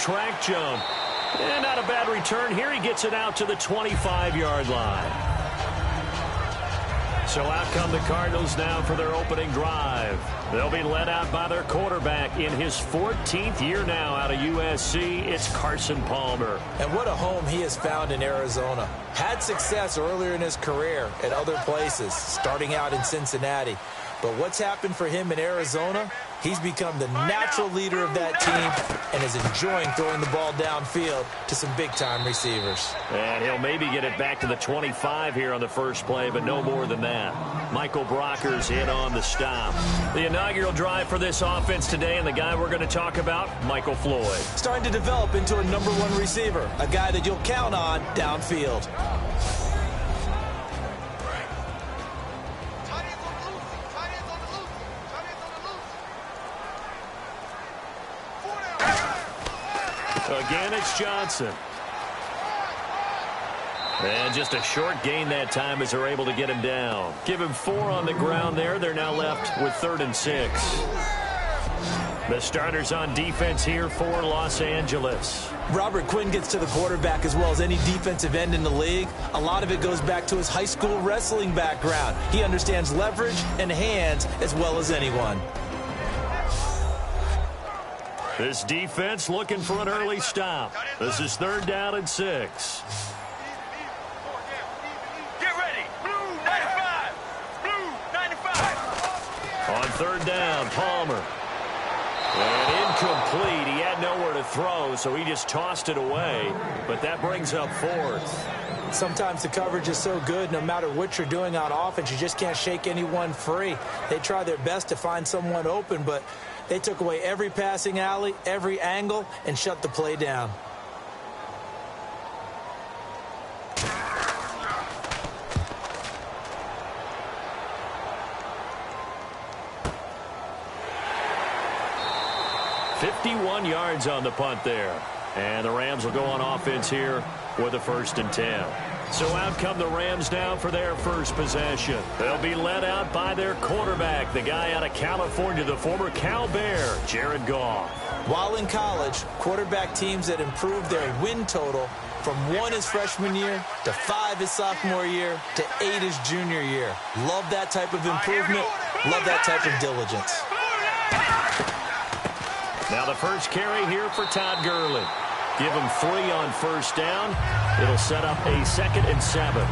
track jump. And not a bad return here. He gets it out to the 25-yard line. So out come the Cardinals now for their opening drive. They'll be led out by their quarterback in his 14th year now out of USC. It's Carson Palmer. And what a home he has found in Arizona. Had success earlier in his career at other places, starting out in Cincinnati. But what's happened for him in Arizona? He's become the natural leader of that team and is enjoying throwing the ball downfield to some big-time receivers. And he'll maybe get it back to the 25 here on the first play, but no more than that. Michael Brocker's in on the stop. The inaugural drive for this offense today, and the guy we're going to talk about, Michael Floyd. Starting to develop into a #1 receiver, a guy that you'll count on downfield. Again, it's Johnson. And just a short gain that time as they're able to get him down. Give him 4 on the ground there. They're now left with 3rd and 6. The starters on defense here for Los Angeles. Robert Quinn gets to the quarterback as well as any defensive end in the league. A lot of it goes back to his high school wrestling background. He understands leverage and hands as well as anyone. This defense looking for an early stop. This is 3rd down and 6. Get ready. Blue 95. Blue 95. On 3rd down, Palmer. And incomplete. He had nowhere to throw, so he just tossed it away. But that brings up 4th. Sometimes the coverage is so good, no matter what you're doing on offense, you just can't shake anyone free. They try their best to find someone open, but they took away every passing alley, every angle, and shut the play down. "51 yards on the punt there. And the Rams will go on offense here with a 1st and 10. So out come the Rams now for their first possession. They'll be led out by their quarterback, the guy out of California, the former Cal Bear, Jared Goff. While in college, quarterback teams that improved their win total from 1 his freshman year to 5 his sophomore year to 8 his junior year. Love that type of improvement. Love that type of diligence. Now the first carry here for Todd Gurley. Give him 3 on 1st down. It'll set up a 2nd and 7.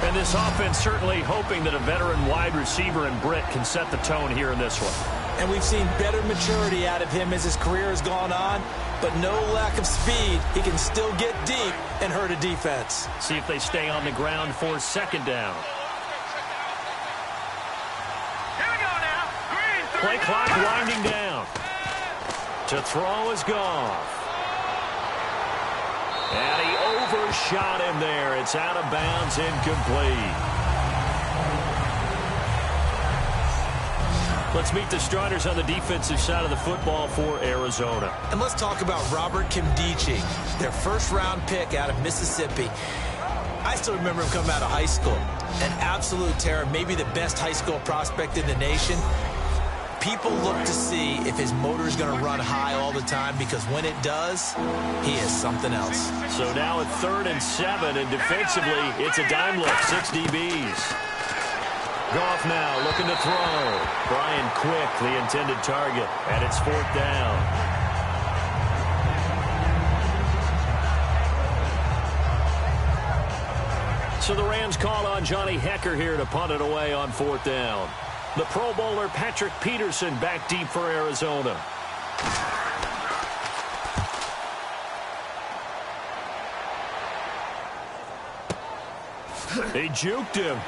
And this offense certainly hoping that a veteran wide receiver in Britt can set the tone here in this one. And we've seen better maturity out of him as his career has gone on, but no lack of speed. He can still get deep and hurt a defense. See if they stay on the ground for 2nd down. Here we go now. Green 3. Play clock winding down. To throw is Goff. And he overshot him there. It's out of bounds, incomplete. Let's meet the starters on the defensive side of the football for Arizona. And let's talk about Robert Kimdichie, their 1st-round pick out of Mississippi. I still remember him coming out of high school. An absolute terror, maybe the best high school prospect in the nation. People look to see if his motor is going to run high all the time, because when it does, he is something else. So now at 3rd and 7, and defensively, it's a dime look, 6 DBs. Goff now looking to throw. Brian Quick, the intended target, and it's 4th down. So the Rams call on Johnny Hecker here to punt it away on 4th down. The Pro Bowler Patrick Peterson back deep for Arizona. They juked him.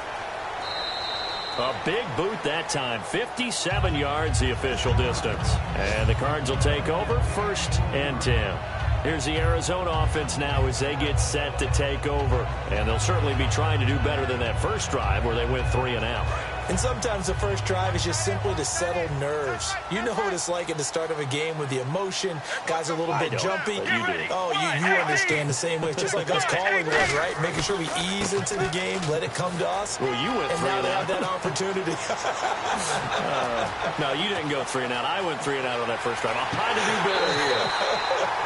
A big boot that time. 57 yards the official distance. And the Cards will take over 1st and 10. Here's the Arizona offense now as they get set to take over. And they'll certainly be trying to do better than that first drive where they went 3 and out. And sometimes the first drive is just simply to settle nerves. You know what it's like at the start of a game with the emotion. Guys are a little bit jumpy. But you do. Oh, you understand the same way. It's just like us calling one, right? Making sure we ease into the game, let it come to us. Well, you went 3 and out. And now they have that opportunity. No, you didn't go 3 and out. I went 3 and out on that first drive. I'll try to do better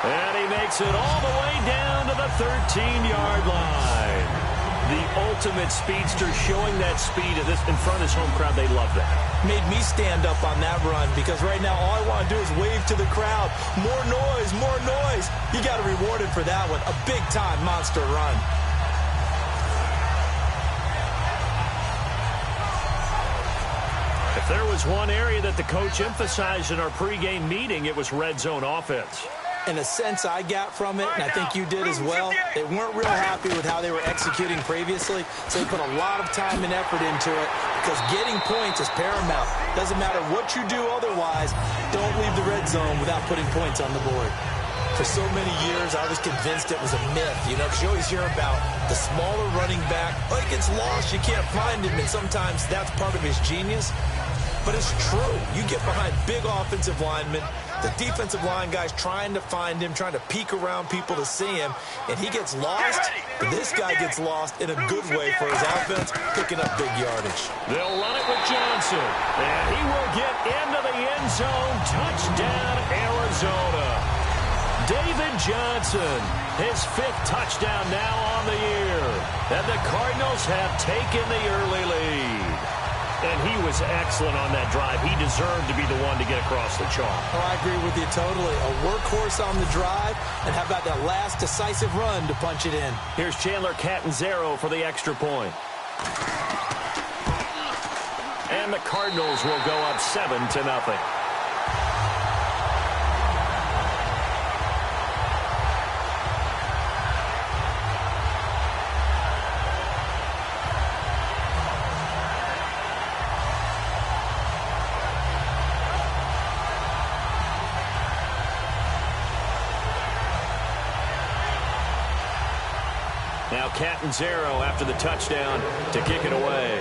And he makes it all the way down to the 13-yard line. The ultimate speedster, showing that speed in front of this home crowd. They love that. Made me stand up on that run because right now all I want to do is wave to the crowd. More noise, more noise. You got to reward it for that one. A big-time monster run. If there was one area that the coach emphasized in our pregame meeting, it was red zone offense. In a sense I got from it, and I think you did as well, they weren't real happy with how they were executing previously, so they put a lot of time and effort into it because getting points is paramount. Doesn't matter what you do otherwise, don't leave the red zone without putting points on the board. For so many years, I was convinced it was a myth, because you always hear about the smaller running back. Oh, he gets lost, you can't find him, and sometimes that's part of his genius. But it's true. You get behind big offensive linemen, the defensive line guys trying to find him, trying to peek around people to see him, and he gets lost. This guy gets lost in a good way for his offense, picking up big yardage. They'll run it with Johnson, and he will get into the end zone. Touchdown, Arizona. David Johnson, his 5th touchdown now on the year. And the Cardinals have taken the early lead. And he was excellent on that drive. He deserved to be the one to get across the chalk. Oh, I agree with you totally. A workhorse on the drive. And how about that last decisive run to punch it in? Here's Chandler Catanzaro for the extra point. And the Cardinals will go up 7-0. Now Catanzaro after the touchdown to kick it away.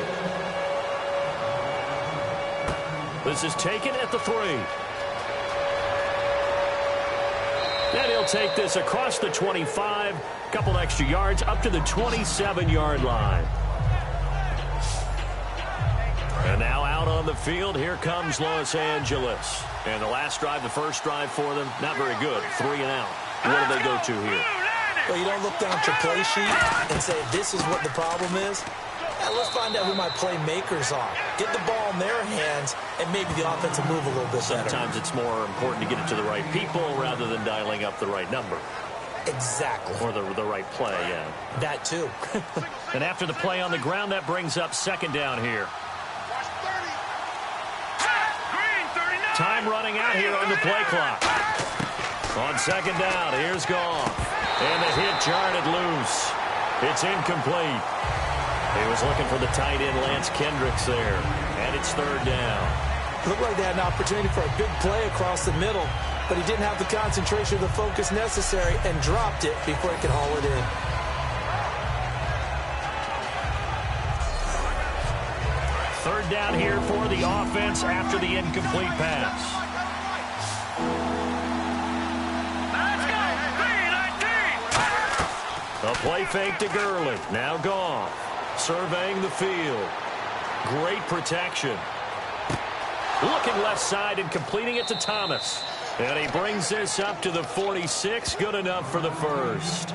This is taken at the 3. And he'll take this across the 25. A couple extra yards up to the 27-yard line. And now out on the field, here comes Los Angeles. And the last drive, the first drive for them, not very good. 3 and out. What do they go to here? Well, you don't look down at your play sheet and say, this is what the problem is. Now, let's find out who my playmakers are. Get the ball in their hands, and maybe the offense will move a little bit better. Sometimes it's more important to get it to the right people rather than dialing up the right number. Exactly. Or the right play, yeah. That too. And after the play on the ground, that brings up 2nd down here. Time running out here on the play clock. On 2nd down, here's Goff. And the hit jarred it loose. It's incomplete. He was looking for the tight end, Lance Kendricks, there. And it's 3rd down. Looked like they had an opportunity for a big play across the middle, but he didn't have the concentration or the focus necessary and dropped it before he could haul it in. Third down here for the offense after the incomplete pass. A play fake to Gurley. Now Goff. Surveying the field. Great protection. Looking left side and completing it to Thomas. And he brings this up to the 46. Good enough for the first.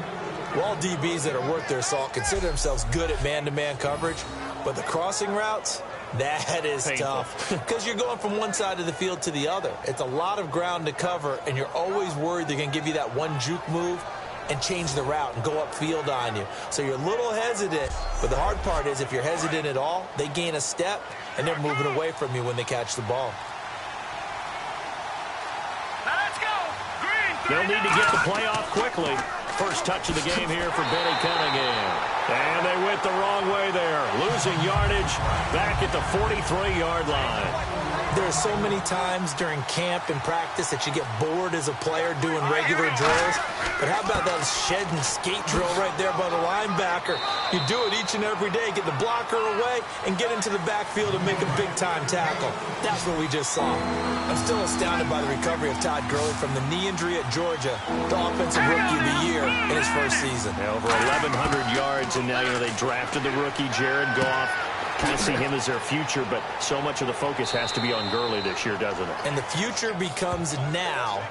Well, all DBs that are worth their salt consider themselves good at man-to-man coverage. But the crossing routes, that is painful. Tough. Because you're going from one side of the field to the other. It's a lot of ground to cover, and you're always worried they're going to give you that one juke move and change the route and go upfield on you. So you're a little hesitant, but the hard part is if you're hesitant at all, they gain a step, and they're moving away from you when they catch the ball. They'll need to get the play off quickly. First touch of the game here for Benny Cunningham. And they went the wrong way there. Losing yardage back at the 43-yard line. There are so many times during camp and practice that you get bored as a player doing regular drills. But how about that shed and skate drill right there by the linebacker? You do it each and every day. Get the blocker away and get into the backfield and make a big-time tackle. That's what we just saw. I'm still astounded by the recovery of Todd Gurley from the knee injury at Georgia, the Offensive Rookie of the Year in his first season. Yeah, over 1,100 yards, and now they drafted the rookie Jared Goff. I see him as their future, but so much of the focus has to be on Gurley this year, doesn't it? And the future becomes now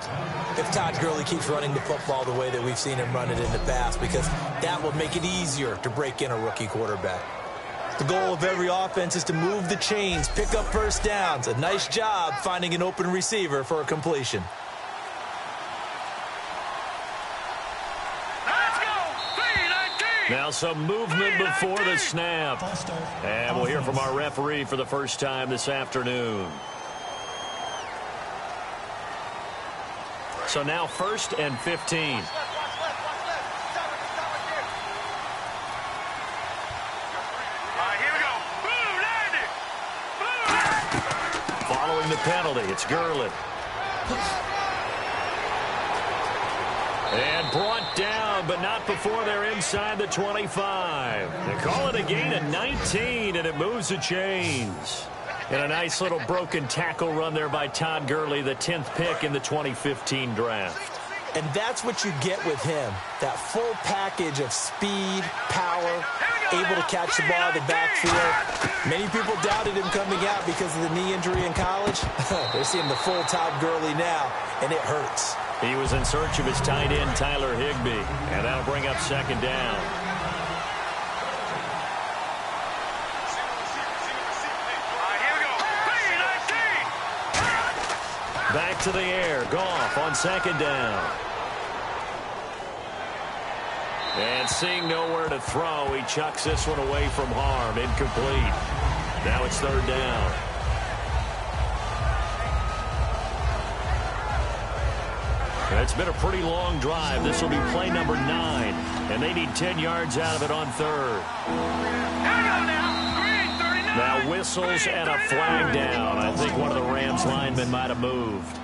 if Todd Gurley keeps running the football the way that we've seen him run it in the past, because that will make it easier to break in a rookie quarterback. The goal of every offense is to move the chains, pick up first downs. A nice job finding an open receiver for a completion. Now some movement before the snap. And we'll hear from our referee for the first time this afternoon. So now 1st and 15. Here we go. Blue, land it. Blue. Following the penalty, it's Gurley. And brought down, but not before they're inside the 25. They call it a gain of 19, and it moves the chains. And a nice little broken tackle run there by Todd Gurley, the 10th pick in the 2015 draft. And that's what you get with him, that full package of speed, power, able to catch the ball in the backfield. Many people doubted him coming out because of the knee injury in college. They're seeing the full Todd Gurley now, and it hurts. He was in search of his tight end, Tyler Higbee, and that'll bring up 2nd down. Here we go. Back to the air. Goff on 2nd down. And seeing nowhere to throw, he chucks this one away from harm. Incomplete. Now it's 3rd down. It's been a pretty long drive. This will be play number 9. And they need 10 yards out of it on 3rd. Now whistles and a flag down. I think one of the Rams linemen might have moved.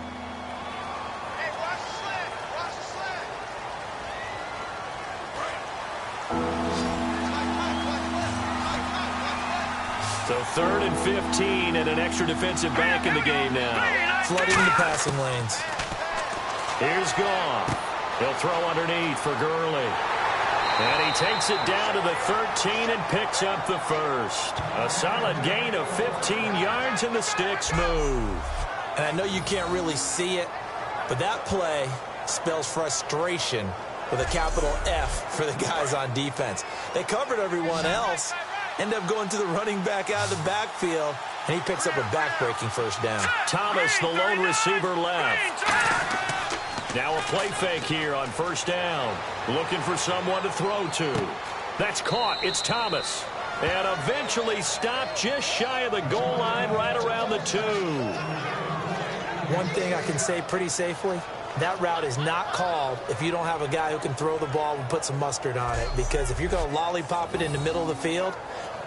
So 3rd and 15 and an extra defensive back in the game now. Flooding the passing lanes. Here's Goff. He'll throw underneath for Gurley. And he takes it down to the 13 and picks up the 1st. A solid gain of 15 yards and the sticks move. And I know you can't really see it, but that play spells frustration with a capital F for the guys on defense. They covered everyone else, end up going to the running back out of the backfield, and he picks up a back-breaking 1st down. Thomas, the lone receiver, left. Now a play fake here on 1st down. Looking for someone to throw to. That's caught. It's Thomas. And eventually stopped just shy of the goal line right around the 2. One thing I can say pretty safely, that route is not called if you don't have a guy who can throw the ball and put some mustard on it. Because if you're going to lollipop it in the middle of the field,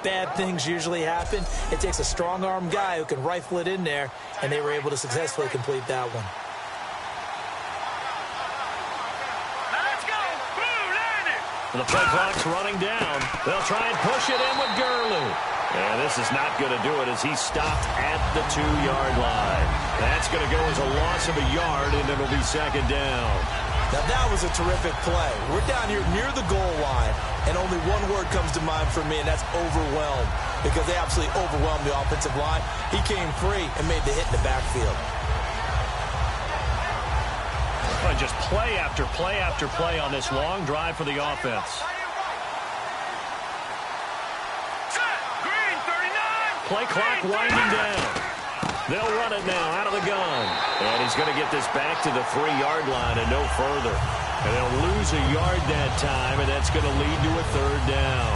bad things usually happen. It takes a strong-arm guy who can rifle it in there, and they were able to successfully complete that one. The play clock's running down. They'll try and push it in with Gurley. And this is not going to do it as he stopped at the 2-yard line. That's going to go as a loss of a yard, and it'll be 2nd down. Now, that was a terrific play. We're down here near the goal line, and only one word comes to mind for me, and that's overwhelmed, because they absolutely overwhelmed the offensive line. He came free and made the hit in the backfield. Well, just play after play after play on this long drive for the offense. Play clock winding down. They'll run it now out of the gun. And he's going to get this back to the 3-yard line and no further. And they'll lose a yard that time, and that's going to lead to a 3rd down.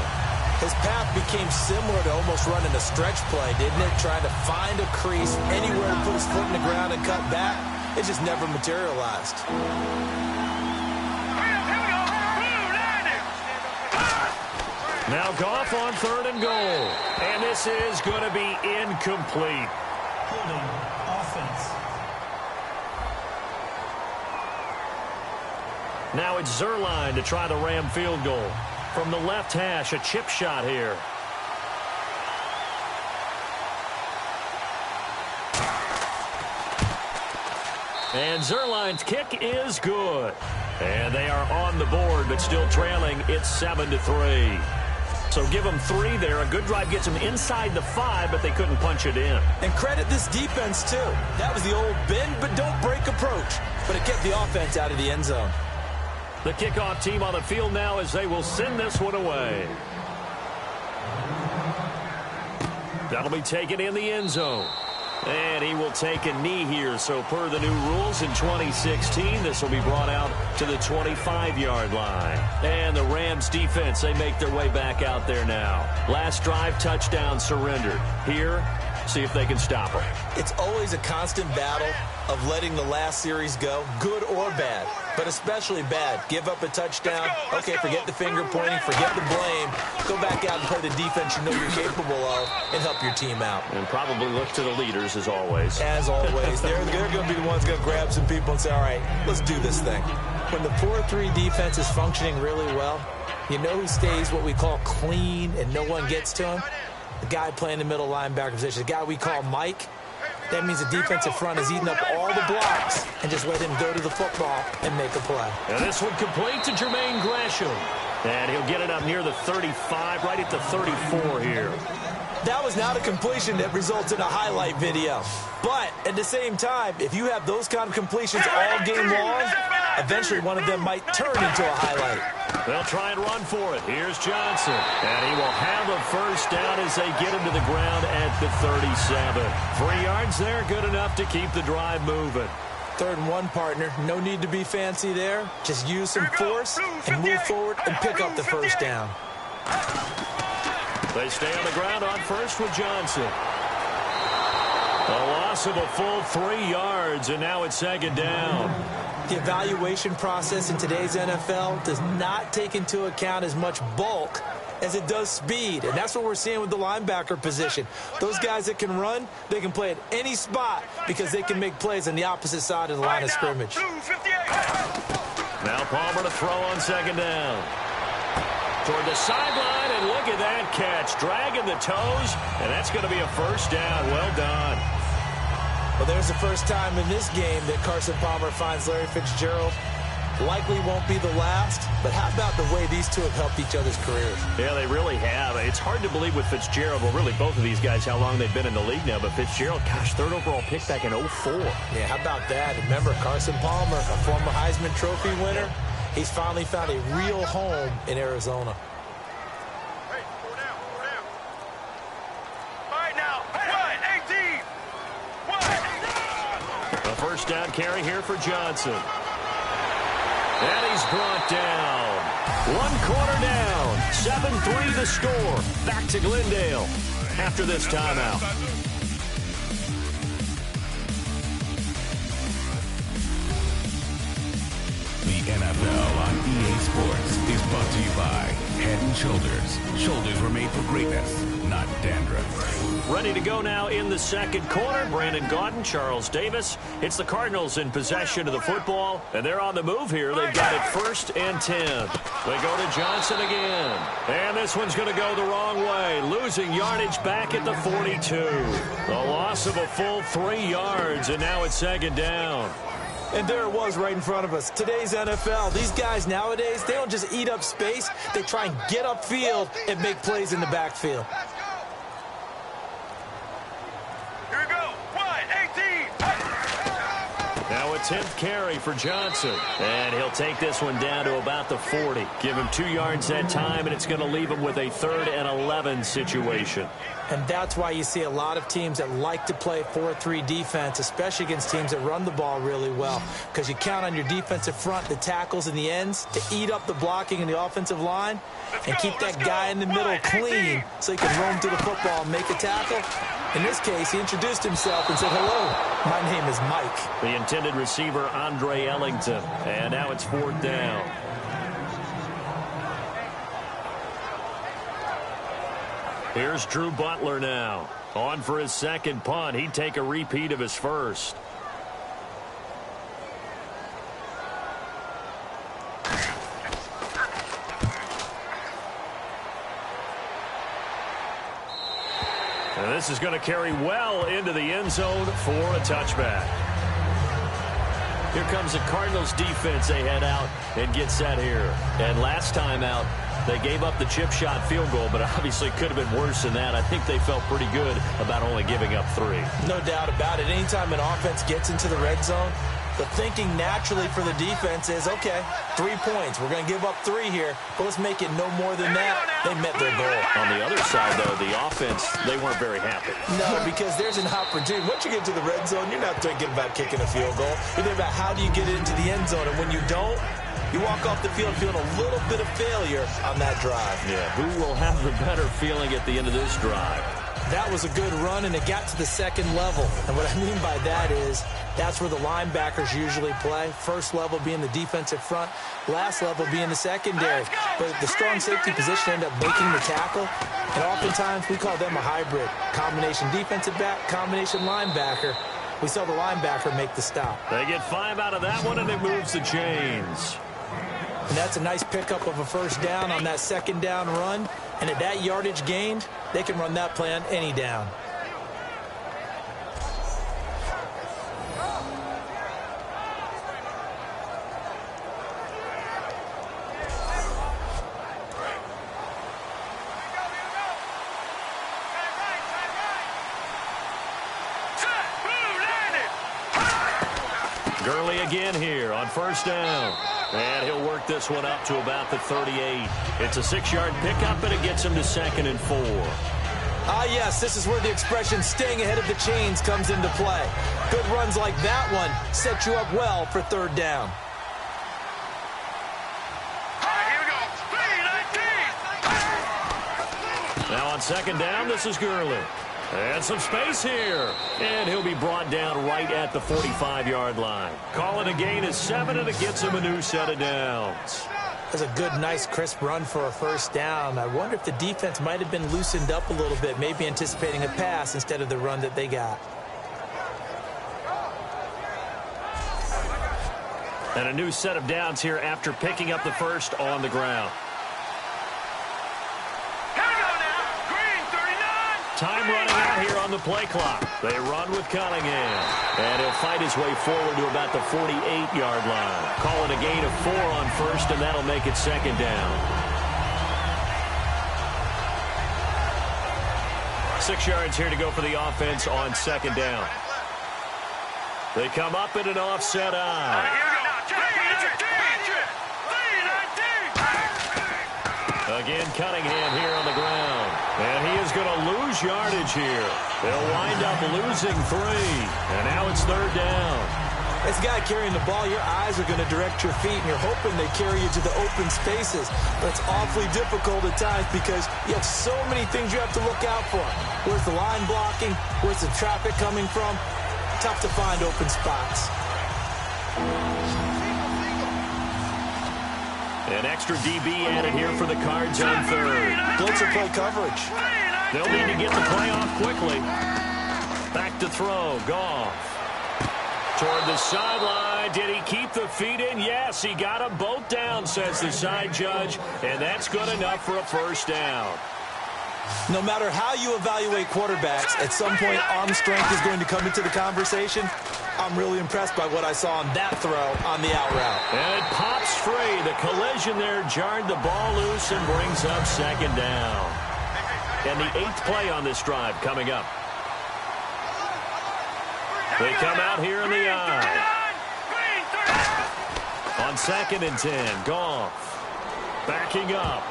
His path became similar to almost running a stretch play, didn't it? Trying to find a crease anywhere to put his foot in the ground and cut back. It just never materialized. Now Goff on 3rd and goal. And this is going to be incomplete. Holding offense. Now it's Zerline to try the Ram field goal. From the left hash, a chip shot here. And Zerline's kick is good. And they are on the board, but still trailing. It's 7-3. So give them 3 there. A good drive gets them inside the 5, but they couldn't punch it in. And credit this defense, too. That was the old bend but don't break approach. But it kept the offense out of the end zone. The kickoff team on the field now as they will send this one away. That'll be taken in the end zone. And he will take a knee here. So per the new rules in 2016, this will be brought out to the 25-yard line. And the Rams defense, they make their way back out there now. Last drive, touchdown surrendered. Here, see if they can stop them. It's always a constant battle of letting the last series go, good or bad, but especially bad. Give up a touchdown. Okay, forget the finger pointing, forget the blame. Go back out and play the defense you know you're capable of and help your team out. And probably look to the leaders as always. As always. They're going to be the ones going to grab some people and say, all right, let's do this thing. When the 4-3 defense is functioning really well, you know who stays what we call clean and no one gets to him? The guy playing the middle linebacker position, the guy we call Mike. That means the defensive front is eating up all the blocks and just let him go to the football and make a play. And this one complete to Jermaine Gresham. And he'll get it up near the 35, right at the 34 here. That was not a completion that results in a highlight video. But at the same time, if you have those kind of completions all game long, eventually one of them might turn into a highlight. They'll try and run for it. Here's Johnson. And he will have a first down as they get him to the ground at the 37. 3 yards there, good enough to keep the drive moving. 3rd and 1, partner. No need to be fancy there. Just use some force and move forward and pick up the first down. They stay on the ground on first with Johnson. A loss of a full 3 yards, and now it's 2nd down. The evaluation process in today's NFL does not take into account as much bulk as it does speed, and that's what we're seeing with the linebacker position. Those guys that can run, they can play at any spot because they can make plays on the opposite side of the line of scrimmage. Now Palmer to throw on 2nd down. Toward the sideline, and look at that catch. Dragging the toes, and that's going to be a first down. Well done. Well, there's the first time in this game that Carson Palmer finds Larry Fitzgerald. Likely won't be the last, but how about the way these two have helped each other's careers? Yeah, they really have. It's hard to believe with Fitzgerald, well, really both of these guys, how long they've been in the league now, but Fitzgerald, gosh, 3rd overall pick back in 04. Yeah, how about that? Remember, Carson Palmer, a former Heisman Trophy winner, he's finally found a real home in Arizona. Hey, 4 down. All right, now, 1, 18. 1. A first down carry here for Johnson. And he's brought down. 1 quarter down. 7-3 the score. Back to Glendale after this timeout. The NFL on EA Sports is brought to you by Head & Shoulders. Shoulders were made for greatness, not dandruff. Ready to go now in the 2nd quarter. Brandon Gaudin, Charles Davis. It's the Cardinals in possession of the football, and they're on the move here. They've got it 1st and 10. They go to Johnson again. And this one's going to go the wrong way. Losing yardage back at the 42. A loss of a full 3 yards, and now it's 2nd down. And there it was right in front of us. Today's NFL, these guys nowadays, they don't just eat up space. They try and get upfield and make plays in the backfield. Here we go. 1, 18. Now a 10th carry for Johnson. And he'll take this one down to about the 40. Give him 2 yards that time, and it's going to leave him with a 3rd and 11 situation. And that's why you see a lot of teams that like to play 4-3 defense, especially against teams that run the ball really well, because you count on your defensive front, the tackles and the ends, to eat up the blocking in the offensive line and keep that guy in the middle clean so he can roam to the football and make a tackle. In this case, he introduced himself and said, hello, my name is Mike. The intended receiver, Andre Ellington. And now it's 4th down. Here's Drew Butler now. On for his 2nd punt. He'd take a repeat of his first. And this is going to carry well into the end zone for a touchback. Here comes the Cardinals defense. They head out and get set here. And last time out, They gave up the chip shot field goal, but obviously could have been worse than that. I think they felt pretty good about only giving up 3. No doubt about it. Anytime an offense gets into the red zone, the thinking naturally for the defense is, okay, 3 points. We're going to give up 3 here, but let's make it no more than that. They met their goal. On the other side, though, the offense, they weren't very happy. No, because there's an opportunity. Once you get to the red zone, you're not thinking about kicking a field goal. You're thinking about how do you get it into the end zone, and when you don't, you walk off the field feeling a little bit of failure on that drive. Yeah, who will have the better feeling at the end of this drive? That was a good run, and it got to the second level. And what I mean by that is that's where the linebackers usually play. First level being the defensive front, last level being the secondary. But the strong safety position ended up making the tackle, and oftentimes we call them a hybrid. Combination defensive back, combination linebacker. We saw the linebacker make the stop. They get 5 out of that one, and it moves the chains. And that's a nice pickup of a first down on that second down run. And at that yardage gained, they can run that play on any down. Gurley again here on first down. And he'll work this one up to about the 38. It's a 6-yard pickup, and it gets him to 2nd and 4. Ah, yes, this is where the expression staying ahead of the chains comes into play. Good runs like that one set you up well for 3rd down. Here we go. Now on 2nd down, this is Gurley. And some space here. And he'll be brought down right at the 45-yard line. Call it a gain of 7, and it gets him a new set of downs. That's a good, nice, crisp run for a first down. I wonder if the defense might have been loosened up a little bit, maybe anticipating a pass instead of the run that they got. And a new set of downs here after picking up the first on the ground. Time running out here on the play clock. They run with Cunningham. And he'll fight his way forward to about the 48-yard line. Call it a gain of 4 on first, and that'll make it 2nd down. 6 yards here to go for the offense on 2nd down. They come up in an offset eye. Again, Cunningham here on the ground. And he is going to lose yardage here. They'll wind up losing 3. And now it's 3rd down. This guy carrying the ball, your eyes are going to direct your feet, and you're hoping they carry you to the open spaces. But it's awfully difficult at times because you have so many things you have to look out for. Where's the line blocking? Where's the traffic coming from? Tough to find open spots. An extra DB added here for the Cards on 3rd. Blitzer play coverage. They'll need to get the play off quickly. Back to throw. Goff. Toward the sideline. Did he keep the feet in? Yes, he got them both down, says the side judge. And that's good enough for a first down. No matter how you evaluate quarterbacks, at some point arm strength is going to come into the conversation. I'm really impressed by what I saw on that throw on the out route. And it pops free. The collision there jarred the ball loose and brings up 2nd down. And the 8th play on this drive coming up. They come out here in the eye. On 2nd and 10, Goff backing up.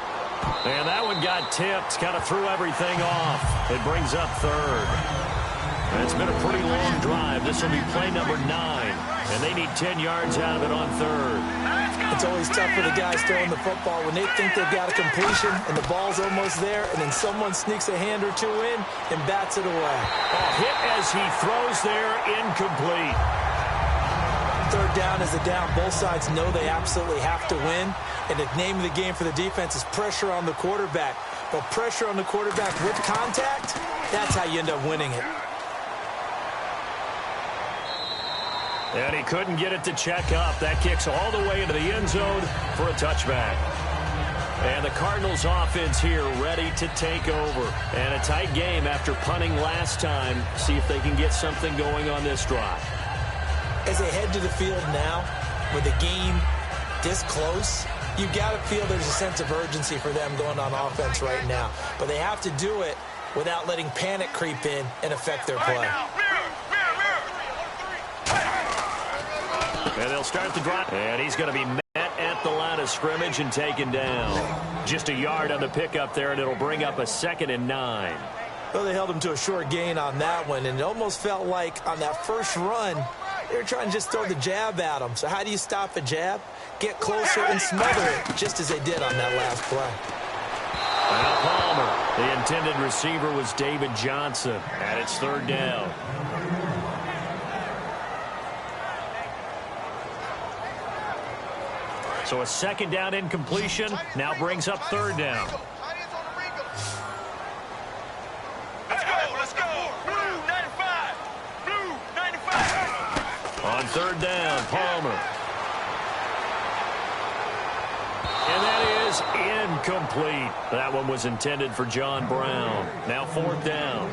And that one got tipped, kind of threw everything off. It brings up 3rd. And it's been a pretty long drive. This will be play number 9. And they need 10 yards out of it on 3rd. It's always tough for the guys throwing the football when they think they've got a completion and the ball's almost there, and then someone sneaks a hand or two in and bats it away. A hit as he throws there, incomplete. 3rd down is a down. Both sides know they absolutely have to win. And the name of the game for the defense is pressure on the quarterback. But pressure on the quarterback with contact, that's how you end up winning it. And he couldn't get it to check up. That kicks all the way into the end zone for a touchback. And the Cardinals offense here ready to take over. And a tight game after punting last time. See if they can get something going on this drive. As they head to the field now, with the game this close, You've got to feel there's a sense of urgency for them going on offense right now. But they have to do it without letting panic creep in and affect their play. And they'll start the drive. And he's going to be met at the line of scrimmage and taken down. Just a yard on the pickup there, and it'll bring up a 2nd and 9. Well, they held him to a short gain on that one, and it almost felt like on that first run, they were trying to just throw the jab at him. So how do you stop a jab? Get closer and smother it, just as they did on that last play. Now Palmer, the intended receiver was David Johnson, and it's 3rd down. So a 2nd down incompletion now brings up 3rd down. Let's go. Blue 95. Blue 95. On 3rd down, Palmer. And that is incomplete. That one was intended for John Brown. Now 4th down.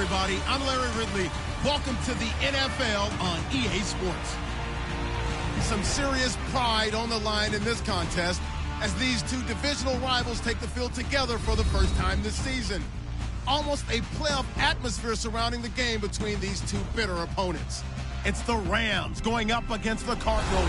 everybody. I'm Larry Ridley. Welcome to the NFL on EA Sports. Some serious pride on the line in this contest as these two divisional rivals take the field together for the first time this season. Almost a playoff atmosphere surrounding the game between these two bitter opponents. It's the Rams going up against the Cardinals.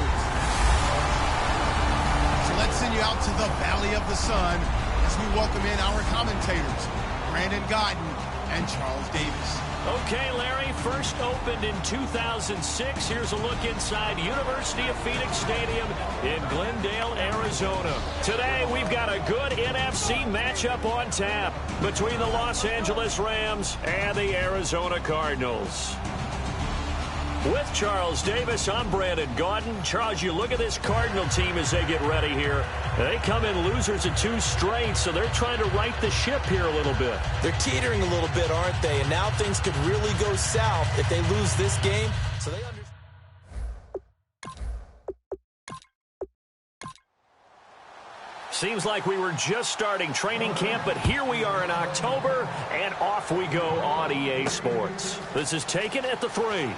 So let's send you out to the Valley of the Sun as we welcome in our commentators, Brandon Godden and Charles Davis. Okay, Larry, first opened in 2006. Here's a look inside University of Phoenix Stadium in Glendale, Arizona. Today, we've got a good NFC matchup on tap between the Los Angeles Rams and the Arizona Cardinals. With Charles Davis, I'm Brandon Gaudin. Charles, you look at this Cardinal team as they get ready here. They come in losers of 2 straight, so they're trying to right the ship here a little bit. They're teetering a little bit, aren't they? And now things could really go south if they lose this game. So they understand. Seems like we were just starting training camp, but here we are in October, and off we go on EA Sports. This is taken at the 3.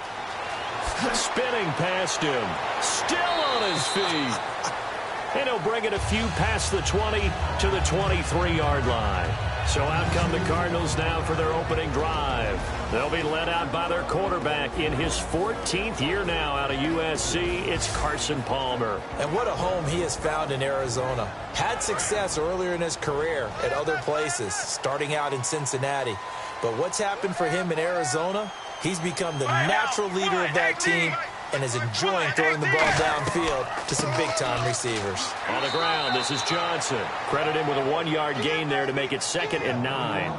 Spinning past him. Still on his feet. And he'll bring it a few past the 20 to the 23-yard line. So out come the Cardinals now for their opening drive. They'll be led out by their quarterback in his 14th year now out of USC. It's Carson Palmer. And what a home he has found in Arizona. Had success earlier in his career at other places, starting out in Cincinnati. But what's happened for him in Arizona? He's become the natural leader of that team and is enjoying throwing the ball downfield to some big-time receivers. On the ground, this is Johnson. Credit him with a 1-yard gain there to make it 2nd and 9.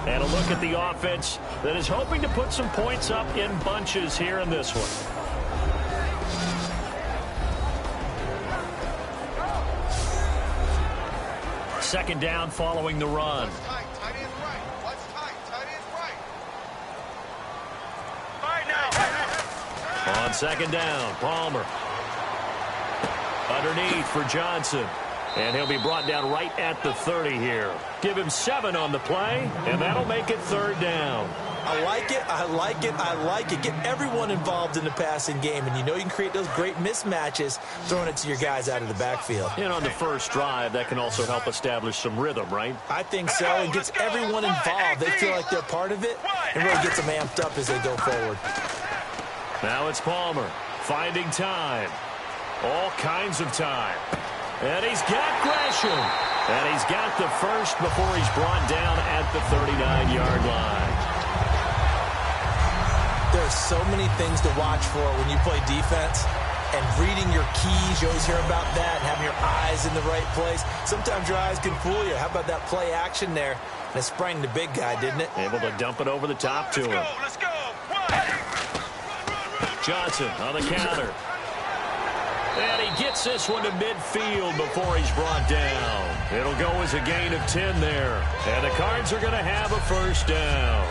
And a look at the offense that is hoping to put some points up in bunches here in this one. Second down following the run. On second down, Palmer. Underneath for Johnson. And he'll be brought down right at the 30 here. Give him 7 on the play, and that'll make it 3rd down. I like it, I like it, I like it. Get everyone involved in the passing game, and you know you can create those great mismatches throwing it to your guys out of the backfield. And on the first drive, that can also help establish some rhythm, right? I think so. It gets everyone involved. They feel like they're part of it, and really gets them amped up as they go forward. Now it's Palmer finding time. All kinds of time. And he's got Gresham. And he's got the first before he's brought down at the 39-yard line. There's so many things to watch for when you play defense. And reading your keys, you always hear about that, and having your eyes in the right place. Sometimes your eyes can fool you. How about that play action there? And it sprang the big guy, didn't it? Able to dump it over the top to him. Let's go. Johnson on the counter. And he gets this one to midfield before he's brought down. It'll go as a gain of 10 there. And the Cards are going to have a first down.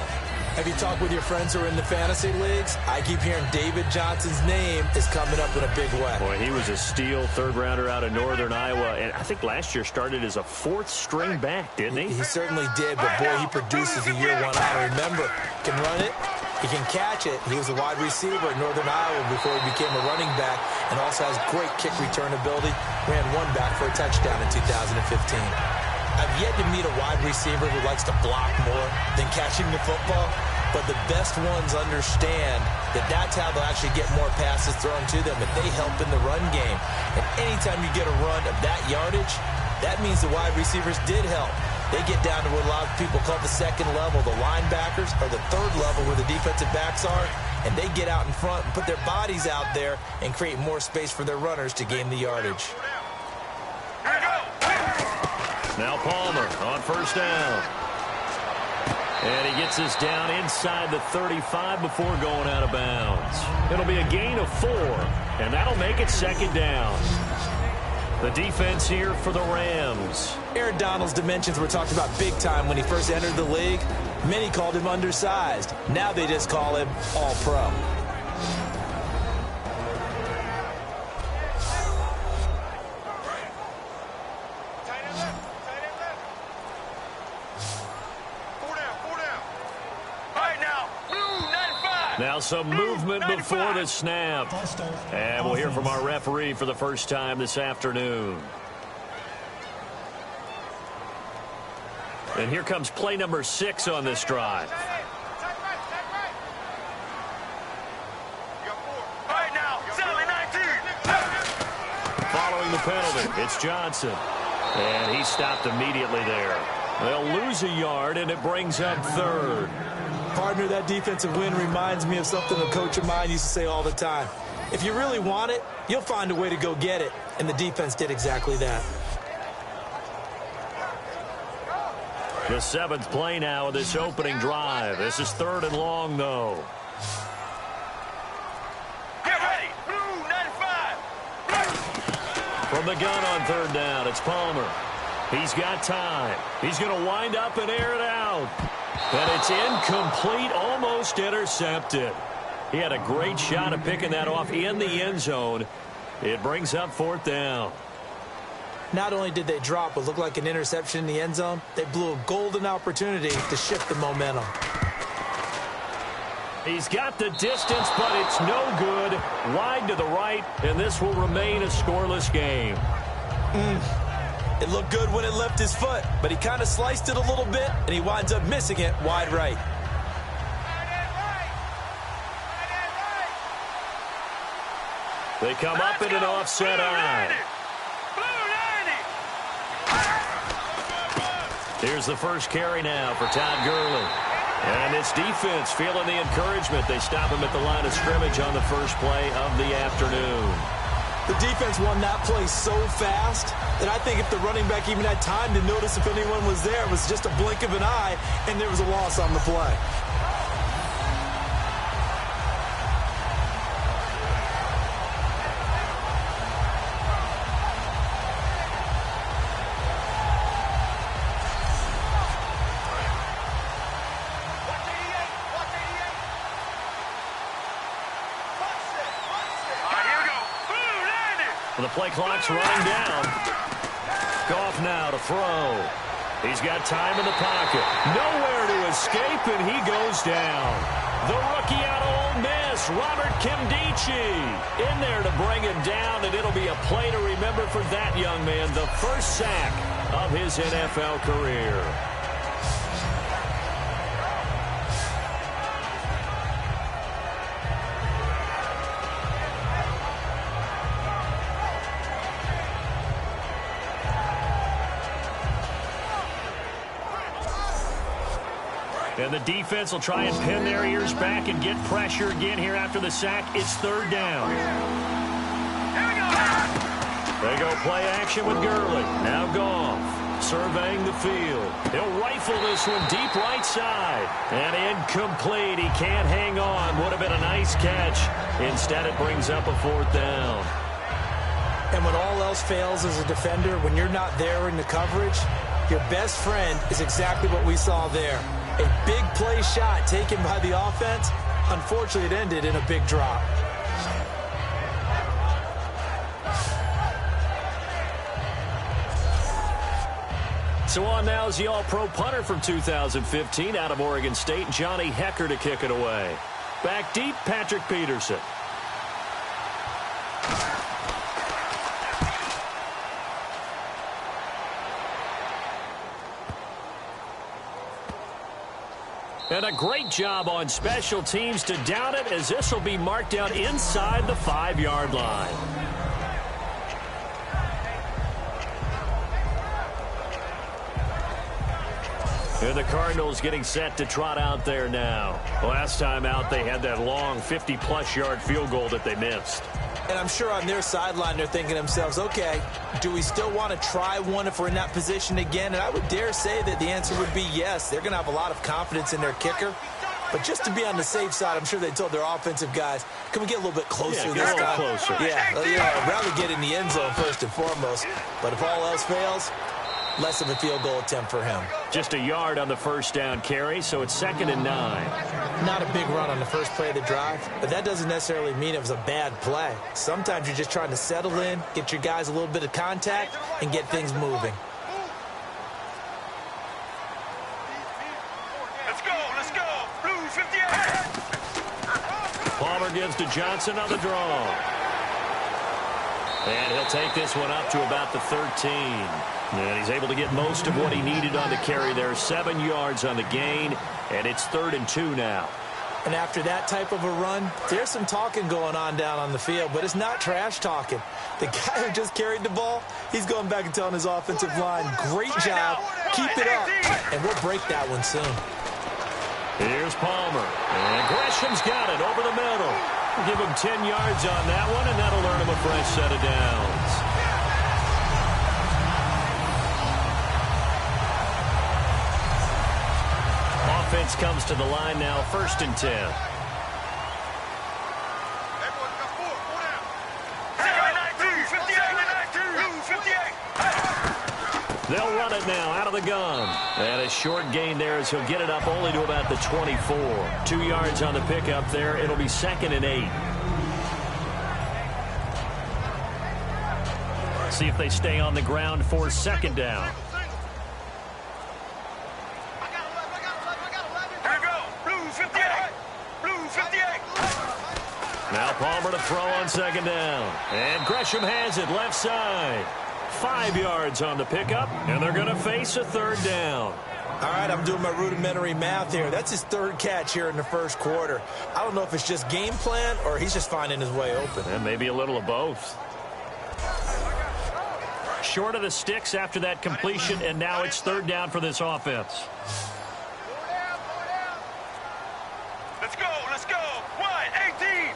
Have you talked with your friends who are in the fantasy leagues? I keep hearing David Johnson's name is coming up in a big way. Boy, he was a steal 3rd rounder out of Northern Iowa. And I think last year started as a 4th string back, didn't he? He certainly did, but boy, he produces a year 1 out. Remember, can run it. He can catch it. He was a wide receiver at Northern Iowa before he became a running back, and also has great kick return ability. Ran 1 back for a touchdown in 2015. I've yet to meet a wide receiver who likes to block more than catching the football, but the best ones understand that that's how they'll actually get more passes thrown to them if they help in the run game. And anytime you get a run of that yardage, that means the wide receivers did help. They get down to what a lot of people call the 2nd level, the linebackers, or the 3rd level where the defensive backs are, and they get out in front and put their bodies out there and create more space for their runners to gain the yardage. Now Palmer on first down. And he gets this down inside the 35 before going out of bounds. It'll be a gain of 4, and that'll make it 2nd down. The defense here for the Rams. Aaron Donald's dimensions were talked about big time when he first entered the league. Many called him undersized. Now they just call him all-pro. Now some movement before the snap. And we'll hear from our referee for the first time this afternoon. And here comes play number 6 on this drive. Following the penalty, it's Johnson. And he stopped immediately there. They'll lose a yard, and it brings up 3rd. Partner, that defensive win reminds me of something a coach of mine used to say all the time. If you really want it, you'll find a way to go get it. And the defense did exactly that. The 7th play now of this opening drive. This is 3rd and long, though. Get ready. Blue 95. From the gun on 3rd down, it's Palmer. He's got time. He's going to wind up and air it out. And it's incomplete, almost intercepted. He had a great shot at picking that off in the end zone. It brings up 4th down. Not only did they drop what looked like an interception in the end zone, they blew a golden opportunity to shift the momentum. He's got the distance, but it's no good. Wide to the right, and this will remain a scoreless game. It looked good when it left his foot, but he kind of sliced it a little bit, and he winds up missing it wide right. They come up in an offset eye. Here's the first carry now for Todd Gurley. And it's defense feeling the encouragement. They stop him at the line of scrimmage on the first play of the afternoon. The defense won that play so fast that I think if the running back even had time to notice if anyone was there, it was just a blink of an eye, and there was a loss on the play. The play clock's running down. Goff now to throw. He's got time in the pocket. Nowhere to escape, and he goes down. The rookie out of Ole Miss, Robert Kimdichie, in there to bring him down, and it'll be a play to remember for that young man. The first sack of his NFL career. And the defense will try and pin their ears back and get pressure again here after the sack. It's 3rd down. They go play action with Gurley. Now Goff surveying the field. He'll rifle this one deep right side. And incomplete. He can't hang on. Would have been a nice catch. Instead, it brings up a 4th down. And when all else fails as a defender, when you're not there in the coverage, your best friend is exactly what we saw there. A big play shot taken by the offense. Unfortunately, it ended in a big drop. So on now is the All-Pro punter from 2015 out of Oregon State, Johnny Hecker, to kick it away. Back deep, Patrick Peterson. And a great job on special teams to down it, as this will be marked out inside the 5-yard line. And the Cardinals getting set to trot out there now. Last time out, they had that long 50-plus yard field goal that they missed. And I'm sure on their sideline they're thinking to themselves, okay, do we still want to try one if we're in that position again? And I would dare say that the answer would be yes. They're going to have a lot of confidence in their kicker. But just to be on the safe side, I'm sure they told their offensive guys, can we get a little bit closer this time? Closer. Yeah, I'd rather get in the end zone first and foremost. But if all else fails, less of a field goal attempt for him. Just a yard on the first down carry, so it's 2nd and 9. Not a big run on the first play of the drive, but that doesn't necessarily mean it was a bad play. Sometimes you're just trying to settle in, get your guys a little bit of contact, and get things moving. Let's go. Blue 58. Palmer gives to Johnson on the draw. And he'll take this one up to about the 13. And he's able to get most of what he needed on the carry there. 7 yards on the gain, and it's 3rd and 2 now. And after that type of a run, there's some talking going on down on the field, but it's not trash talking. The guy who just carried the ball, he's going back and telling his offensive line, great job, keep it up, and we'll break that one soon. Here's Palmer, and Gresham's got it over the middle. We'll give him 10 yards on that one, and that'll earn him a fresh set of downs. offense comes to the line now, 1st and 10. They'll run it now out of the gun. And a short gain there as he'll get it up only to about the 24. 2 yards on the pickup there. It'll be 2nd and 8. See if they stay on the ground for 2nd down. Now Palmer to throw on 2nd down. And Gresham has it left side. 5 yards on the pickup, and they're going to face a 3rd down. All right, I'm doing my rudimentary math here. That's his 3rd catch here in the 1st quarter. I don't know if it's just game plan or he's just finding his way open. And maybe a little of both. Short of the sticks after that completion, and now it's 3rd down for this offense. Let's go, let's go. 1-18.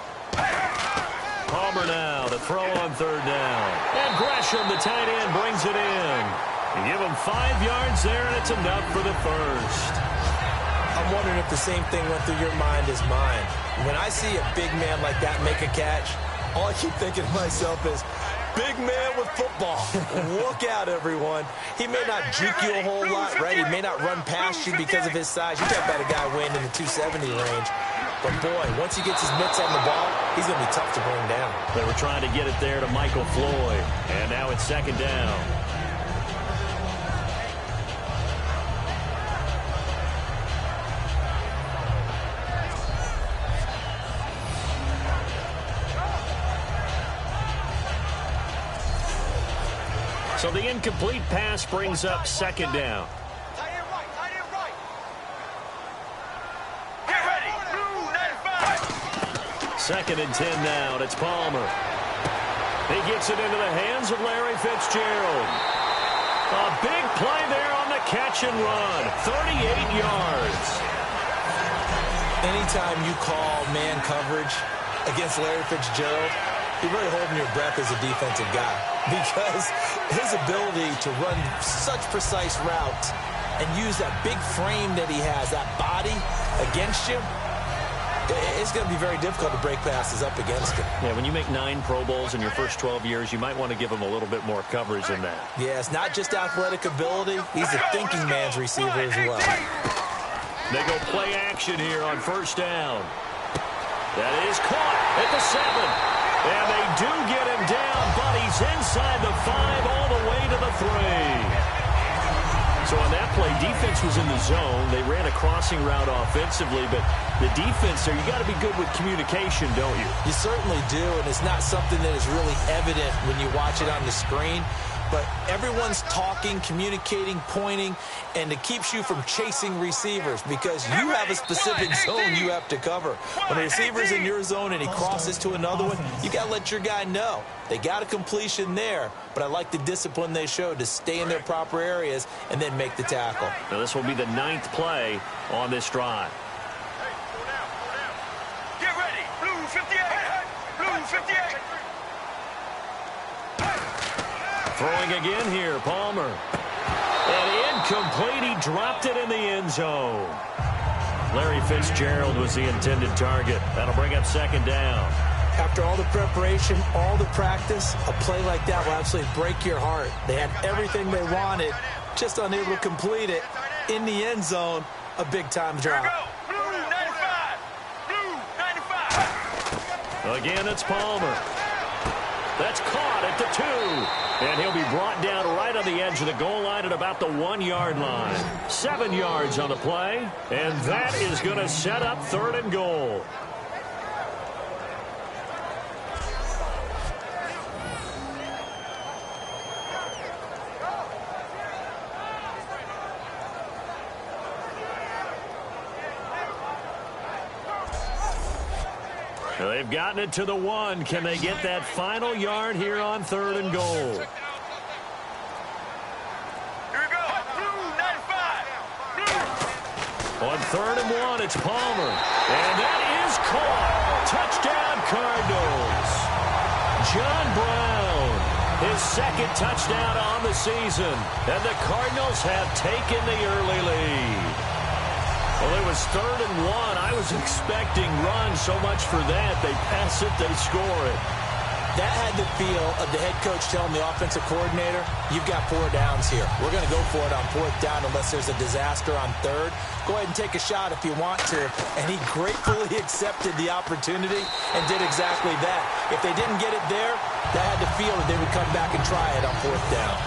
Palmer now to throw on 3rd down. And Gresham, the tight end, brings it in. You give him 5 yards there, and it's enough for the 1st. I'm wondering if the same thing went through your mind as mine. When I see a big man like that make a catch, all I keep thinking to myself is, big man with football. Look out, everyone. He may not juke you a whole lot, right? He may not run past you because of his size. You talk about a guy weighing in the 270 range. But, boy, once he gets his mitts on the ball, he's going to be tough to bring down. They were trying to get it there to Michael Floyd. And now it's 2nd down. So the incomplete pass brings up 2nd down. 2nd and 10 now, and it's Palmer. He gets it into the hands of Larry Fitzgerald. A big play there on the catch and run. 38 yards. Anytime you call man coverage against Larry Fitzgerald, you're really holding your breath as a defensive guy, because his ability to run such precise routes and use that big frame that he has, that body against you, it's going to be very difficult to break passes up against him. Yeah, when you make 9 Pro Bowls in your first 12 years, you might want to give him a little bit more coverage than that. Yeah, it's not just athletic ability. He's a thinking man's receiver as well. They go play action here on 1st down. That is caught at the 7. And they do get him down, but he's inside the 5 all the way to the 3. So on that play, defense was in the zone. They ran a crossing route offensively, but the defense there, you got to be good with communication, don't you? You certainly do, and it's not something that is really evident when you watch it on the screen. But everyone's talking, communicating, pointing, and it keeps you from chasing receivers because you have a specific zone you have to cover. When a receiver's in your zone and he crosses to another one, you got to let your guy know. They got a completion there, but I like the discipline they showed to stay in their proper areas and then make the tackle. Now this will be the 9th play on this drive. Get ready. Blue 58. Blue 58. Throwing again here, Palmer. And incomplete. He dropped it in the end zone. Larry Fitzgerald was the intended target. That'll bring up 2nd down. After all the preparation, all the practice, a play like that will absolutely break your heart. They had everything they wanted, just unable to complete it. In the end zone, a big-time drop. Blue 95. Blue 95. Again, it's Palmer. That's caught at the 2. And he'll be brought down right on the edge of the goal line at about the 1-yard line. 7 yards on the play. And that is going to set up 3rd and goal. They've gotten it to the 1. Can they get that final yard here on 3rd and goal? Here we go. Blue 95. Blue. On 3rd and 1, it's Palmer. And that is caught. Touchdown, Cardinals. John Brown, his 2nd touchdown on the season. And the Cardinals have taken the early lead. Well, it was 3rd and 1. I was expecting runs. So much for that. They pass it, they score it. That had the feel of the head coach telling the offensive coordinator, you've got 4 downs here. We're going to go for it on 4th down unless there's a disaster on 3rd. Go ahead and take a shot if you want to. And he gratefully accepted the opportunity and did exactly that. If they didn't get it there, that had the feel that they would come back and try it on 4th down.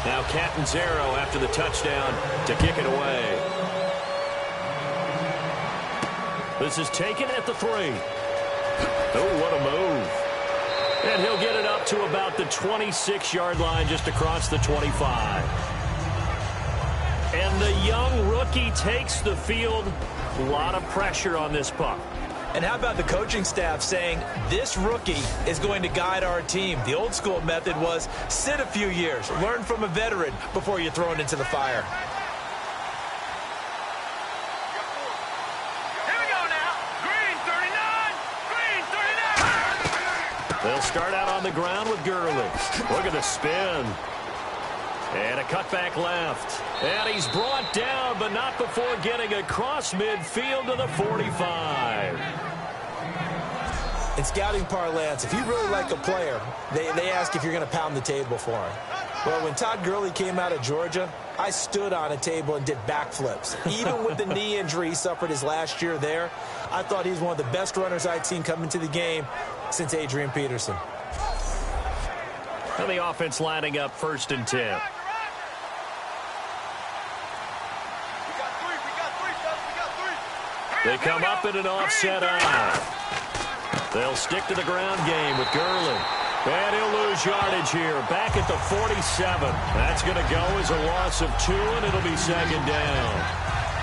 Now Catanzaro after the touchdown to kick it away. This is taken at the 3. Oh, what a move. And he'll get it up to about the 26-yard line just across the 25. And the young rookie takes the field. A lot of pressure on this puck. And how about the coaching staff saying this rookie is going to guide our team? The old school method was sit a few years, learn from a veteran before you're thrown into the fire. Here we go now. Green 39. Green 39. They'll start out on the ground with Gurley. Look at the spin. And a cutback left. And he's brought down, but not before getting across midfield to the 45. In scouting parlance, if you really like a player, they ask if you're going to pound the table for him. Well, when Todd Gurley came out of Georgia, I stood on a table and did backflips. Even with the knee injury he suffered his last year there, I thought he's one of the best runners I'd seen come into the game since Adrian Peterson. And the offense lining up 1st and 10. They come up in an offset eye. They'll stick to the ground game with Gurley. And he'll lose yardage here. Back at the 47. That's going to go as a loss of 2, and it'll be 2nd down.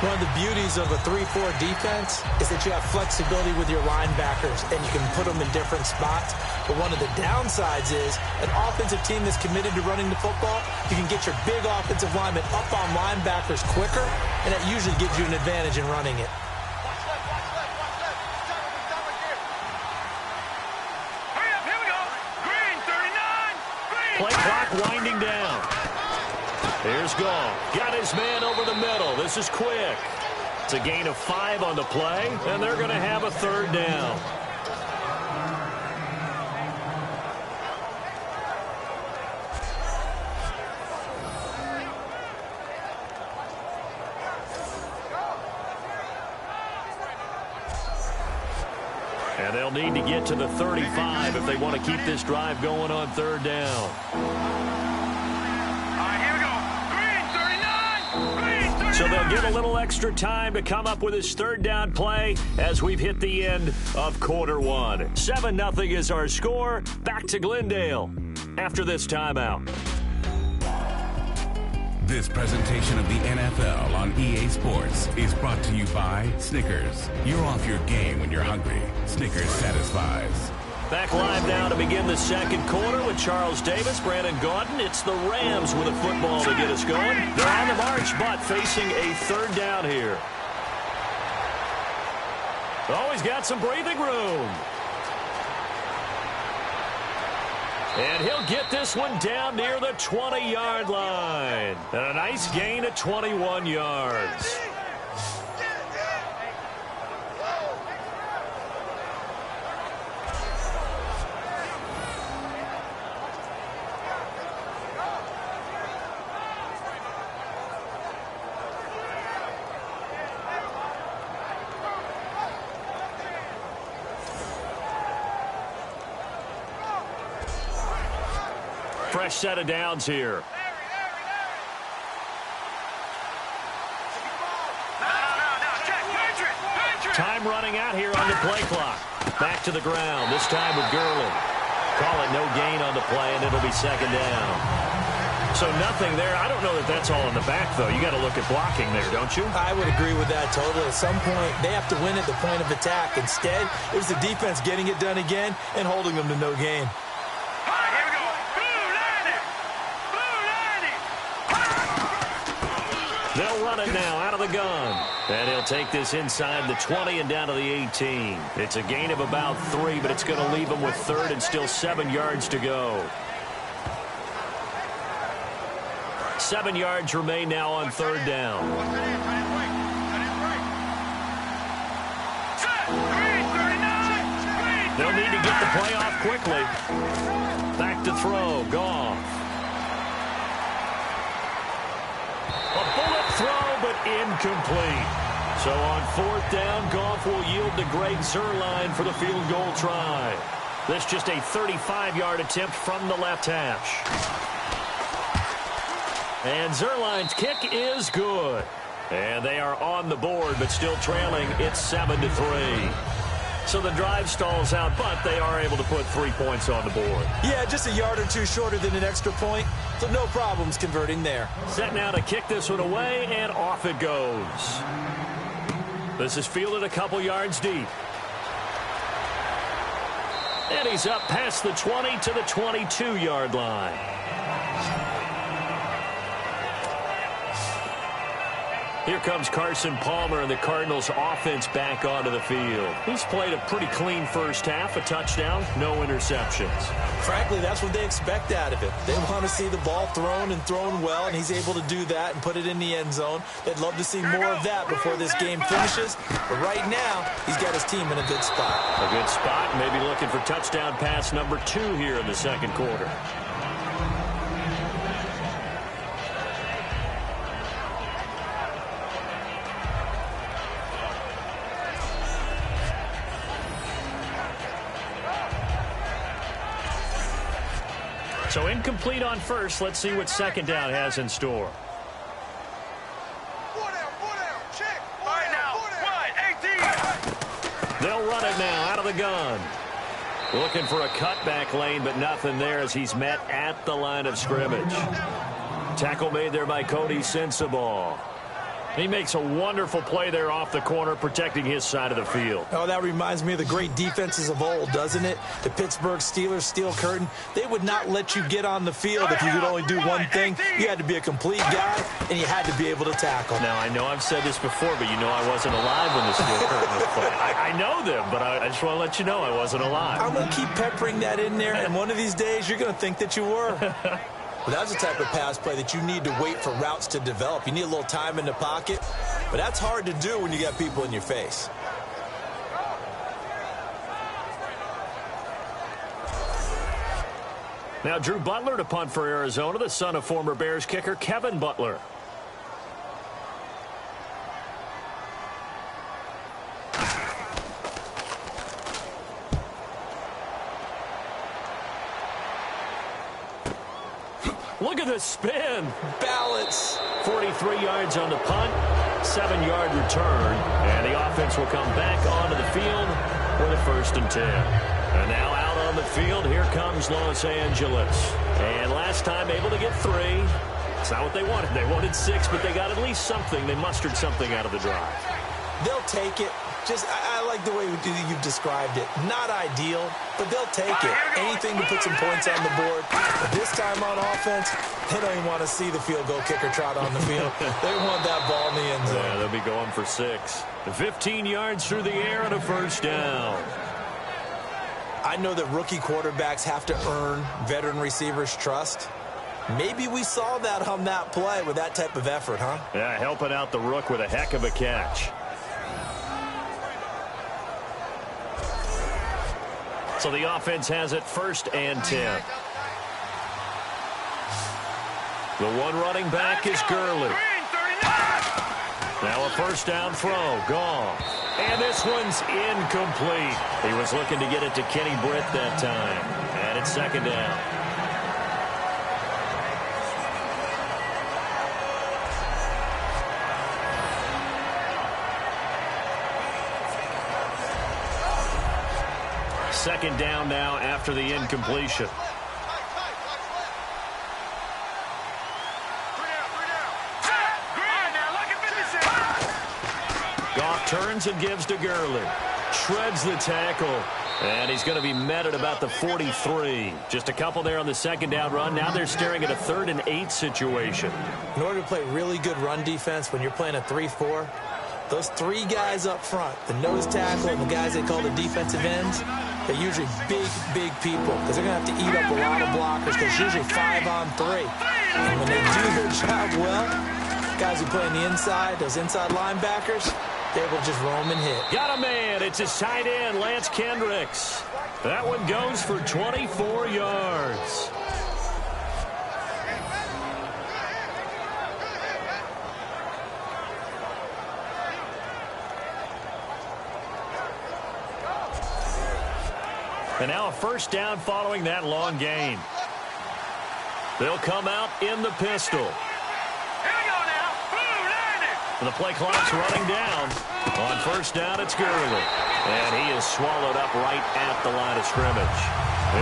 One of the beauties of a 3-4 defense is that you have flexibility with your linebackers, and you can put them in different spots. But one of the downsides is an offensive team that's committed to running the football, you can get your big offensive linemen up on linebackers quicker, and that usually gives you an advantage in running it. Play clock winding down. Here's Gall. Got his man over the middle. This is quick. It's a gain of 5 on the play, and they're going to have a 3rd down. And they'll need to get to the 35 if they want to keep this drive going on 3rd down. So they'll get a little extra time to come up with his 3rd down play as we've hit the end of quarter 1. 7-0 is our score. Back to Glendale after this timeout. This presentation of the NFL on EA Sports is brought to you by Snickers. You're off your game when you're hungry. Snickers satisfies. Back live now to begin the 2nd quarter with Charles Davis, Brandon Gaudin. It's the Rams with a football to get us going. They're on the march, but facing a 3rd down here. Oh, he's got some breathing room. And he'll get this one down near the 20-yard line. And a nice gain of 21 yards. Fresh set of downs here. Time running out here on the play clock. Back to the ground, this time with Gurley. Call it no gain on the play, and it'll be 2nd down. So nothing there. I don't know that that's all in the back, though. You got to look at blocking there, don't you? I would agree with that totally. At some point, they have to win at the point of attack. Instead, it was the defense getting it done again and holding them to no gain. They'll run it now out of the gun. And he'll take this inside the 20 and down to the 18. It's a gain of about 3, but it's going to leave him with third and still 7 yards to go. 7 yards remain now on third down. They'll need to get the play off quickly. Back to throw. Goff. A bullet throw, but incomplete. So on fourth down, Goff will yield to Greg Zuerlein for the field goal try. This just a 35-yard attempt from the left hash. And Zuerlein's kick is good. And they are on the board, but still trailing. It's 7-3. So the drive stalls out, but they are able to put 3 points on the board. Yeah, just a yard or two shorter than an extra point, so no problems converting there. Set now to kick this one away, and off it goes. This is fielded a couple yards deep. And he's up past the 20 to the 22-yard line. Here comes Carson Palmer and the Cardinals offense back onto the field. He's played a pretty clean first half, a touchdown, no interceptions. Frankly, that's what they expect out of it. They want to see the ball thrown and thrown well, and he's able to do that and put it in the end zone. They'd love to see more of that before this game finishes. But right now, he's got his team in a good spot. A good spot, maybe looking for touchdown pass number 2 here in the second quarter. So incomplete on first. Let's see what second down has in store. They'll run it now out of the gun. Looking for a cutback lane, but nothing there as he's met at the line of scrimmage. Tackle made there by Cody Sensabaugh. He makes a wonderful play there off the corner, protecting his side of the field. Oh, that reminds me of the great defenses of old, doesn't it? The Pittsburgh Steelers, Steel Curtain, they would not let you get on the field if you could only do one thing. You had to be a complete guy, and you had to be able to tackle. Now, I know I've said this before, but you know I wasn't alive when the Steel Curtain was played. I know them, but I just want to let you know I wasn't alive. I'm going to keep peppering that in there, and one of these days you're going to think that you were. But that's the type of pass play that you need to wait for routes to develop. You need a little time in the pocket, but that's hard to do when you got people in your face. Now Drew Butler to punt for Arizona, the son of former Bears kicker Kevin Butler. Look at the spin. Balance. 43 yards on the punt, 7-yard return, and the offense will come back onto the field with a 1st and 10. And now out on the field, here comes Los Angeles. And last time able to get 3. It's not what they wanted. They wanted 6, but they got at least something. They mustered something out of the drive. They'll take it. I like the way you've described it. Not ideal, but they'll take it. Anything to put some points on the board. But this time on offense, they don't even want to see the field goal kicker trot on the field. They want that ball in the end zone. Yeah, they'll be going for 6. 15 yards through the air and a 1st down. I know that rookie quarterbacks have to earn veteran receivers' trust. Maybe we saw that on that play with that type of effort, huh? Yeah, helping out the rook with a heck of a catch. So the offense has it 1st and 10. The one running back is Gurley. Now a 1st down throw. Goff. And this one's incomplete. He was looking to get it to Kenny Britt that time. And it's 2nd down. Second down now after the incompletion. Goff turns and gives to Gurley. Shreds the tackle. And he's going to be met at about the 43. Just a couple there on the 2nd down run. Now they're staring at a 3rd and 8 situation. In order to play really good run defense when you're playing a 3-4, Those three guys up front, the nose tackle and the guys they call the defensive ends, they're usually big, big people because they're going to have to eat up a lot of blockers because it's usually 5-on-3. And when they do their job well, guys who play on the inside, those inside linebackers, they're able to just roam and hit. Got a man. It's his tight end, Lance Kendricks. That one goes for 24 yards. And now a first down following that long gain. They'll come out in the pistol. Here we go now. Blue 90. And the play clock's running down. On first down, it's Gurley. And he is swallowed up right at the line of scrimmage.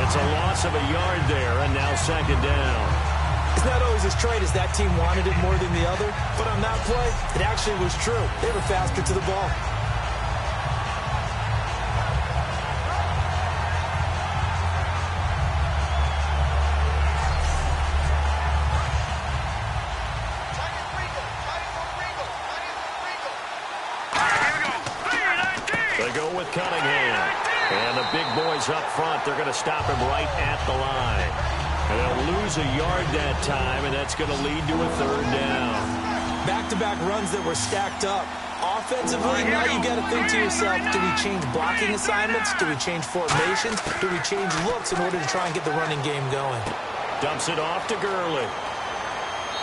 It's a loss of a yard there, and now second down. It's not always as straight as that team wanted it more than the other, but on that play, it actually was true. They were faster to the ball. They go with Cunningham. And the big boys up front, they're going to stop him right at the line. And they'll lose a yard that time, and that's going to lead to a third down. Back-to-back runs that were stacked up. Offensively, now you got to think to yourself, do we change blocking assignments? Do we change formations? Do we change looks in order to try and get the running game going? Dumps it off to Gurley.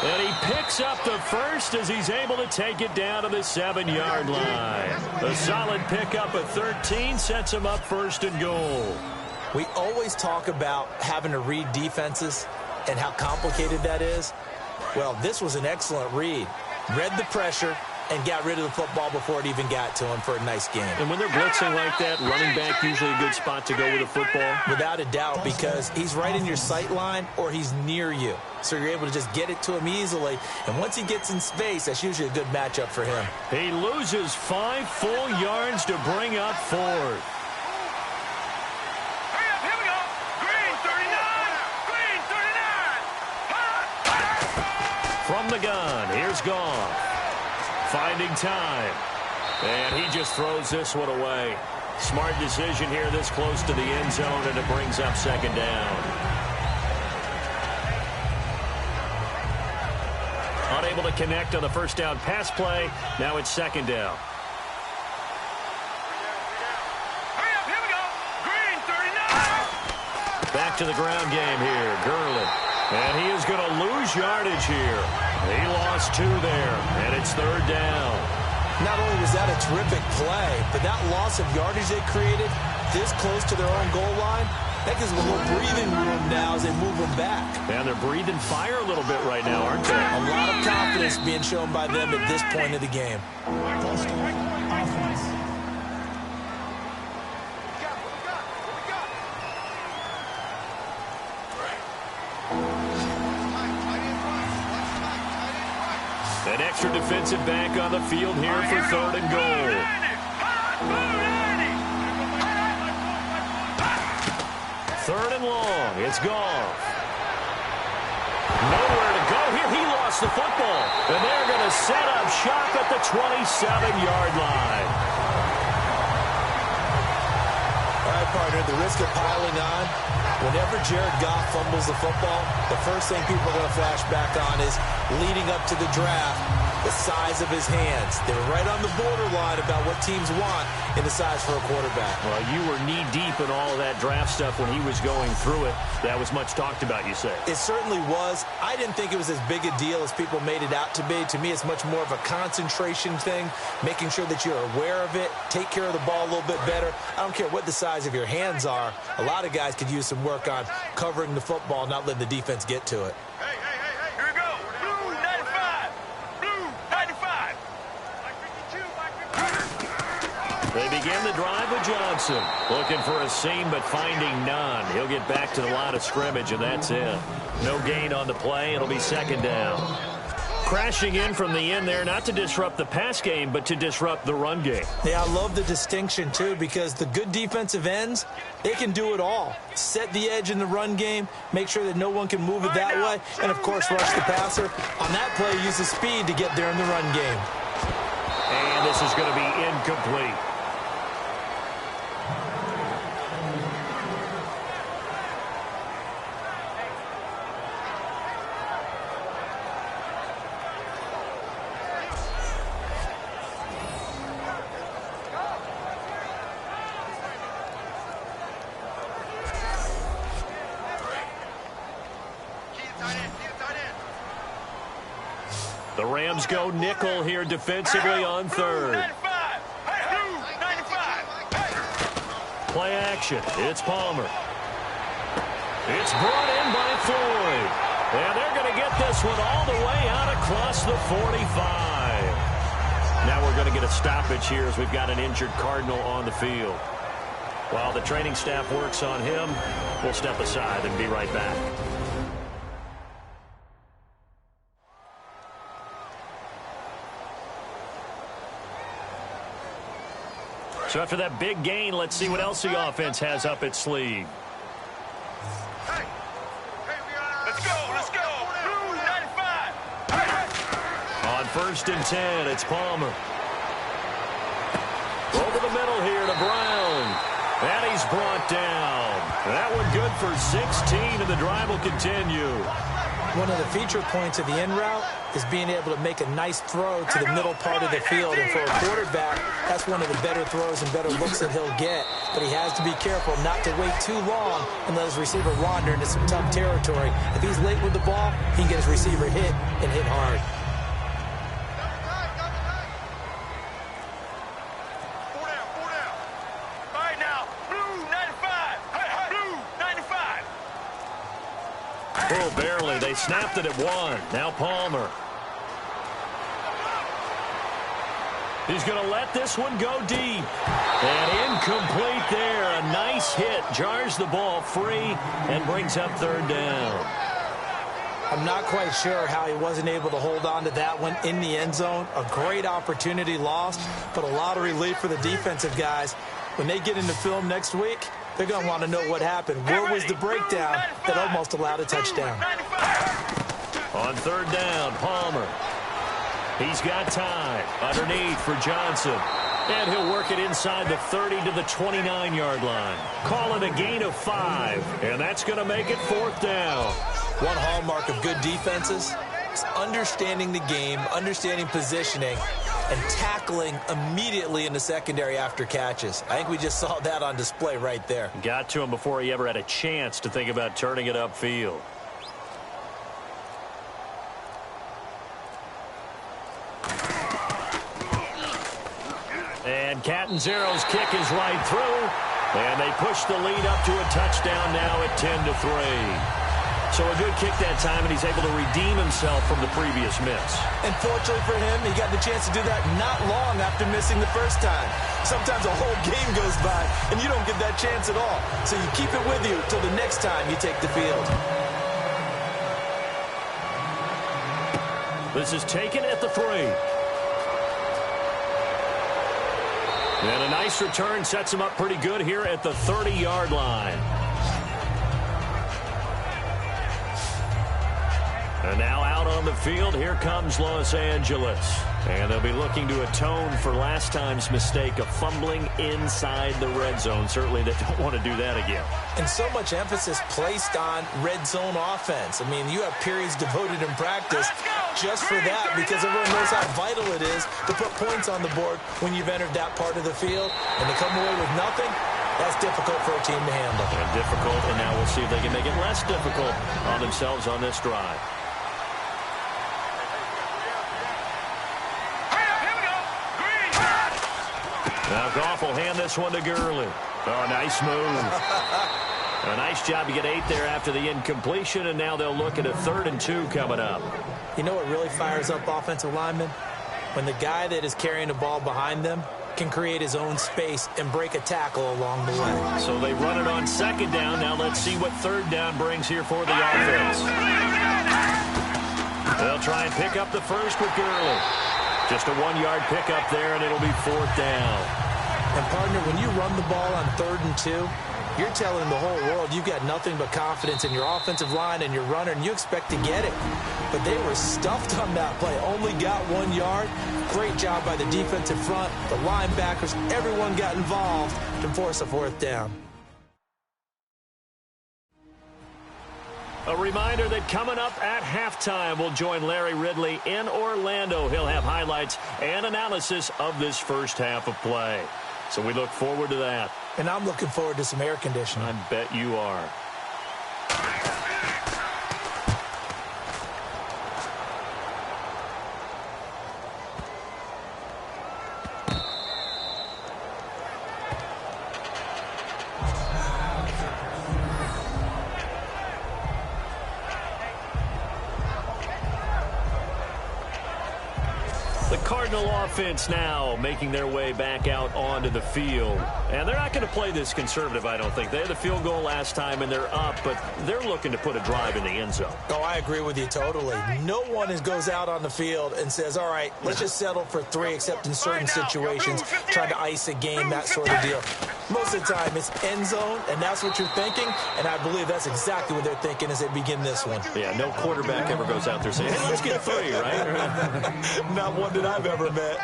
And he picks up the first as he's able to take it down to the 7-yard line. A solid pickup of 13 sets him up first and goal. We always talk about having to read defenses and how complicated that is. Well, this was an excellent read. Read the pressure and got rid of the football before it even got to him for a nice game. And when they're blitzing like that, running back usually a good spot to go with the football? Without a doubt, because he's right in your sight line or he's near you. So you're able to just get it to him easily. And once he gets in space, that's usually a good matchup for him. He loses 5 full yards to bring up fourth. Hurry up, here we go. Green 39. Green 39. From the gun, here's Goff. Finding time. And he just throws this one away. Smart decision here this close to the end zone, and it brings up second down. Unable to connect on the first down pass play. Now it's second down. Hurry up, here we go. Green 39. Back to the ground game here. Gurley. And he is going to lose yardage here. He lost 2 there, and it's third down. Not only was that a terrific play, but that loss of yardage they created this close to their own goal line, that gives them a little breathing room now as they move them back. And they're breathing fire a little bit right now, aren't they? A lot of confidence being shown by them at this point of the game. Offense. An extra defensive back on the field here for third and goal. Third and long. It's Goff. Nowhere to go here. He lost the football. And they're going to set up shop at the 27-yard line. All right, partner, the risk of piling on. Whenever Jared Goff fumbles the football, the first thing people are going to flash back on is leading up to the draft, the size of his hands. They were right on the borderline about what teams want in the size for a quarterback. Well, you were knee-deep in all of that draft stuff when he was going through it. That was much talked about, you say. It certainly was. I didn't think it was as big a deal as people made it out to be. To me, it's much more of a concentration thing, making sure that you're aware of it, take care of the ball a little bit better. I don't care what the size of your hands are. A lot of guys could use some work on covering the football, not letting the defense get to it. Hey, here we go. Blue 95. Blue 95. They begin the drive with Johnson. Looking for a seam, but finding none. He'll get back to the line of scrimmage, and that's it. No gain on the play. It'll be second down. Crashing in from the end there, not to disrupt the pass game, but to disrupt the run game. Yeah, I love the distinction, too, because the good defensive ends, they can do it all. Set the edge in the run game, make sure that no one can move it that way, and, of course, rush the passer. On that play, use the speed to get there in the run game. And And this is going to be incomplete. The Rams go nickel here defensively on third. Play action. It's Palmer. It's brought in by Floyd. And they're going to get this one all the way out across the 45. Now we're going to get a stoppage here as we've got an injured Cardinal on the field. While the training staff works on him, we'll step aside and be right back. So after that big gain, let's see what else the offense has up its sleeve. Hey, let's go. Blue 95. On 1st and 10, it's Palmer. Over the middle here to Brown. And he's brought down. That one good for 16, and the drive will continue. One of the feature points of the in route is being able to make a nice throw to the middle part of the field. And for a quarterback, that's one of the better throws and better looks that he'll get. But he has to be careful not to wait too long and let his receiver wander into some tough territory. If he's late with the ball, he can get his receiver hit and hit hard. Four down. All right, now, blue 95. Blue 95. Oh, barely. They snapped it at 1. Now Palmer. He's going to let this one go deep. And incomplete there. A nice hit. Jars the ball free and brings up 3rd down. I'm not quite sure how he wasn't able to hold on to that one in the end zone. A great opportunity lost, but a lot of relief for the defensive guys. When they get into film next week, they're going to want to know what happened. Where was the breakdown that almost allowed a touchdown? On 3rd down, Palmer. He's got time underneath for Johnson. And he'll work it inside the 30 to the 29-yard line. Call it a gain of 5. And that's going to make it 4th down. One hallmark of good defenses is understanding the game, understanding positioning, and tackling immediately in the secondary after catches. I think we just saw that on display right there. Got to him before he ever had a chance to think about turning it upfield. And Catanzero's kick is right through. And they push the lead up to a touchdown now at 10-3. So a good kick that time, and he's able to redeem himself from the previous miss. And fortunately for him, he got the chance to do that not long after missing the first time. Sometimes a whole game goes by, and you don't get that chance at all. So you keep it with you till the next time you take the field. This is taken at the 3. And a nice return sets him up pretty good here at the 30-yard line. And now out on the field, here comes Los Angeles. And they'll be looking to atone for last time's mistake of fumbling inside the red zone. Certainly they don't want to do that again. And so much emphasis placed on red zone offense. I mean, you have periods devoted in practice just for that because everyone knows how vital it is to put points on the board when you've entered that part of the field. And to come away with nothing, that's difficult for a team to handle. And difficult, and now we'll see if they can make it less difficult on themselves on this drive. Now Goff will hand this one to Gurley. Oh, nice move. A nice job to get 8 there after the incompletion, and now they'll look at a 3rd and 2 coming up. You know what really fires up offensive linemen? When the guy that is carrying the ball behind them can create his own space and break a tackle along the way. So they run it on 2nd down. Now let's see what 3rd down brings here for the offense. They'll try and pick up the first with Gurley. Just a 1-yard pickup there, and it'll be 4th down. And, partner, when you run the ball on 3rd and 2, you're telling the whole world you've got nothing but confidence in your offensive line and your runner, and you expect to get it. But they were stuffed on that play. Only got 1 yard. Great job by the defensive front, the linebackers. Everyone got involved to force a 4th down. A reminder that coming up at halftime, we'll join Larry Ridley in Orlando. He'll have highlights and analysis of this first half of play. So we look forward to that. And I'm looking forward to some air conditioning. I bet you are. Cardinal offense now making their way back out onto the field. And they're not going to play this conservative, I don't think. They had the field goal last time, and they're up, but they're looking to put a drive in the end zone. Oh, I agree with you totally. No one goes out on the field and says, all right, let's just settle for 3, except in certain situations, trying to ice a game, that sort of deal. Most of the time, it's end zone, and that's what you're thinking, and I believe that's exactly what they're thinking as they begin this one. Yeah, no quarterback ever goes out there saying, hey, let's get 3, right? Not one that I've ever met.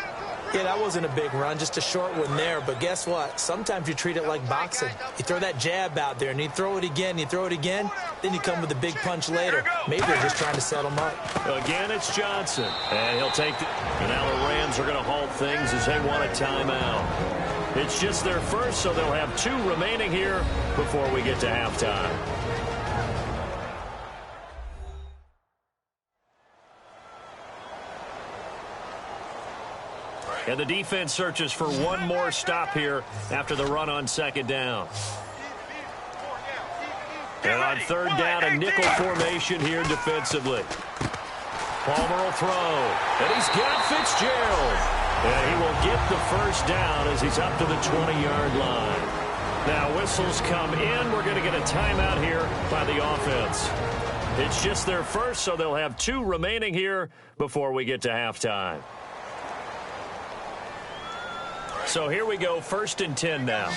Yeah, that wasn't a big run, just a short one there. But guess what? Sometimes you treat it like boxing. You throw that jab out there, and you throw it again, then you come with a big punch later. Maybe they're just trying to set them up. Again, it's Johnson. And he'll take it. And now the Rams are going to halt things as they want a timeout. It's just their first, so they'll have 2 remaining here before we get to halftime. And the defense searches for one more stop here after the run on 2nd down. And on 3rd down, a nickel formation here defensively. Palmer will throw. And he's got Fitzgerald. And he will get the 1st down as he's up to the 20-yard line. Now whistles come in. We're going to get a timeout here by the offense. It's just their first, so they'll have 2 remaining here before we get to halftime. So here we go, 1st and 10 now.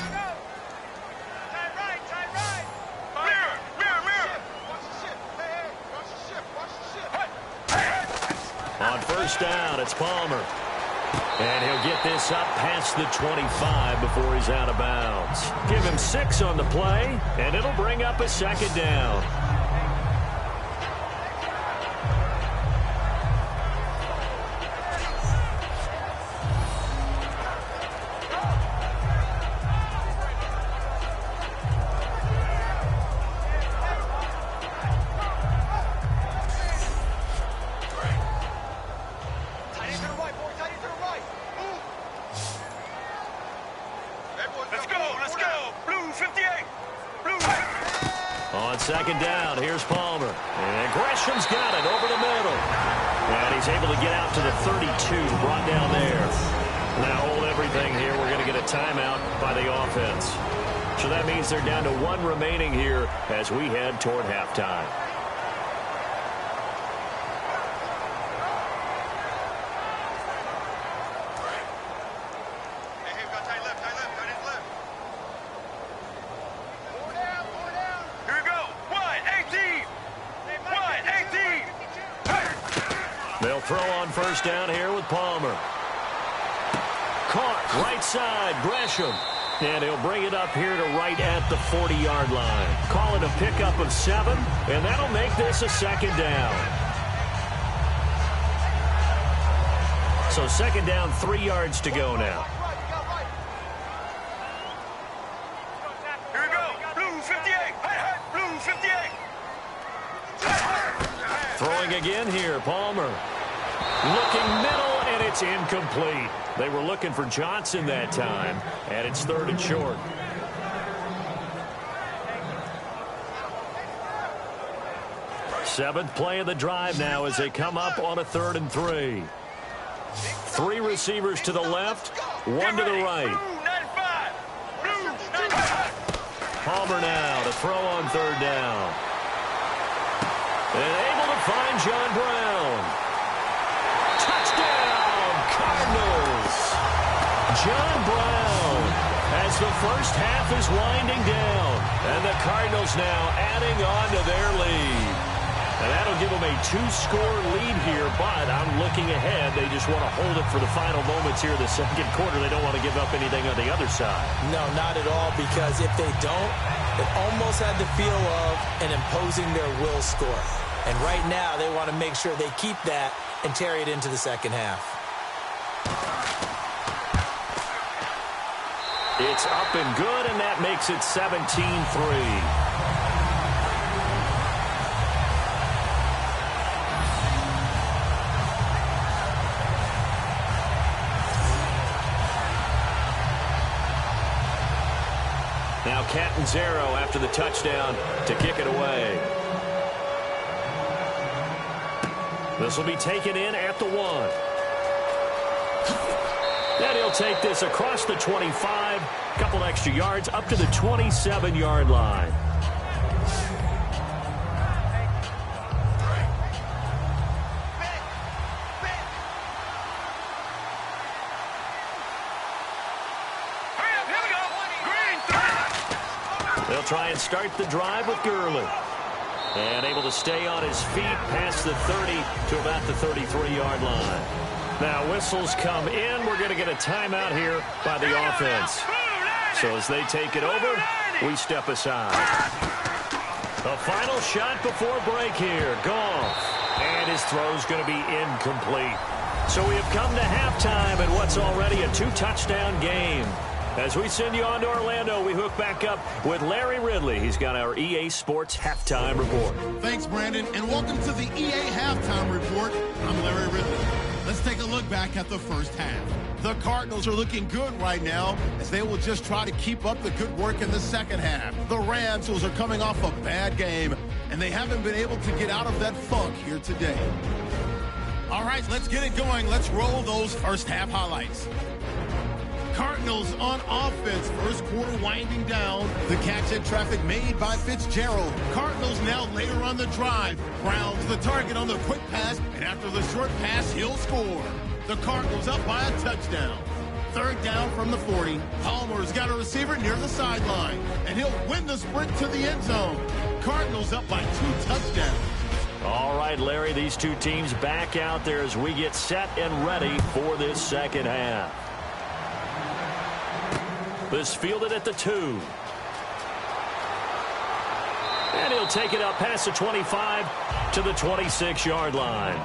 On 1st down, it's Palmer. And he'll get this up past the 25 before he's out of bounds. Give him 6 on the play, and it'll bring up a 2nd down. On 2nd down, here's Palmer. And Gresham's got it over the middle. And he's able to get out to the 32, brought down there. Now hold everything here. We're going to get a timeout by the offense. So that means they're down to 1 remaining here as we head toward halftime. They'll throw on 1st down here with Palmer. Caught right side, Gresham. And he'll bring it up here to right at the 40-yard line. Call it a pickup of 7, and that'll make this a 2nd down. So 2nd down, 3 yards to go now. Here we go. Blue 58. Blue 58. Throwing again here, Palmer. Looking middle, and it's incomplete. They were looking for Johnson that time, and it's 3rd and short. Seventh play of the drive now as they come up on a 3rd and 3. 3 receivers to the left, 1 to the right. Palmer now to throw on 3rd down. And able to find John Brown. Touchdown, Cardinals. John Brown, as the first half is winding down. And the Cardinals now adding on to their lead. And that'll give them a 2-score lead here, but I'm looking ahead. They just want to hold it for the final moments here in the second quarter. They don't want to give up anything on the other side. No, not at all, because if they don't, it almost had the feel of an imposing their will score. And right now, they want to make sure they keep that and carry it into the second half. It's up and good, and that makes it 17-3. Now Catanzaro after the touchdown to kick it away. This will be taken in at the 1. And he'll take this across the 25, a couple extra yards up to the 27-yard line. They'll try and start the drive with Gurley. And able to stay on his feet past the 30 to about the 33-yard line. Now whistles come in. We're going to get a timeout here by the offense. So as they take it over, we step aside. The final shot before break here. Goff. And his throw's going to be incomplete. So we have come to halftime in what's already a 2-touchdown game. As we send you on to Orlando, we hook back up with Larry Ridley. He's got our EA Sports Halftime Report. Thanks, Brandon, and welcome to the EA Halftime Report. I'm Larry Ridley. Let's take a look back at the first half. The Cardinals are looking good right now as they will just try to keep up the good work in the second half. The Rams are coming off a bad game, and they haven't been able to get out of that funk here today. All right, let's get it going. Let's roll those first half highlights. Cardinals on offense. First quarter winding down. The catch in traffic made by Fitzgerald. Cardinals now later on the drive. Browns the target on the quick pass, and after the short pass, he'll score. The Cardinals up by a touchdown. Third down from the 40. Palmer's got a receiver near the sideline, and he'll win the sprint to the end zone. Cardinals up by 2 touchdowns. All right, Larry, these two teams back out there as we get set and ready for this second half. This fielded at the 2. And he'll take it up past the 25 to the 26-yard line.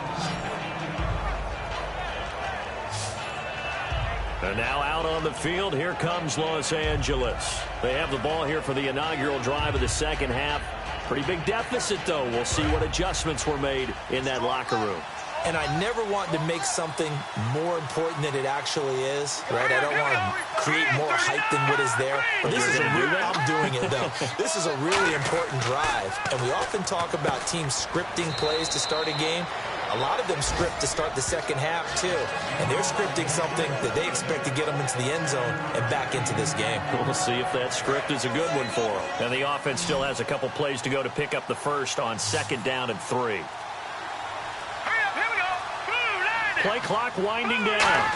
And now out on the field, here comes Los Angeles. They have the ball here for the inaugural drive of the second half. Pretty big deficit, though. We'll see what adjustments were made in that locker room. And I never want to make something more important than it actually is, right? I don't want to create more hype than what is there. But this is I'm doing it, though. This is a really important drive. And we often talk about teams scripting plays to start a game. A lot of them script to start the second half, too. And they're scripting something that they expect to get them into the end zone and back into this game. We'll see if that script is a good one for them. And the offense still has a couple plays to go to pick up the first on second down and 3. Play clock winding down.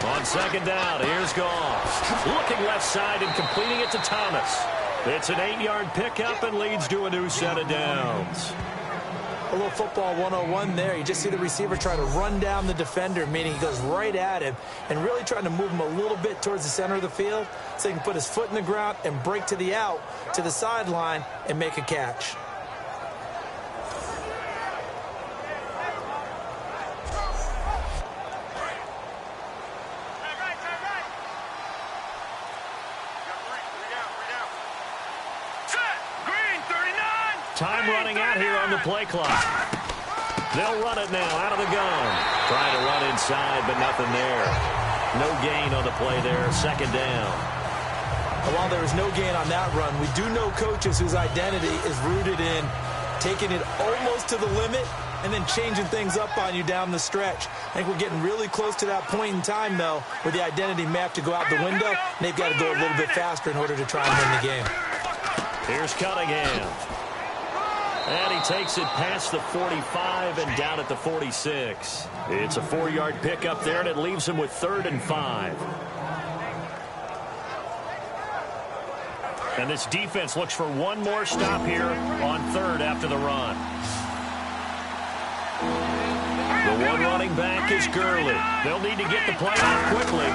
On second down, here's Goff. Looking left side and completing it to Thomas. It's an 8-yard pickup and leads to a new set of downs. A little football 101 there. You just see the receiver try to run down the defender, meaning he goes right at him and really trying to move him a little bit towards the center of the field so he can put his foot in the ground and break to the out, to the sideline, and make a catch. Time running out here on the play clock. They'll run it now out of the gun. Trying to run inside, but nothing there. No gain on the play there. Second down. While there was no gain on that run, we do know coaches whose identity is rooted in taking it almost to the limit and then changing things up on you down the stretch. I think we're getting really close to that point in time, though, where the identity may have to go out the window, and they've got to go a little bit faster in order to try and win the game. Here's Cunningham. And he takes it past the 45 and down at the 46. It's a 4-yard pickup there, and it leaves him with 3rd and 5. And this defense looks for one more stop here on third after the run. The one running back is Gurley. They'll need to get the play off quickly.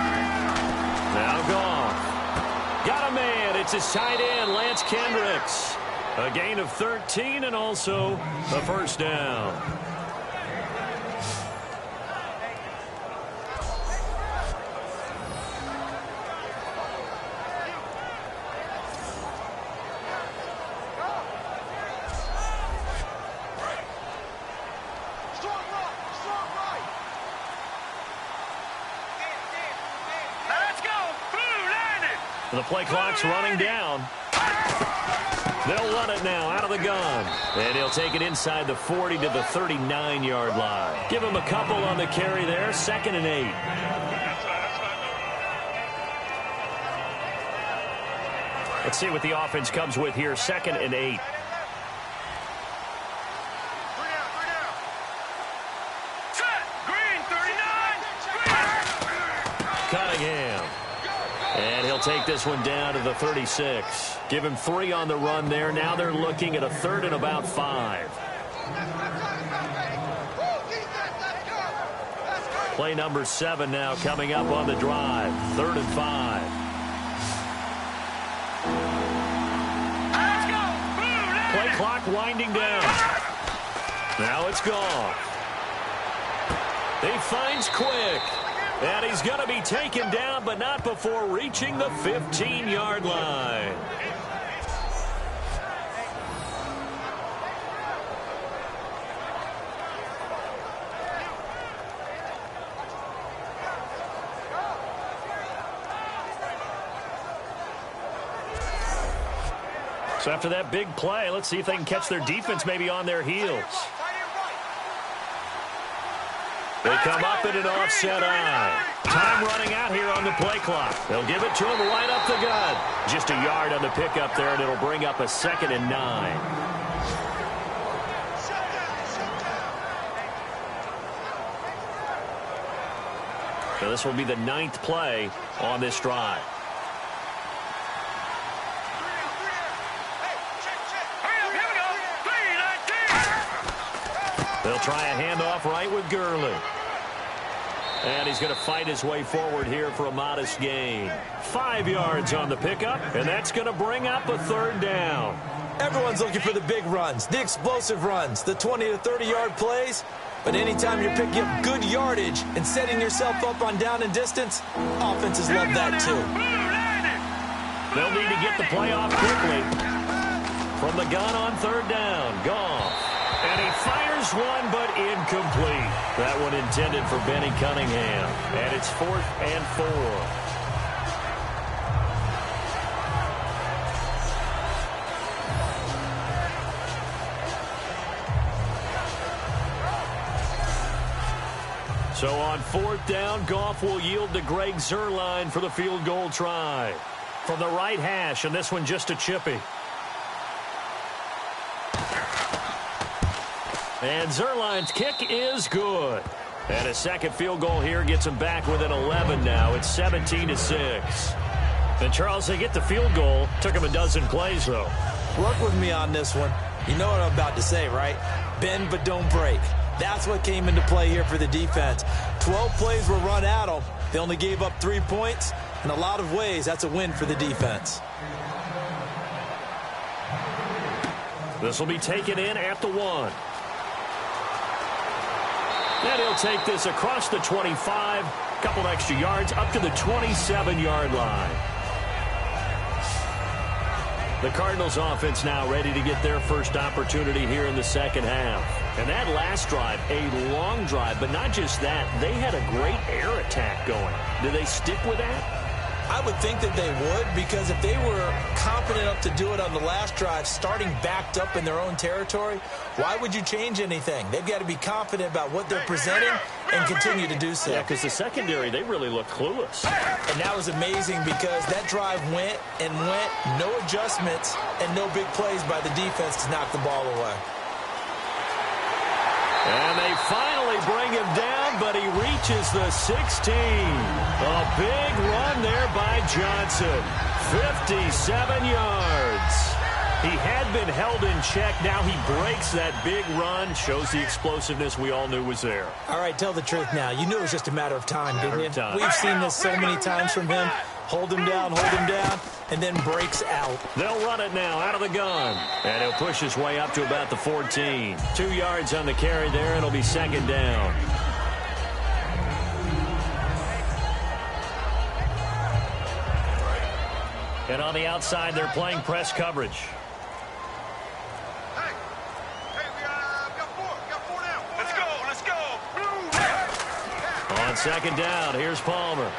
Now Goff. Got a man. It's his tight end, Lance Kendricks. A gain of 13 and also a first down. The play clock's running down. They'll run it now out of the gun. And he'll take it inside the 40 to the 39-yard line. Give him a couple on the carry there. 2nd and 8. Let's see what the offense comes with here. 2nd and 8. Cunningham. And he'll take this one down to the 36. Give him 3 on the run there. Now they're looking at a 3rd and about 5. Play number 7 now coming up on the drive. 3rd and 5. Play clock winding down. Now it's gone. He finds Quick. And he's going to be taken down, but not before reaching the 15-yard line. So after that big play, let's see if they can catch their defense maybe on their heels. They come up in an offset eye. Time running out here on the play clock. They'll give it to him right up the gut. Just a yard on the pickup there, and it'll bring up a 2nd and 9. So this will be the 9th play on this drive. They'll try a handoff right with Gurley. And he's going to fight his way forward here for a modest gain. 5 yards on the pickup, and that's going to bring up a 3rd down. Everyone's looking for the big runs, the explosive runs, the 20 to 30-yard plays. But anytime you're picking up good yardage and setting yourself up on down and distance, offenses love that too. They'll need to get the play off quickly. From the gun on 3rd down, Goff. And he fires one, but incomplete. That one intended for Benny Cunningham. And it's 4th and 4. So on 4th down, Goff will yield to Greg Zuerlein for the field goal try. From the right hash, and this one just a chippy. And Zuerlein's kick is good. And a second field goal here gets him back within 11 now. It's 17-6. And Charles, they get the field goal. Took him a dozen plays, though. Work with me on this one. You know what I'm about to say, right? Bend but don't break. That's what came into play here for the defense. 12 plays were run at them. They only gave up 3 points. In a lot of ways, that's a win for the defense. This will be taken in at the 1. And he'll take this across the 25, a couple extra yards, up to the 27-yard line. The Cardinals offense now ready to get their first opportunity here in the second half. And that last drive, a long drive, but not just that, they had a great air attack going. Do they stick with that? I would think that they would, because if they were confident enough to do it on the last drive, starting backed up in their own territory, why would you change anything? They've got to be confident about what they're presenting and continue to do so. Yeah, because the secondary, they really look clueless. And that was amazing because that drive went and went, no adjustments, and no big plays by the defense to knock the ball away. And they finally bring him down, but he reaches the 16. A big run there by Johnson. 57 yards. He had been held in check. Now he breaks that big run. Shows the explosiveness we all knew was there. All right, tell the truth now. You knew it was just a matter of time, didn't you? Time. We've seen this so many times from him. Hold him down, and then breaks out. They'll run it now out of the gun. And he'll push his way up to about the 14. 2 yards on the carry there, and it'll be second down. And on the outside, they're playing press coverage. On second down, here's Palmer.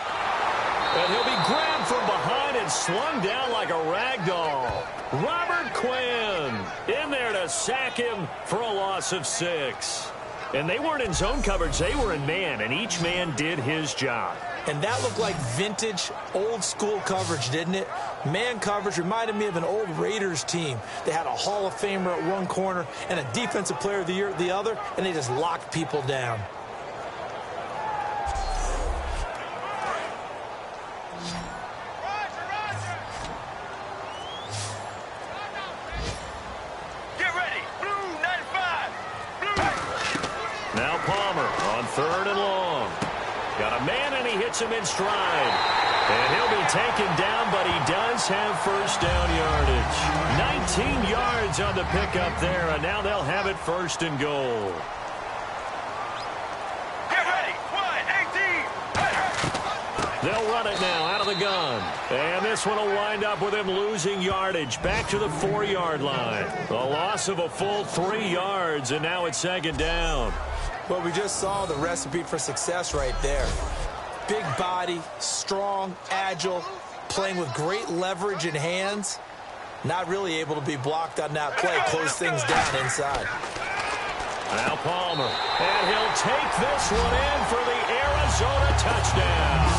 And he'll be grabbed from behind and slung down like a rag doll. Robert Quinn in there to sack him for a loss of 6. And they weren't in zone coverage, they were in man, and each man did his job. And that looked like vintage, old-school coverage, didn't it? Man coverage reminded me of an old Raiders team. They had a Hall of Famer at one corner and a Defensive Player of the Year at the other, and they just locked people down. Get ready. Blue 95. Blue. Now Palmer on 3rd and long. Got a man, and he hits him in stride. And he'll be taken down, but he does have first down yardage. 19 yards on the pickup there, and now they'll have it 1st and goal. Get ready. 1, 18. They'll run it now out of the gun. And this one will wind up with him losing yardage back to the 4-yard line. A loss of a full 3 yards, and now it's second down. Well, we just saw the recipe for success right there. Big body, strong, agile, playing with great leverage in hands. Not really able to be blocked on that play. Close things down inside. Now Palmer. And he'll take this one in for the Arizona touchdown.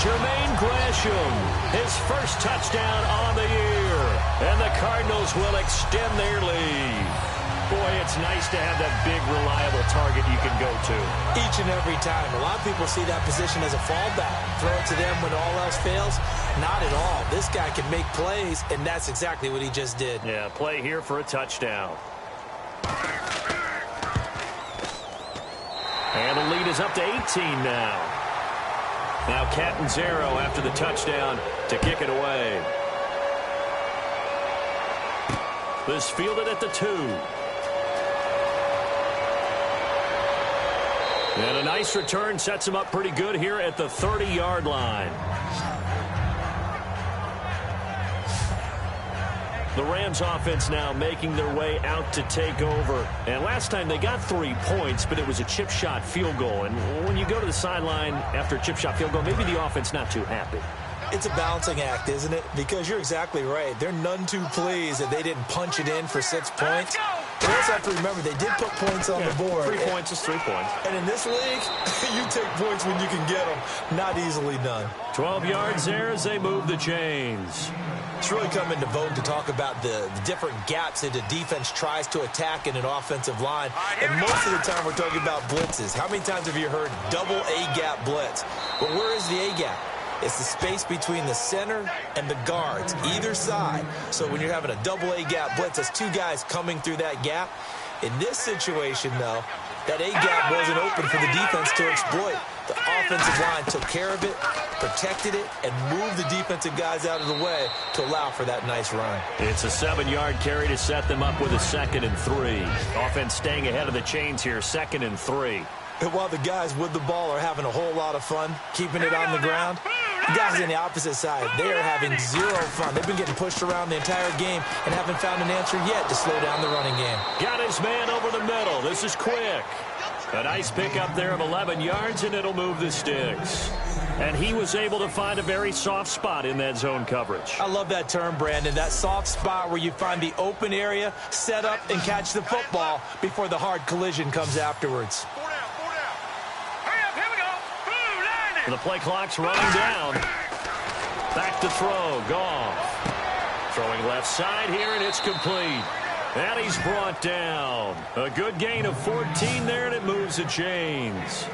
Jermaine Gresham, his first touchdown on the year. And the Cardinals will extend their lead. Boy, it's nice to have that big, reliable target you can go to. Each and every time. A lot of people see that position as a fallback. Throw it to them when all else fails. Not at all. This guy can make plays, and that's exactly what he just did. Yeah, play here for a touchdown. And the lead is up to 18 now. Now Catanzaro after the touchdown to kick it away. This fielded at the 2. And a nice return sets him up pretty good here at the 30-yard line. The Rams offense now making their way out to take over. And last time they got 3 points, but it was a chip shot field goal. And when you go to the sideline after a chip shot field goal, maybe the offense not too happy. It's a balancing act, isn't it? Because you're exactly right. They're none too pleased that they didn't punch it in for 6 points. But you also have to remember, they did put points on the board. 3 points is 3 points. And in this league, you take points when you can get them. Not easily done. 12 yards there as they move the chains. It's really come into vogue to talk about the different gaps that the defense tries to attack in an offensive line. And most of the time, we're talking about blitzes. How many times have you heard double A-gap blitz? Well, where is the A-gap? It's the space between the center and the guards, either side. So when you're having a double A-gap blitz, that's 2 guys coming through that gap. In this situation, though, that A-gap wasn't open for the defense to exploit. The offensive line took care of it, protected it, and moved the defensive guys out of the way to allow for that nice run. It's a 7-yard carry to set them up with a 2nd and 3. Offense staying ahead of the chains here, 2nd and 3. And while the guys with the ball are having a whole lot of fun keeping it on the ground, the guys on the opposite side, they are having 0 fun. They've been getting pushed around the entire game and haven't found an answer yet to slow down the running game. Got his man over the middle. This is quick. A nice pickup there of 11 yards, and it'll move the sticks. And he was able to find a very soft spot in that zone coverage. I love that term, Brandon. That soft spot where you find the open area, set up, and catch the football before the hard collision comes afterwards. 4 down. Hurry up, here we go. Blue line. The play clock's running down. Back to throw. Goff. Throwing left side here, and it's complete. And he's brought down. A good gain of 14 there, and it moves the chains.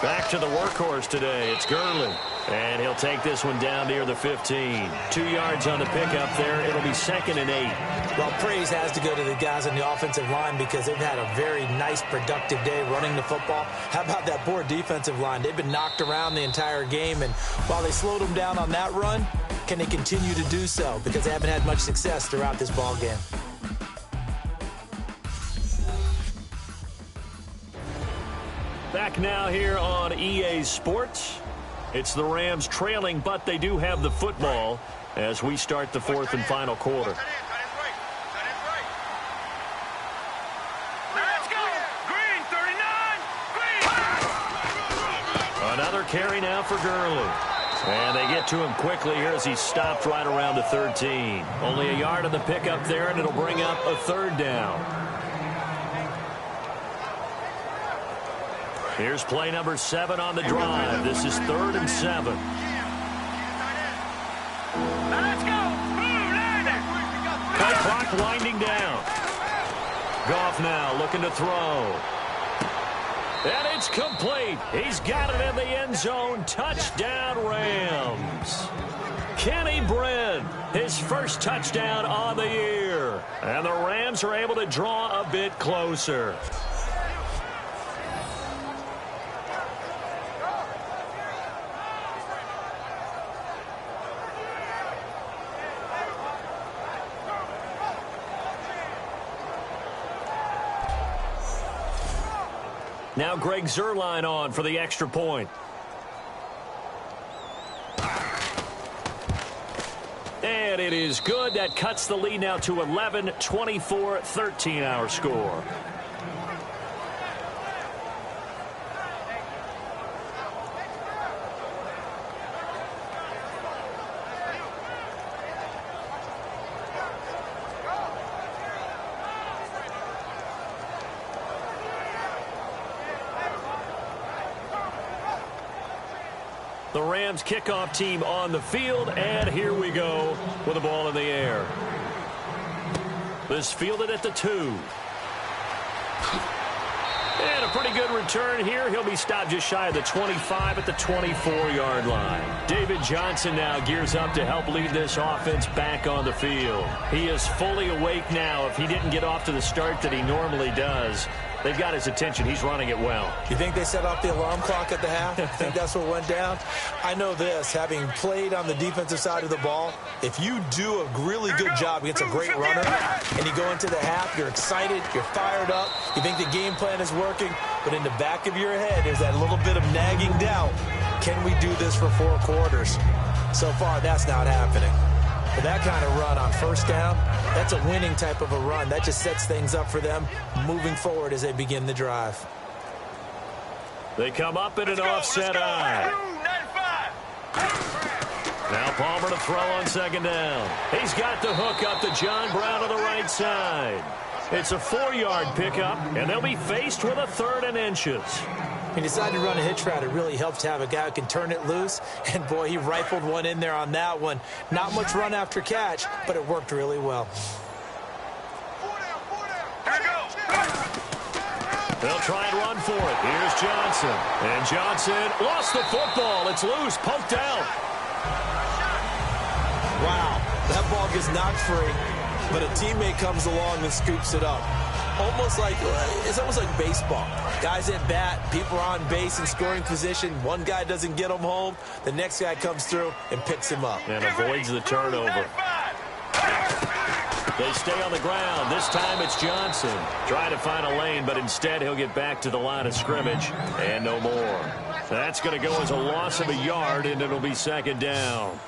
Back to the workhorse today. It's Gurley. And he'll take this one down near the 15. 2 yards on the pickup there. It'll be 2nd and 8. Well, praise has to go to the guys on the offensive line because they've had a very nice, productive day running the football. How about that poor defensive line? They've been knocked around the entire game, and while they slowed them down on that run, can they continue to do so? Because they haven't had much success throughout this ball game. Back now here on EA Sports. It's the Rams trailing, but they do have the football as we start the 4th and final quarter. Let's go! Green, 39! Green! Another carry now for Gurley. And they get to him quickly here as he's stopped right around the 13. Only a yard on the pickup there, and it'll bring up a 3rd down. Here's play number 7 on the drive. This is 3rd and 7. Let's go! Blue landing! Play clock winding down. Goff now looking to throw. And it's complete. He's got it in the end zone. Touchdown, Rams. Kenny Brin, his first touchdown on the year. And the Rams are able to draw a bit closer. Now Greg Zuerlein on for the extra point. And it is good. That cuts the lead now to 11, 24, 13 our score. The Rams kickoff team on the field, and here we go with the ball in the air. This fielded at the 2. And a pretty good return here. He'll be stopped just shy of the 25 at the 24-yard line. David Johnson now gears up to help lead this offense back on the field. He is fully awake now. If he didn't get off to the start that he normally does, they've got his attention. He's running it well. You think they set off the alarm clock at the half? I think that's what went down. I know this, having played on the defensive side of the ball, if you do a really good job against a great runner and you go into the half, you're excited, you're fired up, you think the game plan is working, but in the back of your head there's that little bit of nagging doubt. Can we do this for 4 quarters? So far, that's not happening. But that kind of run on first down, that's a winning type of a run. That just sets things up for them moving forward as they begin the drive. They come up in an offset eye. Now Palmer to throw on 2nd down. He's got the hook up to John Brown on the right side. It's a 4-yard pickup, and they'll be faced with a 3rd and inches. He decided to run a hitch route. It really helps to have a guy who can turn it loose. And, boy, he rifled one in there on that one. Not much run after catch, but it worked really well. They'll try and run for it. Here's Johnson. And Johnson lost the football. It's loose, poked out. Wow, that ball gets knocked free, but a teammate comes along and scoops it up. It's almost like baseball. Guys at bat, people are on base in scoring position. One guy doesn't get him home. The next guy comes through and picks him up. And avoids the turnover. They stay on the ground. This time it's Johnson. Trying to find a lane, but instead he'll get back to the line of scrimmage. And no more. That's going to go as a loss of a yard, and it'll be 2nd down.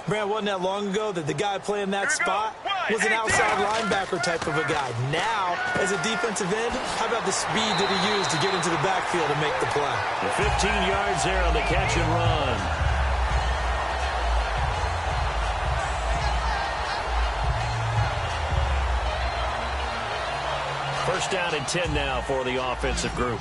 Brad, wasn't that long ago that the guy playing that spot was an outside linebacker type of a guy. Now, as a defensive end, how about the speed that he used to get into the backfield and make the play? 15 yards there on the catch and run. First down and 10 now for the offensive group.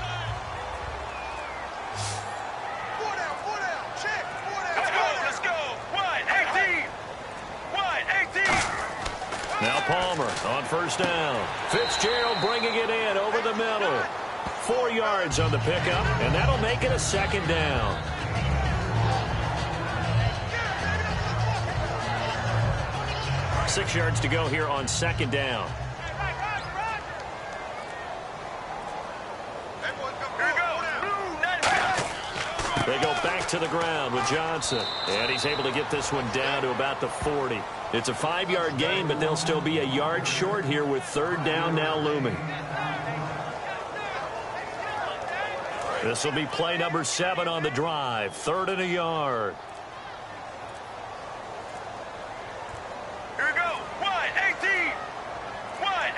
Now Palmer on first down. Fitzgerald bringing it in over the middle. 4 yards on the pickup, and that'll make it a second down. Six yards to go here on second down. They go back to the ground with Johnson. And he's able to get this one down to about the 40. It's a 5-yard gain, but they'll still be a yard short here with third down now looming. This will be play number 7 on the drive. 3rd and a yard. Here we go. Wide 18. Wide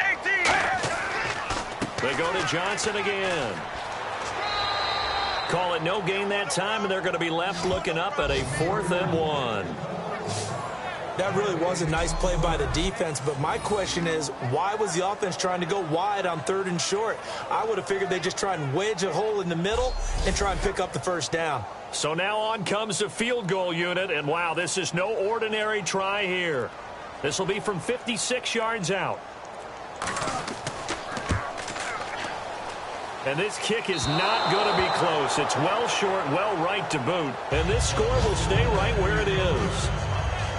18. They go to Johnson again. Call it no gain that time, and they're going to be left looking up at a 4th and 1. That really was a nice play by the defense, but my question is, why was the offense trying to go wide on 3rd and short? I would have figured they'd just try and wedge a hole in the middle and try and pick up the first down. So now on comes the field goal unit, and wow, this is no ordinary try here. This will be from 56 yards out. And this kick is not going to be close. It's well short, well right to boot. And this score will stay right where it is.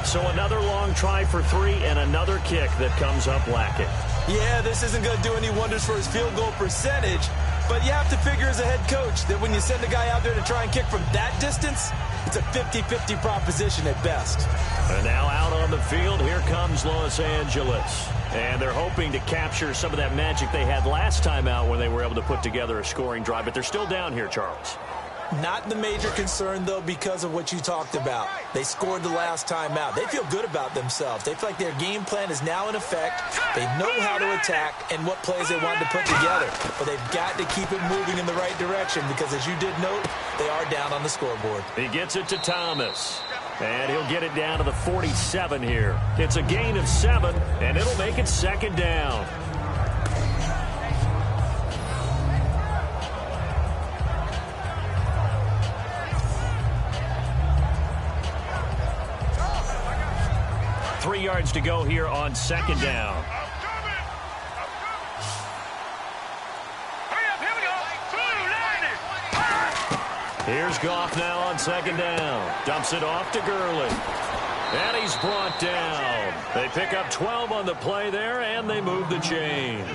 So another long try for 3 and another kick that comes up lacking. Yeah, this isn't going to do any wonders for his field goal percentage. But you have to figure as a head coach that when you send a guy out there to try and kick from that distance, it's a 50-50 proposition at best. And now out on the field, here comes Los Angeles. And they're hoping to capture some of that magic they had last time out when they were able to put together a scoring drive. But they're still down here, Charles. Not the major concern, though, because of what you talked about. They scored the last time out. They feel good about themselves. They feel like their game plan is now in effect. They know how to attack and what plays they want to put together. But they've got to keep it moving in the right direction because, as you did note, they are down on the scoreboard. He gets it to Thomas. And he'll get it down to the 47 here. It's a gain of 7, and it'll make it second down. Three yards to go here on second down. Here's Goff now on second down. Dumps it off to Gurley. And he's brought down. They pick up 12 on the play there, and they move the chains.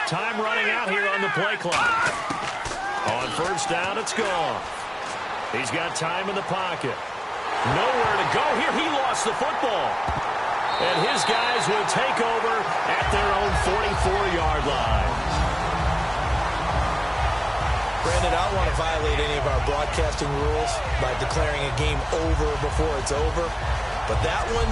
Time running out here on the play clock. On first down, it's Goff. He's got time in the pocket. Nowhere to go here. He lost the football. And his guys will take over at their own 44-yard line. Brandon, I don't want to violate any of our broadcasting rules by declaring a game over before it's over. But that one,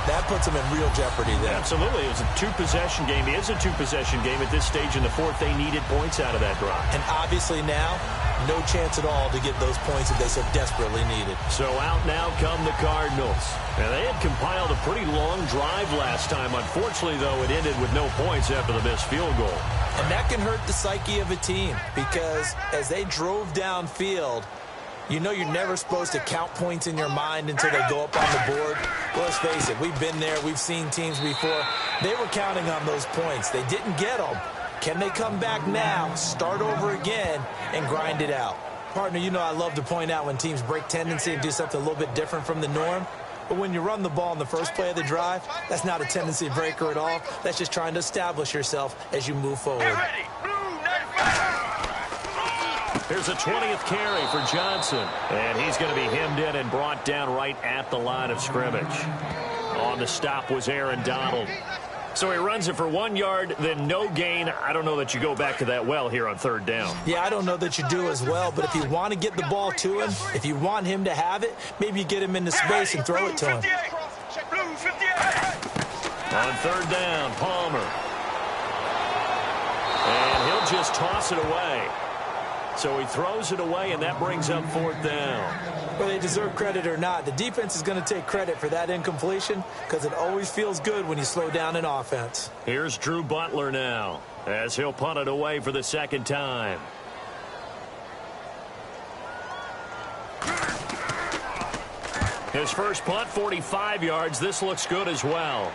that puts them in real jeopardy there. Absolutely. It was a two-possession game. It is a two-possession game at this stage in the fourth. They needed points out of that drive. And obviously now, no chance at all to get those points that they so desperately needed. So out now come the Cardinals. And they had compiled a pretty long drive last time. Unfortunately, though, it ended with no points after the missed field goal. And that can hurt the psyche of a team because as they drove downfield, you know you're never supposed to count points in your mind until they go up on the board. Well, let's face it, we've been there. We've seen teams before. They were counting on those points. They didn't get them. Can they come back now, start over again, and grind it out? Partner, you know I love to point out when teams break tendency and do something a little bit different from the norm. But when you run the ball in the first play of the drive, that's not a tendency breaker at all. That's just trying to establish yourself as you move forward. Here's a 20th carry for Johnson. And he's going to be hemmed in and brought down right at the line of scrimmage. On the stop was Aaron Donald. So he runs it for 1 yard, then no gain. I don't know that you go back to that well here on third down. Yeah, I don't know that you do as well, but if you want to get the ball to him, if you want him to have it, maybe you get him into space and throw it to him. On third down, Palmer. And he'll just toss it away. So he throws it away, and that brings up fourth down. Whether they deserve credit or not, the defense is going to take credit for that incompletion because it always feels good when you slow down an offense. Here's Drew Butler now as he'll punt it away for the second time. His first punt, 45 yards. This looks good as well.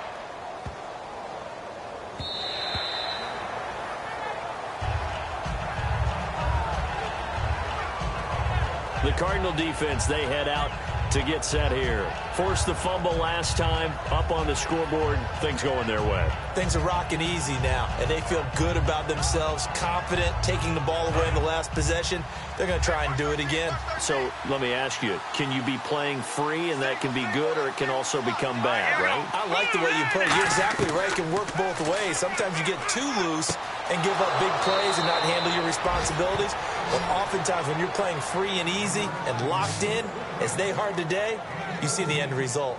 The Cardinal defense, they head out to get set here. Forced the fumble last time, up on the scoreboard, things going their way. Things are rocking easy now, and they feel good about themselves, confident, taking the ball away in the last possession. They're going to try and do it again. So let me ask you, can you be playing free and that can be good, or it can also become bad, right? I like the way you put it. You're exactly right. It can work both ways. Sometimes you get too loose and give up big plays and not handle your responsibilities. But oftentimes when you're playing free and easy and locked in, as they are today, you see the end result.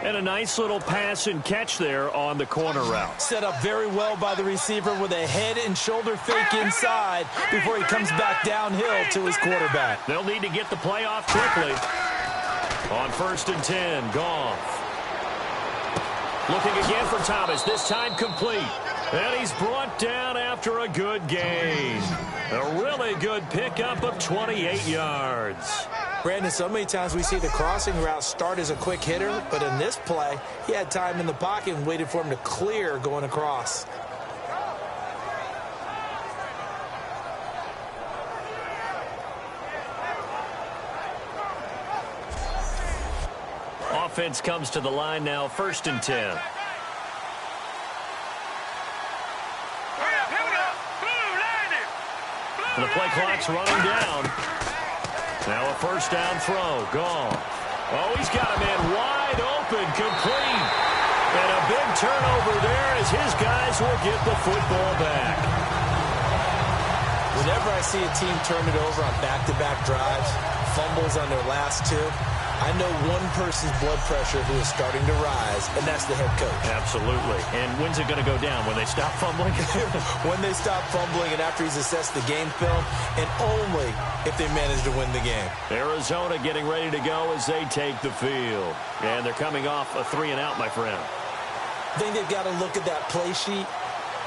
And a nice little pass and catch there on the corner route. Set up very well by the receiver with a head and shoulder fake inside before he comes back downhill to his quarterback. They'll need to get the play off quickly. On 1st and 10, Goff. Looking again for Thomas, this time complete. And he's brought down after a good gain. A really good pickup of 28 yards. Brandon, so many times we see the crossing route start as a quick hitter, but in this play, he had time in the pocket and waited for him to clear going across. Offense comes to the line now, 1st and 10. The play clock's running down. Now a 1st down throw. Goff. Oh, he's got a man wide open, complete. And a big turnover there as his guys will get the football back. Whenever I see a team turn it over on back-to-back drives, fumbles on their last two, I know one person's blood pressure who is starting to rise, and that's the head coach. Absolutely. And when's it going to go down? When they stop fumbling? When they stop fumbling and after he's assessed the game film, and only if they manage to win the game. Arizona getting ready to go as they take the field. And they're coming off a 3-and-out, my friend. I think they've got to look at that play sheet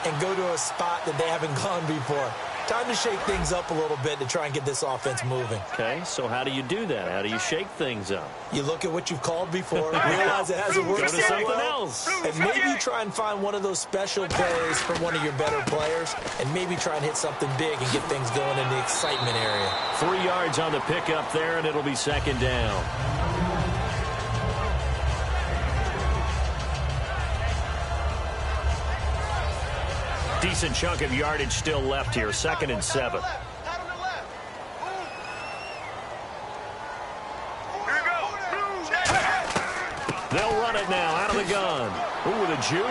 and go to a spot that they haven't gone before. Time to shake things up a little bit to try and get this offense moving. Okay, so how do you do that? How do you shake things up? You look at what you've called before, realize it hasn't worked so something well, else. and maybe you try and find one of those special plays from one of your better players, and maybe try and hit something big and get things going in the excitement area. 3 yards on the pickup there, and it'll be 2nd down. Decent chunk of yardage still left here. 2nd and 7. They'll run it now out of the gun. Ooh, with a juke.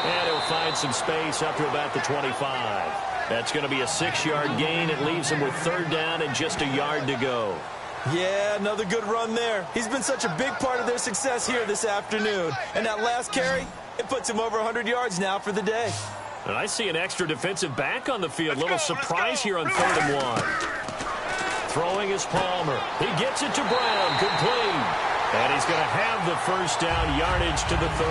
And he'll find some space up to about the 25. That's going to be a 6-yard gain. It leaves him with 3rd down and just a yard to go. Yeah, another good run there. He's been such a big part of their success here this afternoon. And that last carry, it puts him over 100 yards now for the day. And I see an extra defensive back on the field. Little surprise here on 3rd and 1. Throwing is Palmer. He gets it to Brown. Complete. And he's going to have the 1st down yardage to the 35.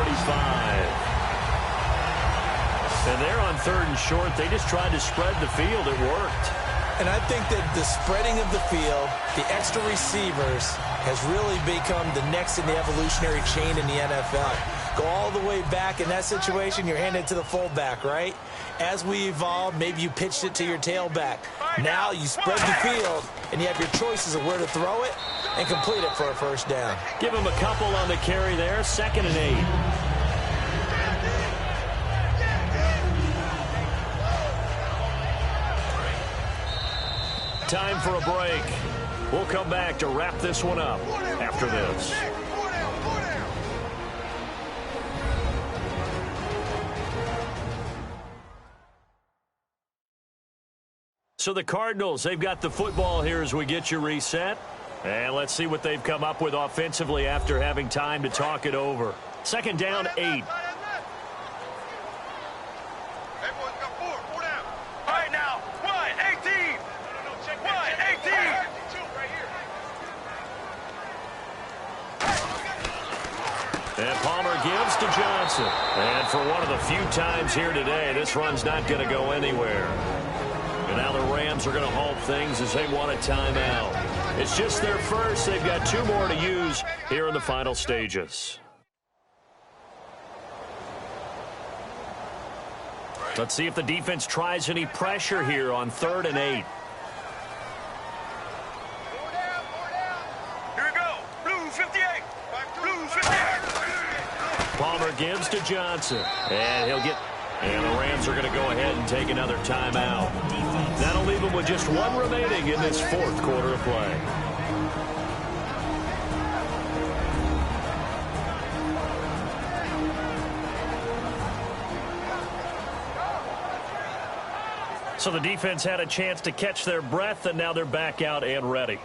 And they're on 3rd and short. They just tried to spread the field. It worked. And I think that the spreading of the field, the extra receivers, has really become the next in the evolutionary chain in the NFL. Go all the way back in that situation, you're handed to the fullback, right? As we evolve, maybe you pitched it to your tailback. Now you spread the field, and you have your choices of where to throw it and complete it for a 1st down. Give him a couple on the carry there. 2nd and 8. Time for a break. We'll come back to wrap this one up after this. So the Cardinals, they've got the football here as we get you reset. And let's see what they've come up with offensively after having time to talk it over. Second down, 8. And Palmer gives to Johnson. And for one of the few times here today, this run's not going to go anywhere. And now the Rams are going to halt things as they want a timeout. It's just their first. They've got 2 more to use here in the final stages. Let's see if the defense tries any pressure here on 3rd and 8. Palmer gives to Johnson. And he'll get... And the Rams are going to go ahead and take another timeout. That'll leave them with just 1 remaining in this 4th quarter of play. So the defense had a chance to catch their breath, and now they're back out and ready.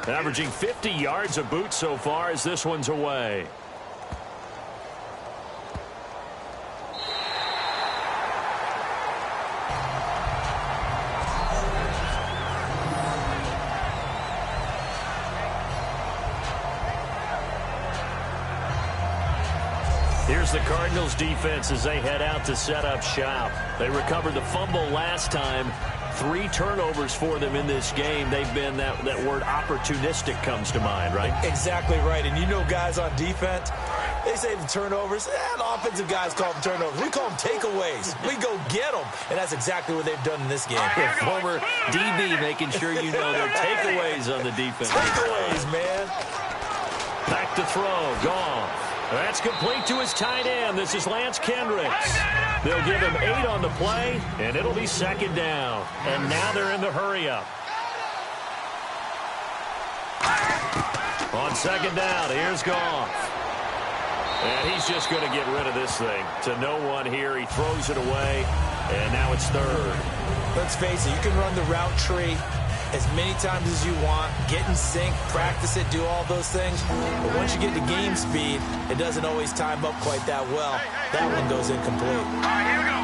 Averaging 50 yards a boot so far as this one's away. Here's the Cardinals defense as they head out to set up shop. They recovered the fumble last time. 3 turnovers for them in this game. They've been, that word opportunistic comes to mind, right? Exactly right. And you know guys on defense, they say the turnovers. The offensive guys call them turnovers. We call them takeaways. We go get them. And that's exactly what they've done in this game. Former DB making sure you know their takeaways on the defense. Takeaways, man. Back to throw. Gone. That's complete to his tight end. This is Lance Kendricks. They'll give him 8 on the play, and it'll be 2nd down. And now they're in the hurry-up. On 2nd down, here's Goff. And he's just going to get rid of this thing. To no one here, he throws it away, and now it's 3rd. Let's face it, you can run the route tree as many times as you want, get in sync, practice it, do all those things. But once you get to game speed, it doesn't always time up quite that well. That one goes incomplete. All right, here we go.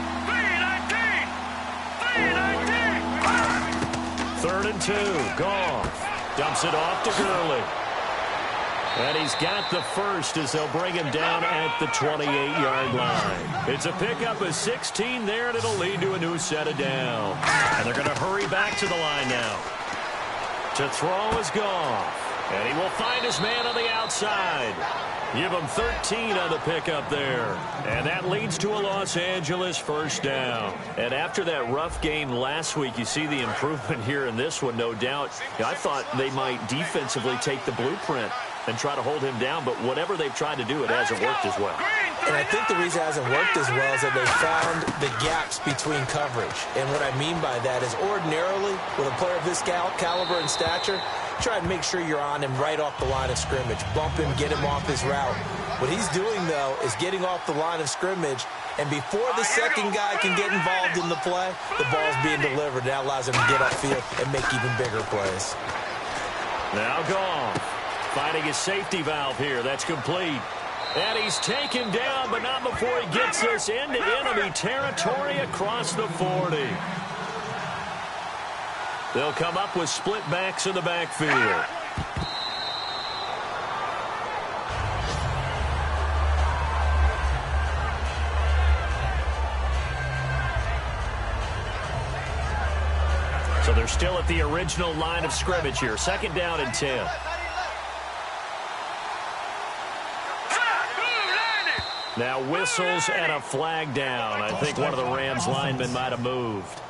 3rd and 2. Goff dumps it off to Gurley. And he's got the first as they'll bring him down at the 28-yard line. It's a pickup of 16 there, and it'll lead to a new set of down. And they're going to hurry back to the line now. To throw is Goff. And he will find his man on the outside. Give him 13 on the pickup there. And that leads to a Los Angeles 1st down. And after that rough game last week, you see the improvement here in this one, no doubt. I thought they might defensively take the blueprint and try to hold him down, but whatever they've tried to do, it hasn't worked as well. And I think the reason it hasn't worked as well is that they found the gaps between coverage. And what I mean by that is ordinarily, with a player of this caliber and stature, try and make sure you're on him right off the line of scrimmage. Bump him, get him off his route. What he's doing, though, is getting off the line of scrimmage, and before the second guy can get involved in the play, the ball's being delivered. That allows him to get upfield and make even bigger plays. Now Goff finding his safety valve here. That's complete. And he's taken down, but not before he gets this into enemy territory across the 40. They'll come up with split backs in the backfield. So they're still at the original line of scrimmage here. 2nd down and 10. Now whistles and a flag down. I think one of the Rams linemen might have moved.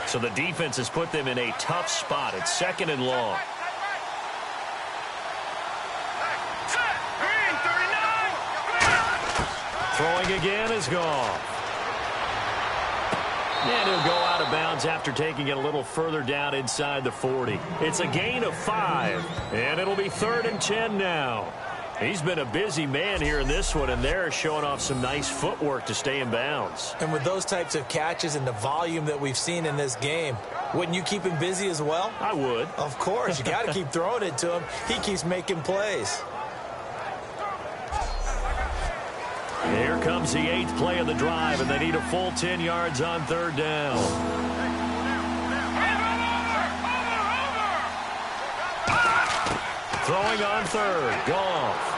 So the defense has put them in a tough spot. It's 2nd and long. Throwing again is Goff. And he'll go out of of bounds after taking it a little further down inside the 40. It's a gain of 5, and it'll be 3rd and 10 now. He's been a busy man here in this one, and they're showing off some nice footwork to stay in bounds. And with those types of catches and the volume that we've seen in this game, wouldn't you keep him busy as well? I would. Of course. You got to keep throwing it to him. He keeps making plays. Here comes the 8th play of the drive, and they need a full 10 yards on 3rd down. Throwing on 3rd, Goff.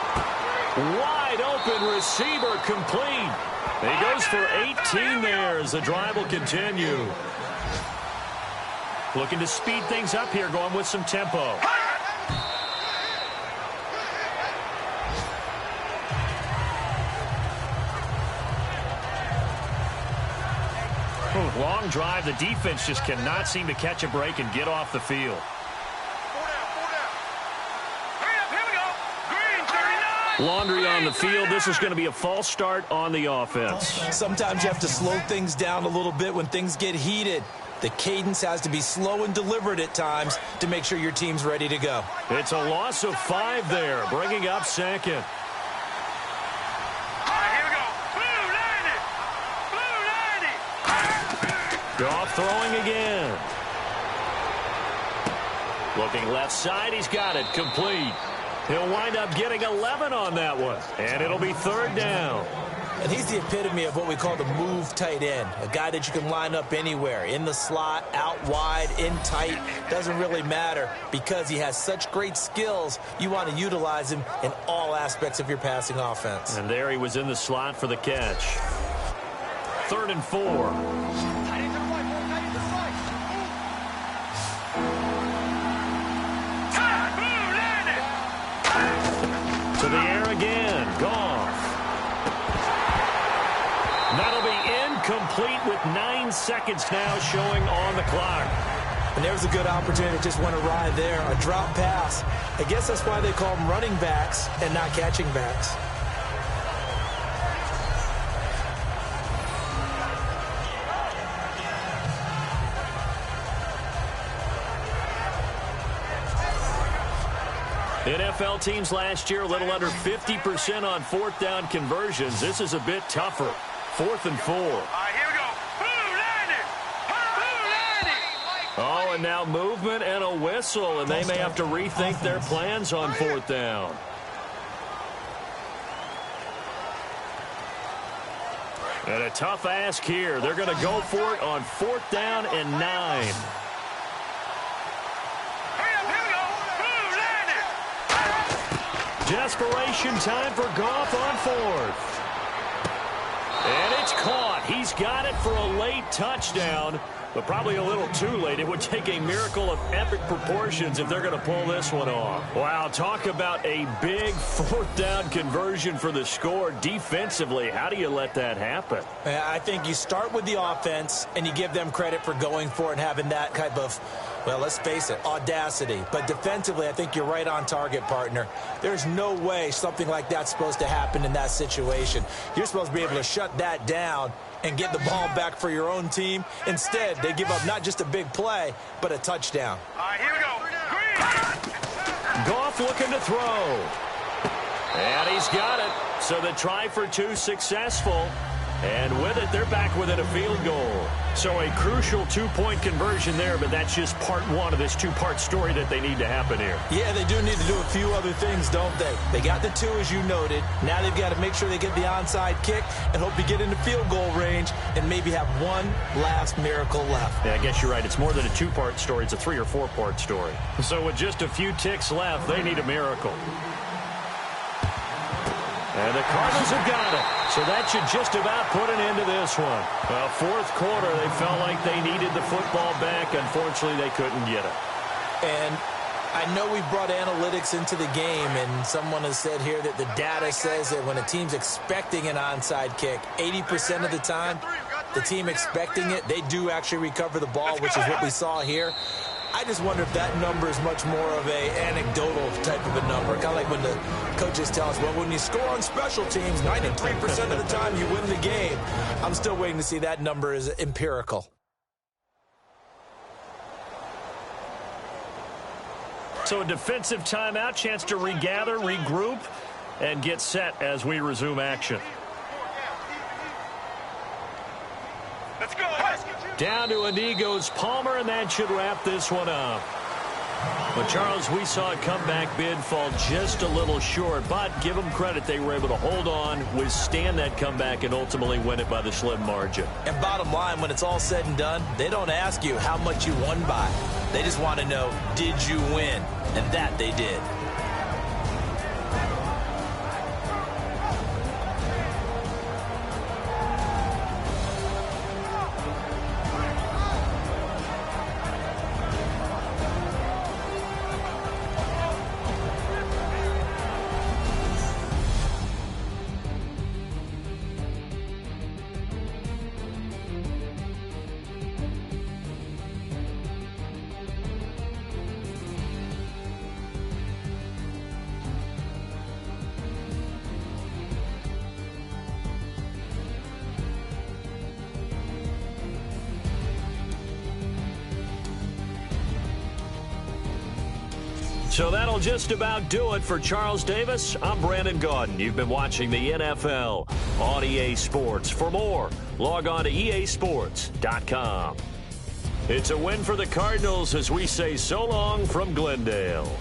Wide open receiver, complete. He goes for 18 there as the drive will continue. Looking to speed things up here, going with some tempo. Long drive. The defense just cannot seem to catch a break and get off the field. Laundry on the field. This is going to be a false start on the offense. Sometimes you have to slow things down a little bit when things get heated. The cadence has to be slow and deliberate at times to make sure your team's ready to go. It's a loss of 5 there, bringing up 2nd. Goff throwing again. Looking left side, he's got it, complete. He'll wind up getting 11 on that one, and it'll be 3rd down. And he's the epitome of what we call the move tight end, a guy that you can line up anywhere, in the slot, out wide, in tight, doesn't really matter. Because he has such great skills, you want to utilize him in all aspects of your passing offense. And there he was in the slot for the catch. 3rd and 4. To the air again, Goff. That'll be incomplete with 9 seconds now showing on the clock. And there's a good opportunity to just went awry there, a drop pass. I guess that's why they call them running backs and not catching backs. NFL teams last year a little under 50% on 4th down conversions. This is a bit tougher. 4th and 4. All right, here we go. Oh, and now movement and a whistle, and they may have to rethink their plans on 4th down. And a tough ask here. They're going to go for it on 4th down and 9. Desperation time for Goff on 4th. And it's caught. He's got it for a late touchdown, but probably a little too late. It would take a miracle of epic proportions if they're going to pull this one off. Wow, talk about a big 4th down conversion for the score. Defensively, how do you let that happen? I think you start with the offense, and you give them credit for going for it and having that type of, well, let's face it, audacity. But defensively, I think you're right on target, partner. There's no way something like that's supposed to happen in that situation. You're supposed to be able to shut that down and get the ball back for your own team. Instead, they give up not just a big play, but a touchdown. All right, here we go. Goff looking to throw. And he's got it. So the try for 2 successful. And with it, they're back within a field goal. So a crucial 2-point conversion there, but that's just part 1 of this 2-part story that they need to happen here. Yeah, they do need to do a few other things, don't they? They got the 2, as you noted. Now they've got to make sure they get the onside kick and hope to get into field goal range and maybe have one last miracle left. Yeah, I guess you're right. It's more than a 2-part story. It's a 3- or 4-part story. So with just a few ticks left, they need a miracle. And the Cardinals have got it. So that should just about put an end to this one. Well, 4th quarter, they felt like they needed the football back. Unfortunately, they couldn't get it. And I know we brought analytics into the game, and someone has said here that the data says that when a team's expecting an onside kick, 80% of the time, the team expecting it, they do actually recover the ball, which is what we saw here. I just wonder if that number is much more of a anecdotal type of a number. Kind of like when the coaches tell us, well, when you score on special teams, 93% of the time you win the game. I'm still waiting to see that number is empirical. So a defensive timeout, chance to regather, regroup, and get set as we resume action. Let's go. Down to a knee goes Palmer, and that should wrap this one up. But, Charles, we saw a comeback bid fall just a little short, but give them credit. They were able to hold on, withstand that comeback, and ultimately win it by the slim margin. And bottom line, when it's all said and done, they don't ask you how much you won by. They just want to know, did you win? And that they did. So that'll just about do it for Charles Davis. I'm Brandon Gaudin. You've been watching the NFL on EA Sports. For more, log on to easports.com. It's a win for the Cardinals as we say so long from Glendale.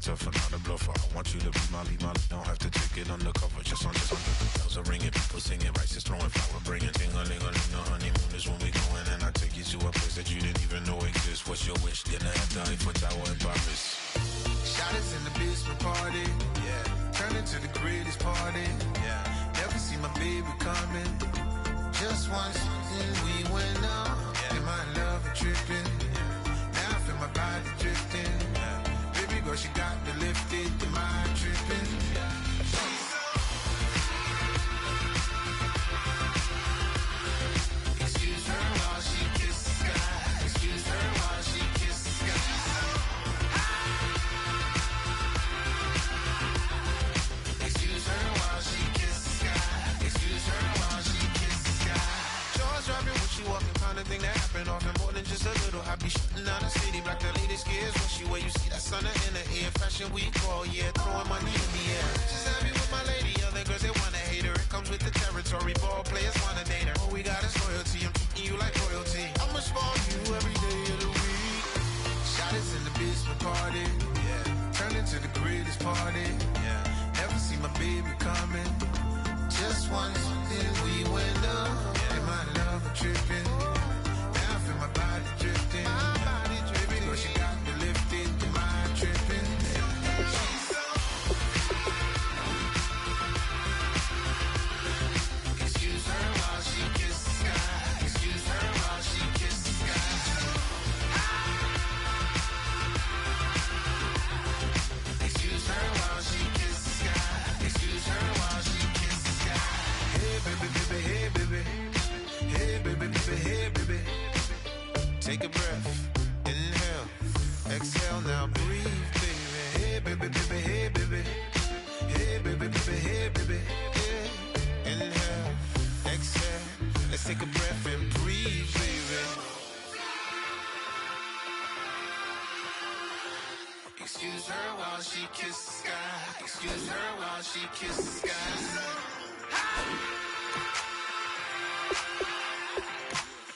tough and not a bluffer. I want you to be my lead, don't have to take it undercover. Just under the bells are ringing, people singing, rice throwing flower, bringing ting-a-ling-a-ling. The honeymoon is when we going, and I take you to a place that you didn't even know exists. What's your wish? Dinner at the Eiffel Tower in Paris. Shot us in the basement party, yeah. Turn into the greatest party, yeah. Never see my baby coming. Just once, we went up, yeah. And my love tripping, yeah. Now I feel my body drifting, yeah. Baby girl, she got me lifted, the mind tripping, yeah. Excuse her while she kisses the sky. Excuse her while she kisses the sky. Excuse her while she kisses the sky. Excuse her while she kisses the sky. Jaws dropping when she walking, kind of thing that happen often. More than just a little. I be shutting down the city, black the latest gears. When she where you see that sun in the air. Fashion week all year, throwing money in the air. She's happy with my lady, other girls they wanna hate her. It comes with the territory, ball players wanna date her. All we got is loyalty, I'm treating you like royalty. I'ma spoil you every day of the week. Shot us in the basement party, yeah. Turned into the greatest party, yeah. Never see my baby coming. Just once, then we went up, yeah. And my love tripping, now I feel my body drifting. My body drifting. Baby girl, she got me lifted, the mind tripping. Excuse her while she kisses the sky. Excuse her while she kisses the sky. Excuse her while she kisses the sky. Excuse her while she kisses the sky. Hey baby, baby, hey baby. Hey baby, baby, hey baby. Take a breath, inhale, exhale, now breathe, baby. Hey baby, baby, hey baby. Hey baby, baby, hey baby. Yeah. Inhale, exhale, let's take a breath and breathe, baby. Excuse her while she kisses the sky. Excuse her while she kisses the sky.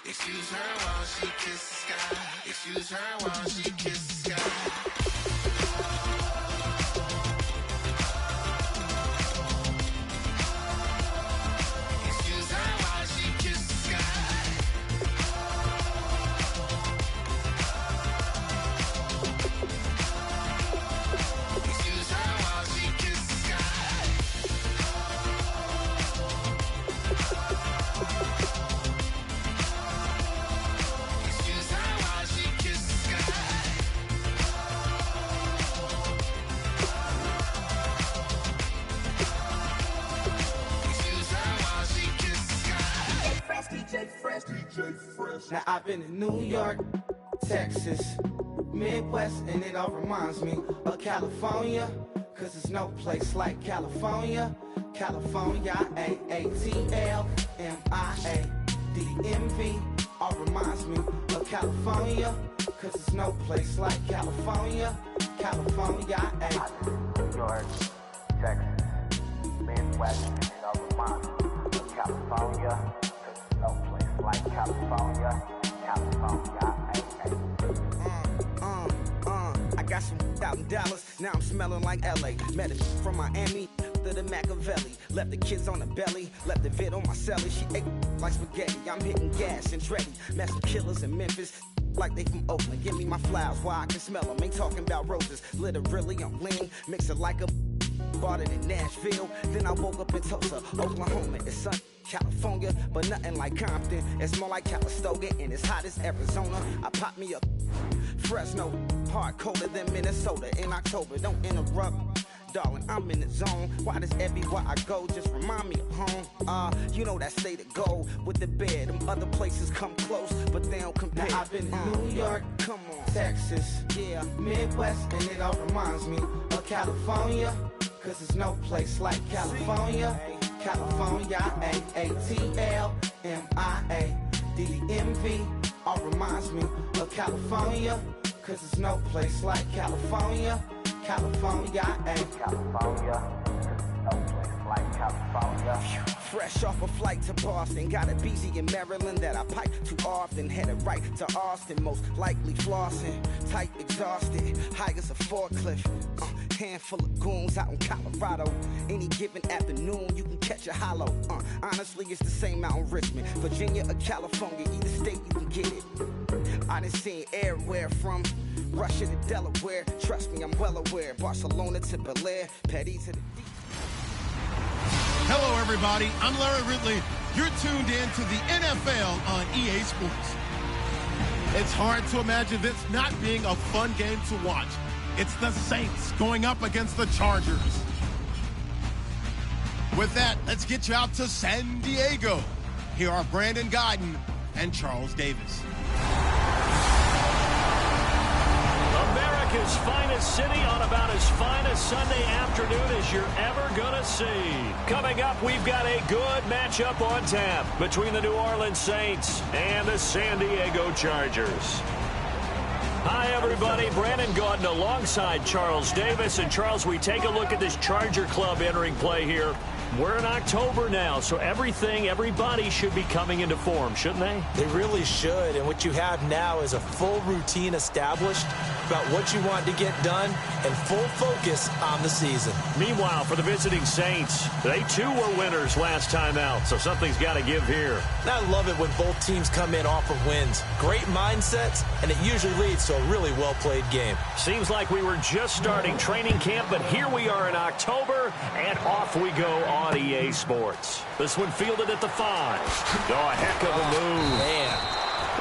Excuse her while she kisses the sky. Excuse her while she kisses the sky. Excuse her while she kisses the sky. Excuse her while she kisses the sky. Excuse her while she kisses the sky. Excuse her while she kisses the sky. Fresh, DJ Fresh. Now I've been in New York, Texas, Midwest, and it all reminds me of California. Cause there's no place like California. California, AATLMIA-DMV. All reminds me of California. Cause there's no place like California. California, New York, Texas, Midwest, and it all reminds me of California. Cause there's no place like California. California, I got some $1,000, now I'm smelling like LA. Met it from Miami to the Machiavelli. Left the kids on the belly, left the vid on my celly. She ate like spaghetti, I'm hitting gas and Dreddy. Met some killers in Memphis, like they from Oakland. Give me my flowers while I can smell them. Ain't talking about roses, literally I'm lean. Mix it like a bought it in Nashville. Then I woke up in Tulsa, Oklahoma. It's sunny, California, but nothing like Compton. It's more like Calistoga, and it's hot as Arizona. I pop me a Fresno, hard colder than Minnesota in October. Don't interrupt, darling, I'm in the zone. Why does everywhere I go just remind me of home? You know that state of gold with the bed. Them other places come close, but they don't compare. Now I've been in New York, come on, Texas, yeah, Midwest, and it all reminds me of California. Cause there's no place like California. California, AATLMIA-DMV. All reminds me of California. Cause there's no place like California. California, California, cause there's no place like California. Fresh off a flight to Boston, got a BZ in Maryland that I pipe too often. Headed right to Austin, most likely flossing. Tight, exhausted, high as a forklift. Handful of goons out in Colorado. Any given afternoon, you can catch a hollow. Honestly, it's the same out in Richmond, Virginia or California. Either state, you can get it. I done seen everywhere from Russia to Delaware. Trust me, I'm well aware. Barcelona to Bel Air, Petty to the deep. Hello, everybody. I'm Larry Ridley. You're tuned in to the NFL on EA Sports. It's hard to imagine this not being a fun game to watch. It's the Saints going up against the Chargers. With that, let's get you out to San Diego. Here are Brandon Guyton and Charles Davis. America's finest city on about as fine a Sunday afternoon as you're ever gonna see. Coming up, we've got a good matchup on tap between the New Orleans Saints and the San Diego Chargers. Hi, everybody. Brandon Guyton alongside Charles Davis. And, Charles, we take a look at this Charger club entering play here. We're in October now, so everybody should be coming into form, shouldn't they? They really should, and what you have now is a full routine established about what you want to get done and full focus on the season. Meanwhile, for the visiting Saints, they too were winners last time out, so something's got to give here. And I love it when both teams come in off of wins. Great mindsets, and it usually leads to a really well-played game. Seems like we were just starting training camp, but here we are in October, and off we go on EA Sports. This one fielded at the 5. Oh, a heck of a move. Man.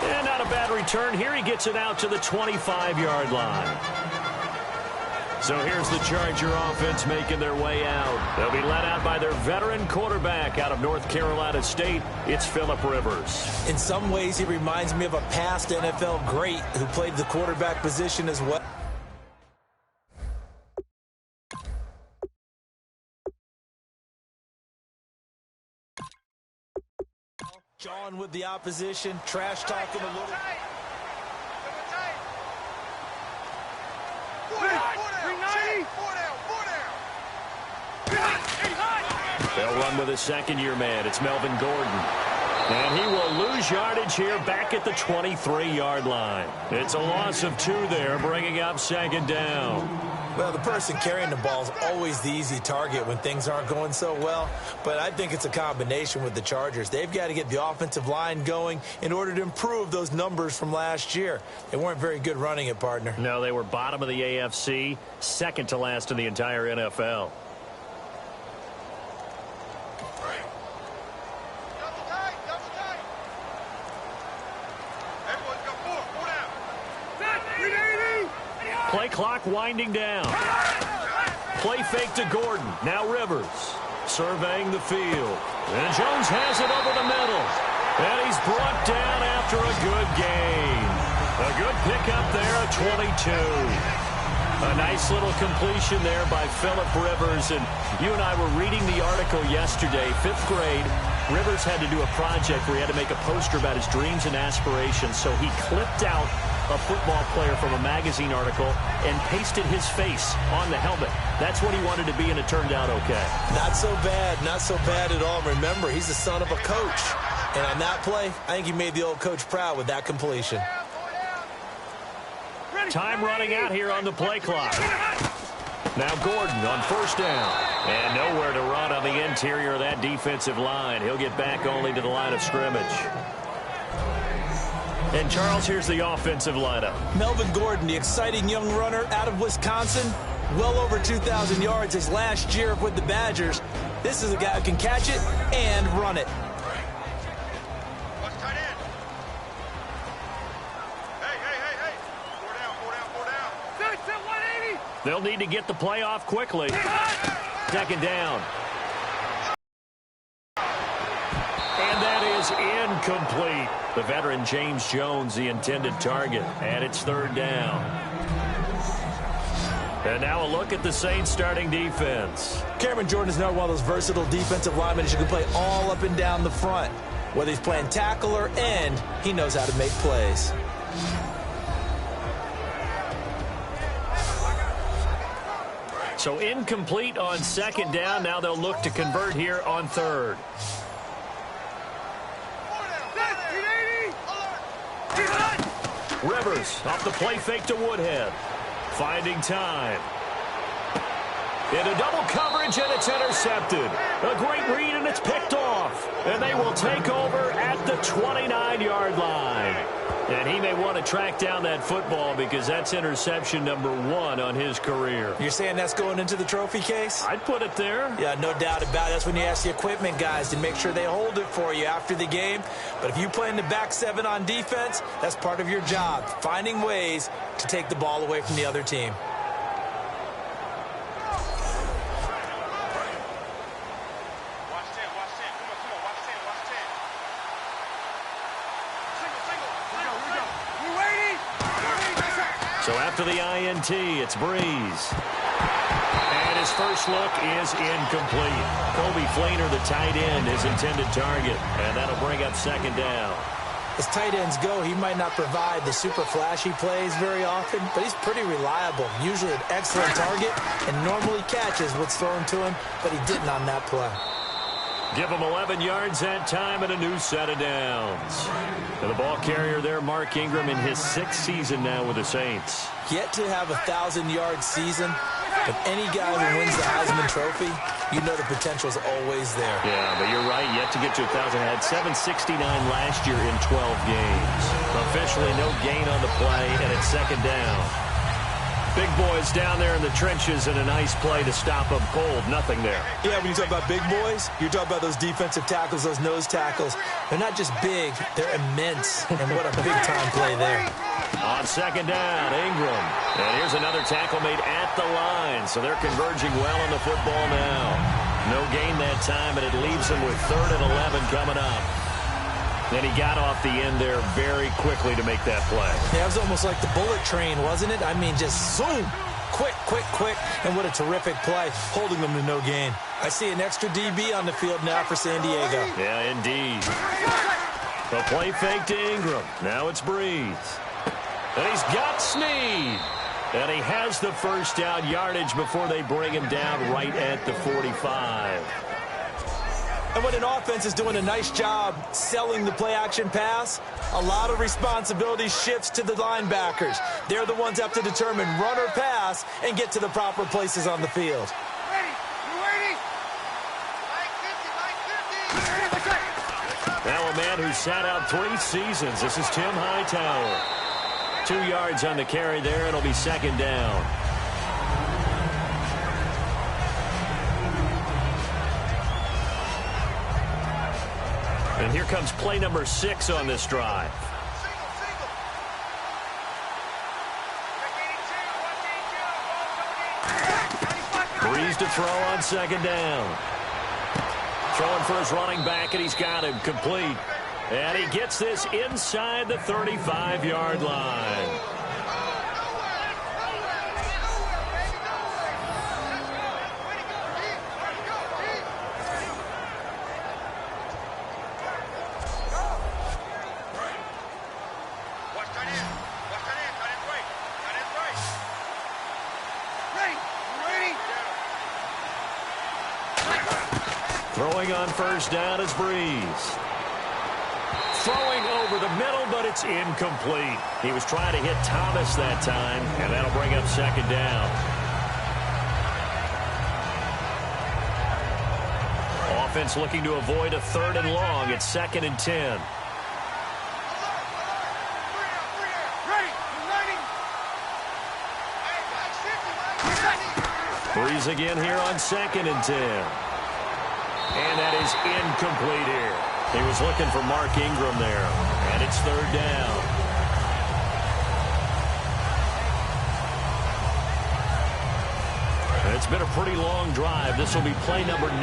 And not a bad return here. He gets it out to the 25-yard line. So here's the Charger offense making their way out. They'll be led out by their veteran quarterback out of North Carolina State. It's Phillip Rivers. In some ways, he reminds me of a past NFL great who played the quarterback position as well. John with the opposition, trash talking a little. They'll run with a second-year man. It's Melvin Gordon. And he will lose yardage here back at the 23-yard line. It's a loss of 2 there, bringing up second down. Well, the person carrying the ball is always the easy target when things aren't going so well. But I think it's a combination with the Chargers. They've got to get the offensive line going in order to improve those numbers from last year. They weren't very good running it, partner. No, they were bottom of the AFC, second to last in the entire NFL. Play clock winding down. Play fake to Gordon. Now Rivers surveying the field. And Jones has it over the middle. And he's brought down after a good gain. A good pickup there at 22. A nice little completion there by Phillip Rivers. And you and I were reading the article yesterday, 5th grade. Rivers had to do a project where he had to make a poster about his dreams and aspirations. So he clipped out a football player from a magazine article and pasted his face on the helmet. That's what he wanted to be, and it turned out okay. Not so bad at all. Remember, he's the son of a coach. And on that play, I think he made the old coach proud with that completion. Time running out here on the play clock. Now Gordon on first down. And nowhere to run on the interior of that defensive line. He'll get back only to the line of scrimmage. And, Charles, here's the offensive lineup. Melvin Gordon, the exciting young runner out of Wisconsin. Well over 2,000 yards his last year with the Badgers. This is a guy who can catch it and run it. They'll need to get the play off quickly. Second down. And that is incomplete. The veteran James Jones, the intended target. And it's third down. And now a look at the Saints starting defense. Cameron Jordan is now one of those versatile defensive linemen who can play all up and down the front. Whether he's playing tackle or end, he knows how to make plays. So incomplete on second down. Now they'll look to convert here on third. Rivers off the play fake to Woodhead. Finding time. Into double coverage, and it's intercepted. A great read, and it's picked off. And they will take over at the 29-yard line. And he may want to track down that football because that's interception number 1 on his career. You're saying that's going into the trophy case? I'd put it there. Yeah, no doubt about it. That's when you ask the equipment guys to make sure they hold it for you after the game. But if you play in the back 7 on defense, that's part of your job, finding ways to take the ball away from the other team. So after the INT, it's Breeze. And his first look is incomplete. Kobe Flainer, the tight end, his intended target. And that'll bring up second down. As tight ends go, he might not provide the super flashy plays very often, but he's pretty reliable. Usually an excellent target and normally catches what's thrown to him, but he didn't on that play. Give him 11 yards that time and a new set of downs. And the ball carrier there, Mark Ingram, in his 6th season now with the Saints. Yet to have a 1,000-yard season, but any guy who wins the Heisman Trophy, you know the potential's always there. Yeah, but you're right, yet to get to 1,000. Had 769 last year in 12 games. Officially no gain on the play, and it's second down. Big boys down there in the trenches and a nice play to stop them cold. Nothing there. Yeah, when you talk about big boys, you're talking about those defensive tackles, those nose tackles. They're not just big, they're immense. And what a big-time play there. On second down, Ingram. And here's another tackle made at the line. So they're converging well on the football now. No gain that time, and it leaves them with 3rd and 11 coming up. Then he got off the end there very quickly to make that play. Yeah, it was almost like the bullet train, wasn't it? I mean, just zoom. Quick, quick, quick. And what a terrific play, holding them to no gain. I see an extra DB on the field now for San Diego. Yeah, indeed. The play fake to Ingram. Now it's Breeze. And he's got Snead. And he has the first down yardage before they bring him down right at the 45. And when an offense is doing a nice job selling the play-action pass, a lot of responsibility shifts to the linebackers. They're the ones that have to determine run or pass and get to the proper places on the field. Now a man who sat out 3 seasons. This is Tim Hightower. 2 yards on the carry there. It'll be second down. And here comes play number 6 on this drive. Breeze to throw on second down. Throwing for his running back, and he's got him complete. And he gets this inside the 35-yard line. Throwing on first down is Breeze. Throwing over the middle, but it's incomplete. He was trying to hit Thomas that time, and that'll bring up second down. Offense looking to avoid a 3rd and long. It's 2nd and 10. Breeze again here on 2nd and 10. And that is incomplete here. He was looking for Mark Ingram there. And it's 3rd down. And it's been a pretty long drive. This will be play number 9.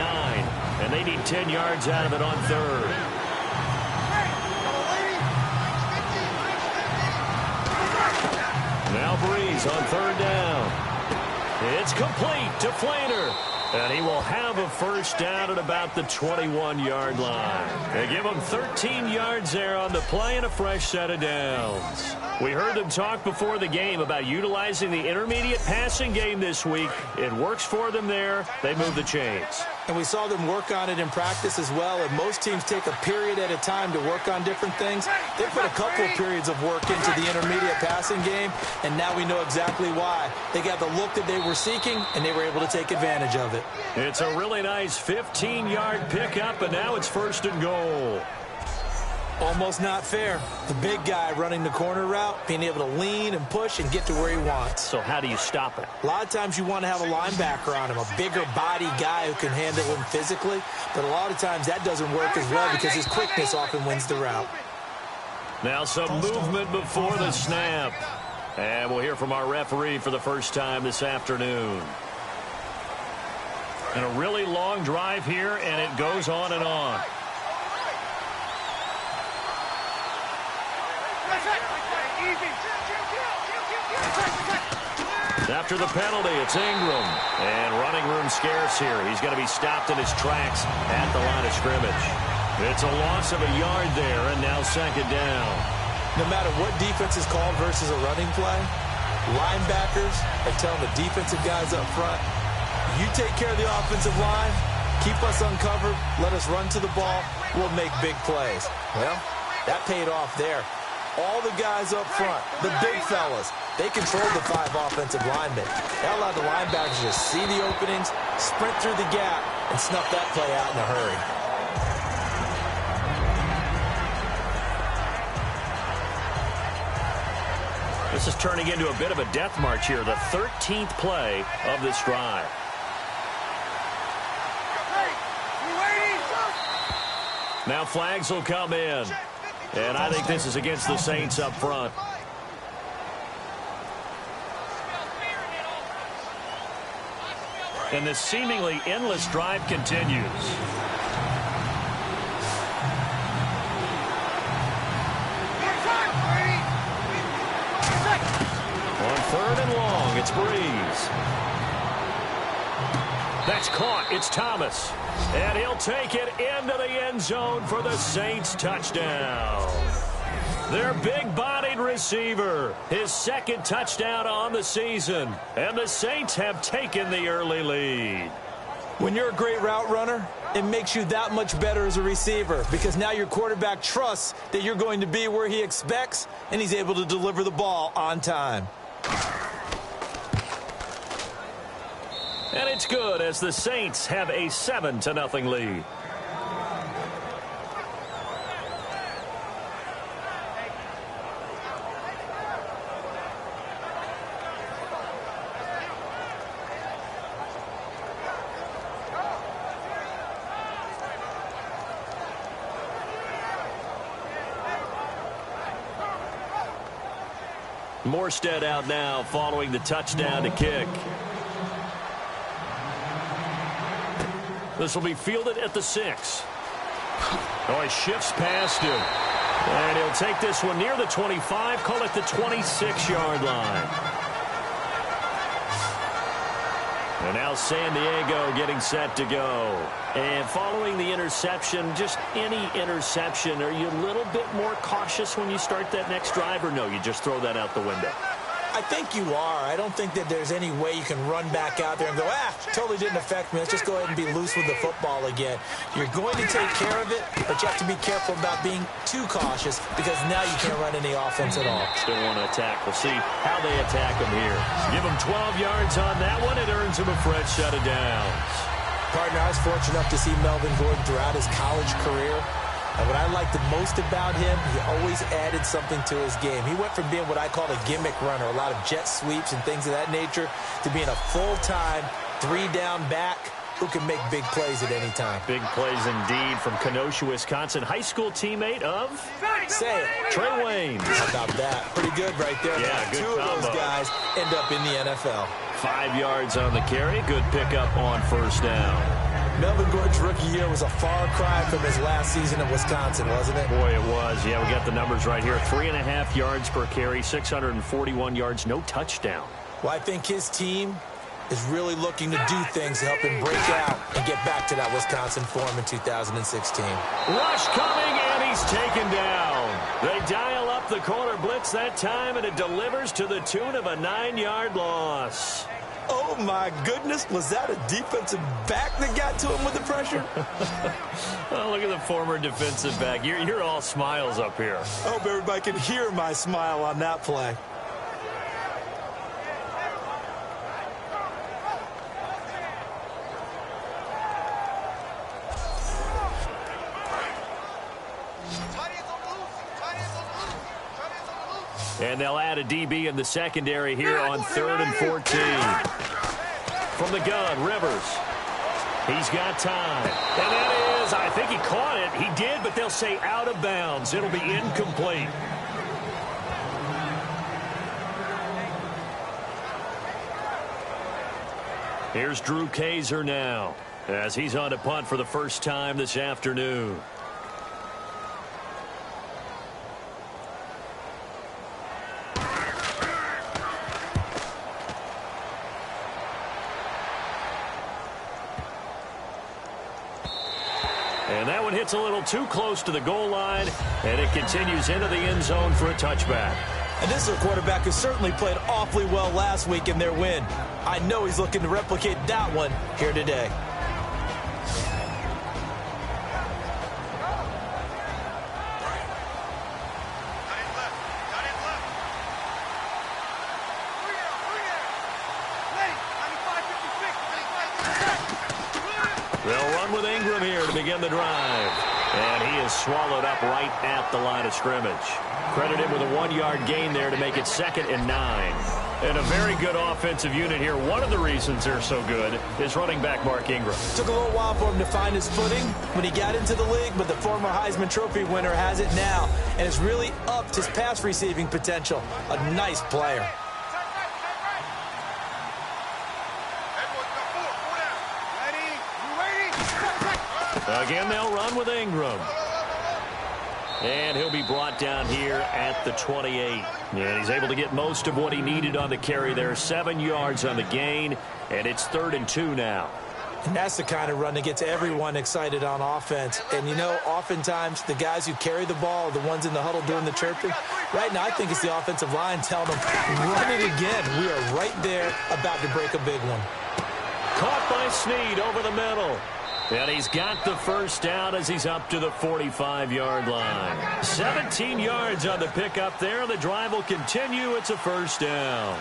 And they need 10 yards out of it on 3rd. Now Breeze on 3rd down. It's complete to Flainer. And he will have a first down at about the 21-yard line. They give him 13 yards there on the play and a fresh set of downs. We heard them talk before the game about utilizing the intermediate passing game this week. It works for them there. They move the chains. And we saw them work on it in practice as well. And most teams take a period at a time to work on different things. They put a couple of periods of work into the intermediate passing game, and now we know exactly why. They got the look that they were seeking, and they were able to take advantage of it. It's a really nice 15-yard pickup, and now it's 1st and goal. Almost not fair. The big guy running the corner route, being able to lean and push and get to where he wants. So how do you stop it? A lot of times you want to have a linebacker on him, a bigger body guy who can handle him physically. But a lot of times that doesn't work as well because his quickness often wins the route. Now some movement before the snap. And we'll hear from our referee for the first time this afternoon. And a really long drive here, and it goes on and on. After the penalty, it's Ingram. And running room scarce here. He's going to be stopped in his tracks at the line of scrimmage. It's a loss of a yard there, and now 2nd down. No matter what defense is called versus a running play, linebackers are telling the defensive guys up front, you take care of the offensive line, keep us uncovered, let us run to the ball, we'll make big plays. Well, that paid off there. All the guys up front, the big fellas, they controlled the 5 offensive linemen. They allowed the linebackers to see the openings, sprint through the gap, and snuff that play out in a hurry. This is turning into a bit of a death march here, the 13th play of this drive. Now flags will come in. And I think this is against the Saints up front. And this seemingly endless drive continues. On 3rd and long, it's Breeze. That's caught. It's Thomas. And he'll take it into the end zone for the Saints touchdown. Their big-bodied receiver, his 2nd touchdown on the season. And the Saints have taken the early lead. When you're a great route runner, it makes you that much better as a receiver because now your quarterback trusts that you're going to be where he expects, and he's able to deliver the ball on time. And it's good as the Saints have a 7-0 lead. Morstead out now following the touchdown to kick. This will be fielded at the 6. Oh, he shifts past him. And he'll take this one near the 25, call it the 26-yard line. And now San Diego getting set to go. And following the interception, just any interception, are you a little bit more cautious when you start that next drive, or no, you just throw that out the window? I think you are. I don't think that there's any way you can run back out there and go, totally didn't affect me. Let's just go ahead and be loose with the football again. You're going to take care of it, but you have to be careful about being too cautious because now you can't run any offense at all. Still want to attack. We'll see how they attack him here. Give him 12 yards on that one. It earns him a fresh set of downs. Partner, I was fortunate enough to see Melvin Gordon throughout his college career. And what I liked the most about him, he always added something to his game. He went from being what I call a gimmick runner, a lot of jet sweeps and things of that nature, to being a full-time, 3-down back who can make big plays at any time. Big plays indeed from Kenosha, Wisconsin. High school teammate of? Say it. Trey Wayne. How about that? Pretty good right there. Yeah, good Two combo. of those guys end up in the NFL. 5 yards on the carry. Good pickup on first down. Melvin Gordon's rookie year was a far cry from his last season in Wisconsin, wasn't it? Boy, it was. Yeah, we got the numbers right here. 3.5 yards per carry, 641 yards, no touchdown. Well, I think his team is really looking to do things to help him break out and get back to that Wisconsin form in 2016. Rush coming, and he's taken down. They dial up the corner blitz that time, and it delivers to the tune of a 9-yard loss. Oh, my goodness. Was that a defensive back that got to him with the pressure? Oh, look at the former defensive back. You're all smiles up here. I hope everybody can hear my smile on that play. And they'll add a DB in the secondary here on 3rd and 14. From the gun, Rivers. He's got time. And that is, I think he caught it. He did, but they'll say out of bounds. It'll be incomplete. Here's Drew Kaiser now, as he's on to punt for the first time this afternoon. And that one hits a little too close to the goal line, and it continues into the end zone for a touchback. And this is a quarterback who certainly played awfully well last week in their win. I know he's looking to replicate that one here today. They'll run with Ingram here to begin the drive. And he is swallowed up right at the line of scrimmage. Credit him with a 1-yard gain there to make it 2nd and 9. And a very good offensive unit here. One of the reasons they're so good is running back Mark Ingram. Took a little while for him to find his footing when he got into the league, but the former Heisman Trophy winner has it now and has really upped his pass receiving potential. A nice player. Again, they'll run with Ingram. And he'll be brought down here at the 28. And he's able to get most of what he needed on the carry there. 7 yards on the gain, and it's 3rd and 2 now. And that's the kind of run that gets everyone excited on offense. And, you know, oftentimes the guys who carry the ball are the ones in the huddle doing the chirping. Right now, I think it's the offensive line telling them, run it again. We are right there about to break a big one. Caught by Snead over the middle. And he's got the first down as he's up to the 45-yard line. 17 yards on the pickup there. The drive will continue. It's a first down.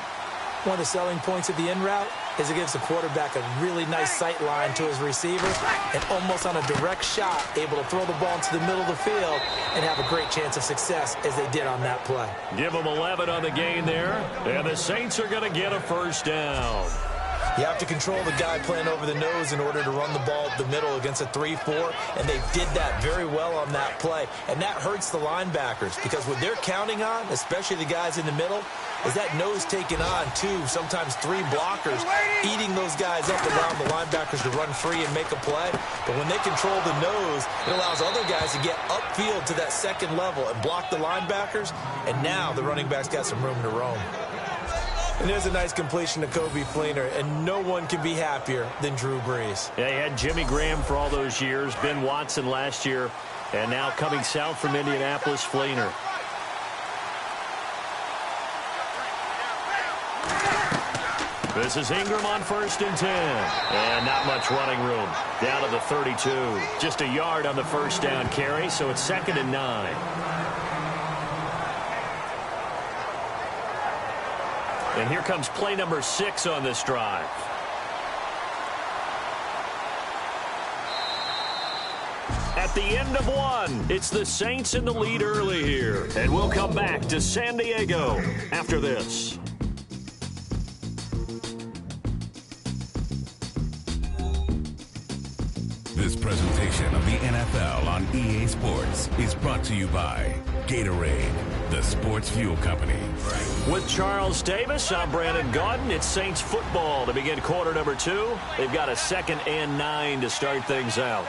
One of the selling points of the in route is it gives the quarterback a really nice sight line to his receiver and almost on a direct shot able to throw the ball into the middle of the field and have a great chance of success as they did on that play. Give them 11 on the gain there, and the Saints are going to get a first down. You have to control the guy playing over the nose in order to run the ball up the middle against a 3-4, and they did that very well on that play. And that hurts the linebackers because what they're counting on, especially the guys in the middle, is that nose taking on 2, sometimes 3 blockers, eating those guys up around the linebackers to run free and make a play. But when they control the nose, it allows other guys to get upfield to that second level and block the linebackers, and now the running back's got some room to roam. And there's a nice completion to Kobe Fleener, and no one can be happier than Drew Brees. Yeah, he had Jimmy Graham for all those years, Ben Watson last year, and now coming south from Indianapolis, Fleener. This is Ingram on 1st and 10. And not much running room. Down to the 32. Just a yard on the first down carry, so it's 2nd and 9. And here comes play number 6 on this drive. At the end of 1, it's the Saints in the lead early here. And we'll come back to San Diego after this. This presentation of the NFL on EA Sports is brought to you by Gatorade, the sports fuel company. With Charles Davis, I'm Brandon Gaudin. It's Saints football to begin quarter number 2. They've got a 2nd and 9 to start things out.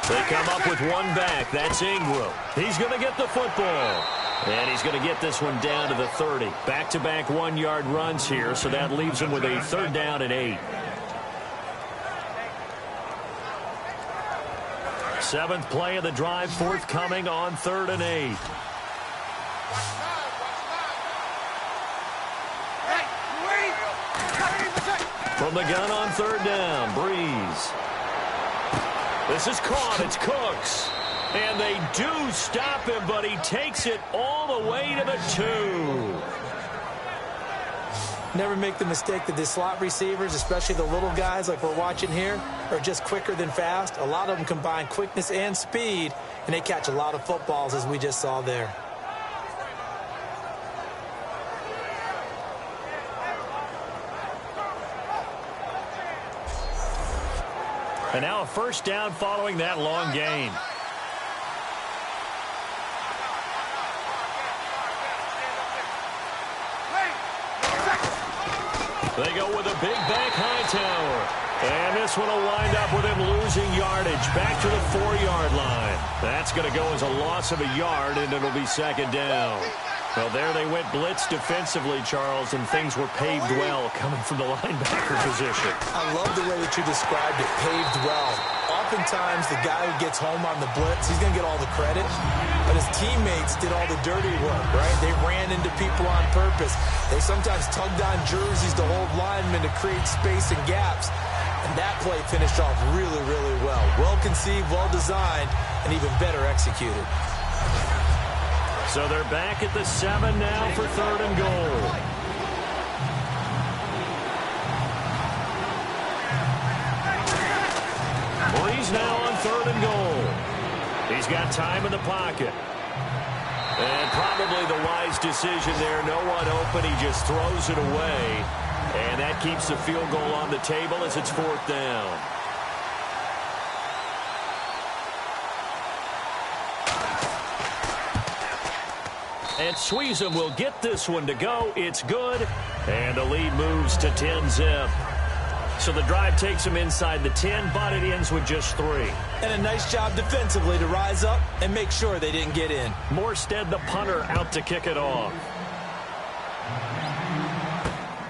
They come up with one back. That's Ingram. He's going to get the football. And he's going to get this one down to the 30. Back-to-back 1-yard runs here, so that leaves him with a 3rd down and 8. 7th play of the drive forthcoming on 3rd and 8. From the gun on third down, Breeze. This is caught. It's Cooks. And they do stop him, but he takes it all the way to the 2. Never make the mistake that the slot receivers, especially the little guys like we're watching here, are just quicker than fast. A lot of them combine quickness and speed, and they catch a lot of footballs, as we just saw there. And now a first down following that long gain. They go with a big back Hightower. And this one will wind up with him losing yardage back to the 4-yard line. That's going to go as a loss of a yard, and it'll be second down. Well, there they went blitz defensively, Charles, and things were paved well coming from the linebacker position. I love the way that you described it, paved well. Oftentimes, the guy who gets home on the blitz, he's going to get all the credit, but his teammates did all the dirty work, right? They ran into people on purpose. They sometimes tugged on jerseys to hold linemen to create space and gaps, and that play finished off really, really well. Well conceived, well designed, and even better executed. So they're back at the 7 now for 3rd and goal. Breeze now on 3rd and goal. He's got time in the pocket. And probably the wise decision there. No one open. He just throws it away. And that keeps the field goal on the table as it's 4th down. And Sweezum will get this one to go. It's good. And the lead moves to 10-zip. So the drive takes him inside the 10, but it ends with just 3. And a nice job defensively to rise up and make sure they didn't get in. Morstead, the punter, out to kick it off.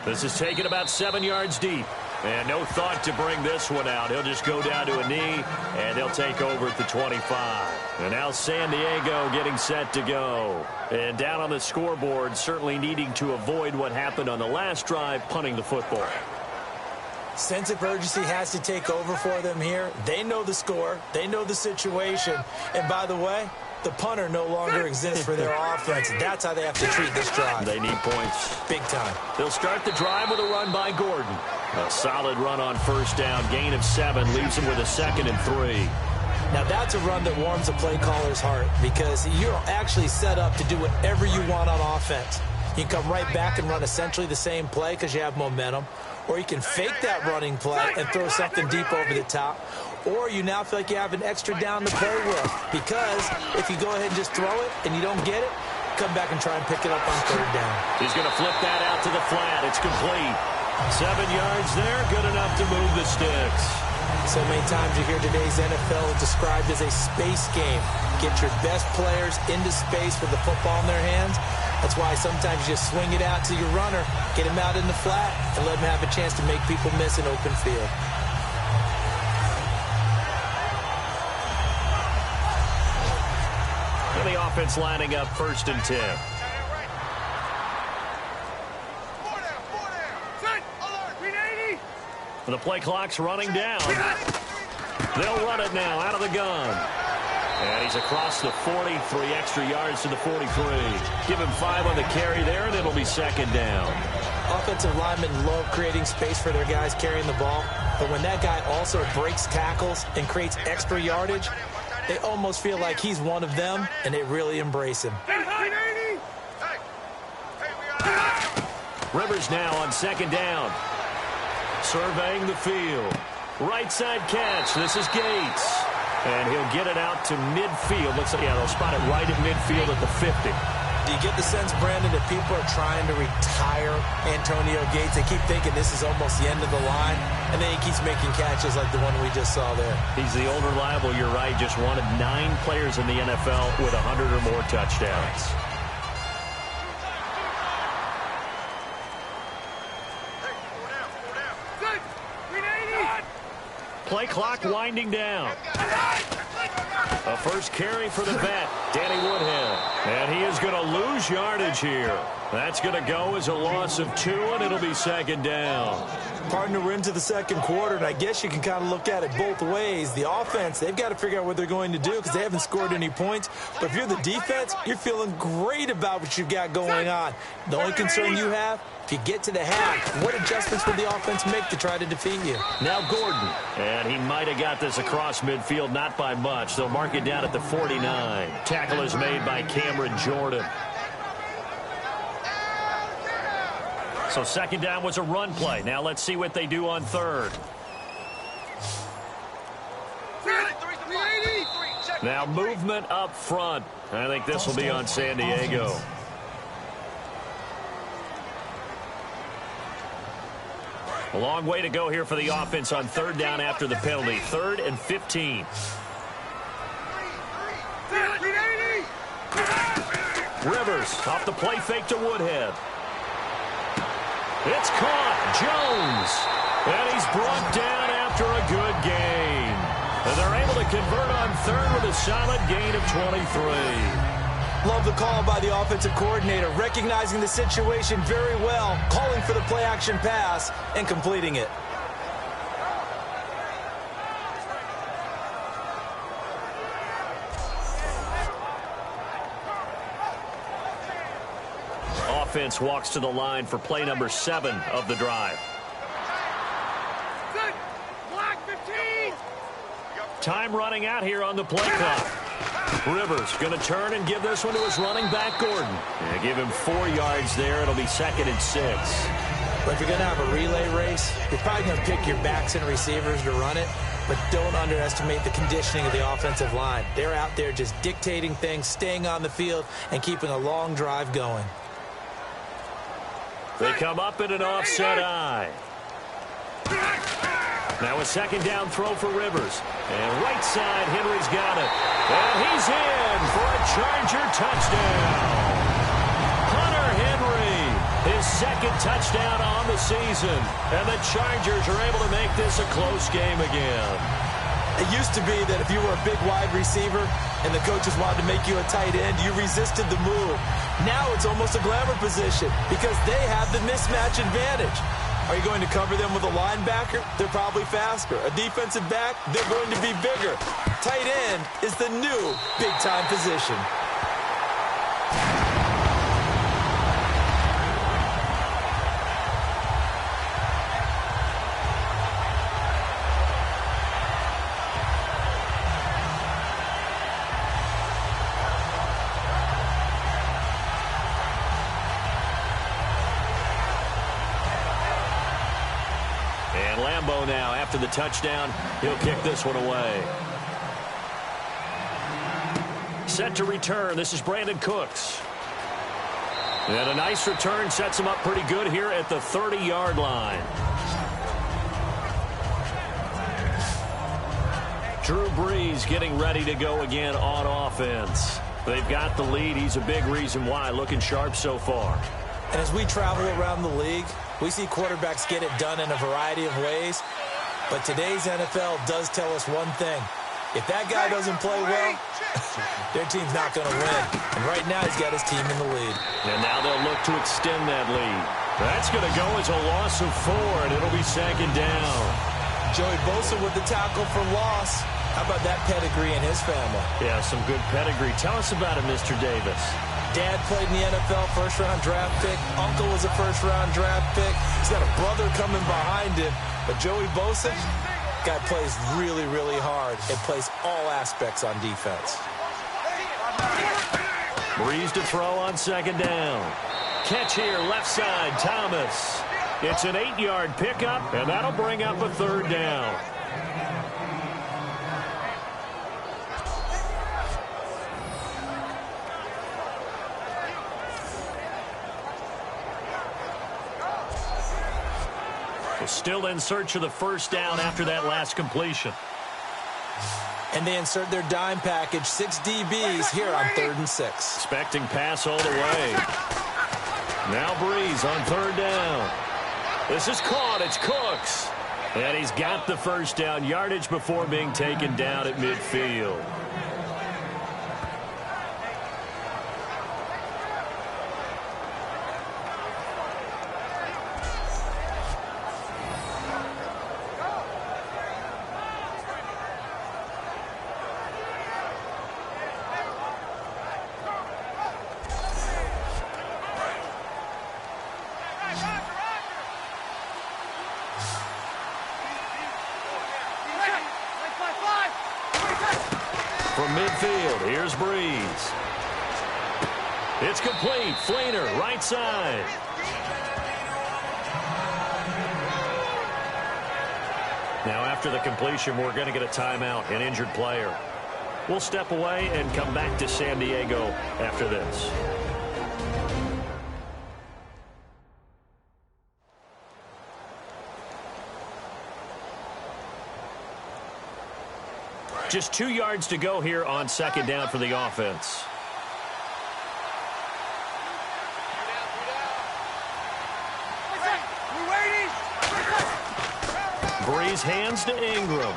This is taken about 7 yards deep. And no thought to bring this one out. He'll just go down to a knee, and they'll take over at the 25. And now San Diego getting set to go. And down on the scoreboard, certainly needing to avoid what happened on the last drive, punting the football. Sense of urgency has to take over for them here. They know the score. They know the situation. And by the way, the punter no longer exists for their offense. That's how they have to treat this drive. They need points. Big time. They'll start the drive with a run by Gordon. A solid run on first down. Gain of 7 leaves him with a 2nd and 3. Now, that's a run that warms a play caller's heart because you're actually set up to do whatever you want on offense. You can come right back and run essentially the same play because you have momentum. Or you can fake that running play and throw something deep over the top. Or you now feel like you have an extra down to play with. Because if you go ahead and just throw it and you don't get it, come back and try and pick it up on 3rd down. He's going to flip that out to the flat. It's complete. 7 yards there, good enough to move the sticks. So many times you hear today's NFL described as a space game. Get your best players into space with the football in their hands. That's why sometimes you just swing it out to your runner, get him out in the flat, and let him have a chance to make people miss an open field. And the offense lining up 1st and 10. The play clock's running down. They'll run it now out of the gun. And he's across the 40, 3 extra yards to the 43. Give him 5 on the carry there, and it'll be 2nd down. Offensive linemen love creating space for their guys carrying the ball. But when that guy also breaks tackles and creates extra yardage, they almost feel like he's one of them, and they really embrace him. Rivers now on 2nd down. Surveying the field. Right side catch. This is Gates. And he'll get it out to midfield. Looks like, yeah, they'll spot it right at midfield at the 50. Do you get the sense, Brandon, that people are trying to retire Antonio Gates? They keep thinking this is almost the end of the line, and then he keeps making catches like the one we just saw there. He's the old reliable, you're right, just one of 9 players in the NFL with 100 or more touchdowns. Play clock winding down. A first carry for the vet, Danny Woodhead. And he is going to lose yardage here. That's going to go as a loss of 2, and it'll be 2nd down. Partner, we're into the second quarter, and I guess you can kind of look at it both ways. The offense, they've got to figure out what they're going to do because they haven't scored any points. But if you're the defense, you're feeling great about what you've got going on. The only concern you have, if you get to the half, what adjustments will the offense make to try to defeat you? Now Gordon, and he might have got this across midfield, not by much. They'll mark it down at the 49. Tackle is made by Cameron Jordan. So second down was a run play. Now let's see what they do on third. Now movement up front. I think this will be on San Diego. A long way to go here for the offense on third down after the penalty. 3rd and 15. Rivers off the play fake to Woodhead. It's caught. Jones. And he's brought down after a good gain. And they're able to convert on third with a solid gain of 23. Love the call by the offensive coordinator, recognizing the situation very well, calling for the play-action pass, and completing it. Offense walks to the line for play number 7 of the drive. Time running out here on the play clock. Rivers going to turn and give this one to his running back, Gordon. Yeah, give him 4 yards there. It'll be 2nd and 6. But if you're going to have a relay race, you're probably going to pick your backs and receivers to run it, but don't underestimate the conditioning of the offensive line. They're out there just dictating things, staying on the field, and keeping a long drive going. They come up in an offset eye. Now a second down throw for Rivers. And right side, Henry's got it. And he's in for a Charger touchdown. Hunter Henry, his 2nd touchdown on the season. And the Chargers are able to make this a close game again. It used to be that if you were a big wide receiver and the coaches wanted to make you a tight end, you resisted the move. Now it's almost a glamour position because they have the mismatch advantage. Are you going to cover them with a linebacker? They're probably faster. A defensive back? They're going to be bigger. Tight end is the new big-time position. Now after the touchdown, he'll kick this one away. Set to return. This is Brandon Cooks. And a nice return sets him up pretty good here at the 30-yard line. Drew Brees getting ready to go again on offense. They've got the lead. He's a big reason why. Looking sharp so far. And as we travel around the league, we see quarterbacks get it done in a variety of ways. But today's NFL does tell us one thing. If that guy doesn't play well, their team's not going to win. And right now, he's got his team in the lead. And now they'll look to extend that lead. That's going to go as a loss of 4, and it'll be 2nd down. Joey Bosa with the tackle for loss. How about that pedigree in his family? Yeah, some good pedigree. Tell us about it, Mr. Davis. Dad played in the NFL, first-round draft pick. Uncle was a first-round draft pick. He's got a brother coming behind him. But Joey Bosa, guy plays really, really hard and plays all aspects on defense. Brees to throw on 2nd down. Catch here, left side, Thomas. It's an 8-yard pickup, and that'll bring up a 3rd down. Still in search of the 1st down after that last completion. And they insert their dime package, 6 DBs here on 3rd and 6. Expecting pass all the way. Now Brees on 3rd down. This is caught. It's Cooks. And he's got the 1st down yardage before being taken down at midfield. midfield. Here's Breeze. It's complete. Fleener, right side. Now, after the completion, we're going to get a timeout, an injured player. We'll step away and come back to San Diego after this. Just 2 yards to go here on second down for the offense. Breeze hands to Ingram.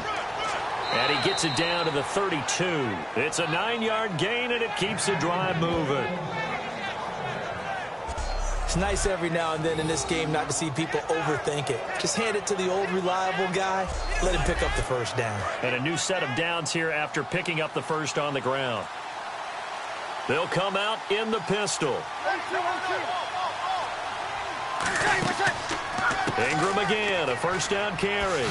And he gets it down to the 32. It's a 9-yard gain, and it keeps the drive moving. It's nice every now and then in this game not to see people overthink it. Just hand it to the old reliable guy. Let him pick up the first down. And a new set of downs here after picking up the first on the ground. They'll come out in the pistol. Ingram again, a first down carry.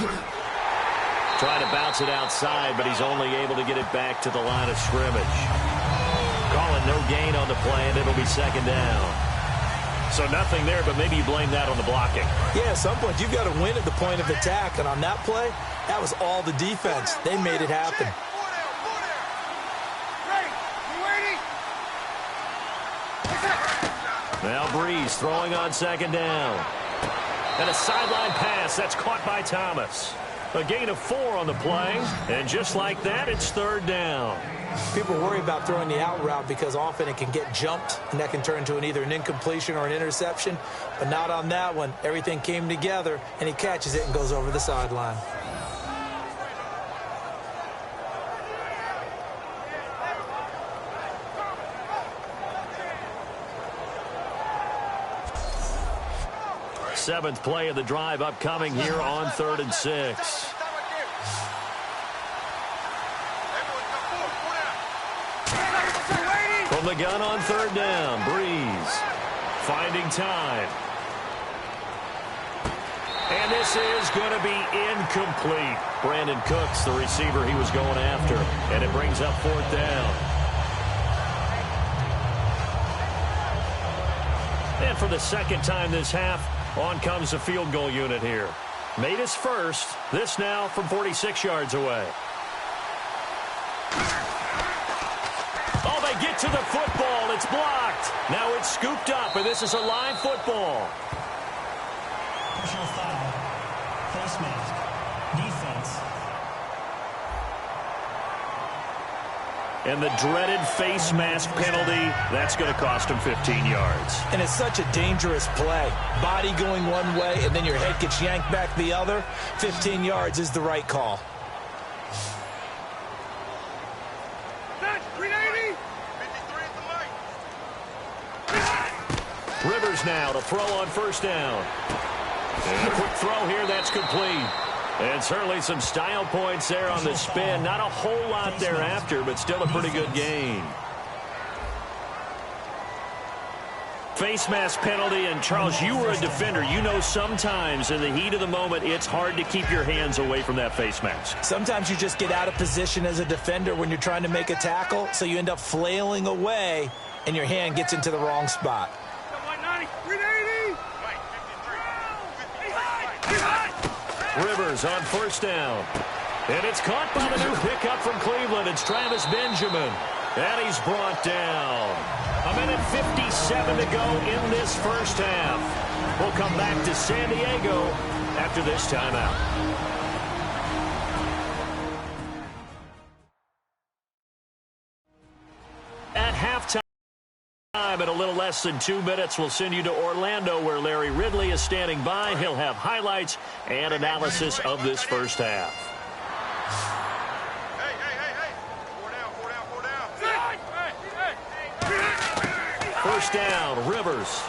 Trying to bounce it outside, but he's only able to get it back to the line of scrimmage. Calling no gain on the play, and it'll be second down. So nothing there, but maybe you blame that on the blocking. Yeah, at some point you've got to win at the point of attack, and on that play, that was all the defense. They made it happen. Now Breeze throwing on second down. And a sideline pass that's caught by Thomas. A gain of 4 on the play, and just like that, it's third down. People worry about throwing the out route because often it can get jumped, and that can turn into either an incompletion or an interception. But not on that one. Everything came together, and he catches it and goes over the sideline. Seventh play of the drive upcoming here on 3rd and 6. From the gun on third down, Breeze finding time. And this is going to be incomplete. Brandon Cooks, the receiver he was going after, and it brings up 4th down. And for the second time this half, on comes the field goal unit here. Made his first. This now from 46 yards away. Oh, they get to the football. It's blocked. Now it's scooped up, and this is a live football. Personal foul. Face mask. Defense. And the dreaded face mask penalty, that's going to cost him 15 yards. And it's such a dangerous play. Body going one way, and then your head gets yanked back the other. 15 yards is the right call. Rivers now to throw on first down. And a quick throw here, that's complete. And certainly some style points there on the spin. Not a whole lot thereafter, but still a pretty good gain. Face mask penalty, and Charles, you were a defender. You know sometimes in the heat of the moment, it's hard to keep your hands away from that face mask. Sometimes you just get out of position as a defender when you're trying to make a tackle, so you end up flailing away, and your hand gets into the wrong spot. Rivers on first down. And it's caught by the new pickup from Cleveland. It's Travis Benjamin. And he's brought down. 1:57 to go in this first half. We'll come back to San Diego after this timeout. At halftime, in a little less than 2 minutes, we'll send you to Orlando, where Larry Ridley is standing by. He'll have highlights and analysis of this first half. First down, Rivers.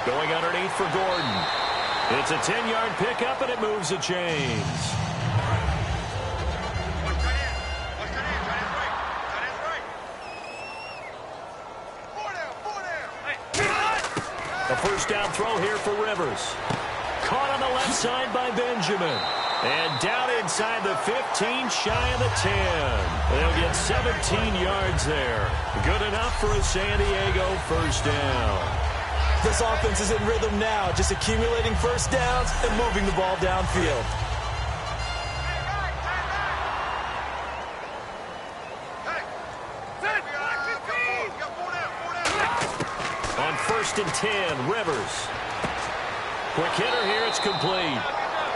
Going underneath for Gordon. It's a 10-yard pickup, and it moves the chains. A first down throw here for Rivers. Caught on the left side by Benjamin. And down inside the 15, shy of the 10. They'll get 17 yards there. Good enough for a San Diego first down. This offense is in rhythm now, just accumulating first downs and moving the ball downfield. On 1st and 10, Rivers. Quick hitter here, it's complete.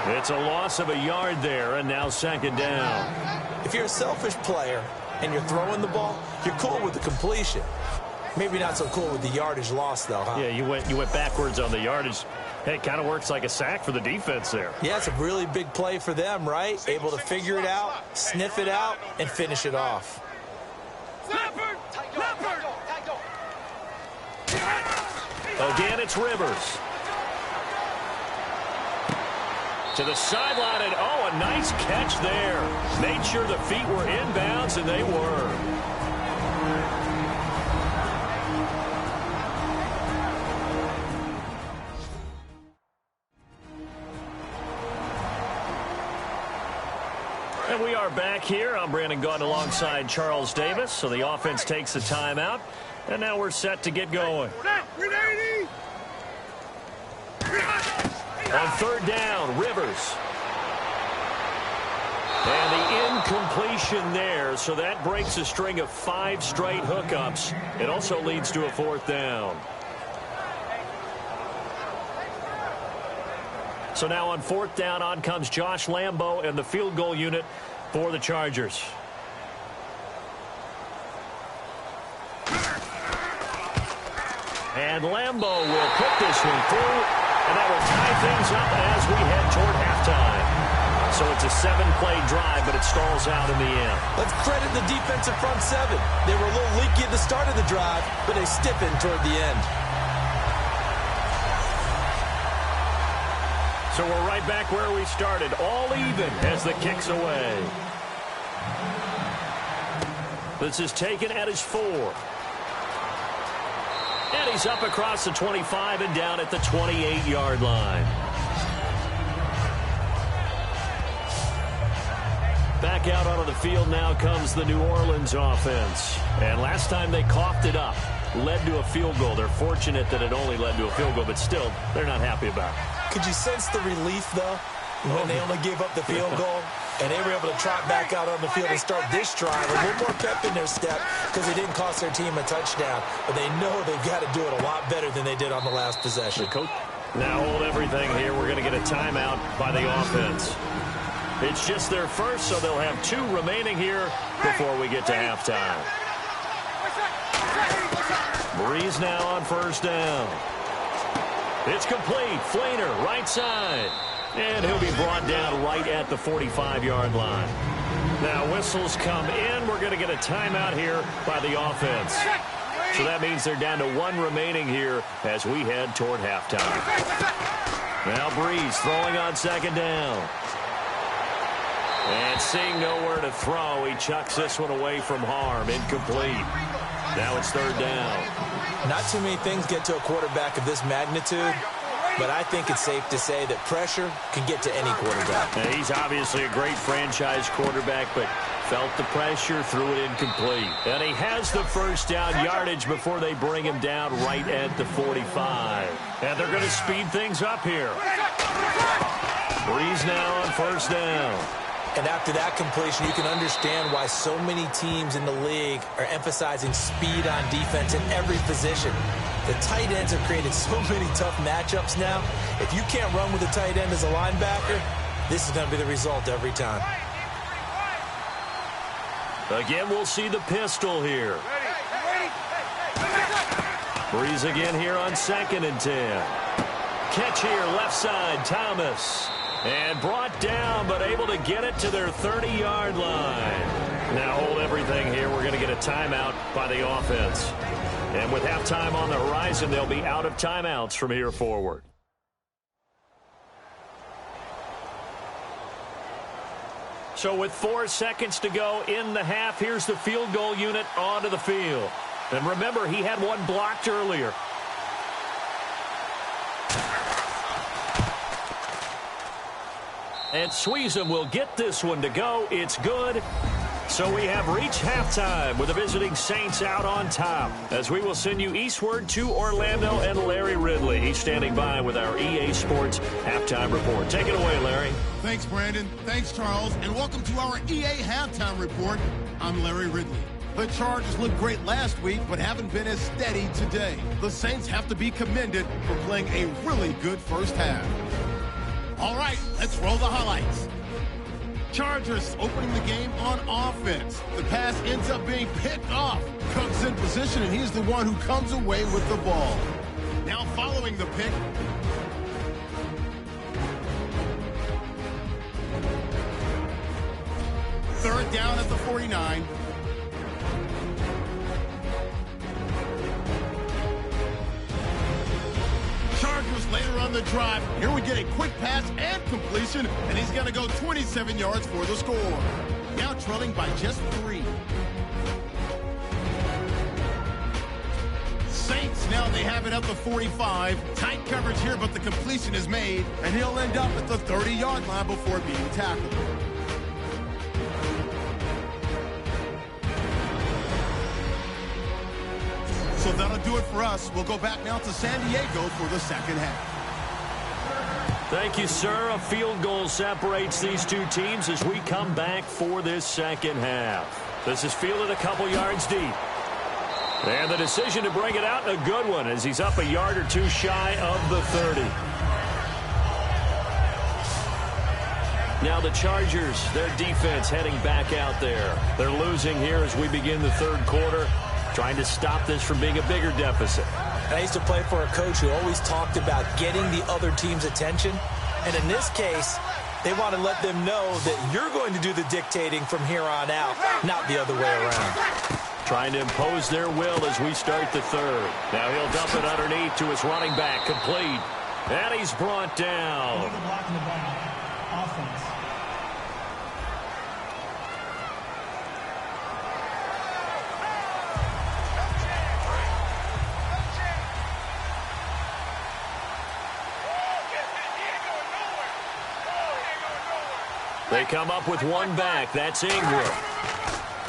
It's a loss of a yard there, and now 2nd down. If you're a selfish player and you're throwing the ball, you're cool with the completion. Maybe not so cool with the yardage loss, though, huh? Yeah, you went backwards on the yardage. Hey, it kind of works like a sack for the defense there. Yeah, it's a really big play for them, right? Able to figure it out, sniff it out, and finish it off. Again, it's Rivers. To the sideline, and oh, a nice catch there. Made sure the feet were inbounds, and they were. And we are back here. I'm Brandon Gaudin alongside Charles Davis. So the offense takes a timeout, and now we're set to get going. On 3rd down, Rivers. And the incompletion there, so that breaks a string of 5 straight hookups. It also leads to a 4th down. So now on 4th down, on comes Josh Lambo and the field goal unit for the Chargers. And Lambo will put this one through, and that will tie things up as we head toward halftime. So it's a 7-play drive, but it stalls out in the end. Let's credit the defensive front 7. They were a little leaky at the start of the drive, but they stiffened toward the end. So we're right back where we started, all even as the kick's away. This is taken at his 4. And he's up across the 25 and down at the 28-yard line. Back out onto the field now comes the New Orleans offense. And last time they coughed it up, led to a field goal. They're fortunate that it only led to a field goal, but still, they're not happy about it. Could you sense the relief, though, when they only gave up the field goal? And they were able to trot back out on the field and start this drive a little more pep in their step because it didn't cost their team a touchdown. But they know they've got to do it a lot better than they did on the last possession. Now hold everything here. We're going to get a timeout by the offense. It's just their first, so they'll have 2 remaining here before we get to halftime. Breeze now on 1st down. It's complete. Flainer, right side. And he'll be brought down right at the 45-yard line. Now whistles come in. We're going to get a timeout here by the offense. So that means they're down to 1 remaining here as we head toward halftime. Now Breeze throwing on 2nd down. And seeing nowhere to throw, he chucks this one away from harm. Incomplete. Now it's 3rd down. Not too many things get to a quarterback of this magnitude, but I think it's safe to say that pressure can get to any quarterback. Now, he's obviously a great franchise quarterback, but felt the pressure, threw it incomplete. And he has the 1st down yardage before they bring him down right at the 45. And they're going to speed things up here. Breeze now on 1st down. And after that completion, you can understand why so many teams in the league are emphasizing speed on defense in every position. The tight ends have created so many tough matchups now. If you can't run with a tight end as a linebacker, this is going to be the result every time. Again, we'll see the pistol here. Breeze again here on 2nd and 10. Catch here, left side, Thomas. And brought down, but able to get it to their 30-yard line. Now hold everything here. We're going to get a timeout by the offense. And with halftime on the horizon, they'll be out of timeouts from here forward. So with 4 seconds to go in the half, here's the field goal unit onto the field. And remember, he had one blocked earlier. And Sweezum will get this one to go. It's good. So we have reached halftime with the visiting Saints out on top, as we will send you eastward to Orlando and Larry Ridley. He's standing by with our EA Sports halftime report. Take it away, Larry. Thanks, Brandon. Thanks, Charles. And welcome to our EA halftime report. I'm Larry Ridley. The Chargers looked great last week, but haven't been as steady today. The Saints have to be commended for playing a really good first half. All right, let's roll the highlights. Chargers opening the game on offense. The pass ends up being picked off. Cook's in position, and he's the one who comes away with the ball. Now following the pick. Third down at the 49. Chargers later on the drive. Here we get a quick pass and completion, and he's going to go 27 yards for the score. Now trailing by just 3. Saints now they have it at the 45. Tight coverage here, but the completion is made, and he'll end up at the 30-yard line before being tackled. So that'll do it for us. We'll go back now to San Diego for the second half. Thank you, sir. A field goal separates these two teams as we come back for this second half. This is fielded a couple yards deep. And the decision to bring it out, a good one, as he's up a yard or two shy of the 30. Now the Chargers, their defense heading back out there. They're losing here as we begin the third quarter, trying to stop this from being a bigger deficit. I used to play for a coach who always talked about getting the other team's attention. And in this case, they want to let them know that you're going to do the dictating from here on out, not the other way around. Trying to impose their will as we start the third. Now he'll dump it underneath to his running back, complete. And he's brought down. Blocking the back. Offense. They come up with one back. That's Ingram.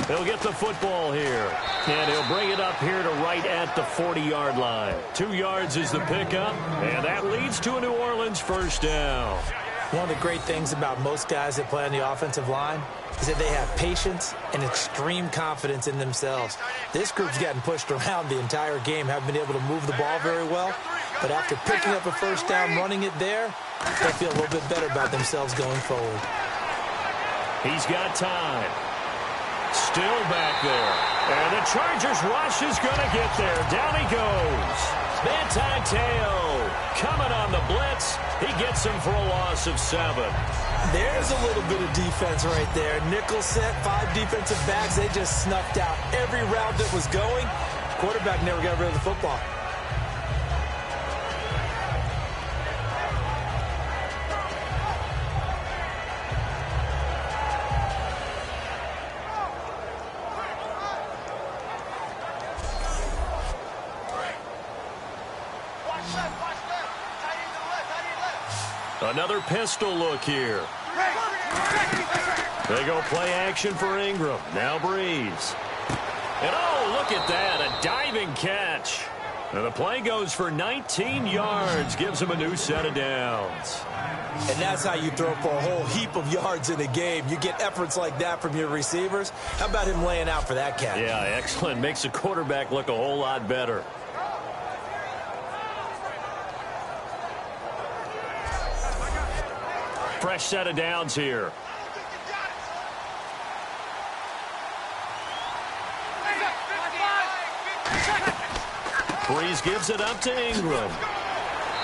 He'll get the football here. And he'll bring it up here to right at the 40-yard line. 2 yards is the pickup, and that leads to a New Orleans first down. One of the great things about most guys that play on the offensive line is that they have patience and extreme confidence in themselves. This group's gotten pushed around the entire game, haven't been able to move the ball very well. But after picking up a first down, running it there, they feel a little bit better about themselves going forward. He's got time. Still back there. And the Chargers rush is going to get there. Down he goes. Manti-Te'o coming on the blitz. He gets him for a loss of 7. There's a little bit of defense right there. Nickel set, 5 defensive backs. They just snuffed out every route that was going. Quarterback never got rid of the football. Another pistol look here. They go play action for Ingram. Now Breeze. And oh, look at that. A diving catch. And the play goes for 19 yards. Gives him a new set of downs. And that's how you throw for a whole heap of yards in a game. You get efforts like that from your receivers. How about him laying out for that catch? Yeah, excellent. Makes the quarterback look a whole lot better. Fresh set of downs here. Breeze gives it up to Ingram.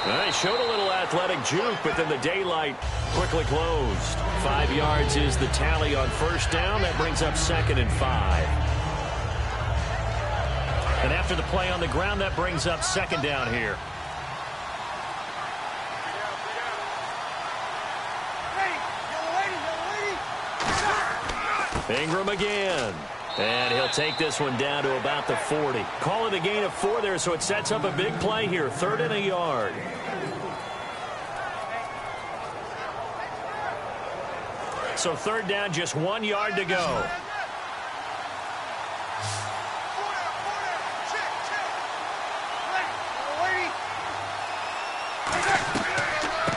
They showed a little athletic juke, but then the daylight quickly closed. 5 yards is the tally on first down. That brings up 2nd and 5. And after the play on the ground, that brings up 2nd down here. Ingram again. And he'll take this one down to about the 40. Call it a gain of 4 there, so it sets up a big play here. 3rd and a yard. So third down, just 1 yard to go.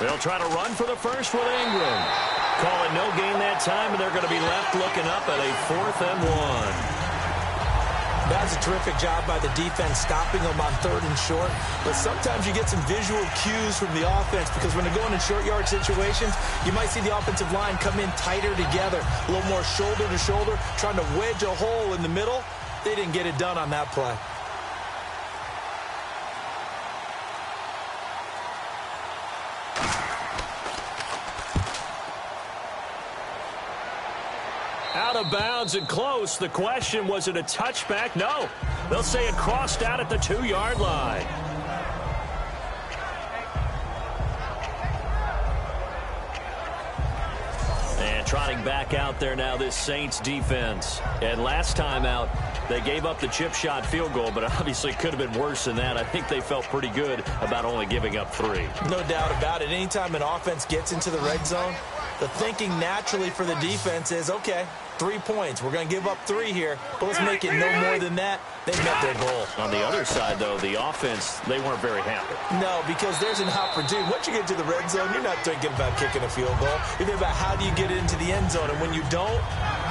They'll try to run for the first with Ingram. Call it no gain that time, and they're going to be left looking up at a 4th and 1. That's a terrific job by the defense stopping them on 3rd and short. But sometimes you get some visual cues from the offense because when they're going in short yard situations, you might see the offensive line come in tighter together, a little more shoulder to shoulder, trying to wedge a hole in the middle. They didn't get it done on that play. Out of bounds and close. The question, was it a touchback? No. They'll say it crossed out at the 2-yard line. And trotting back out there now, this Saints defense. And last time out, they gave up the chip shot field goal, but obviously could have been worse than that. I think they felt pretty good about only giving up 3. No doubt about it. Anytime an offense gets into the red zone, the thinking naturally for the defense is, okay, 3 points. We're going to give up 3 here, but let's make it no more than that. They met their goal. On the other side, though, the offense, they weren't very happy. No, because there's an opportunity. Once you get to the red zone, you're not thinking about kicking a field goal. You're thinking about how do you get it into the end zone. And when you don't,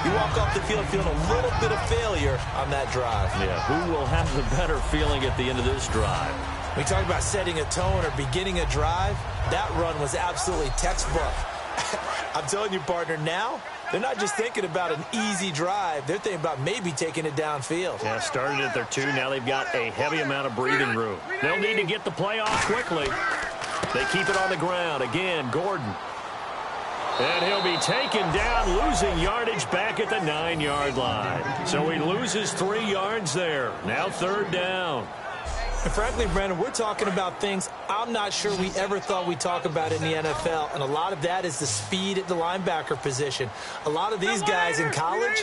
you walk off the field feeling a little bit of failure on that drive. Yeah, who will have the better feeling at the end of this drive? We talk about setting a tone or beginning a drive. That run was absolutely textbook. I'm telling you, partner, now they're not just thinking about an easy drive. They're thinking about maybe taking it downfield. Yeah, started at their 2. Now they've got a heavy amount of breathing room. They'll need to get the play off quickly. They keep it on the ground. Again, Gordon. And he'll be taken down, losing yardage back at the 9-yard line. So he loses 3 yards there. Now 3rd down. And frankly, Brandon, we're talking about things I'm not sure we ever thought we'd talk about in the NFL, and a lot of that is the speed at the linebacker position. A lot of these guys in college,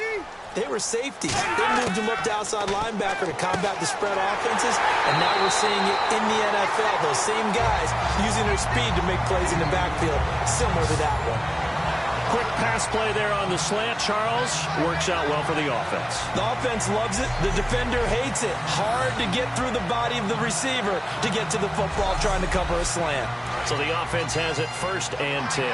they were safeties. They moved them up to outside linebacker to combat the spread offenses, and now we're seeing it in the NFL. Those same guys using their speed to make plays in the backfield, similar to that one. Quick pass play there on the slant, Charles. Works out well for the offense. The offense loves it. The defender hates it. Hard to get through the body of the receiver to get to the football trying to cover a slant. So the offense has it 1st and 10.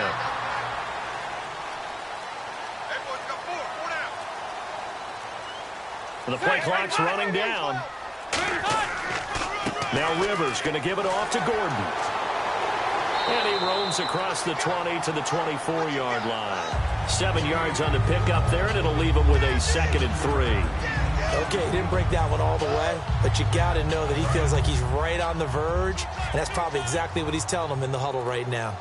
The play clock's running down. Now Rivers going to give it off to Gordon. And he roams across the 20 to the 24-yard line. 7 yards on the pickup there, and it'll leave him with a 2nd and 3. Okay, he didn't break that one all the way, but you got to know that he feels like he's right on the verge, and that's probably exactly what he's telling them in the huddle right now.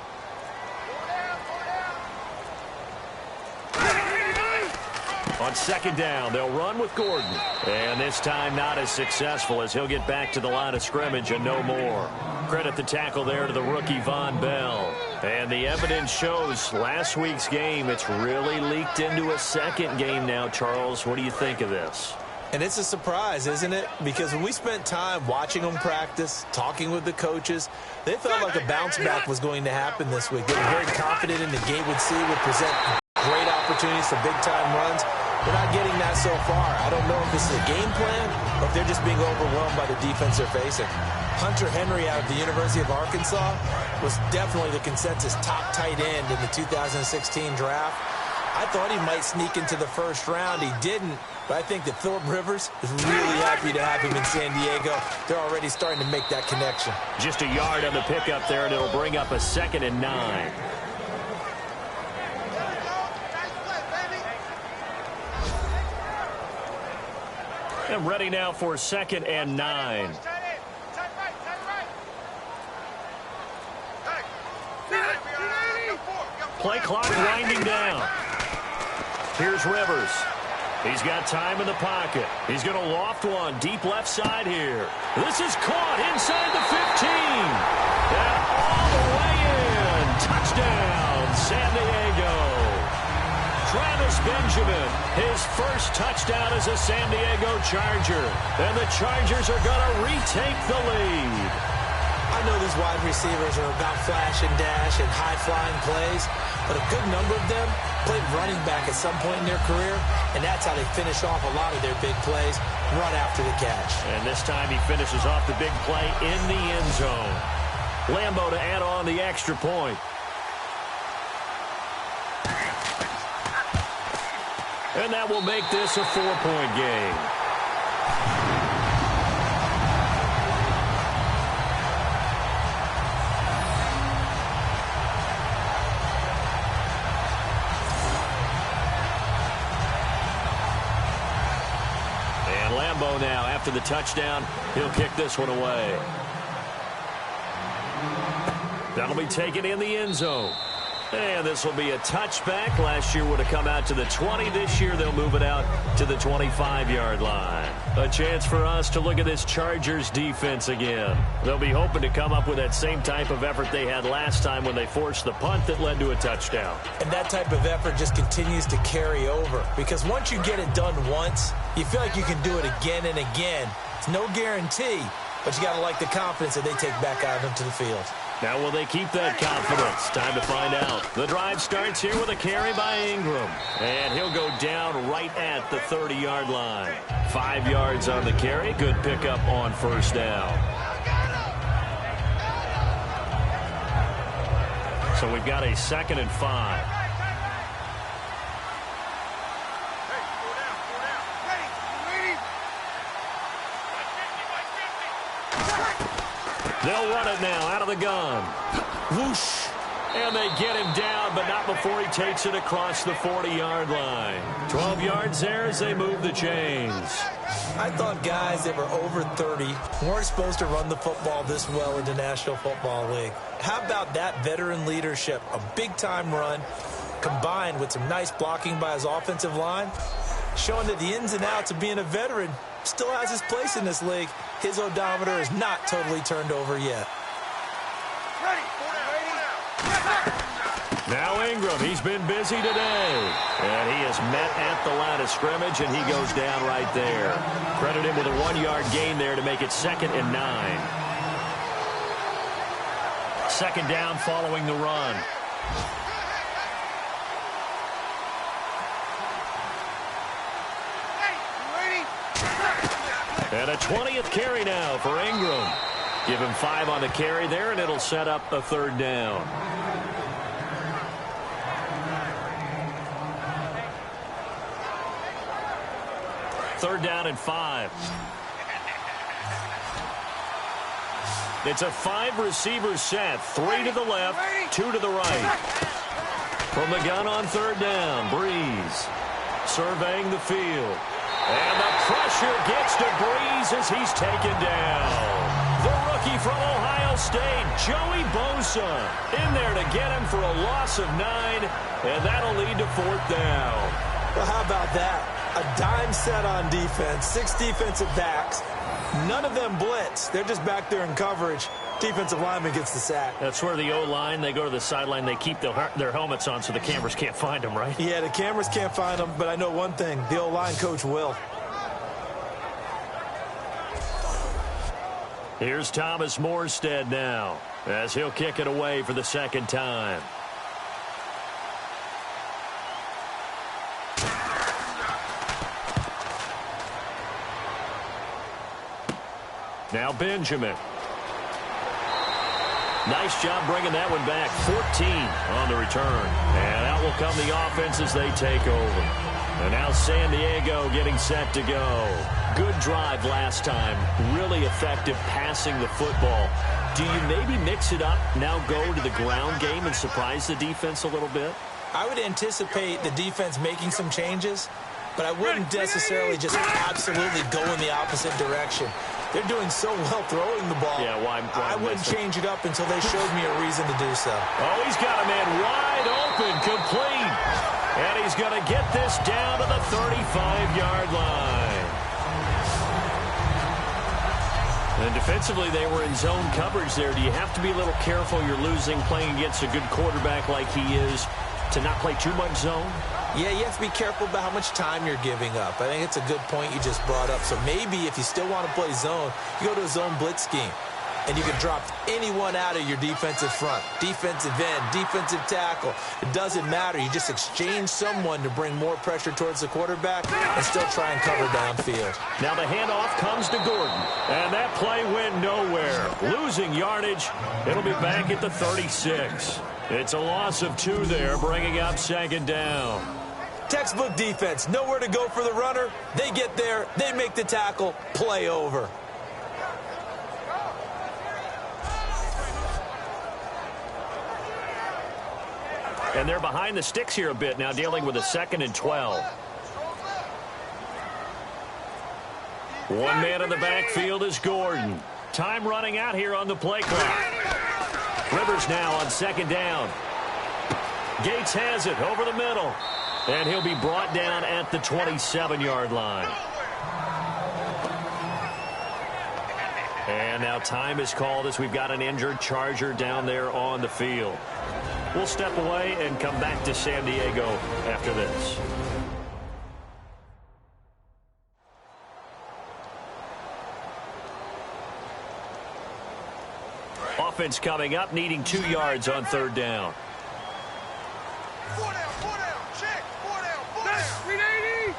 On 2nd down, they'll run with Gordon. And this time not as successful as he'll get back to the line of scrimmage and no more. Credit the tackle there to the rookie Von Bell. And the evidence shows last week's game, it's really leaked into a 2nd game now, Charles. What do you think of this? And it's a surprise, isn't it? Because when we spent time watching them practice, talking with the coaches, they felt like a bounce back was going to happen this week. They were very confident in the game would present great opportunities for big-time runs. They're not getting that so far. I don't know if this is a game plan or if they're just being overwhelmed by the defense they're facing. Hunter Henry out of the University of Arkansas was definitely the consensus top tight end in the 2016 draft. I thought he might sneak into the 1st round. He didn't, but I think that Phillip Rivers is really happy to have him in San Diego. They're already starting to make that connection. Just a yard on the pickup there, and it'll bring up a 2nd and 9. And ready now for 2nd and 9. Play clock winding down. Here's Rivers. He's got time in the pocket. He's going to loft one deep left side here. This is caught inside the 15. And all the way in. Touchdown, San Diego. Travis Benjamin, his 1st touchdown as a San Diego Charger. And the Chargers are going to retake the lead. I know these wide receivers are about flash and dash and high-flying plays, but a good number of them played running back at some point in their career, and that's how they finish off a lot of their big plays, run after the catch. And this time he finishes off the big play in the end zone. Lambo to add on the extra point. And that will make this a 4-point game. And Lambo now, after the touchdown, he'll kick this one away. That'll be taken in the end zone. And this will be a touchback. Last year would have come out to the 20. This year they'll move it out to the 25-yard line. A chance for us to look at this Chargers defense again. They'll be hoping to come up with that same type of effort they had last time when they forced the punt that led to a touchdown. And that type of effort just continues to carry over. Because once you get it done once, you feel like you can do it again and again. It's no guarantee, but you got to like the confidence that they take back out into the field. Now will they keep that confidence? Time to find out. The drive starts here with a carry by Ingram. And he'll go down right at the 30-yard line. 5 yards on the carry. Good pickup on first down. So we've got a 2nd and 5. They'll run it now out of the gun. Whoosh. And they get him down, but not before he takes it across the 40-yard line. 12 yards there as they move the chains. I thought guys that were over 30 weren't supposed to run the football this well in the National Football League. How about that veteran leadership? A big-time run combined with some nice blocking by his offensive line, showing that the ins and outs of being a veteran still has his place in this league. His odometer is not totally turned over yet. Now Ingram, he's been busy today. And he is met at the line of scrimmage, and he goes down right there. Credit him with a 1-yard gain there to make it 2nd and 9. 2nd down following the run. And a 20th carry now for Ingram. Give him 5 on the carry there, and it'll set up a 3rd down. Third down and 5. It's a 5-receiver set. 3 to the left, 2 to the right. From the gun on 3rd down, Breeze surveying the field. And the pressure gets to Breeze as he's taken down. The rookie from Ohio State, Joey Bosa, in there to get him for a loss of 9, and that'll lead to 4th down. Well, how about that? A dime set on defense, 6 defensive backs. None of them blitz. They're just back there in coverage. Defensive lineman gets the sack. That's where the O-line, they go to the sideline, they keep their helmets on so the cameras can't find them, right? Yeah, the cameras can't find them, but I know one thing. The O-line coach will. Here's Thomas Morstead now as he'll kick it away for the 2nd time. Now Benjamin. Nice job bringing that one back. 14 on the return. And out will come the offense as they take over. And now San Diego getting set to go. Good drive last time. Really effective passing the football. Do you maybe mix it up, now go to the ground game and surprise the defense a little bit? I would anticipate the defense making some changes, but I wouldn't necessarily just absolutely go in the opposite direction. They're doing so well throwing the ball. Yeah, why I wouldn't change it up until they showed me a reason to do so. Oh, he's got a man wide open, complete. And he's going to get this down to the 35-yard line. And defensively, they were in zone coverage there. Do you have to be a little careful? You're losing, playing against a good quarterback like he is, to not play too much zone? Yeah, you have to be careful about how much time you're giving up. I think it's a good point you just brought up. So maybe if you still want to play zone, you go to a zone blitz scheme. and you can drop anyone out of your defensive front. Defensive end, defensive tackle. It doesn't matter. You just exchange someone to bring more pressure towards the quarterback and still try and cover downfield. Now the handoff comes to Gordon, and that play went nowhere. Losing yardage. It'll be back at the 36. It's a loss of 2 there, bringing up second down. Textbook defense. Nowhere to go for the runner. They get there. They make the tackle. Play over. And they're behind the sticks here a bit now, dealing with a 2nd and 12. One man in the backfield is Gordon. Time running out here on the play clock. Rivers now on 2nd down. Gates has it over the middle. And he'll be brought down at the 27-yard line. And now time is called as we've got an injured Charger down there on the field. We'll step away and come back to San Diego after this. Offense coming up, needing 2 yards on 3rd down. 4 down, check, 4 down, 4 down. 380.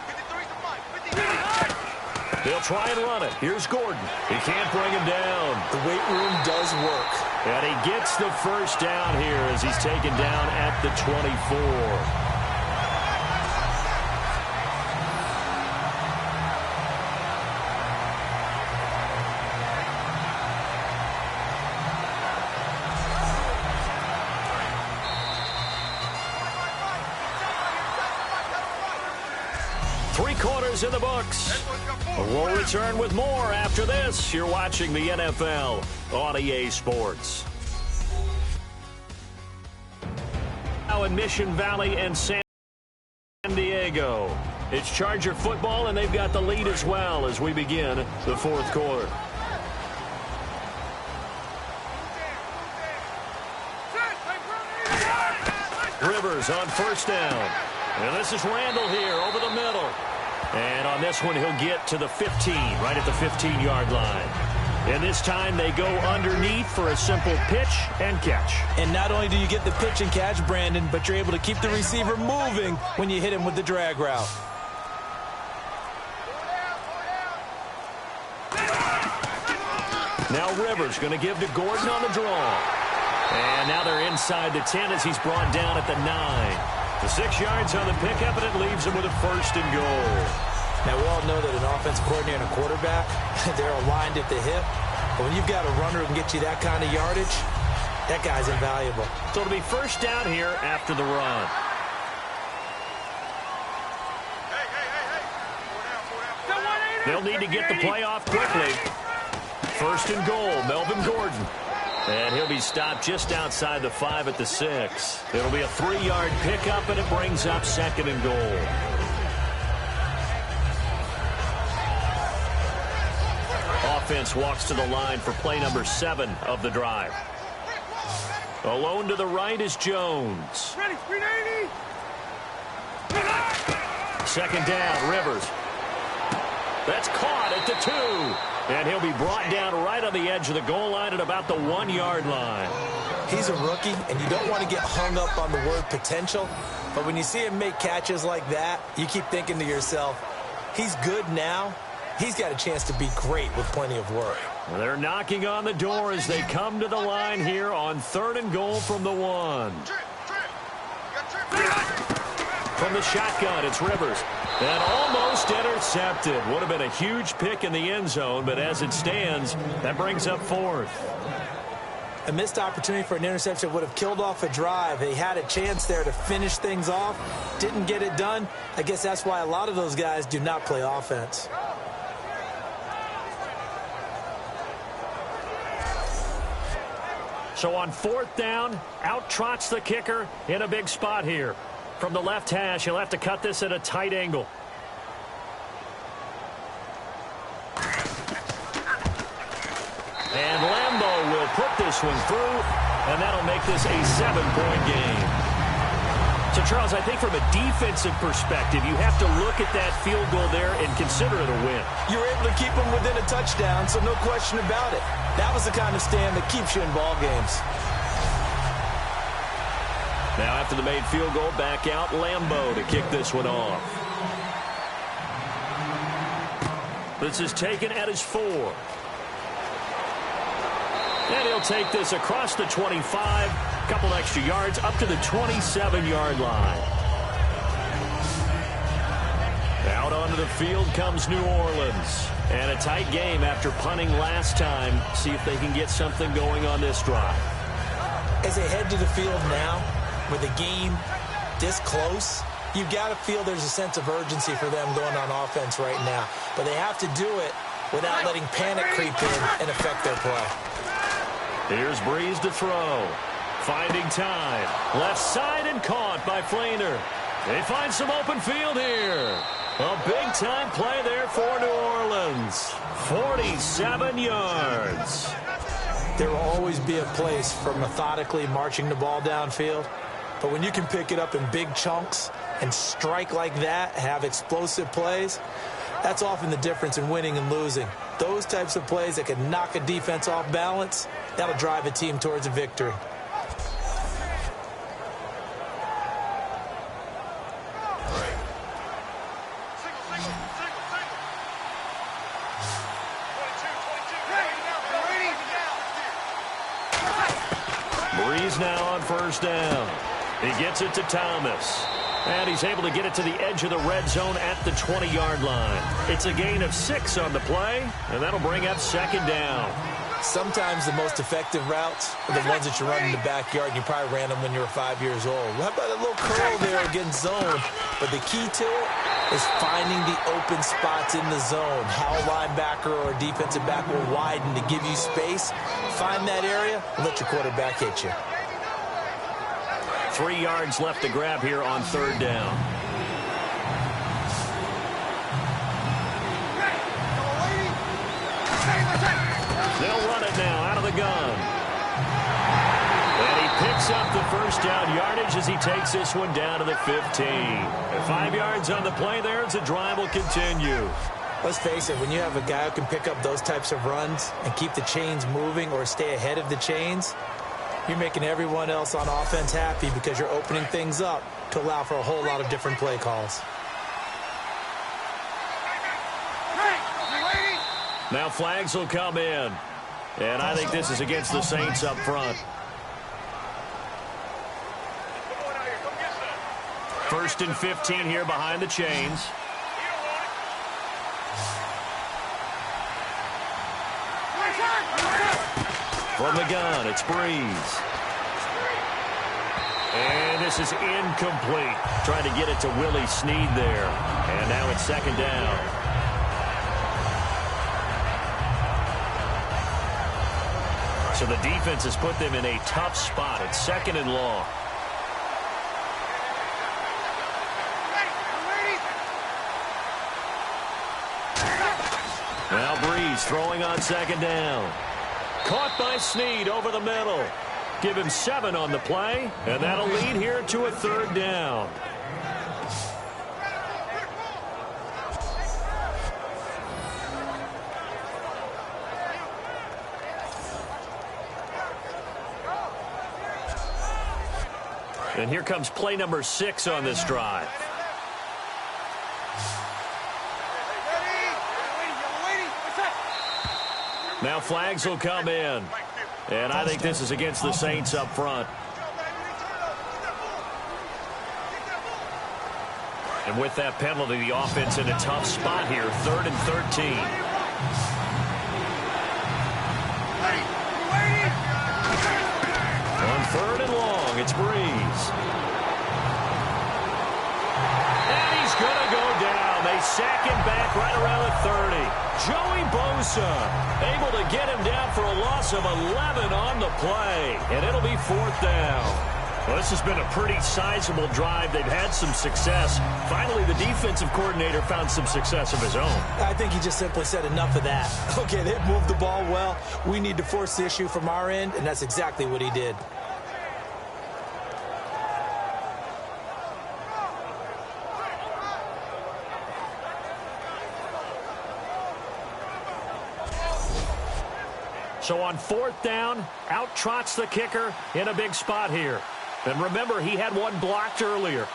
53's the mic, 53. They'll try and run it. Here's Gordon. He can't bring him down. The weight room does work. And he gets the first down here as he's taken down at the 24. 3 quarters in the books. We'll return with more after this. You're watching the NFL on EA Sports. Now in Mission Valley and San Diego. It's Charger football, and they've got the lead as well as we begin the 4th quarter. Rivers on 1st down. And this is Randall here over the middle. And on this one, he'll get to the 15, right at the 15-yard line. And this time they go underneath for a simple pitch and catch. And not only do you get the pitch and catch, Brandon, but you're able to keep the receiver moving when you hit him with the drag route. Now Rivers going to give to Gordon on the draw. And now they're inside the 10 as he's brought down at the 9. The 6 yards on the pickup, and it leaves him with a 1st and goal. Now, we all know that an offensive coordinator and a quarterback, they're aligned at the hip. But when you've got a runner who can get you that kind of yardage, that guy's invaluable. So it'll be 1st down here after the run. They'll need to get the play off quickly. 1st and goal, Melvin Gordon. And he'll be stopped just outside the 5 at the 6. It'll be a 3-yard pickup, and it brings up 2nd and goal. Offense walks to the line for play number 7 of the drive. Alone to the right is Jones. Ready, 380. 2nd down, Rivers. That's caught at the 2. And he'll be brought down right on the edge of the goal line at about the 1-yard line. He's a rookie, and you don't want to get hung up on the word potential. But when you see him make catches like that, you keep thinking to yourself, he's good now. He's got a chance to be great with plenty of work. Well, they're knocking on the door as they come to the line here on 3rd and goal from the 1. From the shotgun, it's Rivers. And almost intercepted. Would have been a huge pick in the end zone, but as it stands, that brings up 4th. A missed opportunity for an interception would have killed off a drive. They had a chance there to finish things off. Didn't get it done. I guess that's why a lot of those guys do not play offense. So on 4th down, out trots the kicker in a big spot here. From the left hash, he'll have to cut this at a tight angle. And Lambeau will put this one through, and that'll make this a 7-point game. So, Charles, I think from a defensive perspective, you have to look at that field goal there and consider it a win. You were able to keep them within a touchdown, so no question about it. That was the kind of stand that keeps you in ball games. Now, after the made field goal, back out Lambeau to kick this one off. This is taken at his 4. And he'll take this across the 25, a couple extra yards, up to the 27-yard line. Out onto the field comes New Orleans. And a tight game after punting last time. See if they can get something going on this drive. As they head to the field now, with the game this close, you've got to feel there's a sense of urgency for them going on offense right now. But they have to do it without letting panic creep in and affect their play. Here's Breeze to throw. Finding time. Left side and caught by Flainer. They find some open field here. A big-time play there for New Orleans. 47 yards. There will always be a place for methodically marching the ball downfield. But when you can pick it up in big chunks and strike like that, have explosive plays, that's often the difference in winning and losing. Those types of plays that can knock a defense off balance, that'll drive a team towards a victory. Breeze now on first down. He gets it to Thomas. And he's able to get it to the edge of the red zone at the 20-yard line. It's a gain of 6 on the play, and that'll bring up second down. Sometimes the most effective routes are the ones that you run in the backyard, and you probably ran them when you were 5 years old. How about a little curl there against zone? But the key to it is finding the open spots in the zone. How a linebacker or a defensive back will widen to give you space. Find that area and let your quarterback hit you. 3 yards left to grab here on third down. They'll run it now out of the gun. And he picks up the first down yardage as he takes this one down to the 15. And 5 yards on the play there as the drive will continue. Let's face it, when you have a guy who can pick up those types of runs and keep the chains moving or stay ahead of the chains, you're making everyone else on offense happy because you're opening things up to allow for a whole lot of different play calls. Now flags will come in. And I think this is against the Saints up front. First and 15 here behind the chains. From the gun, it's Breeze. And this is incomplete. Trying to get it to Willie Snead there. And now it's second down. So the defense has put them in a tough spot. It's second and long. Now Breeze throwing on second down. Caught by Snead over the middle. Give him 7 on the play, and that'll lead here to a third down. And here comes play number 6 on this drive. Now flags will come in. And I think this is against the Saints up front. And with that penalty, the offense in a tough spot here. 3rd and 13. On 3rd and long, it's Breeze. And he's going to go down. They sack him back right around the 30. Joey Bosa able to get him down for a loss of 11 on the play. And it'll be 4th down. Well, this has been a pretty sizable drive. They've had some success. Finally, the defensive coordinator found some success of his own. I think he just simply said enough of that. Okay, they've moved the ball well. We need to force the issue from our end, and that's exactly what he did. So on 4th down, out trots the kicker in a big spot here. And remember, he had one blocked earlier.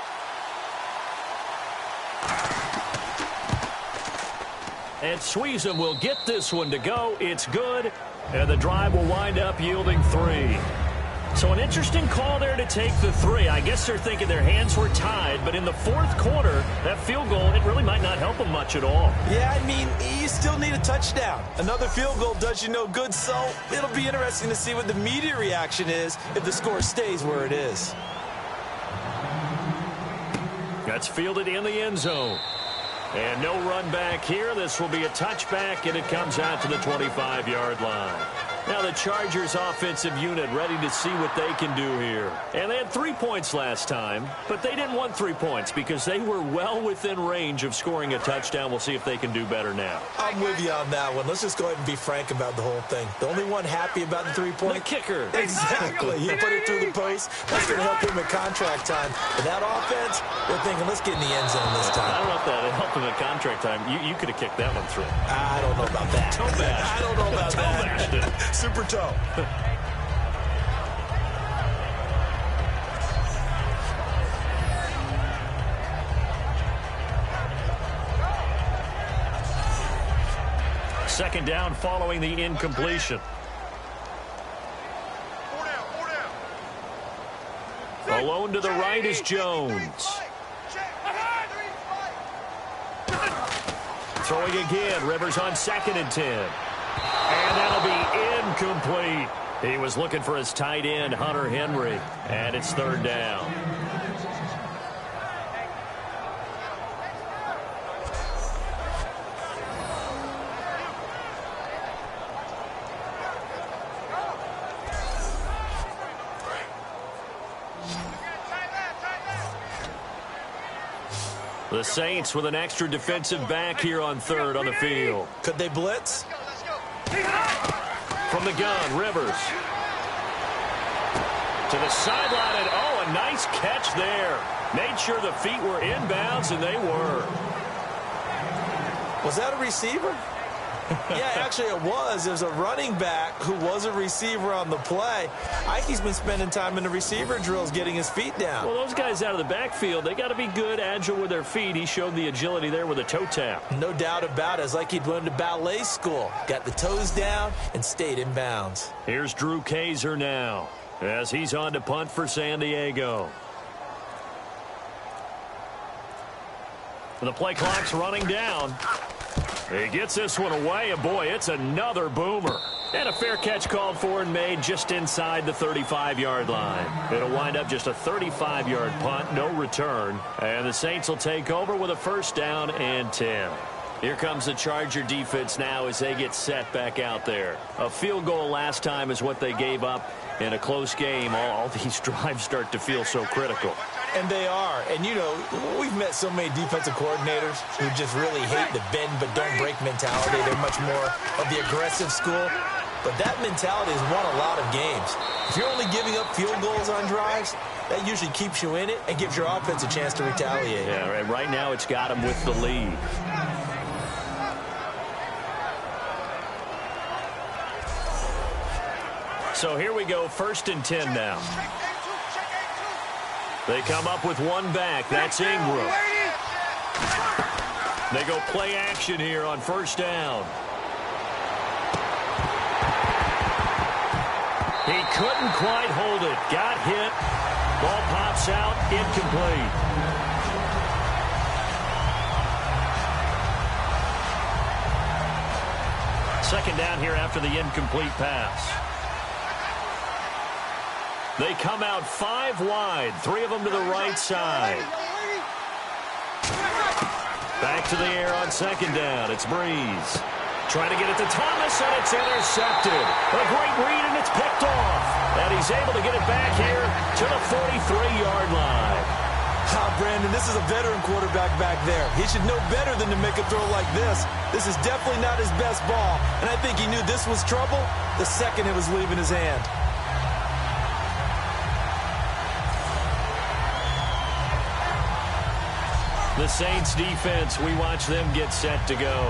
And Sweezum will get this one to go. It's good. And the drive will wind up yielding 3. So an interesting call there to take the 3. I guess they're thinking their hands were tied, but in the 4th quarter, that field goal, it really might not help them much at all. Yeah, I mean, you still need a touchdown. Another field goal does you no good, so it'll be interesting to see what the media reaction is if the score stays where it is. That's fielded in the end zone. And no run back here. This will be a touchback, and it comes out to the 25-yard line. Now the Chargers offensive unit ready to see what they can do here. And they had 3 points last time, but they didn't want 3 points because they were well within range of scoring a touchdown. We'll see if they can do better now. I'm with you on that one. Let's just go ahead and be frank about the whole thing. The only one happy about the 3-point? The kicker. Exactly. He put it through the post. That's going to help him at contract time. But that offense, they're thinking, let's get in the end zone this time. I don't know if that helped him at contract time. You could have kicked that one through. I don't know about that. Toe bash. I don't know about that. Super toe. Second down following the incompletion. Alone to the right is Jones. Throwing again. Rivers on 2nd and 10. And that'll be incomplete. He was looking for his tight end, Hunter Henry. And it's 3rd down. The Saints with an extra defensive back here on 3rd on the field. Could they blitz? From the gun, Rivers. To the sideline, and oh, a nice catch there. Made sure the feet were inbounds, and they were. Was that a receiver? Yeah, actually it was. There's a running back who was a receiver on the play. Ike's been spending time in the receiver drills getting his feet down. Well, those guys out of the backfield, they got to be good, agile with their feet. He showed the agility there with a toe tap. No doubt about it. It's like he'd learned to ballet school. Got the toes down and stayed in bounds. Here's Drew Kaiser now as he's on to punt for San Diego. The play clock's running down. He gets this one away, and boy, it's another boomer. And a fair catch called for and made just inside the 35-yard line. It'll wind up just a 35-yard punt, no return. And the Saints will take over with a 1st down and 10. Here comes the Charger defense now as they get set back out there. A field goal last time is what they gave up in a close game. All these drives start to feel so critical. And they are. And, you know, we've met so many defensive coordinators who just really hate the bend but don't break mentality. They're much more of the aggressive school. But that mentality has won a lot of games. If you're only giving up field goals on drives, that usually keeps you in it and gives your offense a chance to retaliate. Yeah, right now it's got him with the lead. So here we go, 1st and 10 now. They come up with one back. That's Ingram. They go play action here on 1st down. He couldn't quite hold it. Got hit. Ball pops out. Incomplete. Second down here after the incomplete pass. They come out 5 wide, 3 of them to the right side. Back to the air on 2nd down. It's Breeze. Trying to get it to Thomas, and it's intercepted. A great read, and it's picked off. And he's able to get it back here to the 43-yard line. Brandon, this is a veteran quarterback back there. He should know better than to make a throw like this. This is definitely not his best ball, and I think he knew this was trouble the second it was leaving his hand. The Saints defense, we watch them get set to go.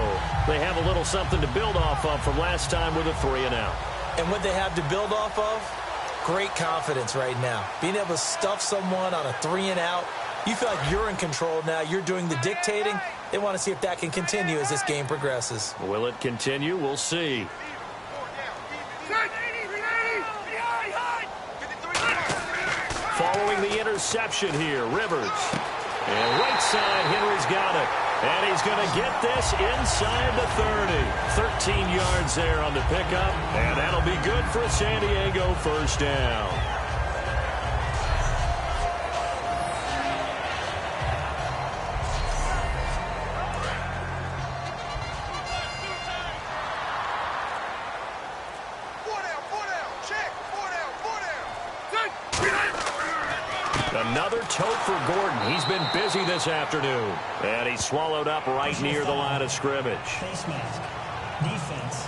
They have a little something to build off of from last time with a 3-and-out. And what they have to build off of, great confidence right now. Being able to stuff someone on a 3-and-out, you feel like you're in control now. You're doing the dictating. They want to see if that can continue as this game progresses. Will it continue? We'll see. Following the interception here, Rivers. And right side, Henry's got it. And he's going to get this inside the 30. 13 yards there on the pickup. And that'll be good for a San Diego first down. Another tote for Gordon. He's been busy this afternoon. And he's swallowed up right near the line of scrimmage. Face mask. Defense.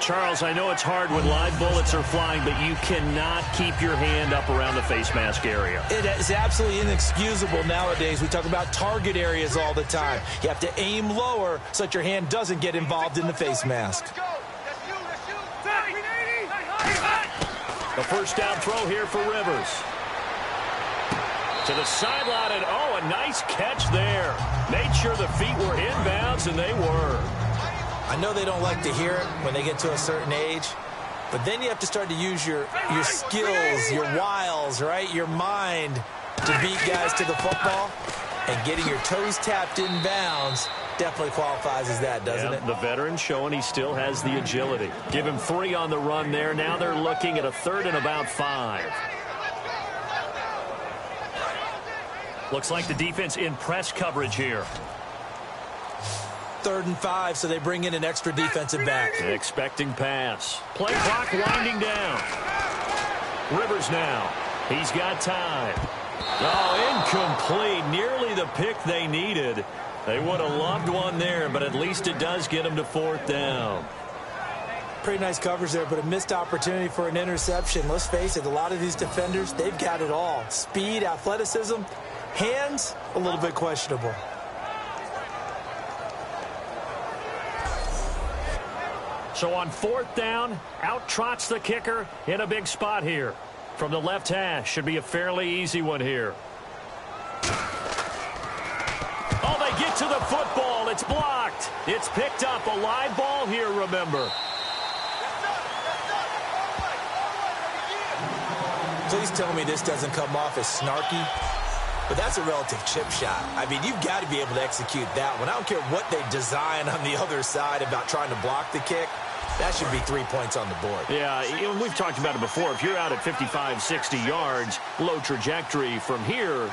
Charles, I know it's hard when live bullets are flying, but you cannot keep your hand up around the face mask area. It is absolutely inexcusable nowadays. We talk about target areas all the time. You have to aim lower so that your hand doesn't get involved in the face mask. The first down throw here for Rivers. To the sideline, and oh, a nice catch there. Made sure the feet were inbounds, and they were. I know they don't like to hear it when they get to a certain age, but then you have to start to use your skills, your wiles, right? Your mind to beat guys to the football, and getting your toes tapped in bounds definitely qualifies as that, doesn't it? The veteran showing he still has the agility. Give him 3 on the run there. Now they're looking at a 3rd and about 5. Looks like the defense in press coverage here. 3rd and 5, so they bring in an extra defensive back. Expecting pass. Play clock winding down. Rivers now. He's got time. Oh, incomplete. Nearly the pick they needed. They would have loved one there, but at least it does get them to 4th down. Pretty nice coverage there, but a missed opportunity for an interception. Let's face it, a lot of these defenders, they've got it all. Speed, athleticism, hands, a little bit questionable. So on 4th down, out trots the kicker in a big spot here. From the left hash, should be a fairly easy one here. Oh, they get to the football. It's blocked. It's picked up. A live ball here, remember. Please tell me this doesn't come off as snarky, but that's a relative chip shot. I mean, you've got to be able to execute that one. I don't care what they design on the other side about trying to block the kick. That should be 3 points on the board. Yeah, we've talked about it before. If you're out at 55, 60 yards, low trajectory from here,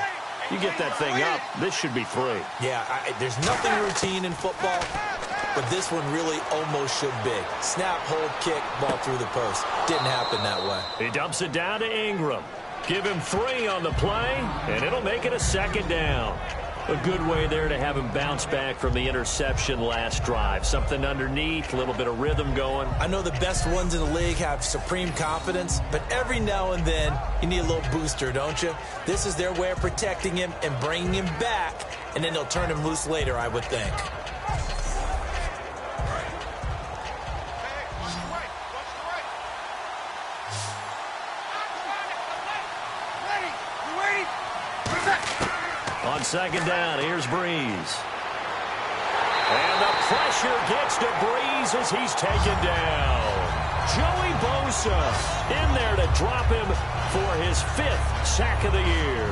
you get that thing up, this should be 3. Yeah, there's nothing routine in football, but this one really almost should be. Snap, hold, kick, ball through the post. Didn't happen that way. He dumps it down to Ingram. Give him 3 on the play, and it'll make it a 2nd down. A good way there to have him bounce back from the interception last drive. Something underneath, a little bit of rhythm going. I know the best ones in the league have supreme confidence, but every now and then you need a little booster, don't you? This is their way of protecting him and bringing him back, and then they'll turn him loose later, I would think. On 2nd down, here's Breeze. And the pressure gets to Breeze as he's taken down. Joey Bosa in there to drop him for his 5th sack of the year.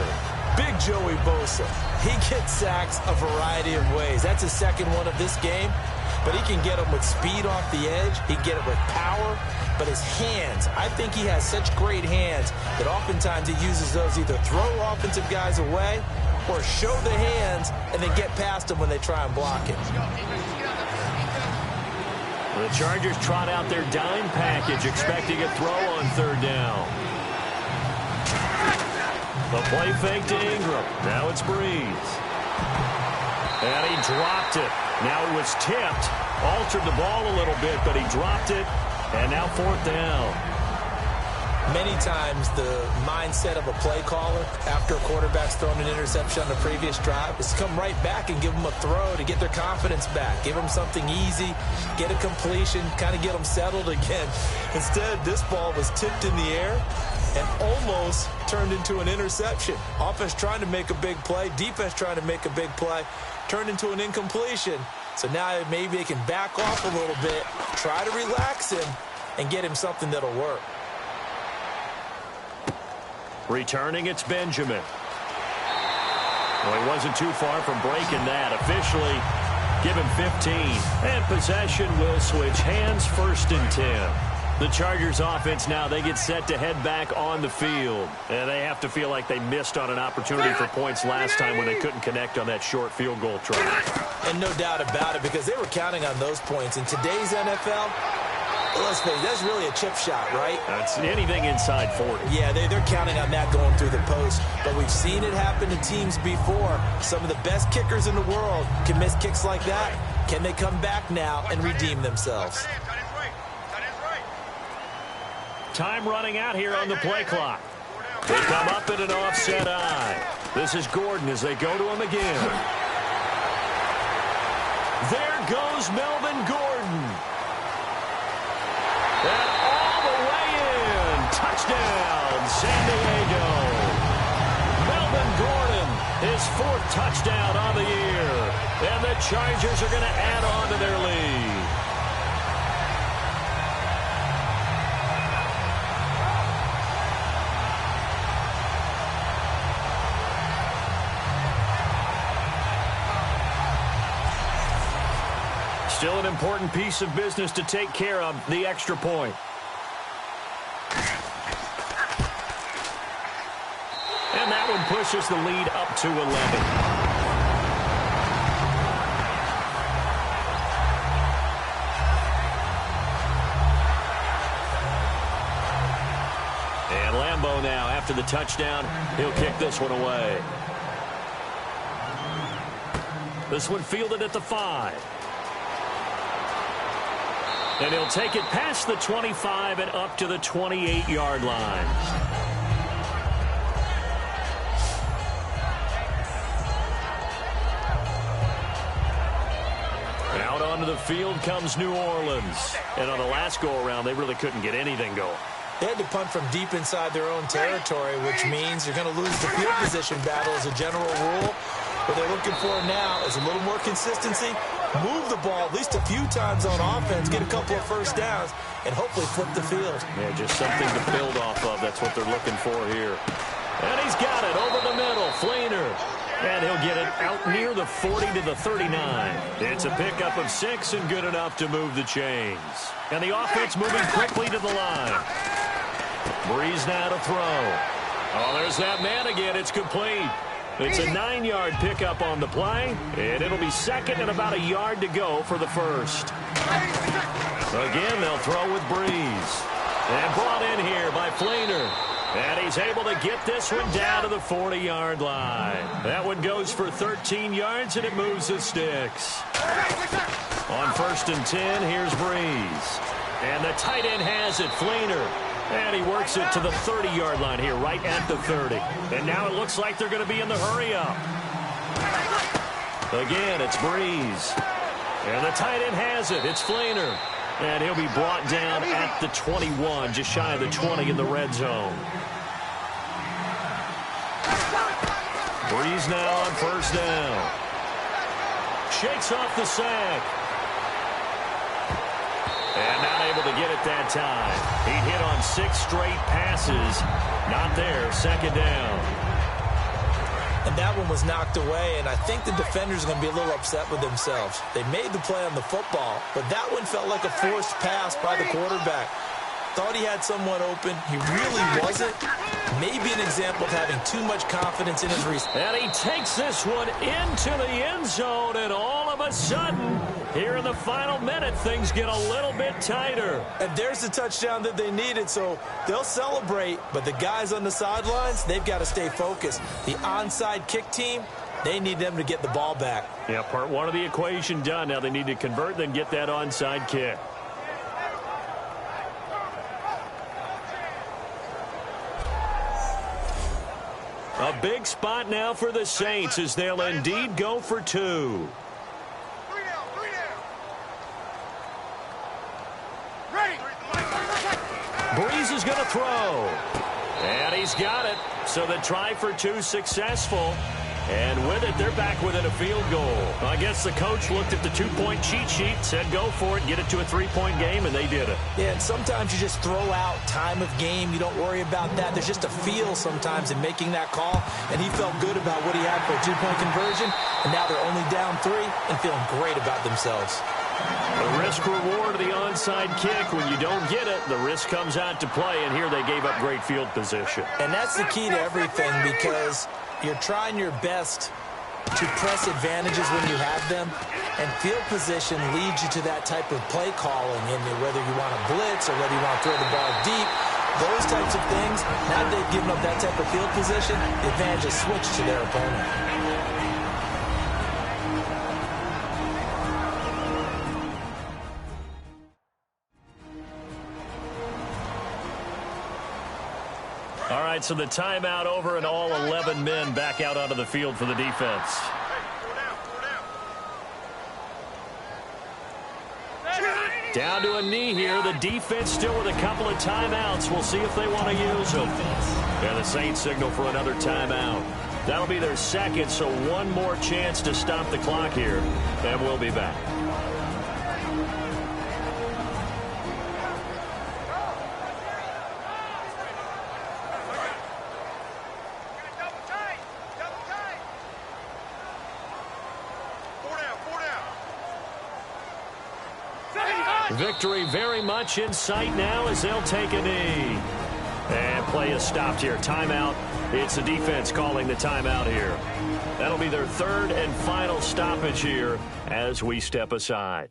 Big Joey Bosa. He gets sacks a variety of ways. That's his 2nd one of this game, but he can get them with speed off the edge. He can get it with power, but his hands, I think he has such great hands that oftentimes he uses those either throw offensive guys away or show the hands and then get past them when they try and block it. The Chargers trot out their dime package, expecting a throw on 3rd down. The play fake to Ingram. Now it's Breeze. And he dropped it. Now it was tipped. Altered the ball a little bit, but he dropped it. And now 4th down. Many times the mindset of a play caller after a quarterback's thrown an interception on the previous drive is to come right back and give them a throw to get their confidence back. Give them something easy, get a completion, kind of get them settled again. Instead, this ball was tipped in the air and almost turned into an interception. Offense trying to make a big play, defense trying to make a big play, turned into an incompletion. So now maybe they can back off a little bit, try to relax him, and get him something that'll work. Returning, it's Benjamin. Well, he wasn't too far from breaking that. Officially, give him 15. And possession will switch hands, 1st and 10. The Chargers offense now, they get set to head back on the field. And they have to feel like they missed on an opportunity for points last time when they couldn't connect on that short field goal try. And no doubt about it, because they were counting on those points. In today's NFL, let's face it, that's really a chip shot, right? That's anything inside 40. Yeah, they're counting on that going through the post. But we've seen it happen to teams before. Some of the best kickers in the world can miss kicks like that. Can they come back now and redeem themselves? Time running out here on the play clock. They come up at an offset eye. This is Gordon as they go to him again. There goes Melvin Gordon. And all the way in. Touchdown, San Diego. Melvin Gordon, his 4th touchdown on the year. And the Chargers are going to add on to their lead. Still an important piece of business to take care of, the extra point. And that one pushes the lead up to 11. And Lambeau now, after the touchdown, he'll kick this one away. This one fielded at the 5. And he'll take it past the 25 and up to the 28-yard line. Out onto the field comes New Orleans. And on the last go-around, they really couldn't get anything going. They had to punt from deep inside their own territory, which means you're going to lose the field position battle as a general rule. What they're looking for now is a little more consistency, move the ball at least a few times on offense, get a couple of first downs, and hopefully flip the field. Yeah, just something to build off of. That's what they're looking for here. And he's got it over the middle. Fleener. And he'll get it out near the 40 to the 39. It's a pickup of 6 and good enough to move the chains. And the offense moving quickly to the line. Breeze now to throw. Oh, there's that man again. It's complete. It's a 9-yard pickup on the play, and it'll be 2nd and about a yard to go for the 1st. Again, they'll throw with Breeze. And brought in here by Fleener. And he's able to get this one down to the 40-yard line. That one goes for 13 yards, and it moves the sticks. On 1st and 10, here's Breeze. And the tight end has it, Fleener. And he works it to the 30-yard line here, right at the 30. And now it looks like they're going to be in the hurry-up. Again, it's Breeze. And the tight end has it. It's Fleener. And he'll be brought down at the 21, just shy of the 20 in the red zone. Breeze now on 1st down. Shakes off the sack. And not able to get it that time. He hit on 6 straight passes. Not there. 2nd down. And that one was knocked away, and I think the defenders are going to be a little upset with themselves. They made the play on the football, but that one felt like a forced pass by the quarterback. Thought he had someone open. He really wasn't. Maybe an example of having too much confidence in his receiver. And he takes this one into the end zone, and all of a sudden, here in the final minute, things get a little bit tighter. And there's the touchdown that they needed, so they'll celebrate. But the guys on the sidelines, they've got to stay focused. The onside kick team, they need them to get the ball back. Yeah, part 1 of the equation done. Now they need to convert, then get that onside kick. A big spot now for the Saints as they'll indeed go for 2. 3 down, 3 down. Ready. Breeze is going to throw. And he's got it. So the try for 2 successful. And with it, they're back within a field goal. I guess the coach looked at the 2-point cheat sheet, said go for it, get it to a 3-point game, and they did it. Yeah, and sometimes you just throw out time of game. You don't worry about that. There's just a feel sometimes in making that call, and he felt good about what he had for a 2-point conversion, and now they're only down 3 and feeling great about themselves. The risk-reward of the onside kick, when you don't get it, the risk comes out to play, and here they gave up great field position. And that's the key to everything, because you're trying your best to press advantages when you have them, and field position leads you to that type of play calling, and whether you want to blitz or whether you want to throw the ball deep, those types of things, now that they've given up that type of field position, the advantage is switched to their opponent. All right, so the timeout over and all 11 men back out onto the field for the defense. Down to a knee here. The defense still with a couple of timeouts. We'll see if they want to use them. And the Saints signal for another timeout. That'll be their second, so one more chance to stop the clock here. And we'll be back. Victory very much in sight now as they'll take a knee. And play is stopped here. Timeout. It's the defense calling the timeout here. That'll be their third and final stoppage here as we step aside.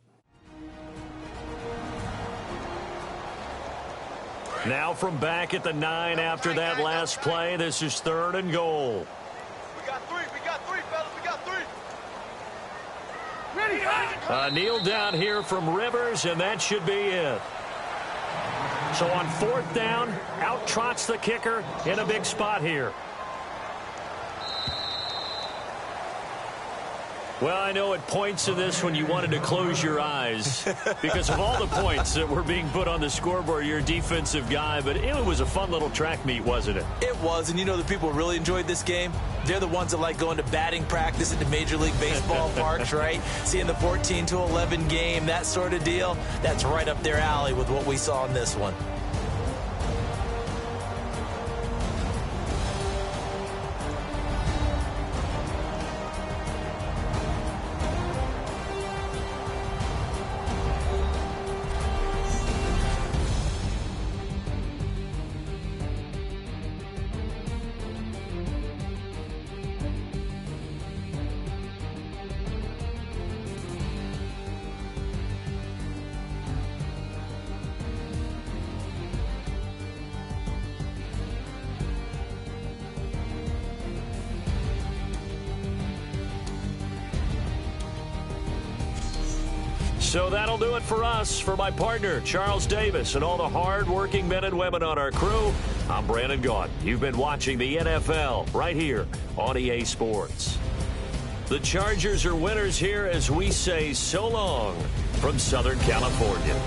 Now from back at the 9 after that last play, this is 3rd and goal. We got 3, fellas, we got 3. A kneel down here from Rivers, and that should be it. So on 4th down, out trots the kicker in a big spot here. Well, I know at points in this when you wanted to close your eyes because of all the points that were being put on the scoreboard. You're a defensive guy, but it was a fun little track meet, wasn't it? It was, and you know the people really enjoyed this game? They're the ones that like going to batting practice at the Major League Baseball parks, right? Seeing the 14-11 game, that sort of deal. That's right up their alley with what we saw in this one. So that'll do it for us. For my partner, Charles Davis, and all the hard-working men and women on our crew, I'm Brandon Gaudin. You've been watching the NFL right here on EA Sports. The Chargers are winners here as we say so long from Southern California.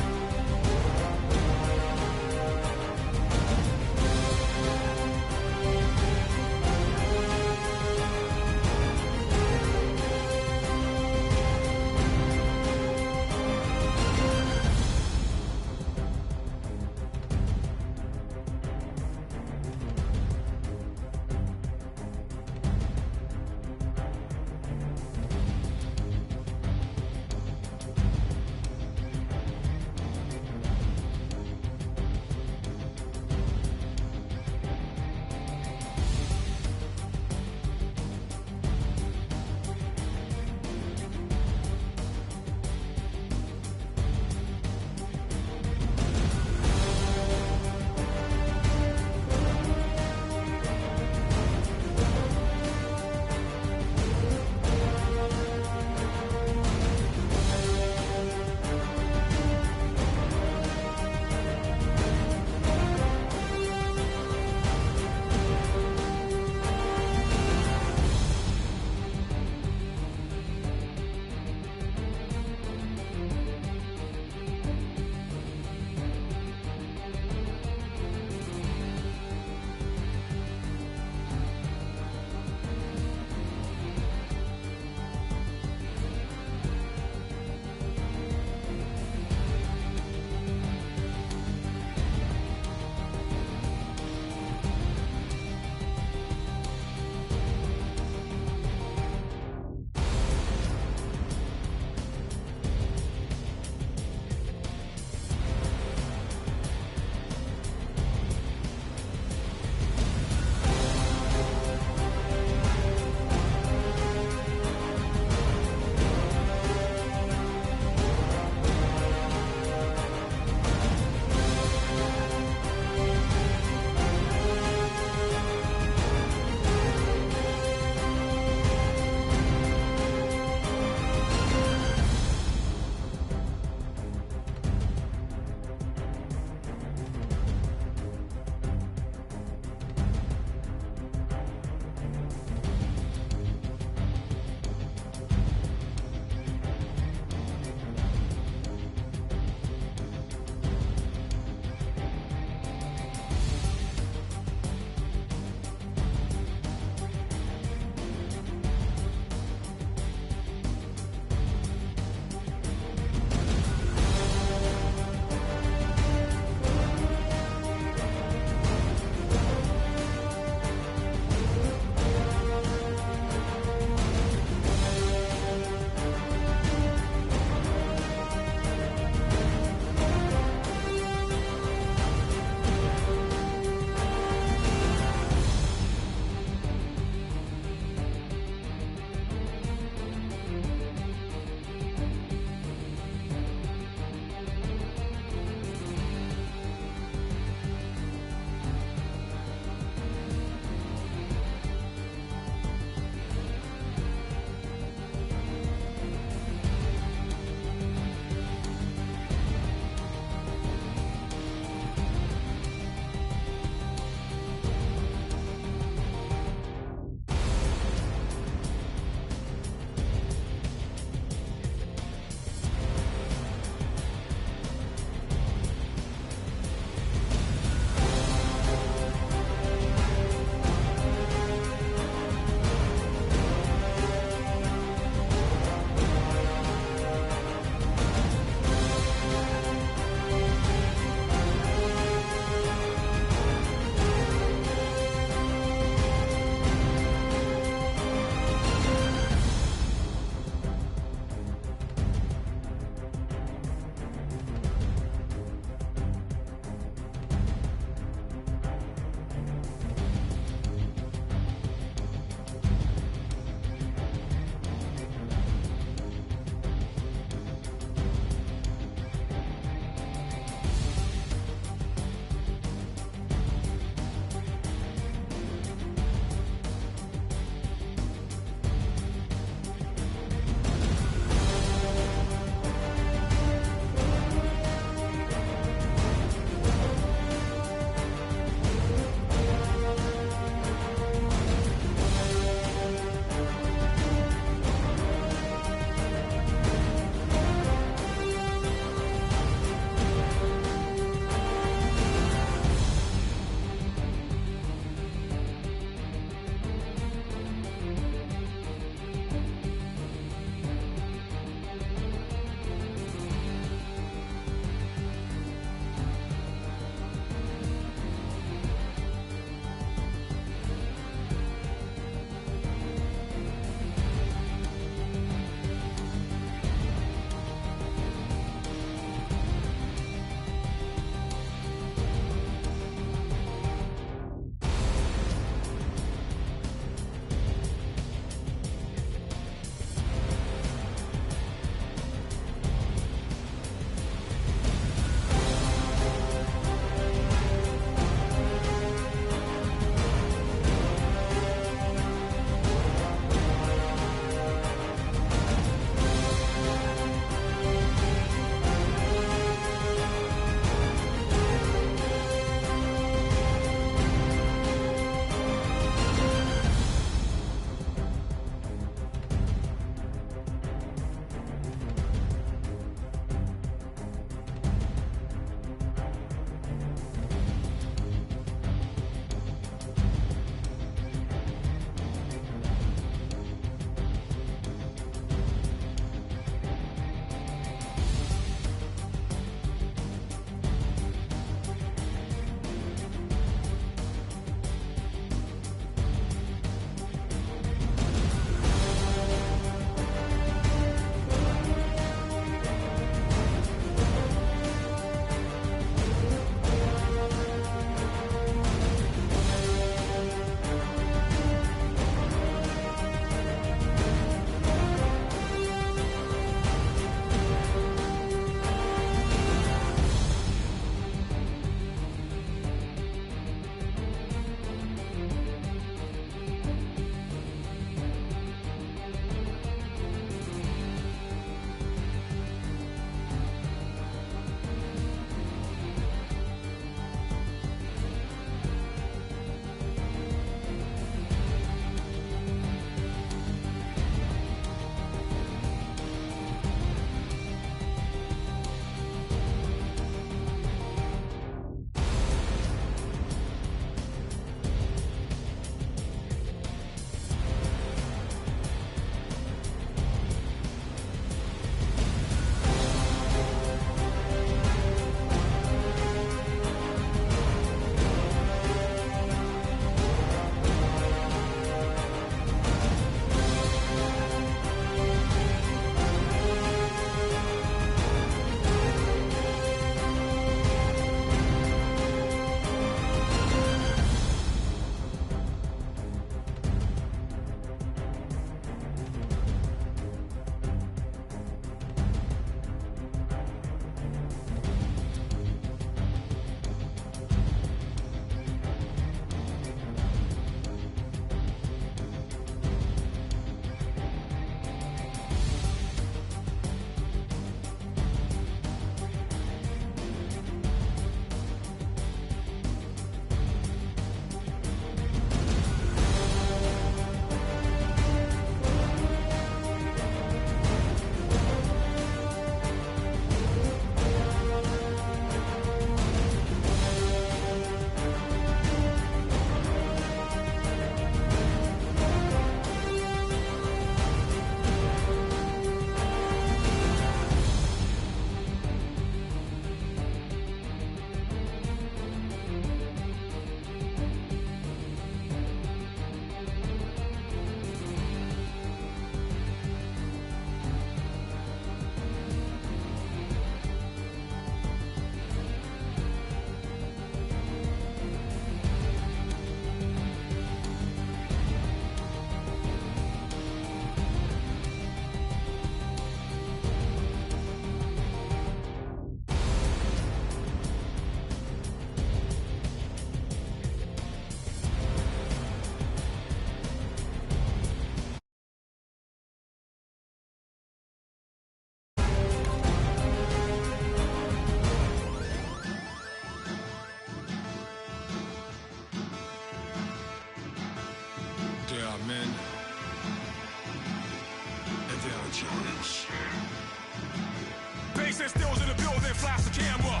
Bass and stills in the building, flash the camera.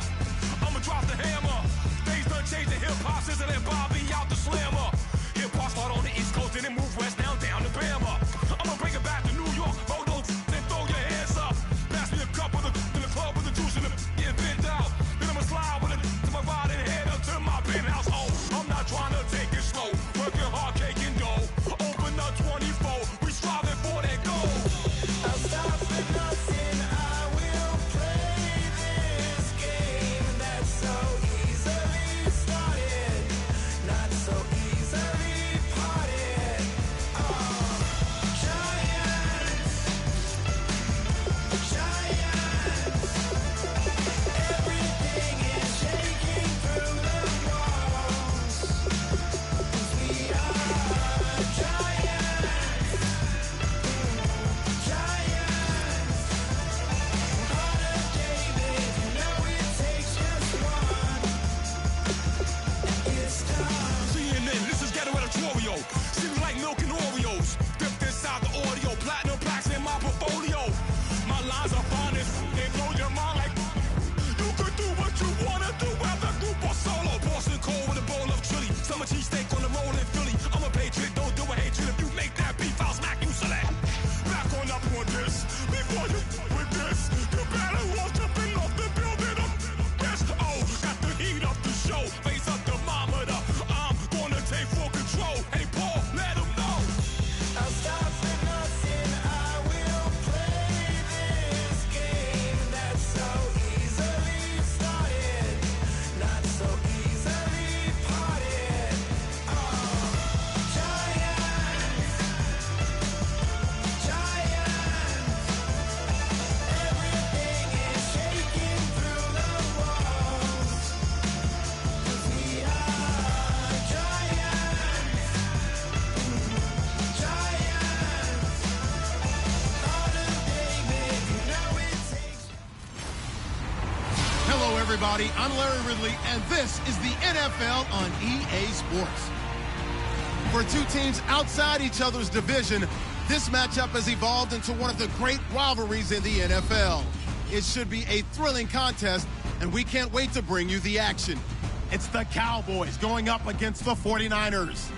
I'ma drop the hammer. Things done changed, the hip-hop sizzle and Bobby out the slammer. Hip-hop start on the East Coast, then it move west, down to Bama. I'ma bring it back to New York, photos, then throw your hands up. Pass me a cup of the club with the juice in the get bent out. Then I'ma slide with it to my ride and head up to my penthouse. Oh, I'm not trying to take it slow, working hard, cake and dough. Open up 24, we striving for that goal. I'll stop for nothing, I will play this game that's so easily started, not so easily parted. Oh, giants, everything is shaking through the walls. 'Cause we are giants, heart of David, you know it takes just one, and it's done. CNN, this is ghetto editorial. Seems like milk and Oreos. Dipped inside the audio, platinum plaques in my portfolio. My lines are finest, they blow your mind like you could do what you wanna do, whether group or solo. Boston cold with a bowl of chili, summer cheesesteak on the roll in Philly. I'm a patriot, don't do a hatred. If you make that beef, I'll smack you silly. Back on up on this, before you with this, you better walk jumping off the building up. Yes, oh, got the heat up the show, face up the thermometer. I'm gonna take full control. Hey Paul, let him know. I'll stop for nothing, I will play this game that's so easily started, not so easily parted. Oh, giants, everything is shaking through the walls. 'Cause we are giants, heart of David, you know it takes. Hello, everybody. I'm Larry Ridley, and this is the NFL on EA Sports. For two teams outside each other's division, this matchup has evolved into one of the great rivalries in the NFL. It should be a thrilling contest, and we can't wait to bring you the action. It's the Cowboys going up against the 49ers.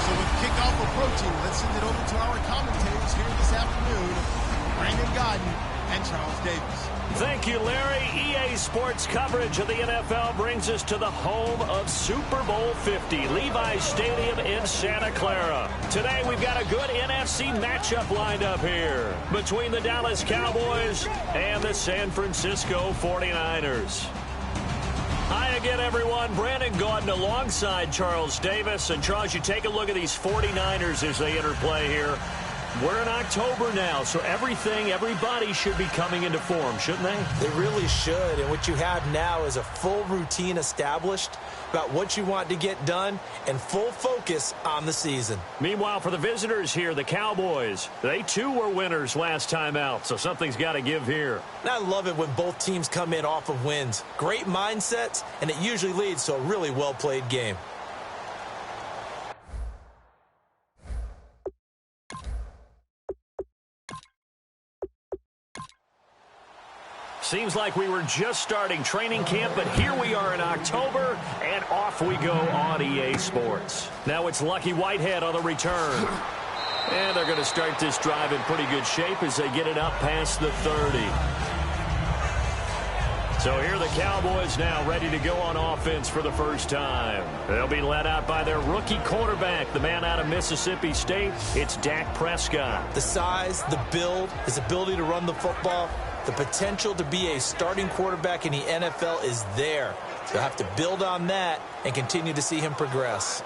So with kickoff approaching, let's send it over to our commentators here this afternoon, Brandon Godden and Charles Davis. Thank you, Larry. EA Sports coverage of the NFL brings us to the home of Super Bowl 50, Levi's Stadium in Santa Clara. Today, we've got a good NFC matchup lined up here between the Dallas Cowboys and the San Francisco 49ers. Hi again, everyone. Brandon Gaudin alongside Charles Davis. And, Charles, you take a look at these 49ers as they interplay here. We're in October now, so everybody should be coming into form, shouldn't they? They really should, and what you have now is a full routine established about what you want to get done and full focus on the season. Meanwhile, for the visitors here, the Cowboys, they too were winners last time out, so something's got to give here. And I love it when both teams come in off of wins. Great mindsets, and it usually leads to a really well-played game. Seems like we were just starting training camp, but here we are in October, and off we go on EA Sports. Now it's Lucky Whitehead on the return. And they're going to start this drive in pretty good shape as they get it up past the 30. So here are the Cowboys now ready to go on offense for the first time. They'll be led out by their rookie quarterback, the man out of Mississippi State. It's Dak Prescott. The size, the build, his ability to run the football, the potential to be a starting quarterback in the NFL is there. They'll have to build on that and continue to see him progress.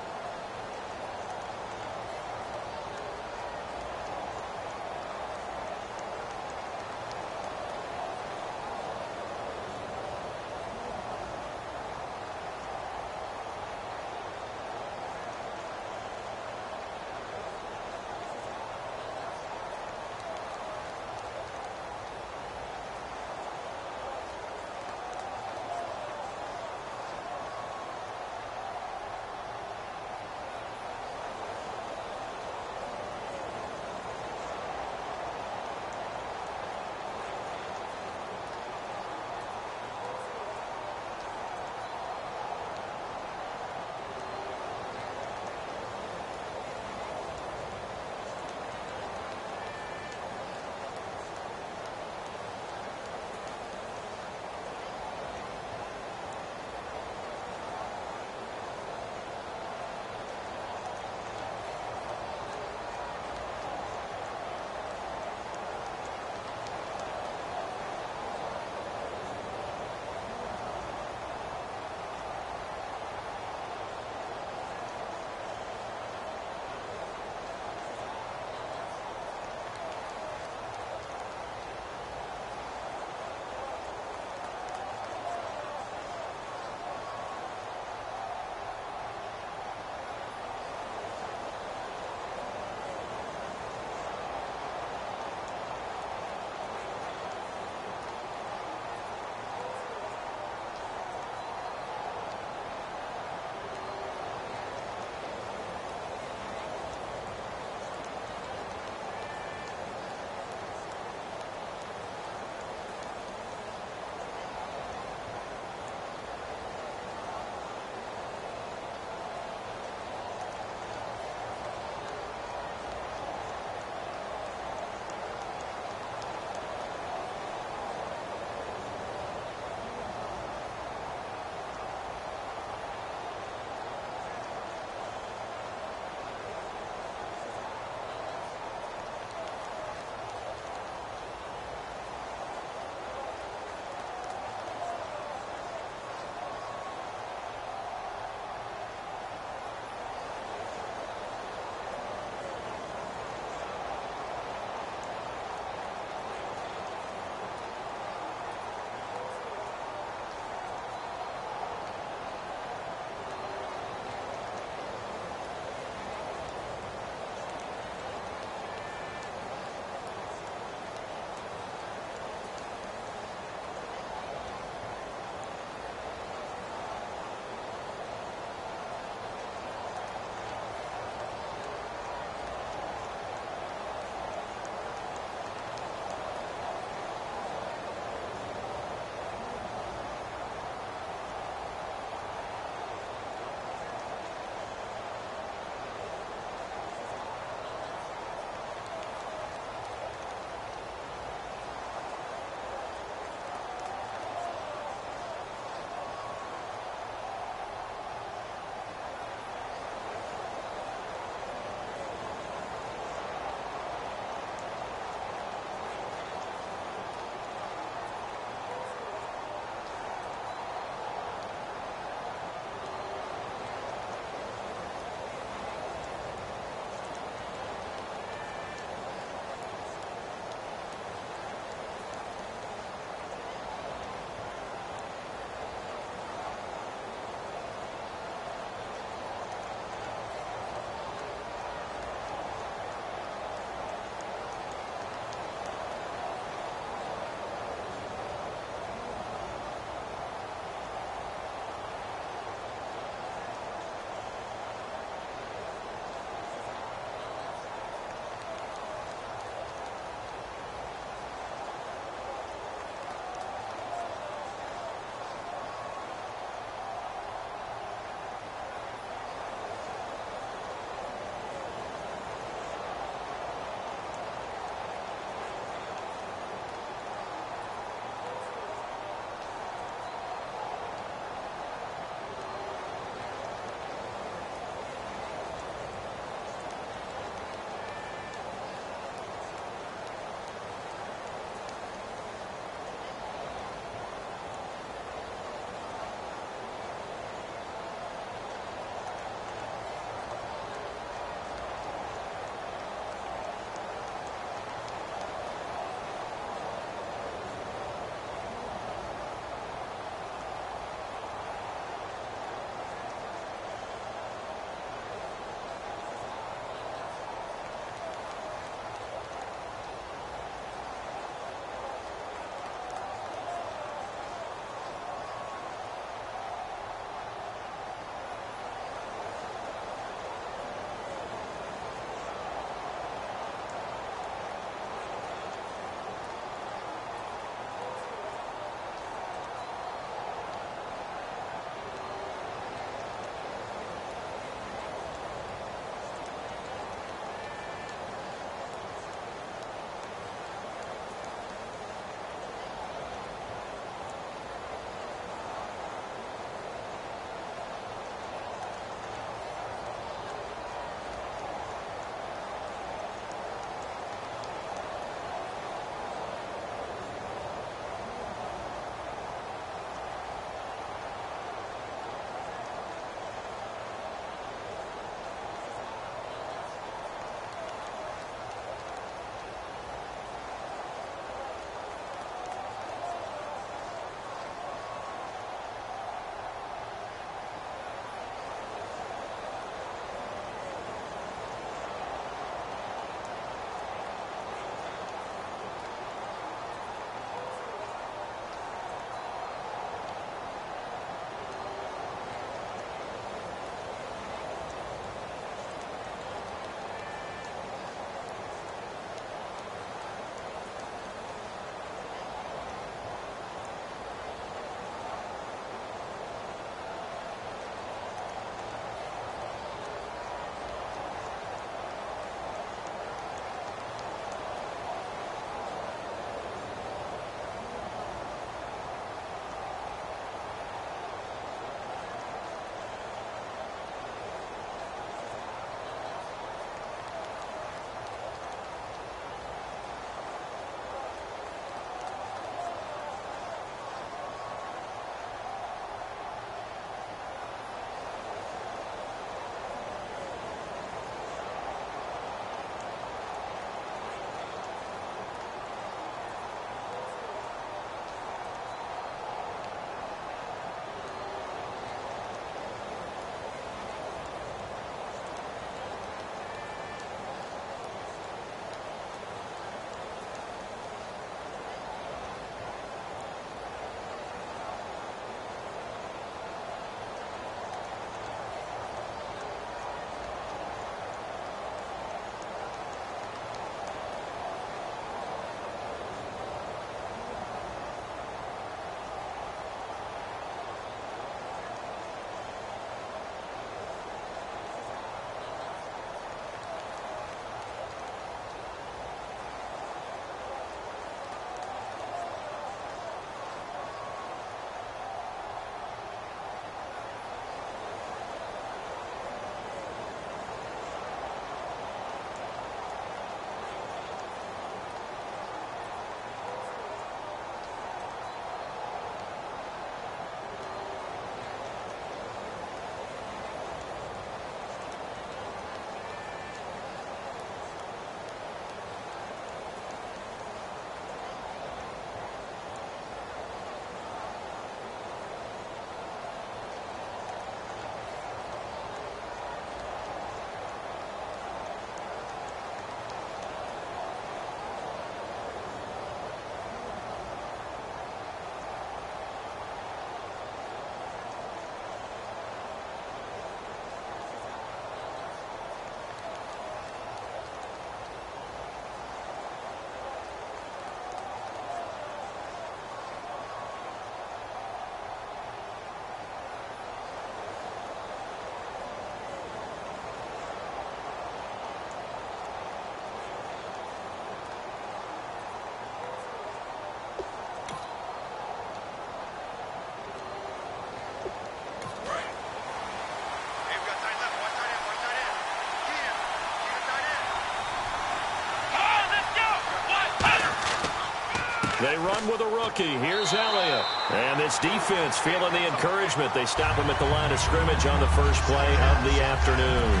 They run with a rookie. Here's Elliott. And this defense feeling the encouragement. They stop him at the line of scrimmage on the first play of the afternoon.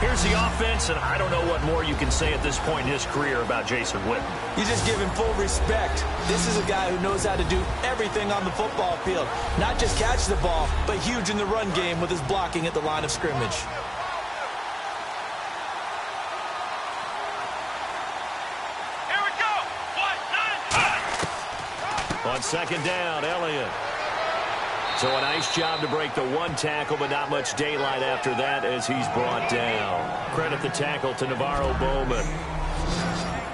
Here's the offense, and I don't know what more you can say at this point in his career about Jason Witten. You just give him full respect. This is a guy who knows how to do everything on the football field. Not just catch the ball, but huge in the run game with his blocking at the line of scrimmage. On second down, Elliott. So a nice job to break the one tackle, but not much daylight after that as he's brought down. Credit the tackle to Navarro Bowman.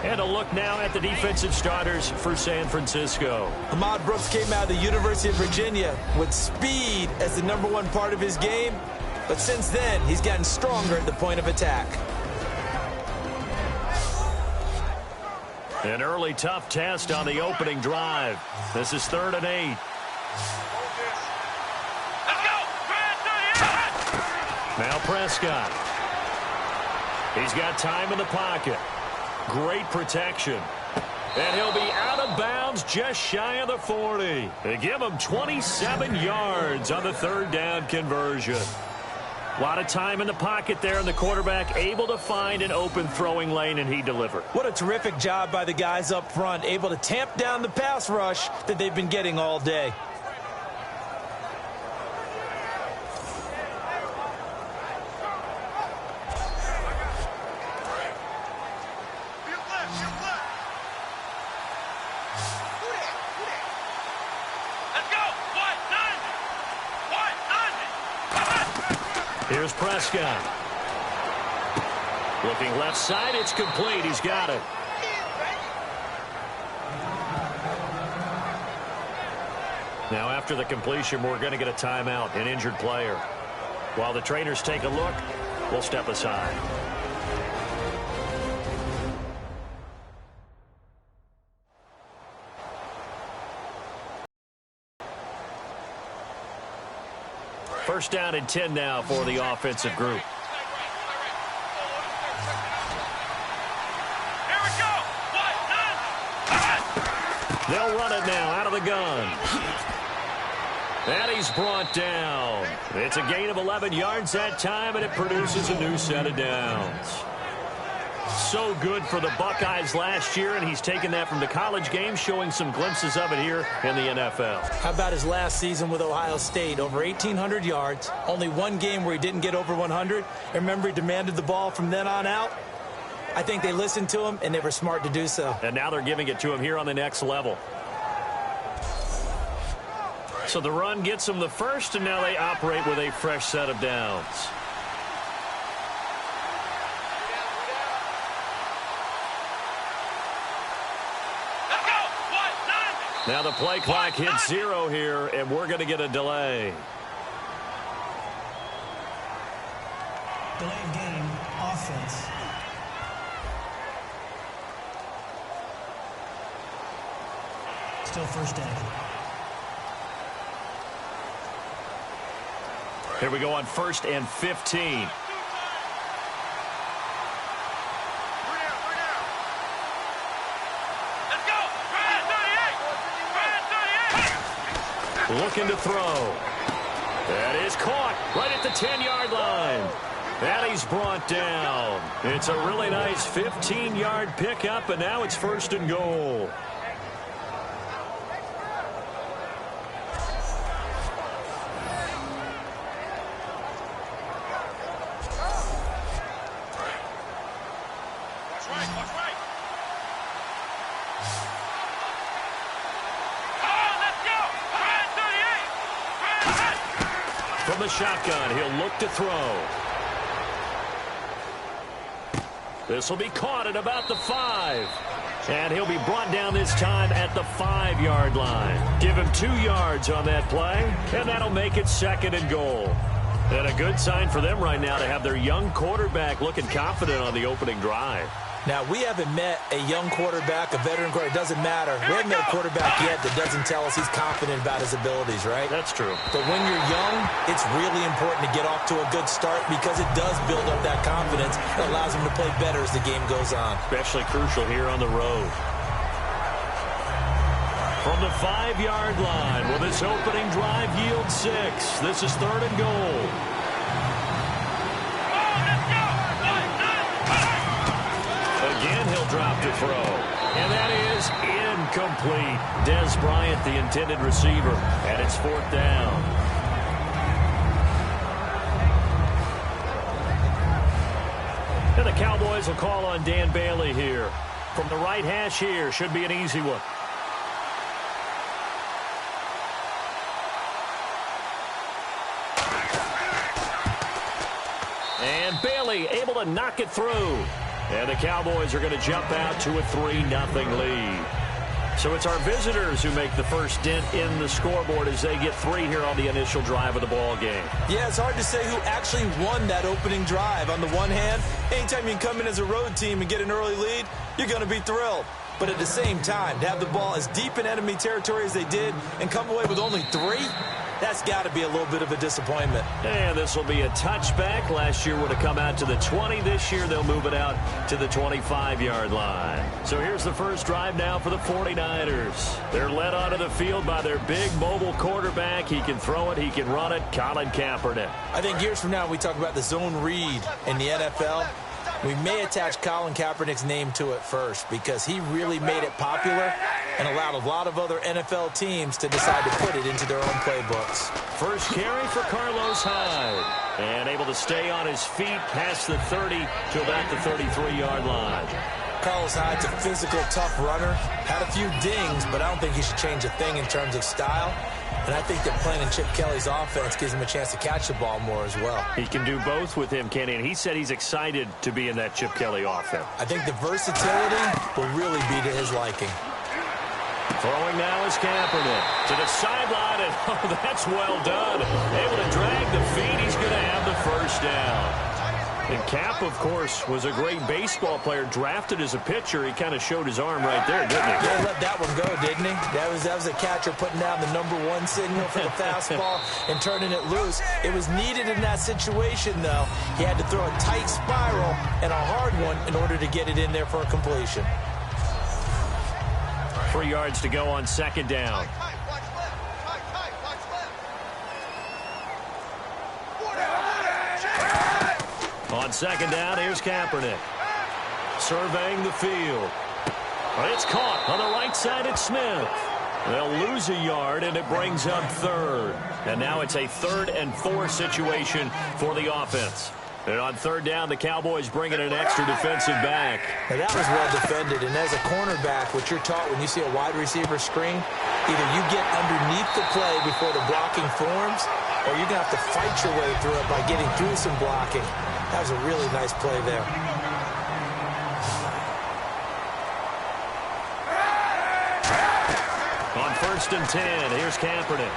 And a look now at the defensive starters for San Francisco. Ahmad Brooks came out of the University of Virginia with speed as the #1 part of his game. But since then, he's gotten stronger at the point of attack. An early tough test on the opening drive. This is 3rd and 8. Now Prescott. He's got time in the pocket. Great protection. And he'll be out of bounds just shy of the 40. They give him 27 yards on the 3rd down conversion. A lot of time in the pocket there, and the quarterback able to find an open throwing lane, and he delivered. What a terrific job by the guys up front, able to tamp down the pass rush that they've been getting all day. Here's Prescott. Looking left side, it's complete. He's got it. Now after the completion, we're going to get a timeout, an injured player. While the trainers take a look, we'll step aside. First down and 10 now for the offensive group. They'll run it now out of the gun. And he's brought down. It's a gain of 11 yards that time, and it produces a new set of downs. So good for the Buckeyes last year, and he's taken that from the college game, showing some glimpses of it here in the NFL. How about his last season with Ohio State? Over 1,800 yards, only one game where he didn't get over 100. Remember, he demanded the ball from then on out. I think they listened to him, and they were smart to do so. And now they're giving it to him here on the next level. So the run gets them the first, and now they operate with a fresh set of downs. Now the play clock hits 0 here, and we're going to get a delay. Delay of game, offense. Still first down. Here we go on 1st and 15. Looking to throw. That is caught right at the 10-yard line. And he's brought down. It's a really nice 15-yard pickup, and now it's 1st and goal. From the shotgun, he'll look to throw. This will be caught at about the 5. And he'll be brought down this time at the 5-yard line. Give him 2 yards on that play, and that'll make it 2nd and goal. And a good sign for them right now to have their young quarterback looking confident on the opening drive. Now, we haven't met a young quarterback, a veteran quarterback. It doesn't matter. We haven't met a quarterback yet that doesn't tell us he's confident about his abilities, right? That's true. But when you're young, it's really important to get off to a good start because it does build up that confidence that allows him to play better as the game goes on. Especially crucial here on the road. from the 5-yard line. Will this opening drive yield 6? This is 3rd and goal. Again, he'll drop to throw. And that is incomplete. Des Bryant, the intended receiver. And it's 4th down. And the Cowboys will call on Dan Bailey here. From the right hash here, should be an easy one. And Bailey able to knock it through. And the Cowboys are going to jump out to a 3-0 lead. So it's our visitors who make the first dent in the scoreboard as they get 3 here on the initial drive of the ball game. Yeah, it's hard to say who actually won that opening drive. On the one hand, anytime you can come in as a road team and get an early lead, you're going to be thrilled. But at the same time, to have the ball as deep in enemy territory as they did and come away with only 3, that's got to be a little bit of a disappointment. And this will be a touchback. Last year would have come out to the 20. This year they'll move it out to the 25-yard line. So here's the first drive now for the 49ers. They're led onto the field by their big mobile quarterback. He can throw it. He can run it. Colin Kaepernick. I think years from now we talk about the zone read in the NFL. We may attach Colin Kaepernick's name to it first because he really made it popular and allowed a lot of other NFL teams to decide to put it into their own playbooks. First carry for Carlos Hyde. And able to stay on his feet past the 30 to about the 33-yard line. Carlos Hyde's a physical, tough runner. Had a few dings, but I don't think he should change a thing in terms of style. And I think that playing in Chip Kelly's offense gives him a chance to catch the ball more as well. He can do both with him, Kenny, and he said he's excited to be in that Chip Kelly offense. I think the versatility will really be to his liking. Throwing now is Kaepernick to the sideline, and oh, that's well done. Able to drag the feet. He's going to have the first down. And Cap, of course, was a great baseball player, drafted as a pitcher. He kind of showed his arm right there, didn't he? Yeah, he let that one go, didn't he? That was a catcher putting down the #1 signal for the fastball and turning it loose. It was needed in that situation, though. He had to throw a tight spiral and a hard one in order to get it in there for a completion. 3 yards to go on 2nd down. On 2nd down, here's Kaepernick. Surveying the field. It's caught on the right side. It's Smith. They'll lose a yard, and it brings up 3rd. And now it's a 3rd and 4 situation for the offense. And on 3rd down, the Cowboys bring in an extra defensive back. Now that was well defended, and as a cornerback, what you're taught when you see a wide receiver screen, either you get underneath the play before the blocking forms, or you're going to have to fight your way through it by getting through some blocking. That was a really nice play there. On 1st and 10, here's Kaepernick.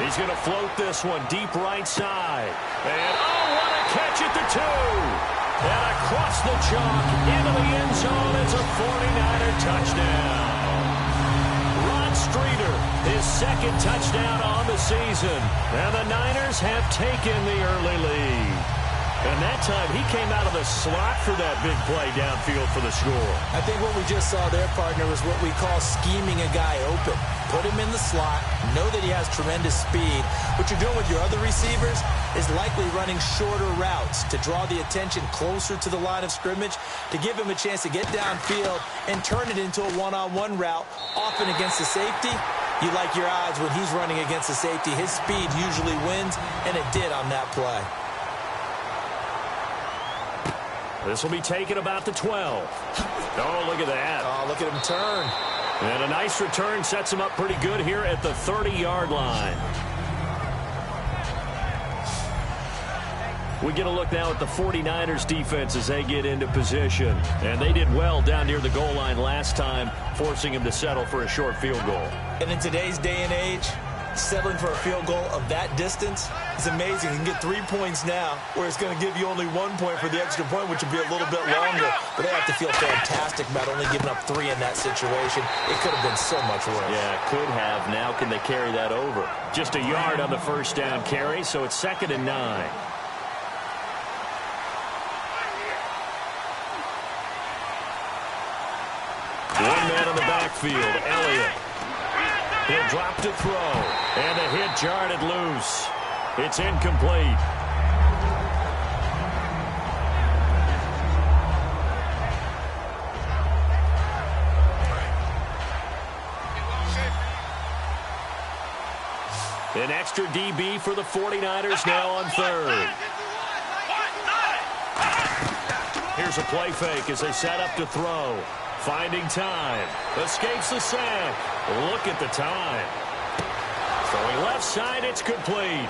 He's going to float this one deep right side. And, oh, what a catch at the 2. And across the chalk into the end zone. It's a 49er touchdown. Rod Streeter, his 2nd touchdown on the season. And the Niners have taken the early lead. And that time, he came out of the slot for that big play downfield for the score. I think what we just saw there, partner, was what we call scheming a guy open. Put him in the slot, know that he has tremendous speed. What you're doing with your other receivers is likely running shorter routes to draw the attention closer to the line of scrimmage, to give him a chance to get downfield and turn it into a one-on-one route, often against the safety. You like your odds when he's running against the safety. His speed usually wins, and it did on that play. This will be taken about the 12. Oh, look at that. Oh, look at him turn. And a nice return sets him up pretty good here at the 30-yard line. We get a look now at the 49ers defense as they get into position. And they did well down near the goal line last time, forcing him to settle for a short field goal. And in today's day and age, settling for a field goal of that distance is amazing. You can get 3 points now, where it's going to give you only 1 point for the extra point, which would be a little bit longer. But they have to feel fantastic about only giving up 3 in that situation. It could have been so much worse. Yeah, could have. Now can they carry that over? Just a yard on the 1st down carry, so it's 2nd and 9. One man in the backfield, Elliott. He'll drop to throw. And the hit jarred it loose. It's incomplete. An extra DB for the 49ers now on third. Here's a play fake as they set up to throw. Finding time. Escapes the sack. Look at the time. Throwing left side, it's complete.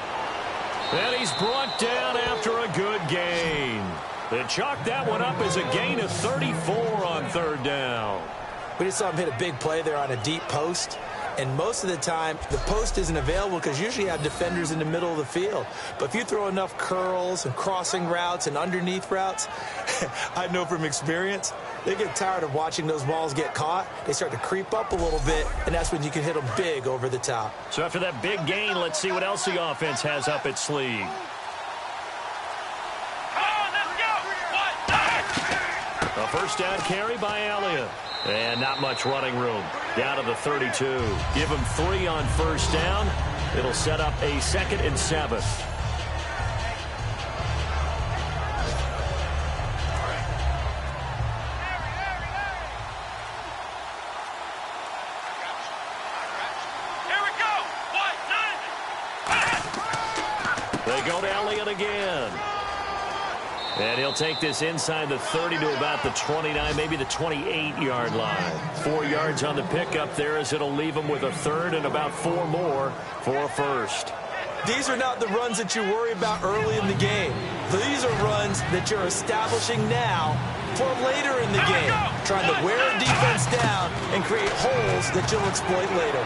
And he's brought down after a good gain. They chalked that one up as a gain of 34 on third down. We just saw him hit a big play there on a deep post. And most of the time, the post isn't available because usually you have defenders in the middle of the field. But if you throw enough curls and crossing routes and underneath routes, I know from experience, they get tired of watching those balls get caught. They start to creep up a little bit, and that's when you can hit them big over the top. So after that big gain, let's see what else the offense has up its sleeve. A first down carry by Elliott. And not much running room. Down to the 32. Give him 3 on first down. It'll set up a 2nd and 7. They go to Elliott again. And he'll take this inside the 30 to about the 29, maybe the 28-yard line. 4 yards on the pickup there as it'll leave him with a 3rd and about 4 more for a first. These are not the runs that you worry about early in the game. These are runs that you're establishing now for later in the game. Trying to wear a defense down and create holes that you'll exploit later.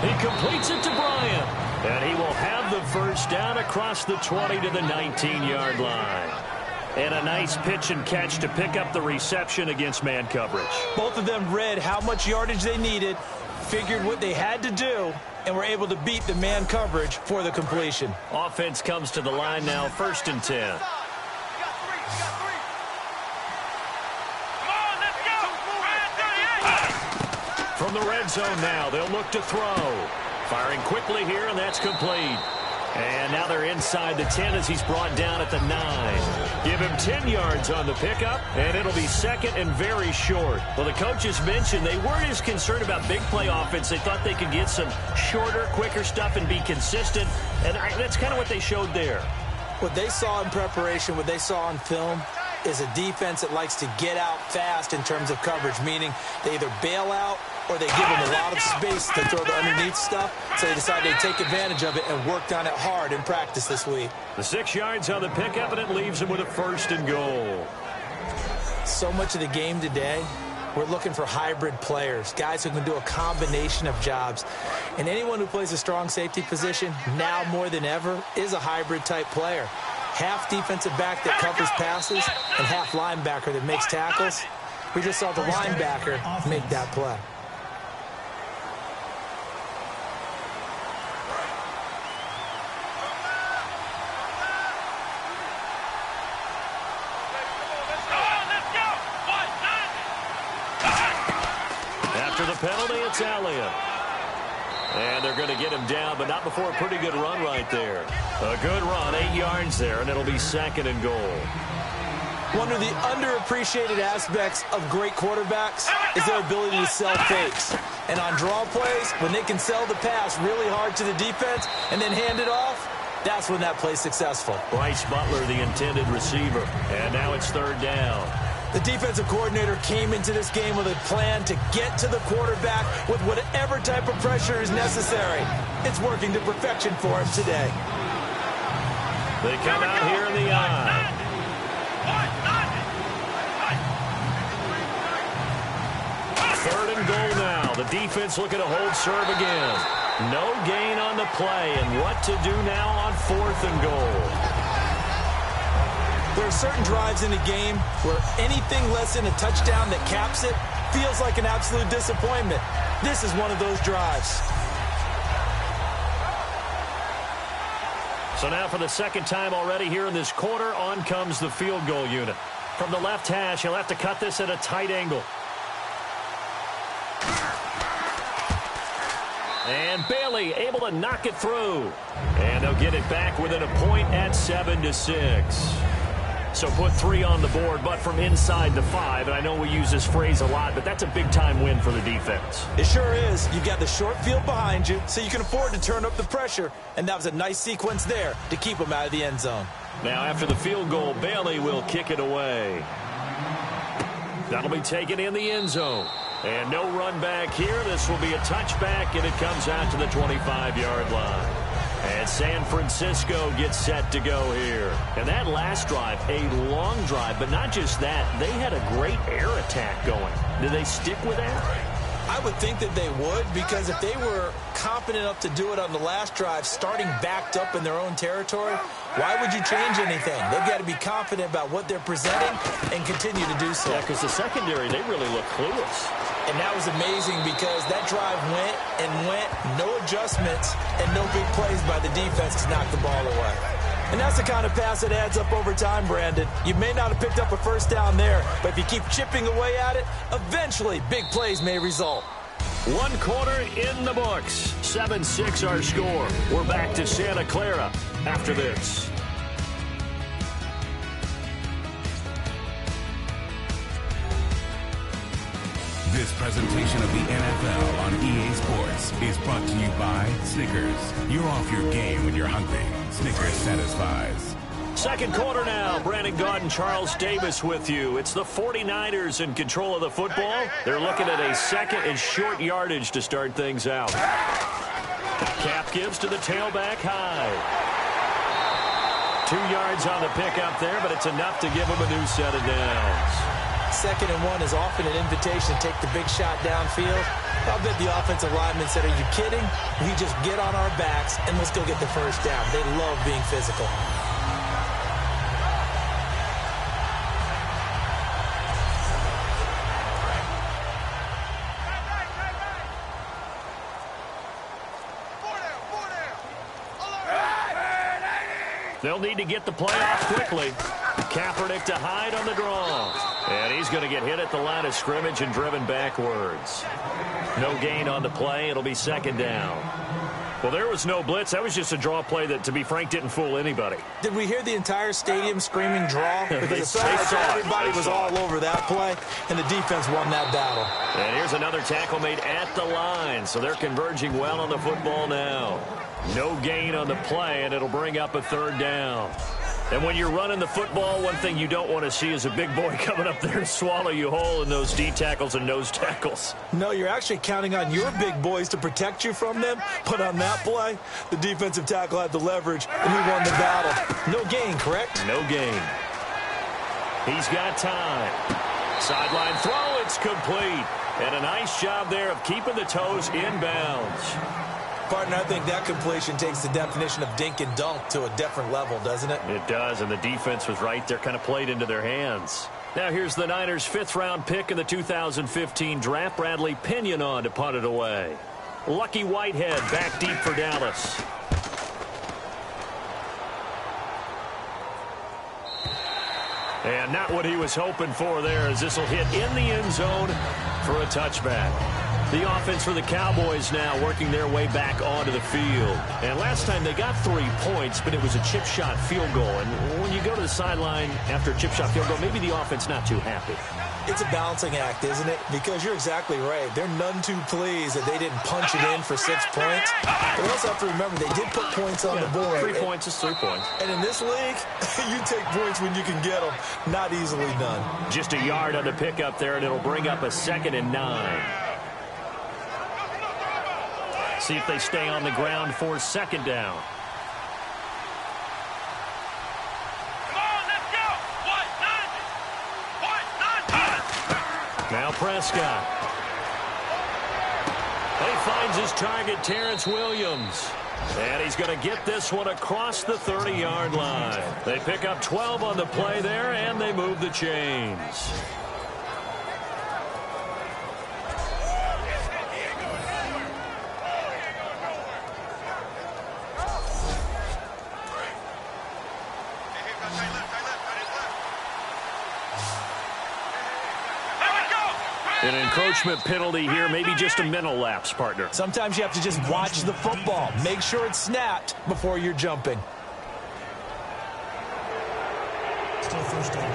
He completes it to Bryant. And he will have the first down across the 20 to the 19-yard line. And a nice pitch and catch to pick up the reception against man coverage. Both of them read how much yardage they needed, figured what they had to do, and were able to beat the man coverage for the completion. Offense comes to the line now, 1st and 10. From the red zone now, they'll look to throw. Firing quickly here, and that's complete. And now they're inside the 10 as he's brought down at the 9. Give him 10 yards on the pickup, and it'll be 2nd and very short. Well, the coaches mentioned they weren't as concerned about big play offense. They thought they could get some shorter, quicker stuff and be consistent, and that's kind of what they showed there. What they saw in preparation, what they saw on film, is a defense that likes to get out fast in terms of coverage, meaning they either bail out or they give them a lot of space to throw the underneath stuff, so they decided to take advantage of it and worked on it hard in practice this week. The 6 yards on the pickup, and it leaves him with a 1st and goal. So much of the game today, we're looking for hybrid players, guys who can do a combination of jobs. And anyone who plays a strong safety position, now more than ever, is a hybrid type player. Half defensive back that covers passes and half linebacker that makes tackles. We just saw the linebacker make that play. After the penalty, it's Elliott. And they're going to get him down, but not before a pretty good run right there. A good run, 8 yards there, and it'll be 2nd and goal. One of the underappreciated aspects of great quarterbacks is their ability to sell fakes. And on draw plays, when they can sell the pass really hard to the defense and then hand it off, that's when that play's successful. Bryce Butler, the intended receiver. And now it's 3rd down. The defensive coordinator came into this game with a plan to get to the quarterback with whatever type of pressure is necessary. It's working to perfection for him today. They come out here in the eye. Third and goal now. The defense looking to hold serve again. No gain on the play, and what to do now on 4th and goal. There are certain drives in the game where anything less than a touchdown that caps it feels like an absolute disappointment. This is one of those drives. So now for the 2nd time already here in this quarter, on comes the field goal unit. From the left hash, he'll have to cut this at a tight angle. And Bailey able to knock it through. And they'll get it back within a point at 7-6. So put 3 on the board, but from inside the 5. And I know we use this phrase a lot, but that's a big-time win for the defense. It sure is. You've got the short field behind you, so you can afford to turn up the pressure. And that was a nice sequence there to keep them out of the end zone. Now, after the field goal, Bailey will kick it away. That'll be taken in the end zone. And no run back here. This will be a touchback, and it comes out to the 25-yard line. And San Francisco gets set to go here. And that last drive, a long drive, but not just that. They had a great air attack going. Do they stick with that? I would think that they would, because if they were confident enough to do it on the last drive, starting backed up in their own territory, why would you change anything? They've got to be confident about what they're presenting and continue to do so. Yeah, because the secondary, they really look clueless. And that was amazing because that drive went and went, no adjustments, and no big plays by the defense to knock the ball away. And that's the kind of pass that adds up over time, Brandon. You may not have picked up a first down there, but if you keep chipping away at it, eventually big plays may result. 1 quarter in the books. 7-6 our score. We're back to Santa Clara after this. This presentation of the NFL on EA Sports is brought to you by Snickers. You're off your game when you're hungry. Snickers satisfies. Second quarter now. Brandon Gaudin, Charles Davis with you. It's the 49ers in control of the football. They're looking at a second and short yardage to start things out. Cap gives to the tailback high. 2 yards on the pickup there, but it's enough to give them a new set of downs. 2nd and 1 is often an invitation to take the big shot downfield. I'll bet the offensive lineman said, are you kidding? We just get on our backs and let's go get the first down. They love being physical. They'll need to get the play off quickly. Kaepernick to Hyde on the draw. And he's going to get hit at the line of scrimmage and driven backwards. No gain on the play. It'll be 2nd down. Well, there was no blitz. That was just a draw play that, to be frank, didn't fool anybody. Did we hear the entire stadium screaming draw? Because it felt like everybody was all over that play, and the defense won that battle. And here's another tackle made at the line, so they're converging well on the football now. No gain on the play, and it'll bring up a 3rd down. And when you're running the football, one thing you don't want to see is a big boy coming up there and swallow you whole in those D tackles and nose tackles. No, you're actually counting on your big boys to protect you from them. But on that play, the defensive tackle had the leverage, and he won the battle. No gain, correct? No gain. He's got time. Sideline throw, it's complete. And a nice job there of keeping the toes inbounds. Partner, I think that completion takes the definition of dink and dunk to a different level, doesn't it? It does, and the defense was right there, kind of played into their hands. Now here's the Niners' 5th-round pick in the 2015 draft, Bradley Pinion on to punt it away. Lucky Whitehead back deep for Dallas. And not what he was hoping for there, as this will hit in the end zone for a touchback. The offense for the Cowboys now working their way back onto the field. And last time they got 3 points, but it was a chip shot field goal. And when you go to the sideline after a chip shot field goal, maybe the offense not too happy. It's a balancing act, isn't it? Because you're exactly right. They're none too pleased that they didn't punch it in for 6 points. But they also have to remember they did put points on the board. 3 points is 3 points. And in this league, you take points when you can get them. Not easily done. Just a yard on the pickup there, and it'll bring up a 2nd and 9. See if they stay on the ground for 2nd down. Now Prescott. And he finds his target, Terrence Williams. And he's going to get this one across the 30-yard line. They pick up 12 on the play there, and they move the chains. An encroachment penalty here, maybe just a mental lapse, partner. Sometimes you have to just watch the football. Make sure it's snapped before you're jumping. Still first down.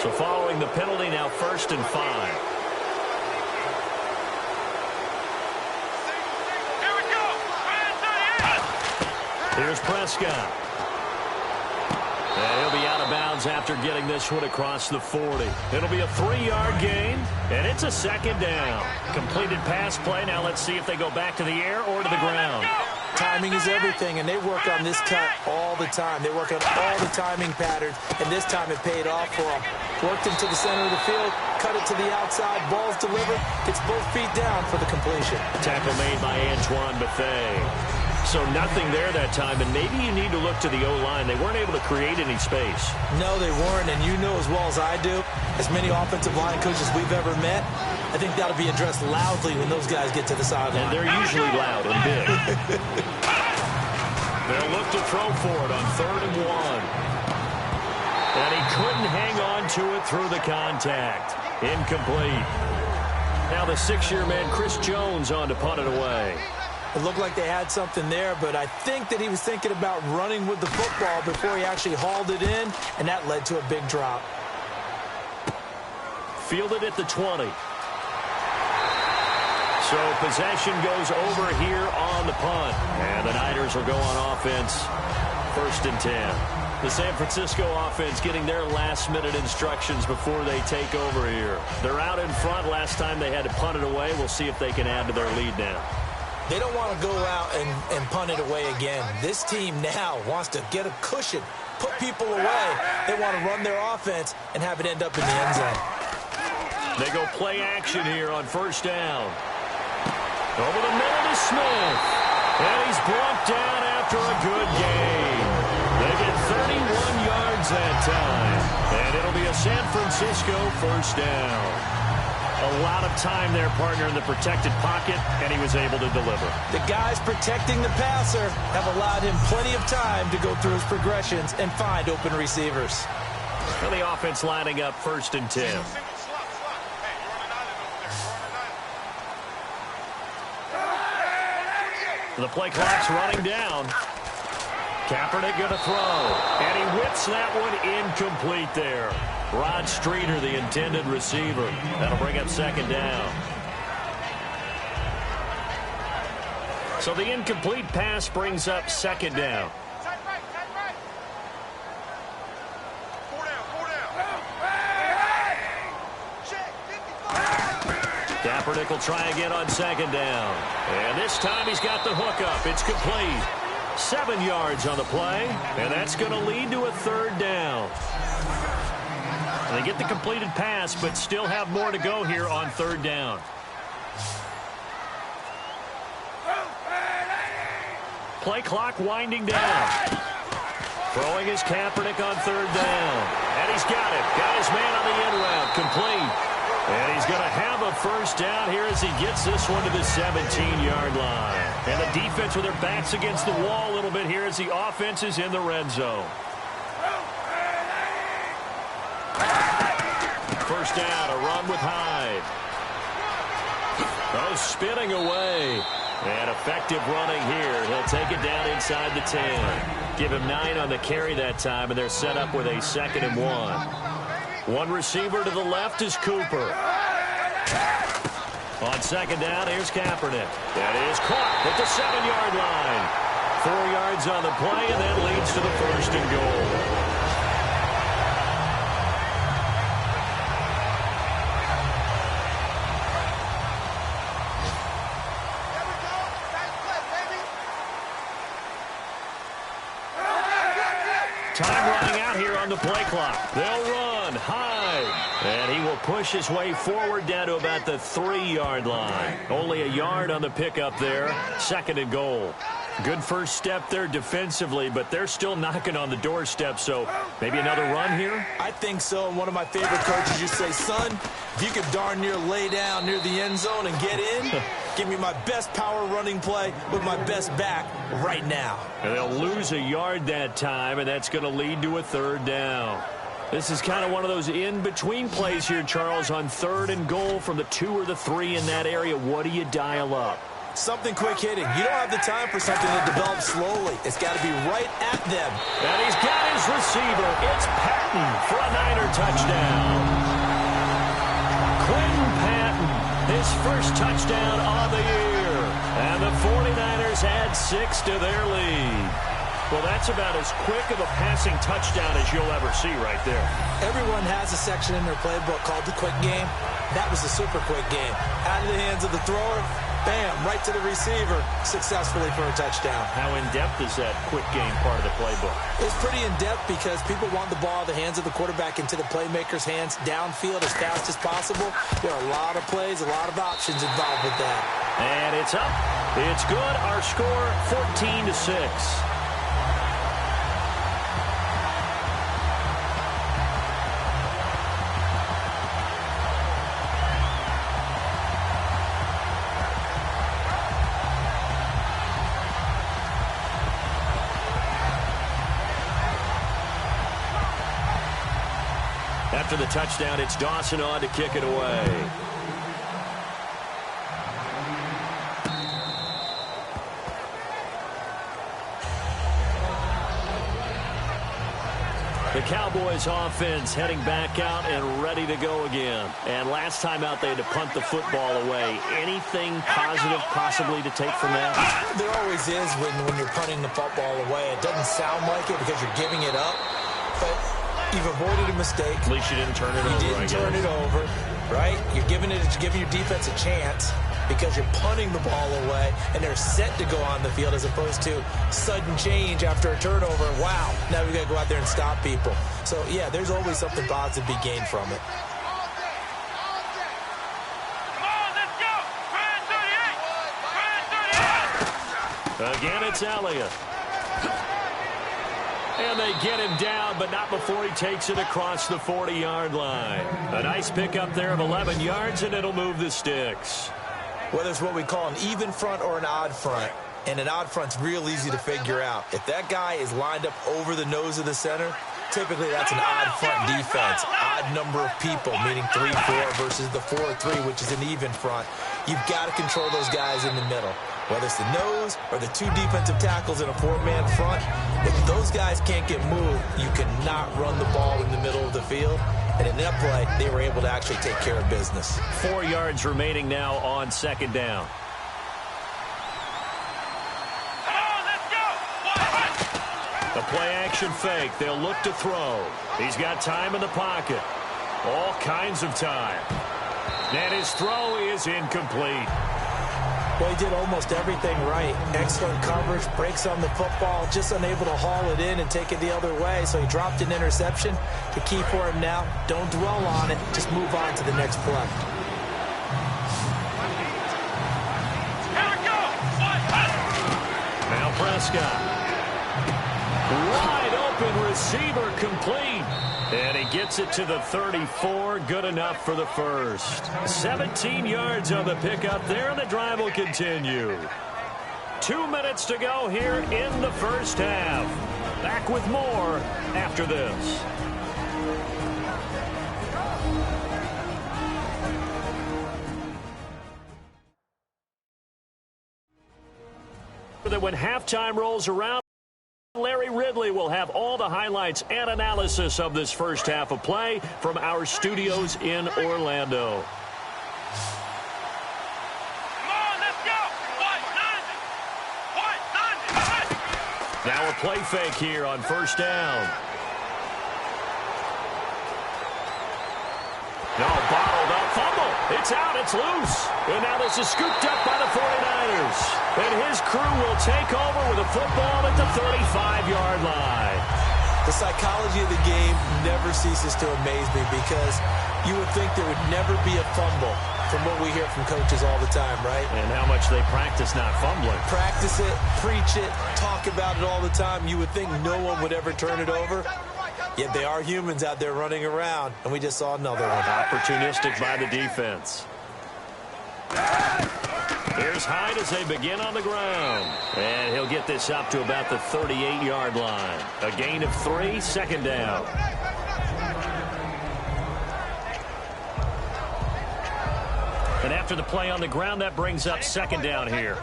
So following the penalty, now 1st and 5. Here we go. Here's Prescott. And he'll be out of bounds after getting this one across the 40. It'll be a 3-yard gain, and it's a 2nd down. Completed pass play. Now let's see if they go back to the air or to the ground. Timing is everything, and they work on this cut all the time. They work on all the timing patterns, and this time it paid off for them. Worked into the center of the field, cut it to the outside, ball's delivered, gets both feet down for the completion. Tackle made by Antoine Bethea. So nothing there that time, and maybe you need to look to the O-line. They weren't able to create any space. No, they weren't, and you know as well as I do, as many offensive line coaches we've ever met, I think that'll be addressed loudly when those guys get to the sideline. And they're usually loud and big. They'll look to throw for it on 3rd and 1. And he couldn't hang on to it through the contact. Incomplete. Now the 6-year man, Chris Jones, on to punt it away. It looked like they had something there, but I think that he was thinking about running with the football before he actually hauled it in, and that led to a big drop. Fielded at the 20. So possession goes over here on the punt. And the Niners will go on offense, 1st and 10. The San Francisco offense getting their last-minute instructions before they take over here. They're out in front. Last time they had to punt it away. We'll see if they can add to their lead now. They don't want to go out and punt it away again. This team now wants to get a cushion, put people away. They want to run their offense and have it end up in the end zone. They go play action here on 1st down. Over the middle to Smith. And he's brought down after a good gain. They get 31 yards that time. And it'll be a San Francisco 1st down. A lot of time there, partner, in the protected pocket, and he was able to deliver. The guys protecting the passer have allowed him plenty of time to go through his progressions and find open receivers. And the offense lining up 1st and 10. The play clock's running down. Kaepernick going to throw. And he whips that one incomplete there. Rod Streeter, the intended receiver. That'll bring up 2nd down. So the incomplete pass brings up 2nd down. Kaepernick will try again on 2nd down. And this time he's got the hook up. It's complete. 7 yards on the play. And that's going to lead to a 3rd down. And they get the completed pass, but still have more to go here on 3rd down. Play clock winding down. Throwing his Kaepernick on 3rd down. And he's got it. Got his man on the end route. Complete. And he's going to have a 1st down here as he gets this one to the 17-yard line. And the defense with their backs against the wall a little bit here as the offense is in the red zone. 1st down, a run with Hyde. Oh, spinning away. And effective running here. He'll take it down inside the 10. Give him 9 on the carry that time, and they're set up with a 2nd and 1. One receiver to the left is Cooper. On 2nd down, here's Kaepernick. That is caught at the 7-yard line. 4 yards on the play, and that leads to the 1st and goal. Time running out here on the play clock. They'll run. Hyde. And he will push his way forward down to about the 3-yard line. Only a yard on the pickup there. 2nd and goal. Good first step there defensively, but they're still knocking on the doorstep, so maybe another run here? I think so, and one of my favorite coaches used to say, son, if you could darn near lay down near the end zone and get in, give me my best power running play with my best back right now. And they'll lose a yard that time, and that's going to lead to a 3rd down. This is kind of one of those in-between plays here, Charles, on 3rd and goal from the 2 or the 3 in that area. What do you dial up? Something quick hitting. You don't have the time for something that develops slowly. It's got to be right at them. And he's got his receiver. It's Patton for a Niner touchdown. Quentin Patton, his first touchdown of the year. And the 49ers add 6 to their lead. Well, that's about as quick of a passing touchdown as you'll ever see right there. Everyone has a section in their playbook called the quick game. That was the super quick game. Out of the hands of the thrower, bam, right to the receiver, successfully for a touchdown. How in-depth is that quick game part of the playbook? It's pretty in-depth because people want the ball out of the hands of the quarterback into the playmaker's hands downfield as fast as possible. There are a lot of plays, a lot of options involved with that. And it's up. It's good. Our score, 14-6. After the touchdown, it's Dawson on to kick it away. The Cowboys offense heading back out and ready to go again. And last time out, they had to punt the football away. Anything positive possibly to take from that? There always is when you're punting the football away. It doesn't sound like it because you're giving it up, but you've avoided a mistake. At least you didn't turn it over. You didn't turn it over, right? You're giving your defense a chance because you're punting the ball away, and they're set to go on the field as opposed to sudden change after a turnover. Wow, now we've got to go out there and stop people. So, yeah, there's always something positive to be gained from it. Again, it's Elliott. And they get him down, but not before he takes it across the 40-yard line. A nice pickup there of 11 yards, and it'll move the sticks. Whether it's what we call an even front or an odd front, and an odd front's real easy to figure out. If that guy is lined up over the nose of the center, typically that's an odd front defense. Odd number of people, meaning 3-4 versus the 4-3, which is an even front. You've got to control those guys in the middle. Whether it's the nose or the 2 defensive tackles in a 4-man front, if those guys can't get moved, you cannot run the ball in the middle of the field. And in that play, they were able to actually take care of business. 4 yards remaining now on 2nd down. A play-action fake. They'll look to throw. He's got time in the pocket. All kinds of time. And his throw is incomplete. Well, he did almost everything right. Excellent coverage, breaks on the football, just unable to haul it in and take it the other way. So he dropped an interception. The key for him now, don't dwell on it. Just move on to the next play. Now Prescott. Wide open receiver complete. And he gets it to the 34. Good enough for the first. 17 yards on the pickup there, and the drive will continue. 2 minutes to go here in the first half. Back with more after this. That when halftime rolls around, Larry Ridley will have all the highlights and analysis of this first half of play from our studios in Orlando. Now a play fake here on 1st down. No, bottled up, fumble. It's out, it's loose. And now this is scooped up by the 49ers. And his crew will take over with a football at the 35-yard line. The psychology of the game never ceases to amaze me because you would think there would never be a fumble from what we hear from coaches all the time, right? And how much they practice not fumbling. Practice it, preach it, talk about it all the time. You would think no one would ever turn it over. Yet they are humans out there running around, and we just saw another one. Opportunistic by the defense. Here's Hyde as they begin on the ground. And he'll get this up to about the 38-yard line. A gain of 3, 2nd down. And after the play on the ground, that brings up second down here.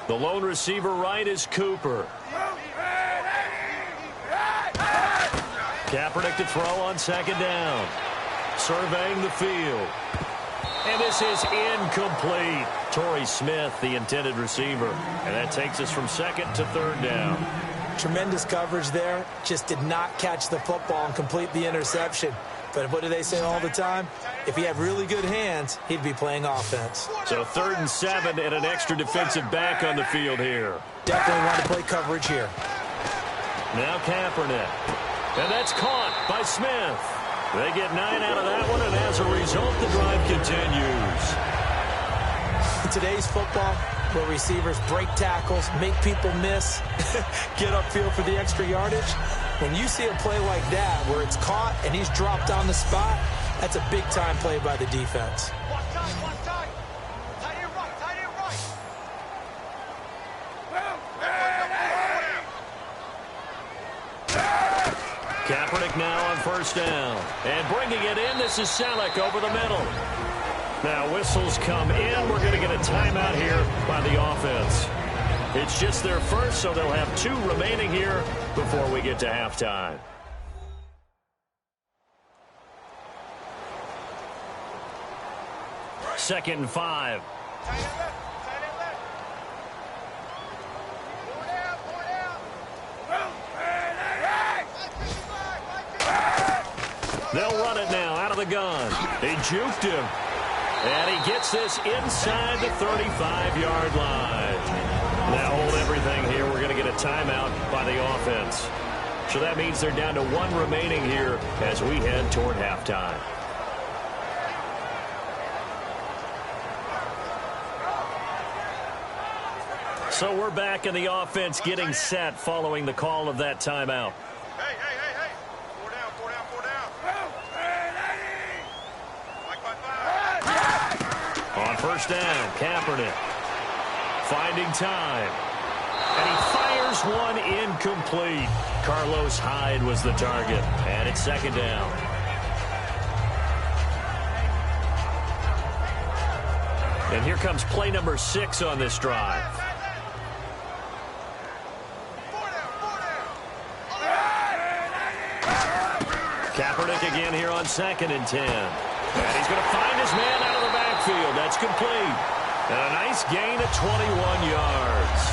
The lone receiver right is Cooper. Kaepernick to throw on second down. Surveying the field. And this is incomplete. Torrey Smith, the intended receiver. And that takes us from second to third down. Tremendous coverage there. Just did not catch the football and complete the interception. But what do they say all the time? If he had really good hands, he'd be playing offense. So 3rd and 7 and an extra defensive back on the field here. Definitely want to play coverage here. Now Kaepernick. And that's caught by Smith. They get 9 out of that one, and as a result, the drive continues. In today's football, where receivers break tackles, make people miss, get upfield for the extra yardage, when you see a play like that where it's caught and he's dropped on the spot, that's a big-time play by the defense. One time. Tight end right. Kaepernick now on first down. And bringing it in, this is Selleck over the middle. Now whistles come in. We're going to get a timeout here by the offense. It's just their first, so they'll have 2 remaining here before we get to halftime. Second and 5. Tight end left. They'll run it now out of the gun. They juked him. And he gets this inside the 35-yard line. Now hold everything here. We're going to get a timeout by the offense. So that means they're down to 1 remaining here as we head toward halftime. So we're back in the offense getting set following the call of that timeout. Hey. 4 down. On first down, Kaepernick finding time. And he fires one incomplete. Carlos Hyde was the target. And it's second down. And here comes play number 6 on this drive. Kaepernick again here on 2nd and 10. And he's going to find his man out of the backfield. That's complete. And a nice gain of 21 yards.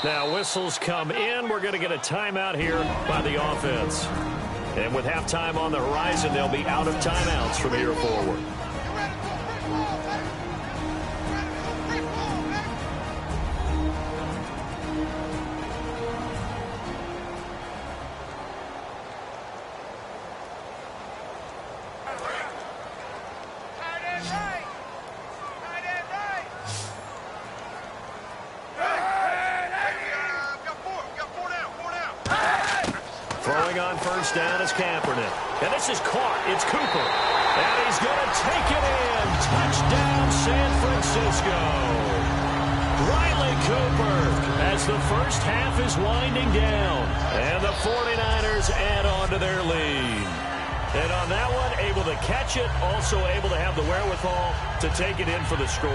Now whistles come in. We're going to get a timeout here by the offense. And with halftime on the horizon, they'll be out of timeouts from here forward. Down is Kaepernick. And this is caught. It's Cooper. And he's going to take it in. Touchdown, San Francisco. Riley Cooper as the first half is winding down. And the 49ers add on to their lead. And on that one, able to catch it, also able to have the wherewithal to take it in for the score.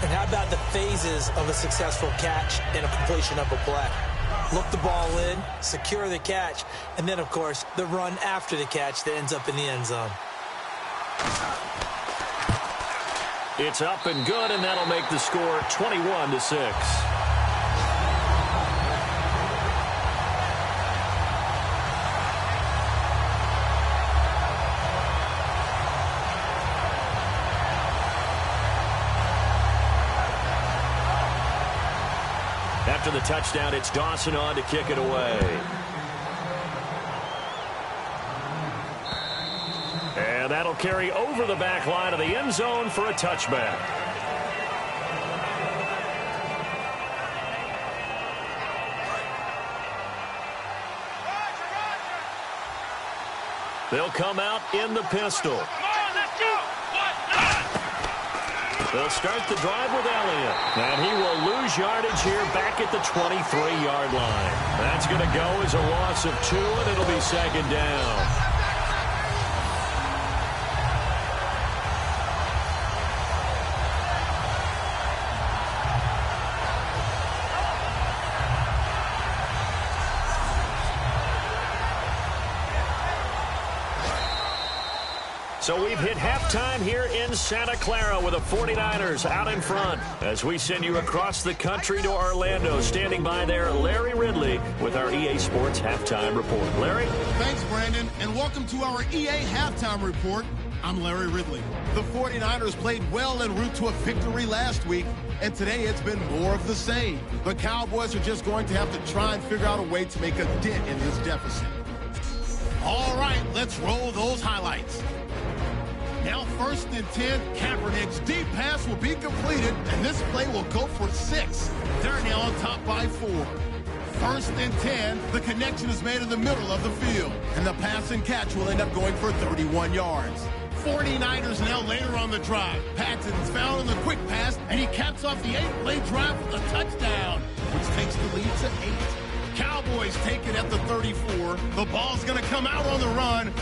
And how about the phases of a successful catch and a completion of a play? Look the ball in, secure the catch, and then, of course, the run after the catch that ends up in the end zone. It's up and good, and that'll make the score 21-6. After the touchdown, it's Dawson on to kick it away. And that'll carry over the back line of the end zone for a touchback. They'll come out in the pistol. They'll start the drive with Elliott. And he will lose yardage here back at the 23-yard line. That's going to go as a loss of 2, and it'll be second down. So we've hit halftime here in Santa Clara with the 49ers out in front. As we send you across the country to Orlando, standing by there, Larry Ridley with our EA Sports Halftime Report. Larry? Thanks, Brandon, and welcome to our EA Halftime Report. I'm Larry Ridley. The 49ers played well en route to a victory last week, and today it's been more of the same. The Cowboys are just going to have to try and figure out a way to make a dent in this deficit. All right, let's roll those highlights. Now 1st and 10, Kaepernick's deep pass will be completed, and this play will go for 6. They're now on top by 4. 1st and 10, the connection is made in the middle of the field, and the pass and catch will end up going for 31 yards. 49ers now later on the drive. Patton's found in the quick pass, and he caps off the 8-play drive with a touchdown, which takes the lead to 8. Cowboys take it at the 34. The ball's going to come out on the run.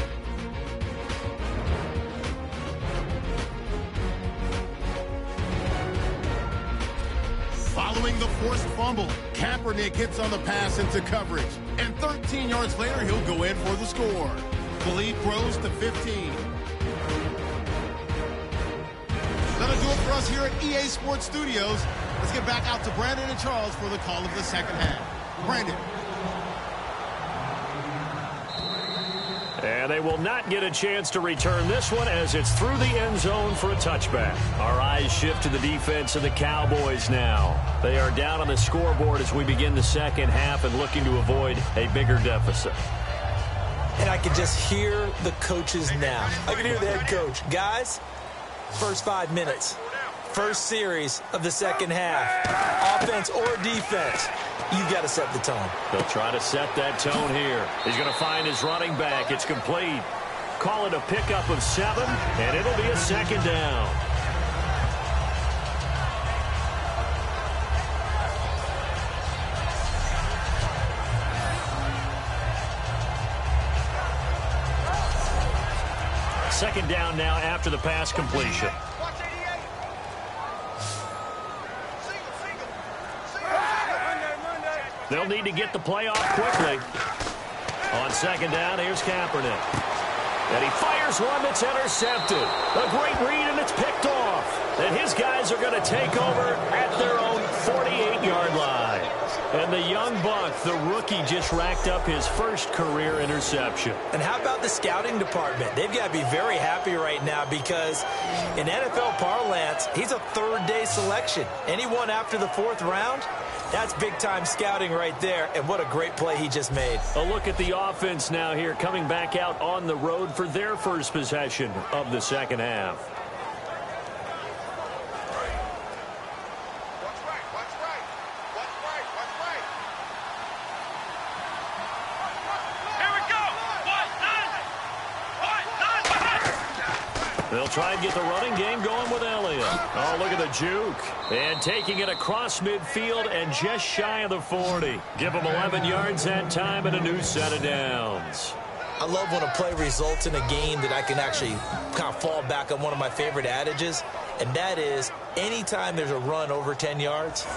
Following the forced fumble, Kaepernick hits on the pass into coverage. And 13 yards later, he'll go in for the score. The lead grows to 15. That'll do it for us here at EA Sports Studios. Let's get back out to Brandon and Charles for the call of the second half. Brandon. And they will not get a chance to return this one as it's through the end zone for a touchback. Our eyes shift to the defense of the Cowboys now. They are down on the scoreboard as we begin the second half and looking to avoid a bigger deficit. And I can just hear the coaches now. I can hear the head coach. Guys, first 5 minutes, first series of the second half, offense or defense, you've got to set the tone. They'll try to set that tone here. He's going to find his running back. It's complete. Call it a pickup of 7, and it'll be a second down. Second down now after the pass completion. They'll need to get the play off quickly. On second down, here's Kaepernick. And he fires one that's intercepted. A great read, and it's picked off. And his guys are going to take over at their own 48-yard line. And the young buck, the rookie, just racked up his first career interception. And how about the scouting department? They've got to be very happy right now because in NFL parlance, he's a third-day selection. Anyone after the 4th round, that's big-time scouting right there, and what a great play he just made. A look at the offense now here, coming back out on the road for their first possession of the second half. They'll try and get the running game going with Elliott. Oh, look at the juke. And taking it across midfield and just shy of the 40. Give him 11 yards that time and a new set of downs. I love when a play results in a game that I can actually kind of fall back on one of my favorite adages, and that is anytime there's a run over 10 yards,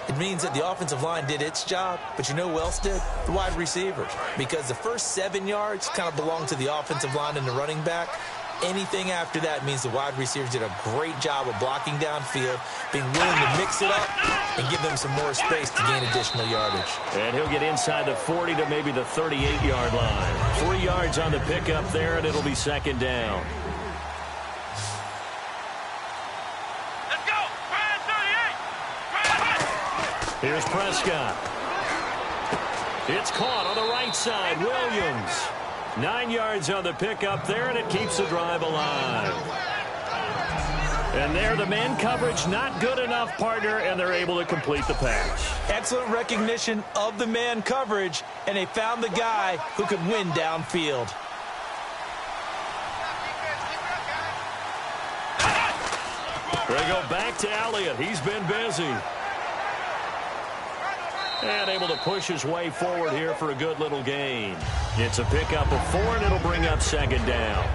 it means that the offensive line did its job, but you know who else did? The wide receivers. Because the first 7 yards kind of belong to the offensive line and the running back. Anything after that means the wide receivers did a great job of blocking downfield, being willing to mix it up and give them some more space to gain additional yardage. And he'll get inside the 40 to maybe the 38-yard line. 3 yards on the pickup there, and it'll be second down. Let's go! 38! Here's Prescott. It's caught on the right side. Williams. 9 yards on the pickup there, and it keeps the drive alive. And there, the man coverage not good enough, partner, and they're able to complete the pass. Excellent recognition of the man coverage, and they found the guy who could win downfield. They go back to Elliott. He's been busy. And able to push his way forward here for a good little gain. It's a pickup of 4, and it'll bring up second down.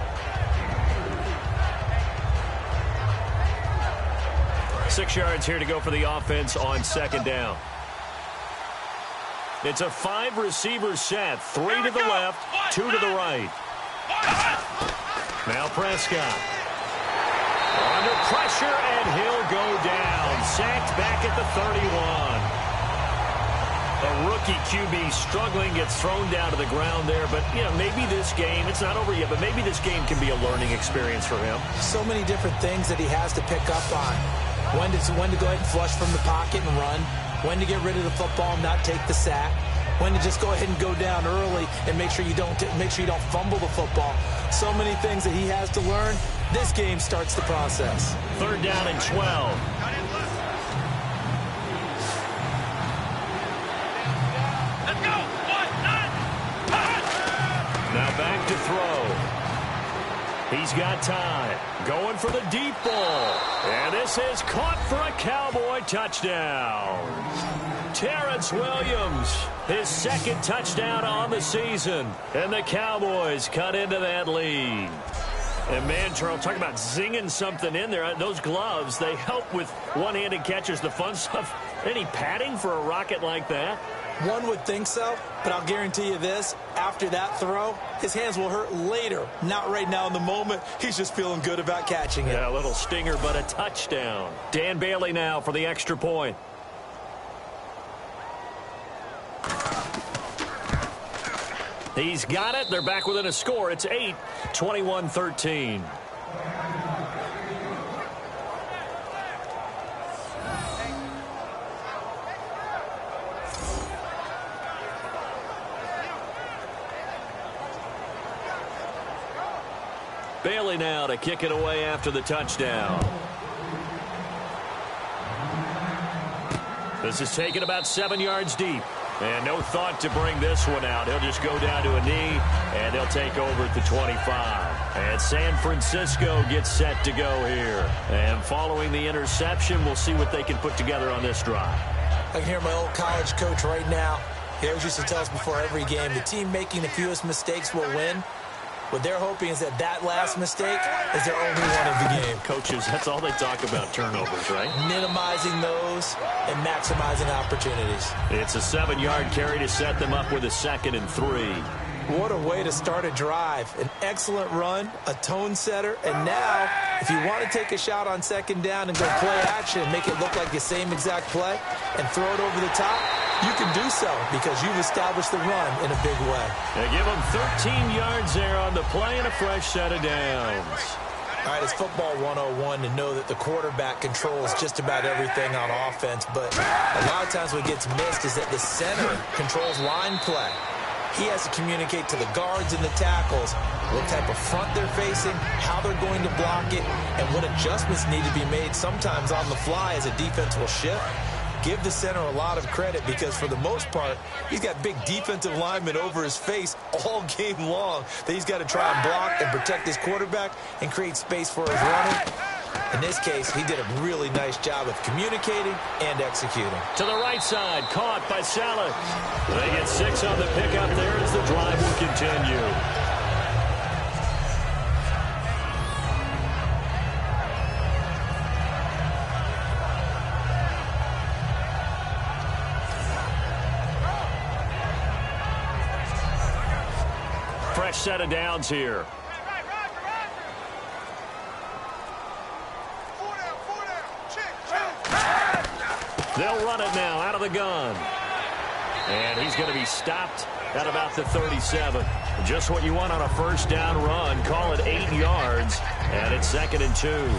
6 yards here to go for the offense on second down. It's a 5-receiver set. 3 to the left, 2 to the right. Now Prescott. Under pressure, and he'll go down. Sacked back at the 31. A rookie QB struggling, gets thrown down to the ground there. But, you know, maybe this game, it's not over yet, but maybe this game can be a learning experience for him. So many different things that he has to pick up on. When to go ahead and flush from the pocket and run. When to get rid of the football and not take the sack. When to just go ahead and go down early and make sure you don't fumble the football. So many things that he has to learn. This game starts the process. 3rd down and 12. Now back to throw. He's got time. Going for the deep ball. And this is caught for a Cowboy touchdown. Terrence Williams, his 2nd touchdown on the season. And the Cowboys cut into that lead. And, man, Charles, talk about zinging something in there. Those gloves, they help with one-handed catches, the fun stuff. Any padding for a rocket like that? One would think so, but I'll guarantee you this. After that throw, his hands will hurt later. Not right now in the moment. He's just feeling good about catching it. Yeah, a little stinger, but a touchdown. Dan Bailey now for the extra point. He's got it. They're back within a score. It's 8, 21-13. Bailey now to kick it away after the touchdown. This is taken about 7 yards deep. And no thought to bring this one out. He'll just go down to a knee, and they'll take over at the 25. And San Francisco gets set to go here. And following the interception, we'll see what they can put together on this drive. I can hear my old college coach right now. He always used to tell us before every game, the team making the fewest mistakes will win. What they're hoping is that last mistake is their only one of the game. Coaches, that's all they talk about, turnovers, right? Minimizing those and maximizing opportunities. It's a 7-yard carry to set them up with a 2nd and 3. What a way to start a drive. An excellent run, a tone setter, and now, if you want to take a shot on 2nd down and go play action and make it look like the same exact play and throw it over the top, you can do so because you've established the run in a big way. They give them 13 yards there on the play and a fresh set of downs. All right, it's football 101 to know that the quarterback controls just about everything on offense, but a lot of times what gets missed is that the center controls line play. He has to communicate to the guards and the tackles what type of front they're facing, how they're going to block it, and what adjustments need to be made sometimes on the fly as a defense will shift. Give the center a lot of credit because for the most part, he's got big defensive linemen over his face all game long that he's got to try and block and protect his quarterback and create space for his runner. In this case, he did a really nice job of communicating and executing. To the right side, caught by Saleh. They get 6 on the pickup there as the drive will continue. Fresh set of downs here. They'll run it now out of the gun. And he's going to be stopped at about the 37. Just what you want on a first down run. Call it 8 yards. And it's 2nd and 2.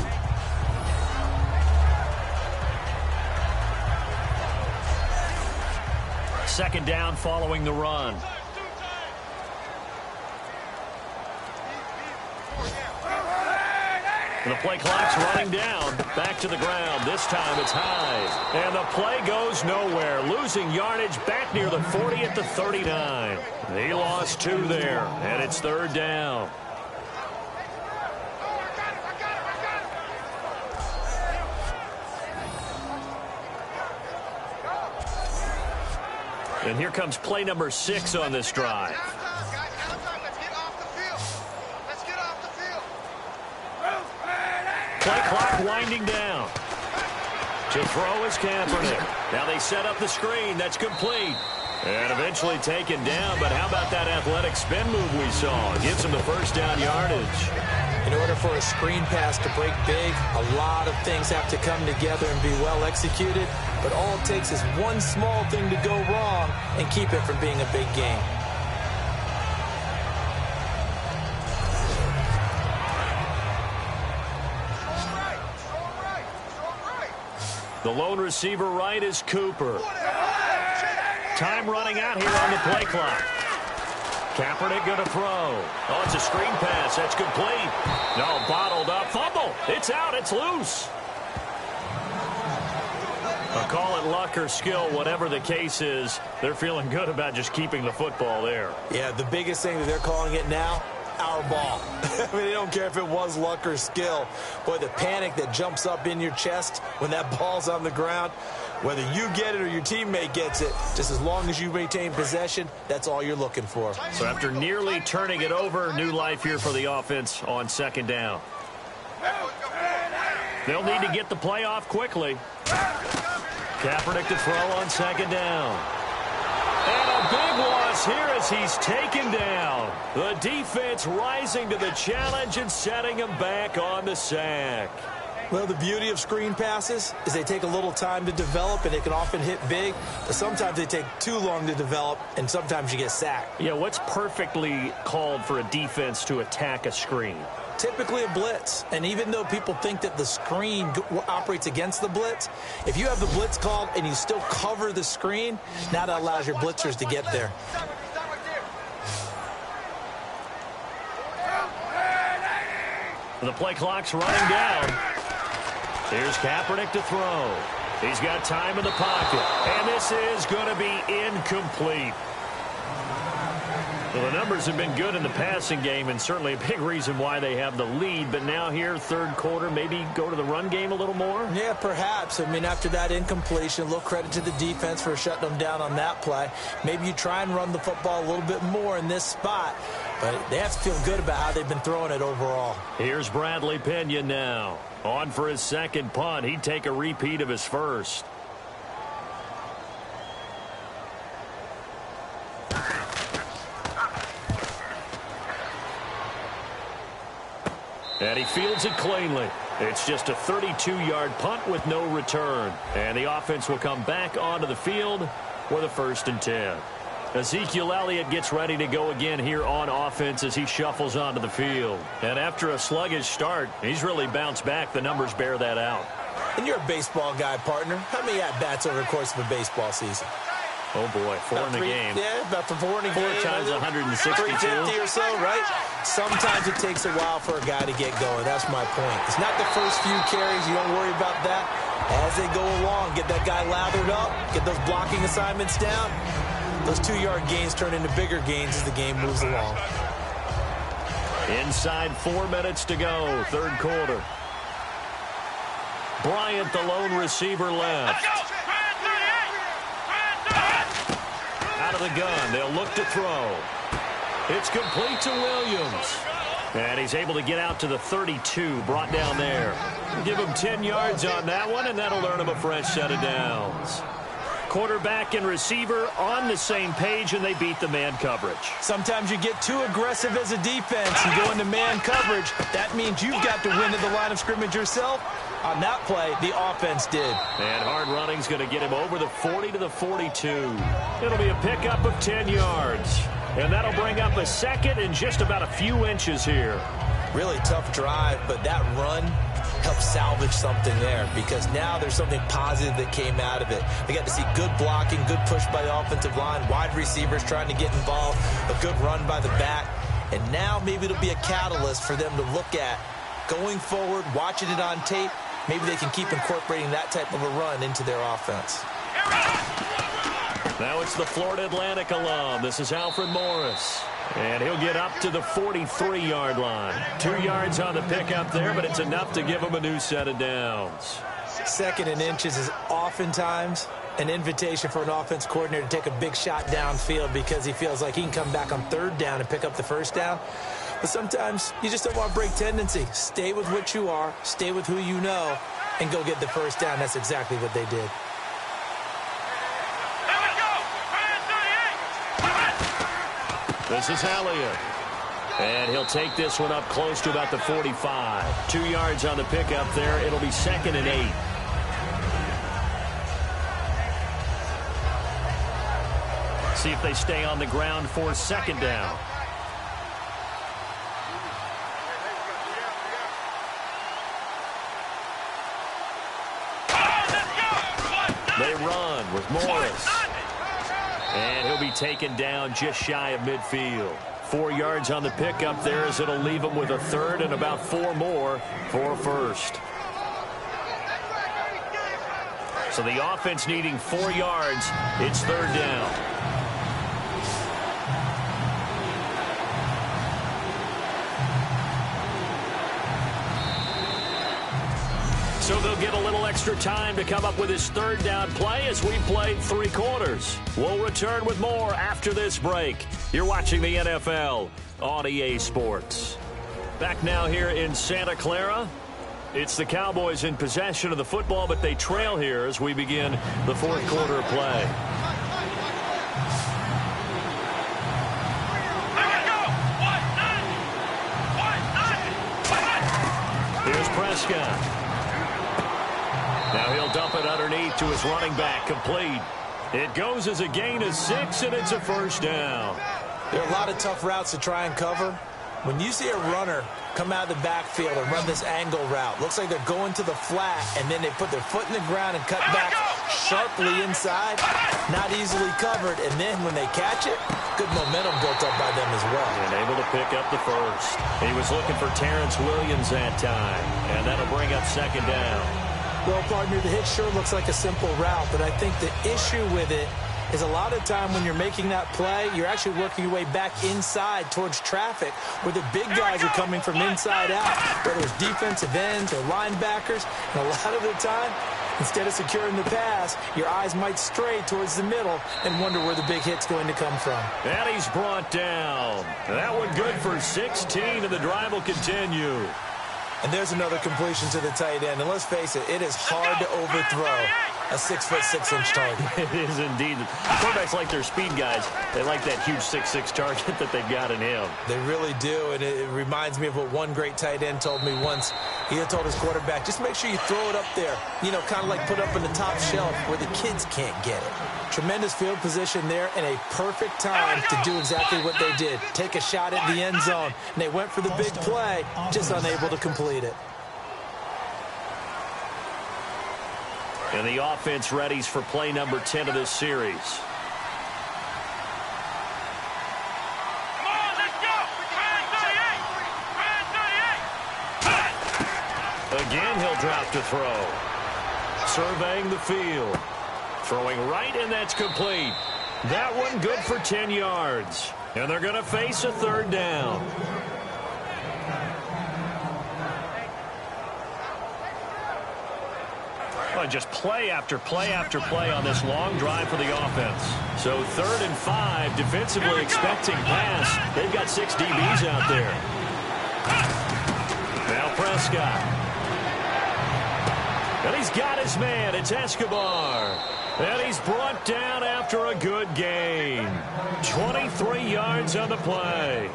Second down following the run. And the play clock's running down. Back to the ground. This time it's high. And the play goes nowhere. Losing yardage back near the 40 at the 39. He lost 2 there. And it's 3rd down. And here comes play number 6 on this drive. Play clock winding down. To throw is Kaepernick. Now they set up the screen. That's complete. And eventually taken down, but how about that athletic spin move we saw? Gives him the first down yardage. In order for a screen pass to break big, a lot of things have to come together and be well executed, but all it takes is one small thing to go wrong and keep it from being a big game. The lone receiver right is Cooper. Time running out here on the play clock. Kaepernick going to throw. Oh, it's a screen pass. That's complete. No, bottled up. Fumble. It's out. It's loose. I'll call it luck or skill, whatever the case is. They're feeling good about just keeping the football there. Yeah, the biggest thing that they're calling it now, our ball. I mean, they don't care if it was luck or skill. Boy, the panic that jumps up in your chest when that ball's on the ground, whether you get it or your teammate gets it, just as long as you maintain possession, that's all you're looking for. So after nearly turning it over, new life here for the offense on second down. They'll need to get the play off quickly. Kaepernick to throw on second down. And a big loss here as he's taken down. The defense rising to the challenge and setting him back on the sack. Well, the beauty of screen passes is they take a little time to develop, and they can often hit big, but sometimes they take too long to develop, and sometimes you get sacked. Yeah, what's perfectly called for a defense to attack a screen? Typically a blitz, and even though people think that the screen operates against the blitz, if you have the blitz called and you still cover the screen, now that allows your blitzers to get there. The play clock's running down. Here's Kaepernick to throw. He's got time in the pocket. And this is going to be incomplete. Well, the numbers have been good in the passing game and certainly a big reason why they have the lead. But now here, third quarter, maybe go to the run game a little more? Yeah, perhaps. I mean, after that incompletion, a little credit to the defense for shutting them down on that play. Maybe you try and run the football a little bit more in this spot. But they have to feel good about how they've been throwing it overall. Here's Bradley Pinion now. On for his second punt. He'd take a repeat of his first. And he fields it cleanly. It's just a 32-yard punt with no return. And the offense will come back onto the field with a 1st and 10. Ezekiel Elliott gets ready to go again here on offense as he shuffles onto the field. And after a sluggish start, he's really bounced back. The numbers bear that out. And you're a baseball guy, partner. How many at-bats over the course of a baseball season? Oh, boy, four in a game. Yeah, about 4 in a game. 4 times 162. 350 or so, right? Sometimes it takes a while for a guy to get going. That's my point. It's not the first few carries. You don't worry about that. As they go along, get that guy lathered up, get those blocking assignments down. Those 2-yard gains turn into bigger gains as the game moves along. Inside 4 minutes to go, third quarter. Bryant, the lone receiver, left. Out of the gun, they'll look to throw. It's complete to Williams. And he's able to get out to the 32, brought down there. Give him 10 yards on that one, and that'll earn him a fresh set of downs. Quarterback and receiver on the same page, and they beat the man coverage. Sometimes you get too aggressive as a defense. You go into man coverage. That means you've got to win at the line of scrimmage yourself. On that play, the offense did. And hard running's going to get him over the 40 to the 42. It'll be a pickup of 10 yards. And that'll bring up a second and just about a few inches here. Really tough drive, but that run helped salvage something there because now there's something positive that came out of it. They got to see good blocking, good push by the offensive line, wide receivers trying to get involved, a good run by the back. And now maybe it'll be a catalyst for them to look at going forward, watching it on tape. Maybe they can keep incorporating that type of a run into their offense. Now it's the Florida Atlantic alum. This is Alfred Morris. And he'll get up to the 43-yard line. 2 yards on the pickup there, but it's enough to give him a new set of downs. 2nd and inches is oftentimes an invitation for an offense coordinator to take a big shot downfield because he feels like he can come back on third down and pick up the first down. But sometimes you just don't want to break tendency. Stay with what you are, stay with who you know, and go get the first down. That's exactly what they did. This is Elliott. And he'll take this one up close to about the 45. 2 yards on the pickup there. It'll be 2nd and 8. See if they stay on the ground for 2nd down. They run with Morris. And he'll be taken down just shy of midfield. 4 yards on the pickup there as it'll leave him with a 3rd and about 4 more for 1st. So the offense needing 4 yards. It's 3rd down. So they'll get a little extra time to come up with his 3rd down play as we played 3 quarters. We'll return with more after this break. You're watching the NFL on EA Sports. Back now here in Santa Clara. It's the Cowboys in possession of the football, but they trail here as we begin the 4th quarter of play. Here's Prescott. Now he'll dump it underneath to his running back, complete. It goes as a gain of 6, and it's a 1st down. There are a lot of tough routes to try and cover. When you see a runner come out of the backfield and run this angle route, looks like they're going to the flat, and then they put their foot in the ground and cut back sharply inside. Not easily covered, and then when they catch it, good momentum built up by them as well. And able to pick up the 1st. He was looking for Terrence Williams that time, and that'll bring up 2nd down. Well, partner, the hit sure looks like a simple route, but I think the issue with it is a lot of time when you're making that play, you're actually working your way back inside towards traffic where the big guys are coming from inside out, whether it's defensive ends or linebackers. And a lot of the time, instead of securing the pass, your eyes might stray towards the middle and wonder where the big hit's going to come from. And he's brought down. That one good for 16, and the drive will continue. And there's another completion to the tight end. And let's face it, it is hard to overthrow a 6'6" target. It is indeed. Quarterbacks like their speed guys. They like that huge 6'6" target that they've got in him. They really do, and it reminds me of what one great tight end told me once. He had told his quarterback, just make sure you throw it up there, you know, kind of like put up on the top shelf where the kids can't get it. Tremendous field position there and a perfect time to do exactly what they did. Take a shot at the end zone, and they went for the big play, just unable to complete it. And the offense readies for play number 10 of this series. Again, he'll drop to throw. Surveying the field. Throwing right, and that's complete. That one good for 10 yards. And they're going to face a 3rd down. Well, just play after play after play on this long drive for the offense. So 3rd and 5, defensively expecting pass. They've got 6 DBs out there. Now Prescott. And he's got his man. It's Escobar. And he's brought down after a good gain. 23 yards on the play.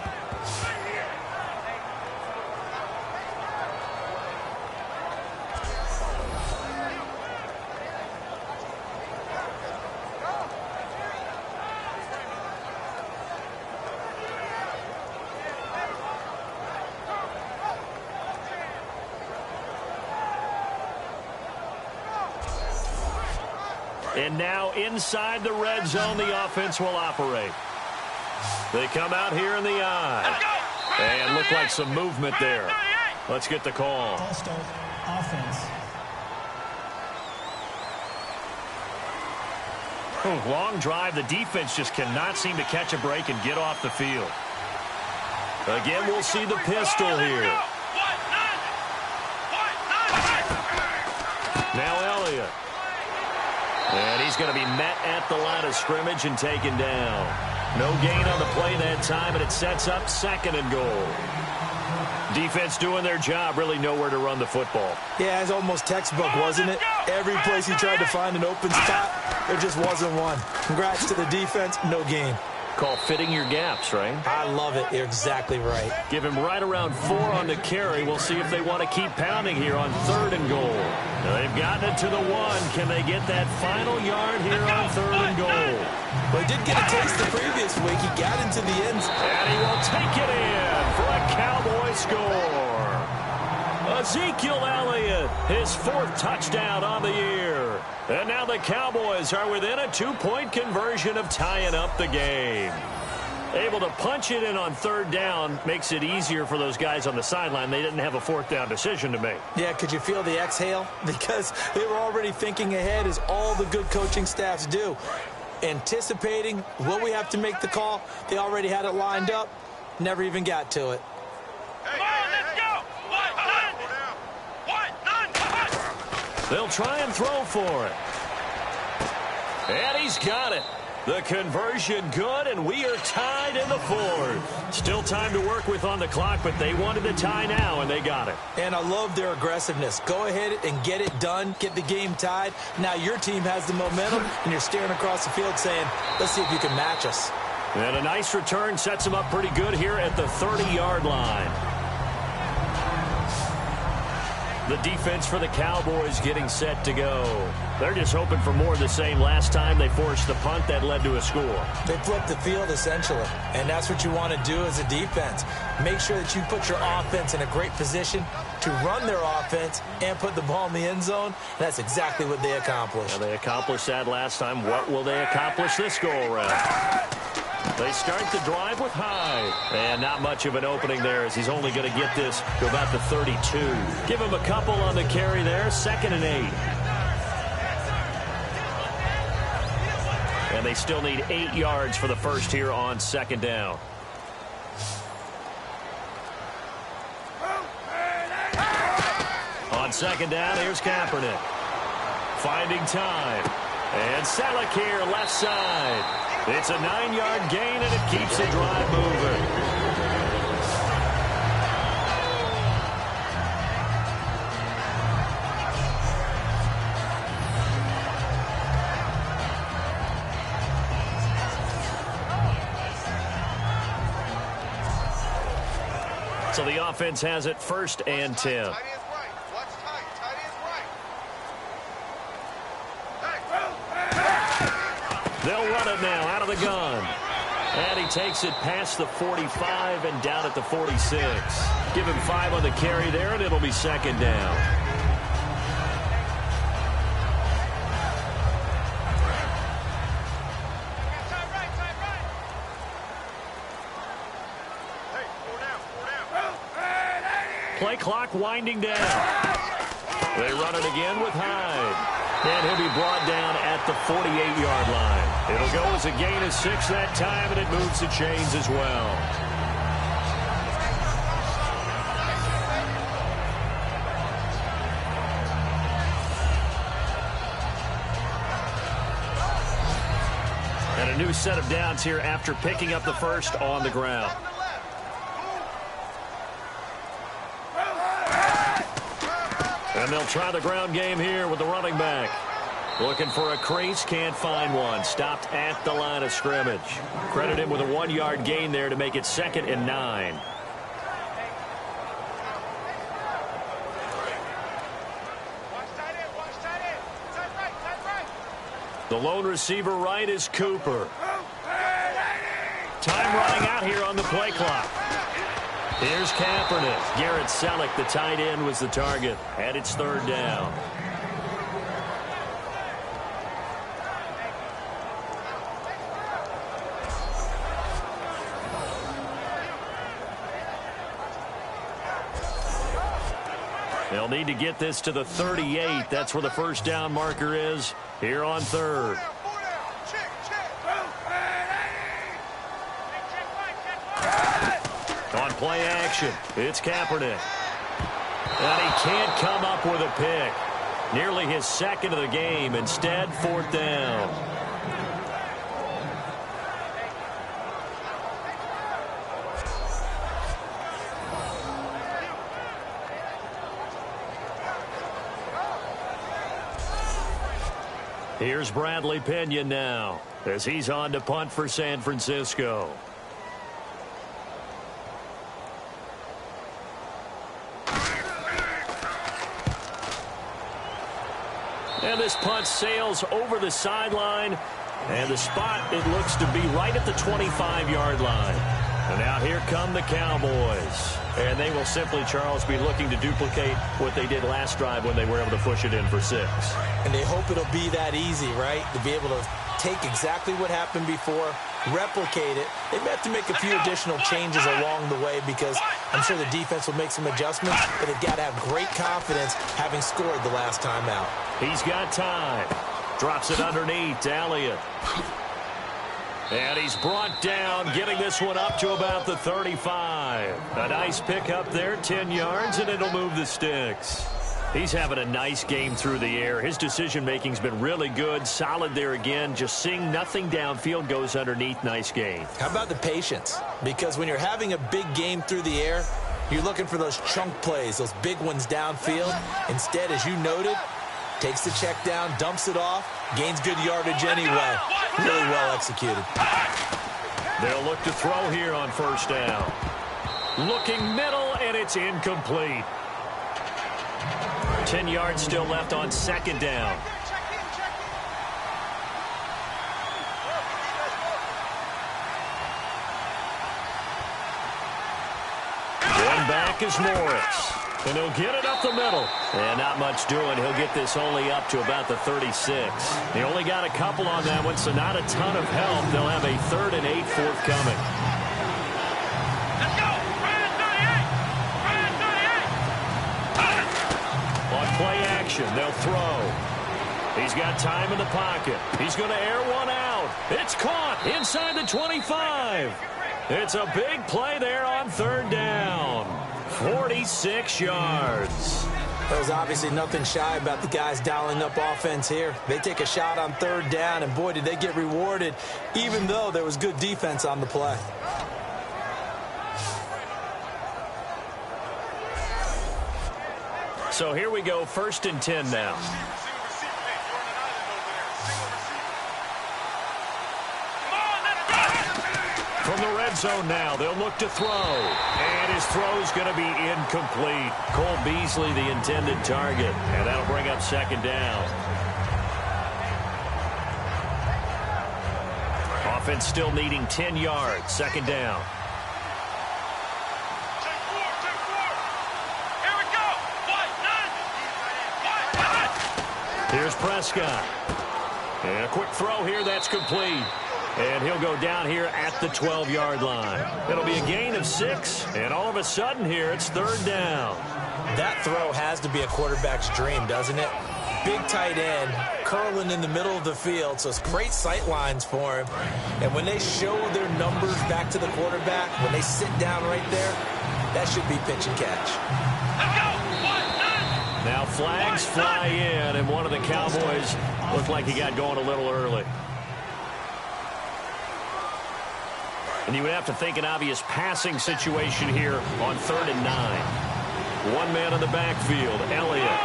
And now inside the red zone, the offense will operate. They come out here in the eye. And look like some movement there. Let's get the call. False start, offense. Long drive. The defense just cannot seem to catch a break and get off the field. Again, we'll see the pistol here. Now Elliott. And he's going to be met at the line of scrimmage and taken down. No gain on the play that time, and it sets up 2nd and goal. Defense doing their job, really nowhere to run the football. Yeah, it's almost textbook, wasn't it? Every place he tried to find an open spot, there just wasn't one. Congrats to the defense, no gain. Call fitting your gaps, right? I love it. You're exactly right. Give him right around 4 on the carry. We'll see if they want to keep pounding here on 3rd and goal. Now they've gotten it to the 1. Can they get that final yard here on 3rd and goal? Well, he did get a taste the previous week. He got into the end zone. And he will take it in for a Cowboy score. Ezekiel Elliott, his 4th touchdown on the year. And now the Cowboys are within a 2-point conversion of tying up the game. Able to punch it in on 3rd down makes it easier for those guys on the sideline. They didn't have a 4th down decision to make. Yeah, could you feel the exhale? Because they were already thinking ahead, as all the good coaching staffs do. Anticipating, will we have to make the call? They already had it lined up. Never even got to it. Come on, let's go! They'll try and throw for it. And he's got it. The conversion good, and we are tied in the 4th. Still time to work with on the clock, but they wanted the tie now, and they got it. And I love their aggressiveness. Go ahead and get it done. Get the game tied. Now your team has the momentum, and you're staring across the field saying, let's see if you can match us. And a nice return sets them up pretty good here at the 30-yard line. The defense for the Cowboys getting set to go. They're just hoping for more of the same. Last time they forced the punt that led to a score. They flipped the field, essentially, and that's what you want to do as a defense. Make sure that you put your offense in a great position to run their offense and put the ball in the end zone. That's exactly what they accomplished. Well, they accomplished that last time. What will they accomplish this go-around? They start the drive with Hyde. And not much of an opening there, as he's only going to get this to about the 32. Give him a couple on the carry there. 2nd and 8. And they still need 8 yards for the first here on 2nd down. On 2nd down, here's Kaepernick. Finding time. And Selleck here, left side. It's a 9-yard gain, and it keeps the drive moving. So the offense has it 1st and 10. They'll run it now out of the gun. And he takes it past the 45 and down at the 46. Give him 5 on the carry there, and it'll be 2nd down. Play clock winding down. They run it again with Hyde. And he'll be brought down at the 48-yard line. It'll go as a gain of 6 that time, and it moves the chains as well. And a new set of downs here after picking up the first on the ground. And they'll try the ground game here with the running back. Looking for a crease, can't find one. Stopped at the line of scrimmage. Credit him with a 1-yard gain there to make it 2nd and 9. The lone receiver right is Cooper. Time running out here on the play clock. Here's Kaepernick. Garrett Selleck, the tight end, was the target. And it's 3rd down. They'll need to get this to the 38. That's where the 1st down marker is here on 3rd. On play action, it's Kaepernick. And he can't come up with a pick. Nearly his second of the game. Instead, 4th down. Here's Bradley Pena now as he's on to punt for San Francisco. And this punt sails over the sideline. And the spot, it looks to be right at the 25-yard line. And now here come the Cowboys. And they will simply, Charles, be looking to duplicate what they did last drive when they were able to push it in for 6. And they hope it'll be that easy, right? To be able to take exactly what happened before, replicate it. They may have to make a few additional changes along the way because I'm sure the defense will make some adjustments, but they've got to have great confidence having scored the last time out. He's got time. Drops it underneath to Elliott. And he's brought down, getting this one up to about the 35. A nice pickup there, 10 yards, and it'll move the sticks. He's having a nice game through the air. His decision-making's been really good, solid there again. Just seeing nothing downfield, goes underneath. Nice game. How about the patience? Because when you're having a big game through the air, you're looking for those chunk plays, those big ones downfield. Instead, as you noted, takes the check down, dumps it off, gains good yardage anyway. Really well executed. They'll look to throw here on 1st down. Looking middle, and it's incomplete. 10 yards still left on 2nd down. Going back is Morris. And he'll get it up the middle. And not much doing. He'll get this only up to about the 36. He only got a couple on that one, so not a ton of help. They'll have a 3rd and 8 forthcoming. Let's go! Ryan 38! Ryan 38! On play action, they'll throw. He's got time in the pocket. He's going to air one out. It's caught inside the 25. It's a big play there on 3rd down. 46 yards. There's obviously nothing shy about the guys dialing up offense here. They take a shot on 3rd down, and boy, did they get rewarded, even though there was good defense on the play. So here we go, 1st and 10 now. From the red zone now, they'll look to throw. And his throw's going to be incomplete. Cole Beasley, the intended target. And that'll bring up 2nd down. Offense still needing 10 yards. 2nd down. Here we go! Here's Prescott. And a quick throw here, that's complete. And he'll go down here at the 12-yard line. It'll be a gain of 6, and all of a sudden here, it's 3rd down. That throw has to be a quarterback's dream, doesn't it? Big tight end, curling in the middle of the field, so it's great sight lines for him. And when they show their numbers back to the quarterback, when they sit down right there, that should be pitch and catch. Now flags fly in, and one of the Cowboys looked like he got going a little early. And you would have to think an obvious passing situation here on 3rd and 9. One man in the backfield, Elliott.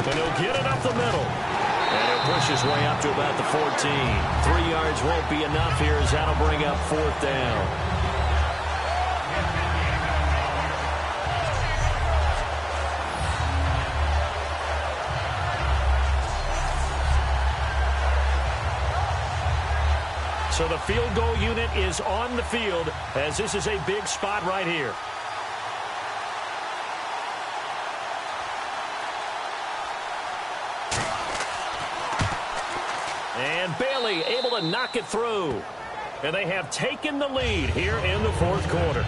And he'll get it up the middle. And he'll push his way up to about the 14. 3 yards won't be enough here as that'll bring up 4th down. So the field goal unit is on the field as this is a big spot right here. And Bailey able to knock it through. And they have taken the lead here in the 4th quarter.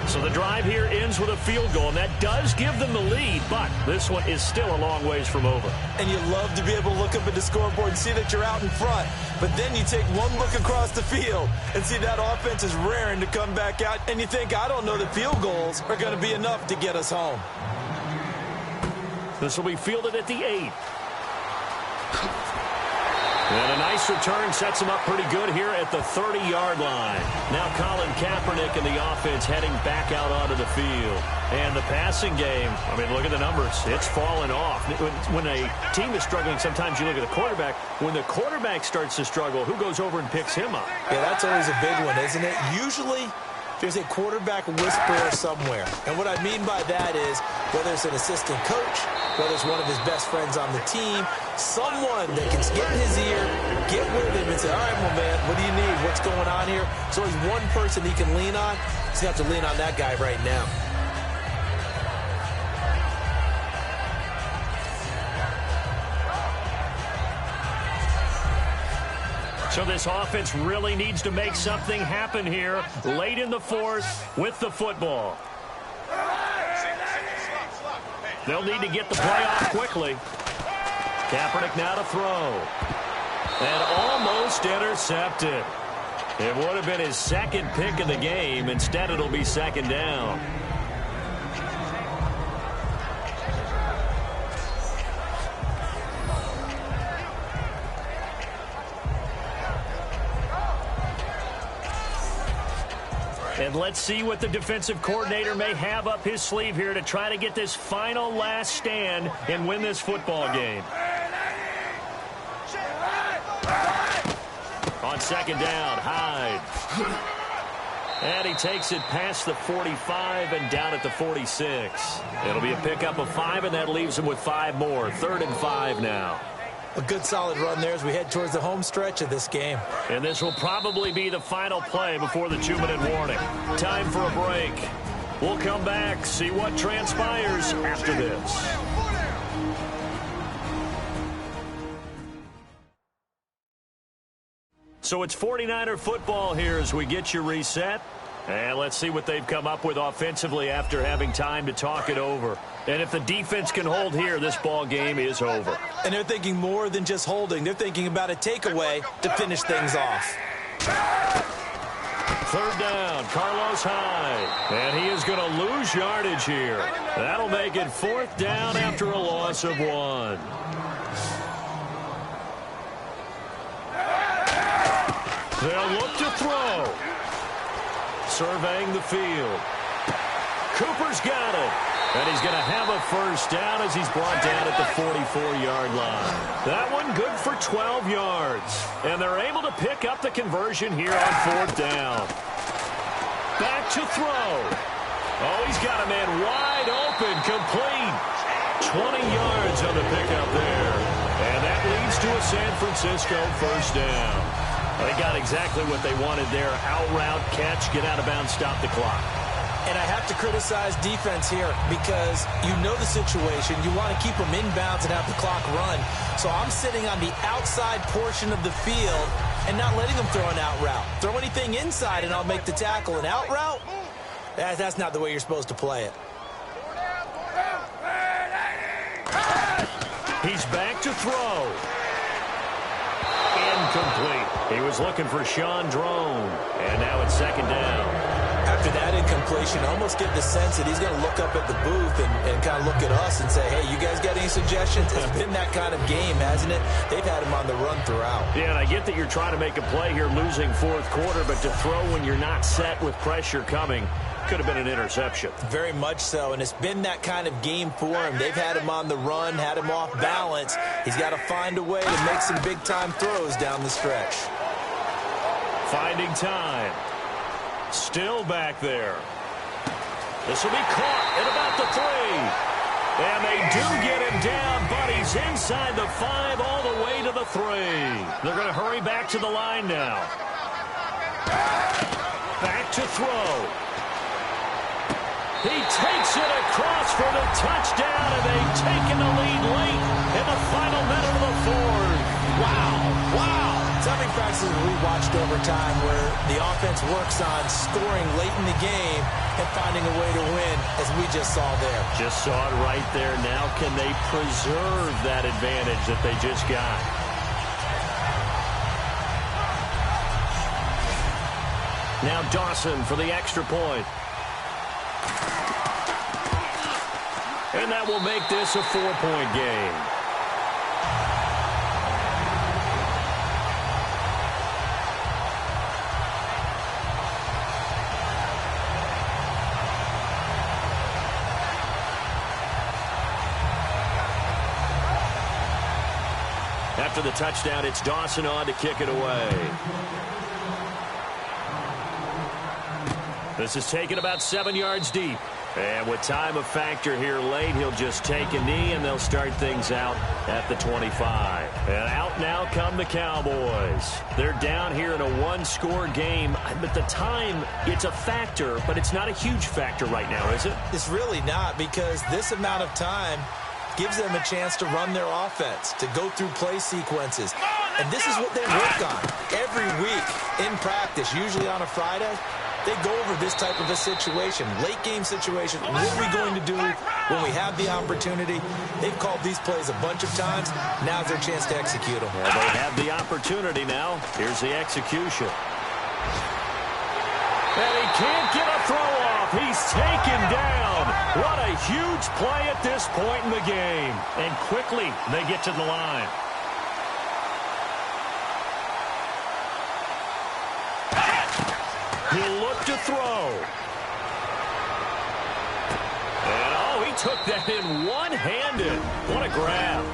So the drive here ends with a field goal, and that does give them the lead, but this one is still a long ways from over. And you love to be able to look up at the scoreboard and see that you're out in front, but then you take one look across the field and see that offense is raring to come back out, and you think, I don't know that field goals are going to be enough to get us home. This will be fielded at the 8. And a nice return sets him up pretty good here at the 30-yard line. Now Colin Kaepernick and the offense heading back out onto the field. And the passing game, I mean, look at the numbers. It's fallen off. When a team is struggling, sometimes you look at the quarterback. When the quarterback starts to struggle, who goes over and picks him up? Yeah, that's always a big one, isn't it? Usually, there's a quarterback whisperer somewhere. And what I mean by that is, whether it's an assistant coach, whether it's one of his best friends on the team, someone that can get in his ear, get with him and say, all right, well, man, what do you need? What's going on here? There's always one person he can lean on. He's going to have to lean on that guy right now. So this offense really needs to make something happen here late in the fourth with the football. They'll need to get the play off quickly. Kaepernick now to throw. And almost intercepted. It would have been his second pick of the game. Instead, it'll be second down. And let's see what the defensive coordinator may have up his sleeve here to try to get this final last stand and win this football game. On second down, Hyde. And he takes it past the 45 and down at the 46. It'll be a pickup of 5, and that leaves him with 5 more. 3rd and 5 now. A good solid run there as we head towards the home stretch of this game. And this will probably be the final play before the 2-minute warning. Time for a break. We'll come back, see what transpires after this. So it's 49er football here as we get you reset. And let's see what they've come up with offensively after having time to talk it over. And if the defense can hold here, this ball game is over. And they're thinking more than just holding. They're thinking about a takeaway to finish things off. 3rd down, Carlos Hyde. And he is going to lose yardage here. That'll make it 4th down after a loss of 1. They'll look to throw. Surveying the field. Cooper's got it. And he's going to have a 1st down as he's brought down at the 44-yard line. That one good for 12 yards. And they're able to pick up the conversion here on 4th down. Back to throw. Oh, he's got a man wide open, complete. 20 yards on the pickup there. And that leads to a San Francisco 1st down. They got exactly what they wanted there. Out route, catch, get out of bounds, stop the clock. And I have to criticize defense here because you know the situation. You want to keep them inbounds and have the clock run. So I'm sitting on the outside portion of the field and not letting them throw an out route. Throw anything inside and I'll make the tackle. An out route? That's not the way you're supposed to play it. He's back to throw. Incomplete. He was looking for Sean Drone. And now it's 2nd down. After that incompletion, I almost get the sense that he's going to look up at the booth and kind of look at us and say, hey, you guys got any suggestions? It's been that kind of game, hasn't it? They've had him on the run throughout. Yeah, and I get that you're trying to make a play here losing 4th quarter, but to throw when you're not set with pressure coming could have been an interception. Very much so, and it's been that kind of game for him. They've had him on the run, had him off balance. He's got to find a way to make some big-time throws down the stretch. Finding time. Still back there. This will be caught at about the 3. And they do get him down, but he's inside the 5 all the way to the 3. They're going to hurry back to the line now. Back to throw. He takes it across for the touchdown, and they've taken the lead late in the final minute of the 4th. Wow, wow. So many practices we watched over time where the offense works on scoring late in the game and finding a way to win, as we just saw there. Just saw it right there. Now can they preserve that advantage that they just got? Now Dawson for the extra point. And that will make this a 4-point game. After the touchdown, it's Dawson on to kick it away. This is taken about 7 yards deep. And with time a factor here late, he'll just take a knee, and they'll start things out at the 25. And out now come the Cowboys. They're down here in a one-score game. At the time, it's a factor, but it's not a huge factor right now, is it? It's really not, because this amount of time gives them a chance to run their offense, to go through play sequences. And this is what they work on every week in practice, usually on a Friday. They go over this type of a situation, late game situation. What are we going to do when we have the opportunity? They've called these plays a bunch of times. Now's their chance to execute them. Well, they have the opportunity now. Here's the execution. And he can't get a throw off. He's taken down. What a huge play at this point in the game. And quickly they get to the line. He'll look to throw. And, oh, he took that in one-handed. What a grab.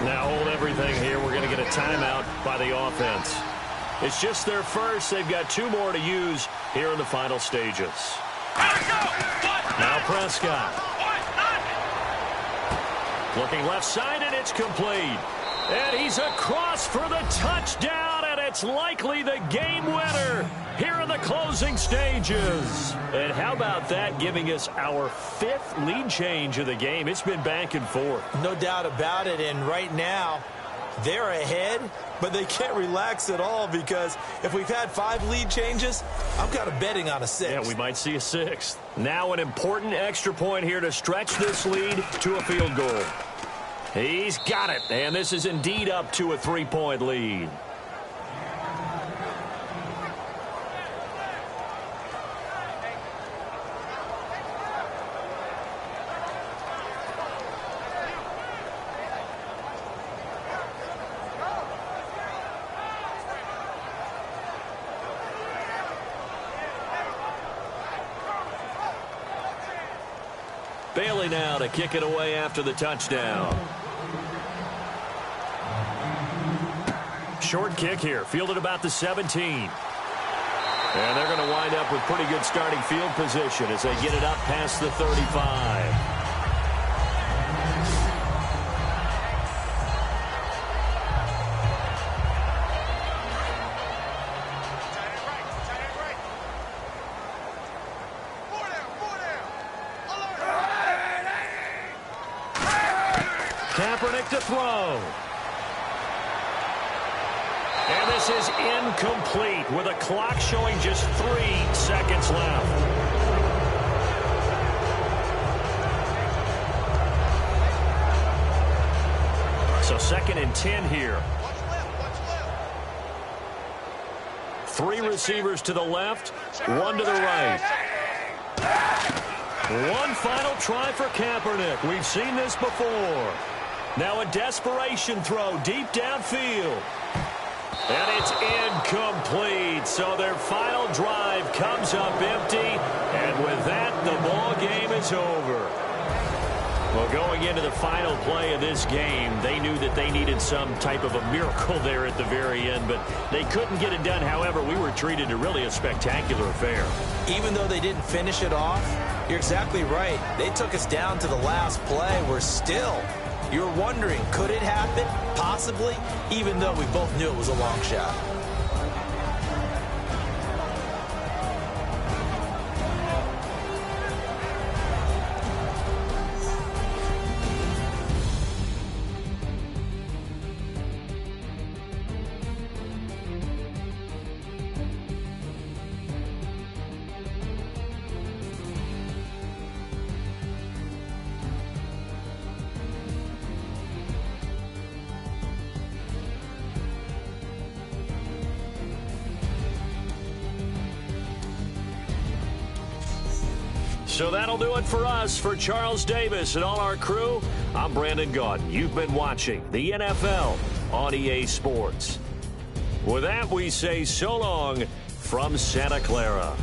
Now hold everything here. We're going to get a timeout by the offense. It's just their first. They've got 2 more to use here in the final stages. Now Prescott. Looking left side, and it's complete. And he's across for the touchdown, and it's likely the game winner here in the closing stages. And how about that, giving us our 5th lead change of the game? It's been back and forth. No doubt about it, and right now, they're ahead, but they can't relax at all, because if we've had 5 lead changes, I'm kind of betting on a 6th. Yeah, we might see a 6th. Now an important extra point here to stretch this lead to a field goal. He's got it, and this is indeed up to a 3-point lead. Bailey now to kick it away after the touchdown. Short kick here, fielded about the 17. And they're going to wind up with pretty good starting field position as they get it up past the 35. Kaepernick to throw. And this is incomplete with a clock showing just 3 seconds left. So 2nd and 10 here. 3 receivers to the left, 1 to the right. One final try for Kaepernick. We've seen this before. Now a desperation throw deep downfield. And it's incomplete. So their final drive comes up empty. And with that, the ball game is over. Well, going into the final play of this game, they knew that they needed some type of a miracle there at the very end, but they couldn't get it done. However, we were treated to really a spectacular affair. Even though they didn't finish it off, you're exactly right. They took us down to the last play. We're still, you're wondering, could it happen? Possibly, even though we both knew it was a long shot. So that'll do it for us. For Charles Davis and all our crew, I'm Brandon Gaudin. You've been watching the NFL on EA Sports. With that, we say so long from Santa Clara.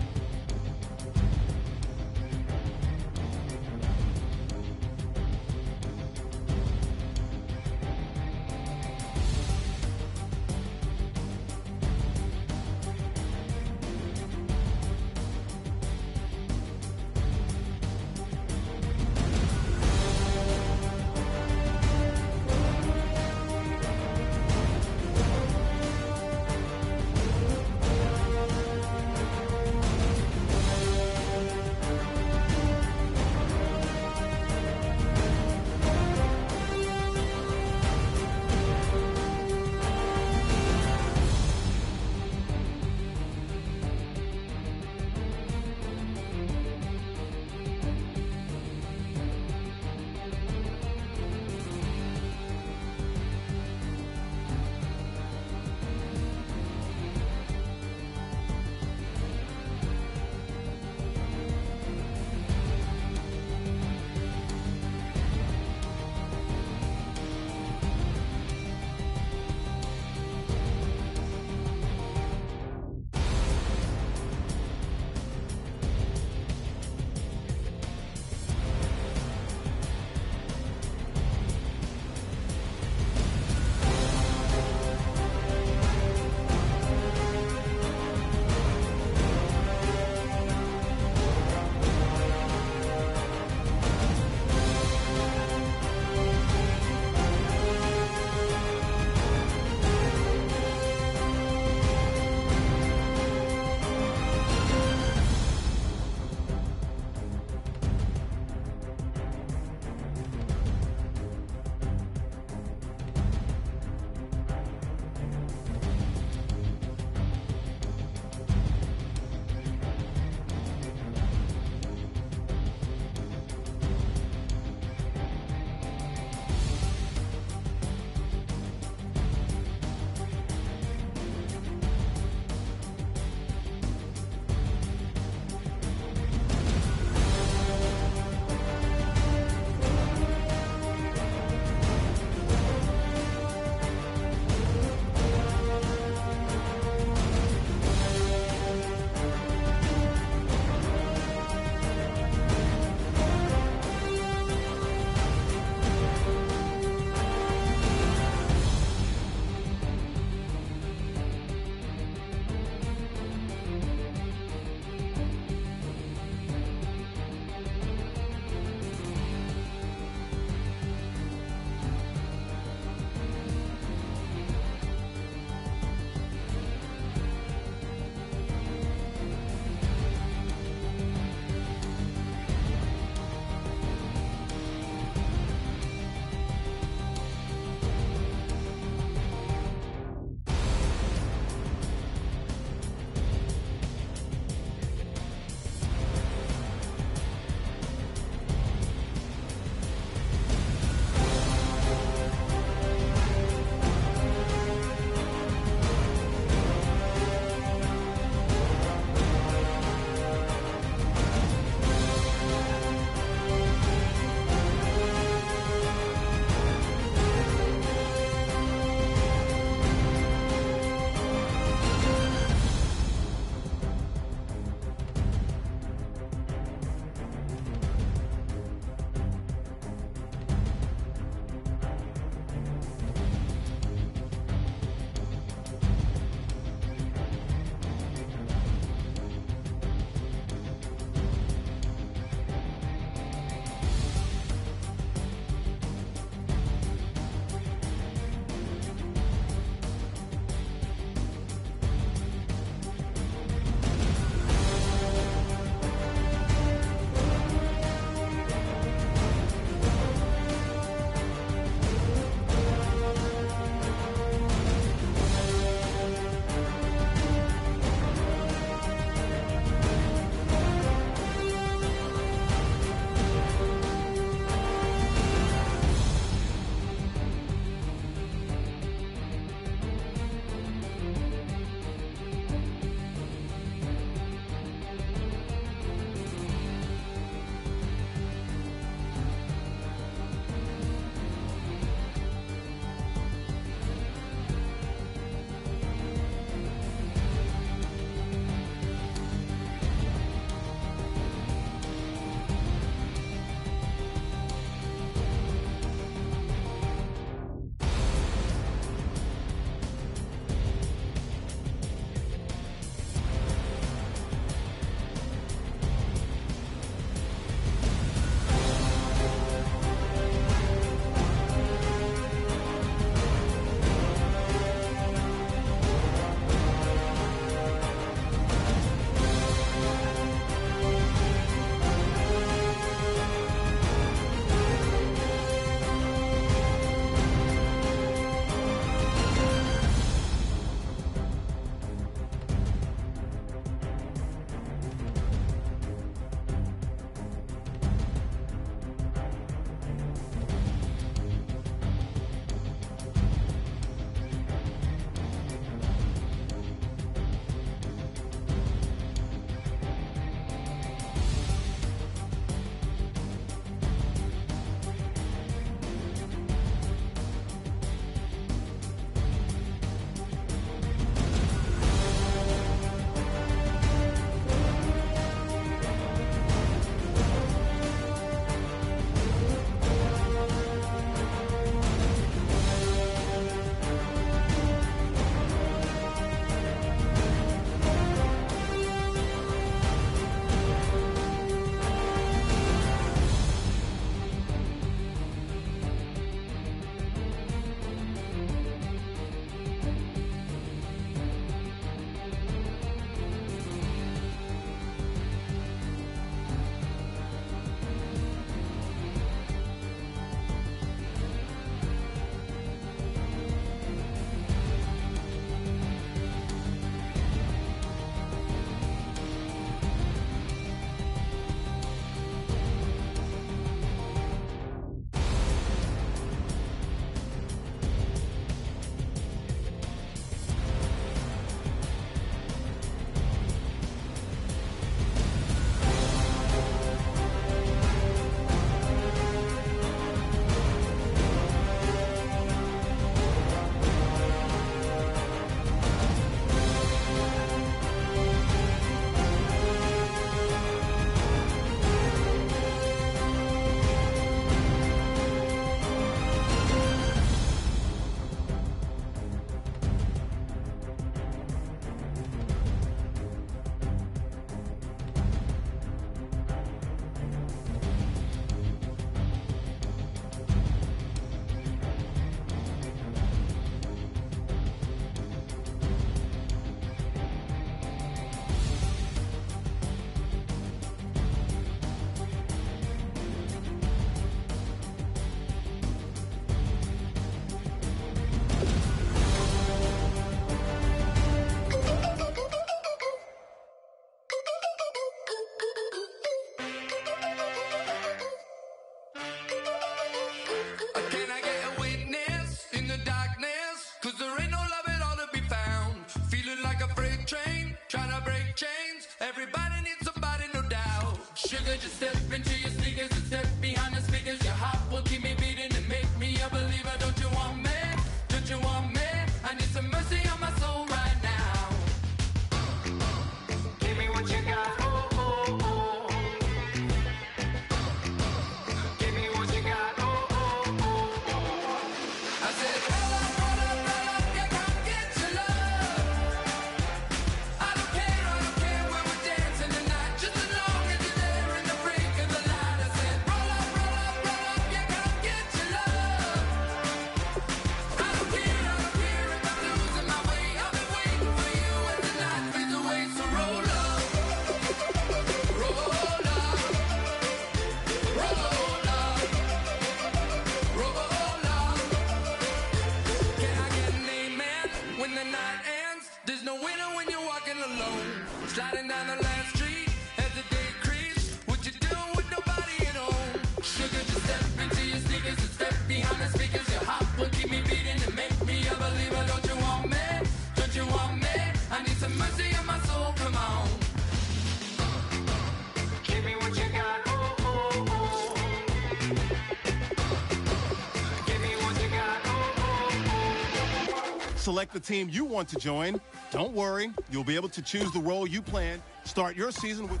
select the team you want to join. Don't worry, you'll be able to choose the role you plan. Start your season with...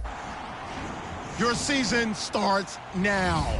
Your season starts now.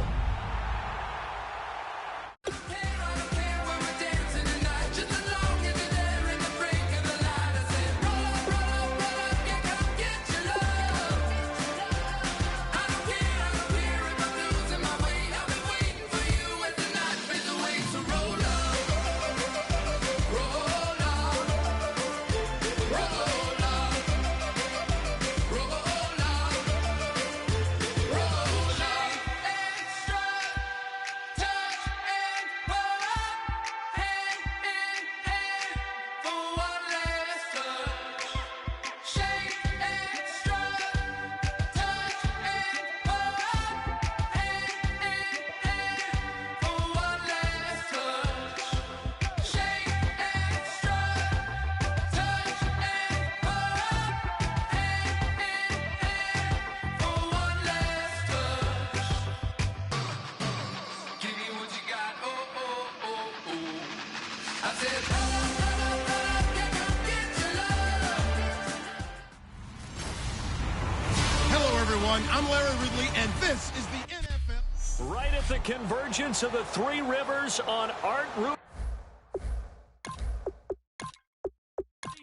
I'm Larry Ridley, and this is the NFL. Right at the convergence of the Three Rivers on Art Route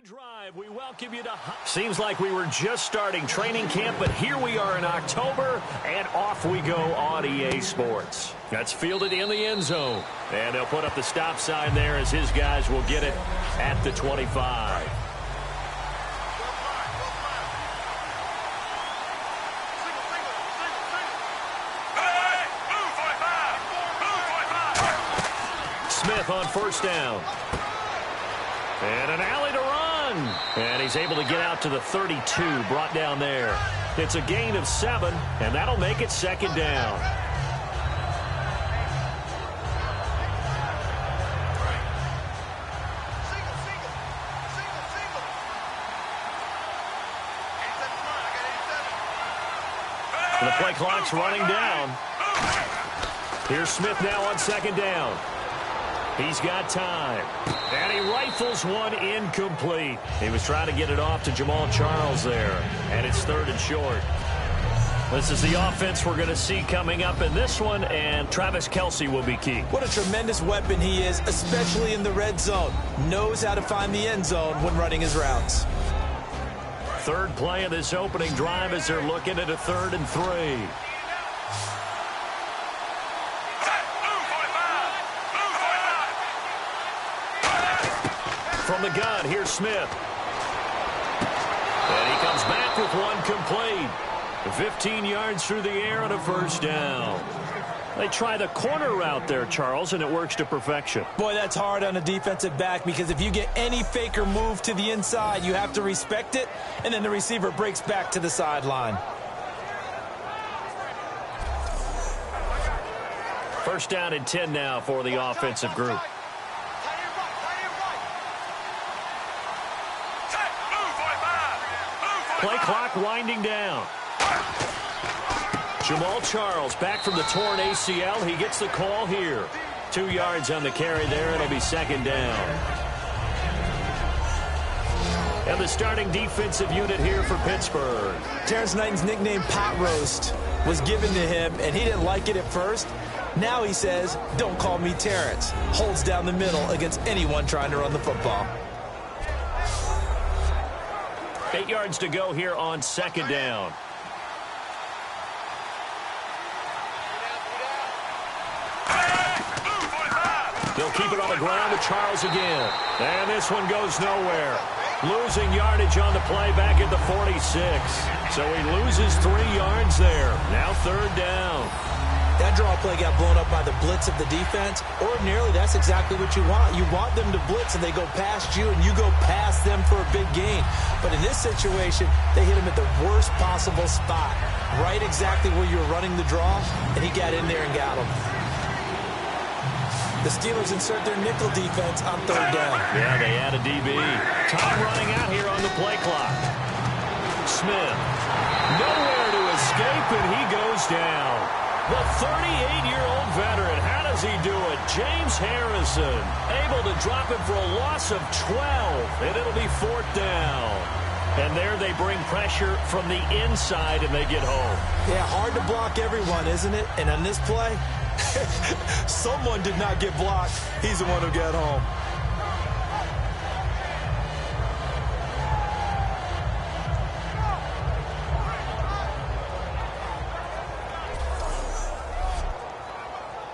Drive, we welcome you to... Seems like we were just starting training camp, but here we are in October, and off we go on EA Sports. That's fielded in the end zone, and they'll put up the stop sign there as his guys will get it at the 25. Smith on first down. And an alley to run. And he's able to get out to the 32, brought down there. It's a gain of 7, and that'll make it second down. And the play clock's running down. Here's Smith now on second down. He's got time. And he rifles one incomplete. He was trying to get it off to Jamal Charles there. And it's third and short. This is the offense we're going to see coming up in this one, and Travis Kelce will be key. What a tremendous weapon he is, especially in the red zone. Knows how to find the end zone when running his routes. Third play of this opening drive as they're looking at a 3rd and 3. From the gun, here's Smith. And he comes back with one complete. 15 yards through the air and a first down. They try the corner route there, Charles, and it works to perfection. Boy, that's hard on a defensive back because if you get any fake or move to the inside, you have to respect it, and then the receiver breaks back to the sideline. First down and 10 now for the offensive group. Play clock winding down. Jamal Charles back from the torn ACL. He gets the call here. 2 yards on the carry there. It'll be second down. And the starting defensive unit here for Pittsburgh. Terrence Knighton's nickname, Pot Roast, was given to him, and he didn't like it at first. Now he says, don't call me Terrence. Holds down the middle against anyone trying to run the football. 8 yards to go here on second down. They'll keep it on the ground to Charles again. And this one goes nowhere. Losing yardage on the play back at the 46. So he loses 3 yards there. Now third down. That draw play got blown up by the blitz of the defense. Ordinarily, that's exactly what you want. You want them to blitz, and they go past you, and you go past them for a big gain. But in this situation, they hit him at the worst possible spot, right exactly where you were running the draw, and he got in there and got him. The Steelers insert their nickel defense on third down. Yeah, they add a DB. Time running out here on the play clock. Smith, nowhere to escape, and he goes down. The 38-year-old veteran, how does he do it? James Harrison able to drop him for a loss of 12, and it'll be 4th down. And there they bring pressure from the inside, and they get home. Yeah, hard to block everyone, isn't it? And on this play, someone did not get blocked. He's the one who got home.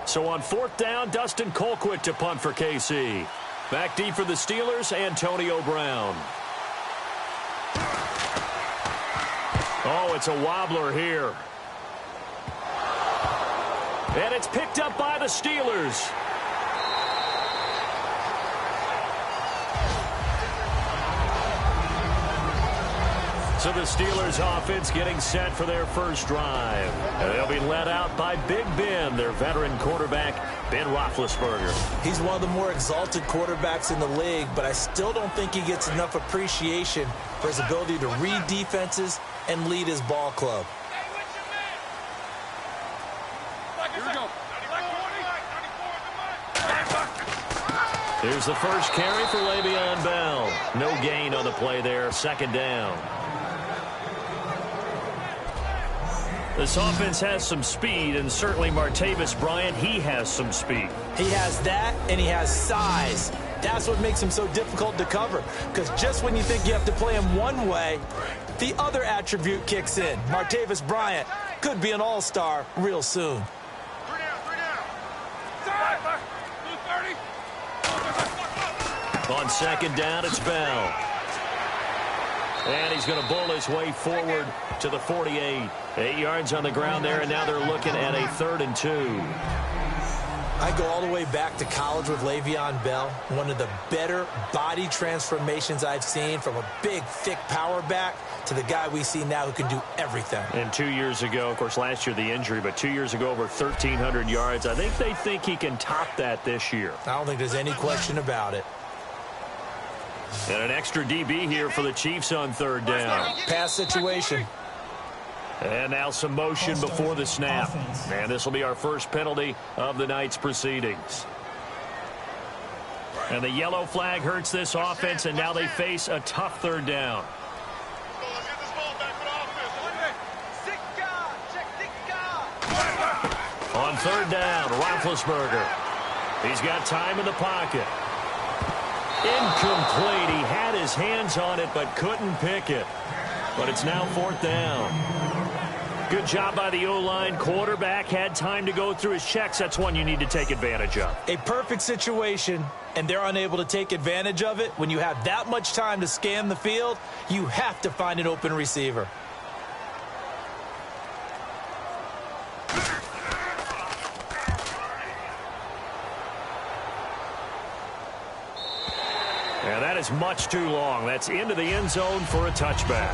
So on 4th down, Dustin Colquitt to punt for KC. Back deep for the Steelers, Antonio Brown. Oh, it's a wobbler here. And it's picked up by the Steelers. So the Steelers offense getting set for their first drive. And they'll be led out by Big Ben, their veteran quarterback, Ben Roethlisberger. He's one of the more exalted quarterbacks in the league, but I still don't think he gets enough appreciation for his ability to read defenses and lead his ball club. Here's the first carry for Le'Veon Bell. No gain on the play there, 2nd down. This offense has some speed, and certainly Martavis Bryant, he has some speed. He has that, and he has size. That's what makes him so difficult to cover, because just when you think you have to play him one way, the other attribute kicks in. Martavis Bryant could be an all-star real soon. On 2nd down, it's Bell. And he's going to bull his way forward to the 48. 8 yards on the ground there, and now they're looking at a 3rd and 2. I go all the way back to college with Le'Veon Bell. One of the better body transformations I've seen, from a big, thick power back to the guy we see now who can do everything. And 2 years ago, of course, last year the injury, but 2 years ago over 1,300 yards. I think they think he can top that this year. I don't think there's any question about it. And an extra DB here for the Chiefs on 3rd down. Pass situation. And now some motion before the snap. And this will be our first penalty of the night's proceedings. And the yellow flag hurts this offense, and now they face a tough 3rd down. On 3rd down, Roethlisberger. He's got time in the pocket. Incomplete. He had his hands on it but couldn't pick it. But it's now 4th down. Good job by the O-line. Quarterback had time to go through his checks. That's one you need to take advantage of. A perfect situation, and they're unable to take advantage of it. When you have that much time to scan the field, you have to find an open receiver. And that is much too long. That's into the end zone for a touchback.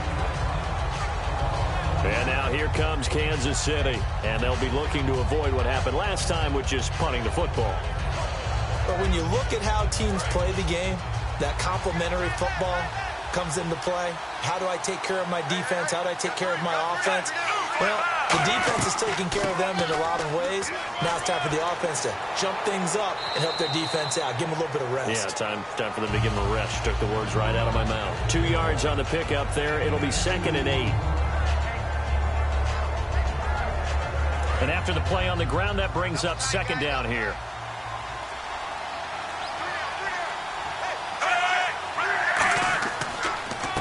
And now here comes Kansas City. And they'll be looking to avoid what happened last time, which is punting the football. But when you look at how teams play the game, that complementary football comes into play. How do I take care of my defense? How do I take care of my offense? Well, the defense is taking care of them in a lot of ways. Now it's time for the offense to jump things up and help their defense out. Give them a little bit of rest. Yeah, time for them to give them a rest. Took the words right out of my mouth. 2 yards on the pickup there. It'll be 2nd and 8. And after the play on the ground, that brings up 2nd down here.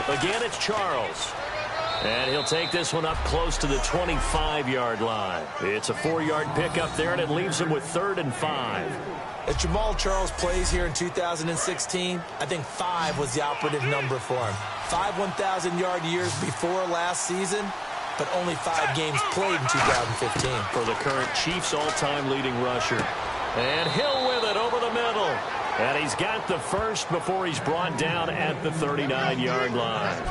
Again, it's Charles. And he'll take this one up close to the 25-yard line. It's a 4-yard pickup there, and it leaves him with 3rd and 5. As Jamal Charles plays here in 2016, I think 5 was the operative number for him. 5 1,000-yard years before last season, but only 5 games played in 2015. For the current Chiefs all-time leading rusher. And Hill with it over the middle. And he's got the first before he's brought down at the 39-yard line.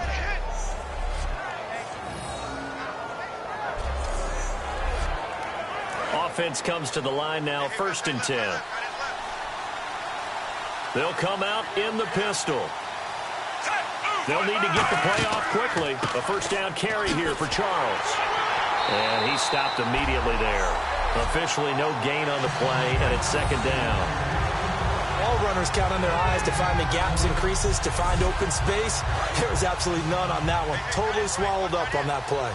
Offense comes to the line now, 1st and 10. They'll come out in the pistol. They'll need to get the play off quickly. A 1st down carry here for Charles. And he stopped immediately there. Officially no gain on the play, and it's second down. All runners count on their eyes to find the gaps and creases, to find open space. There was absolutely none on that one. Totally swallowed up on that play.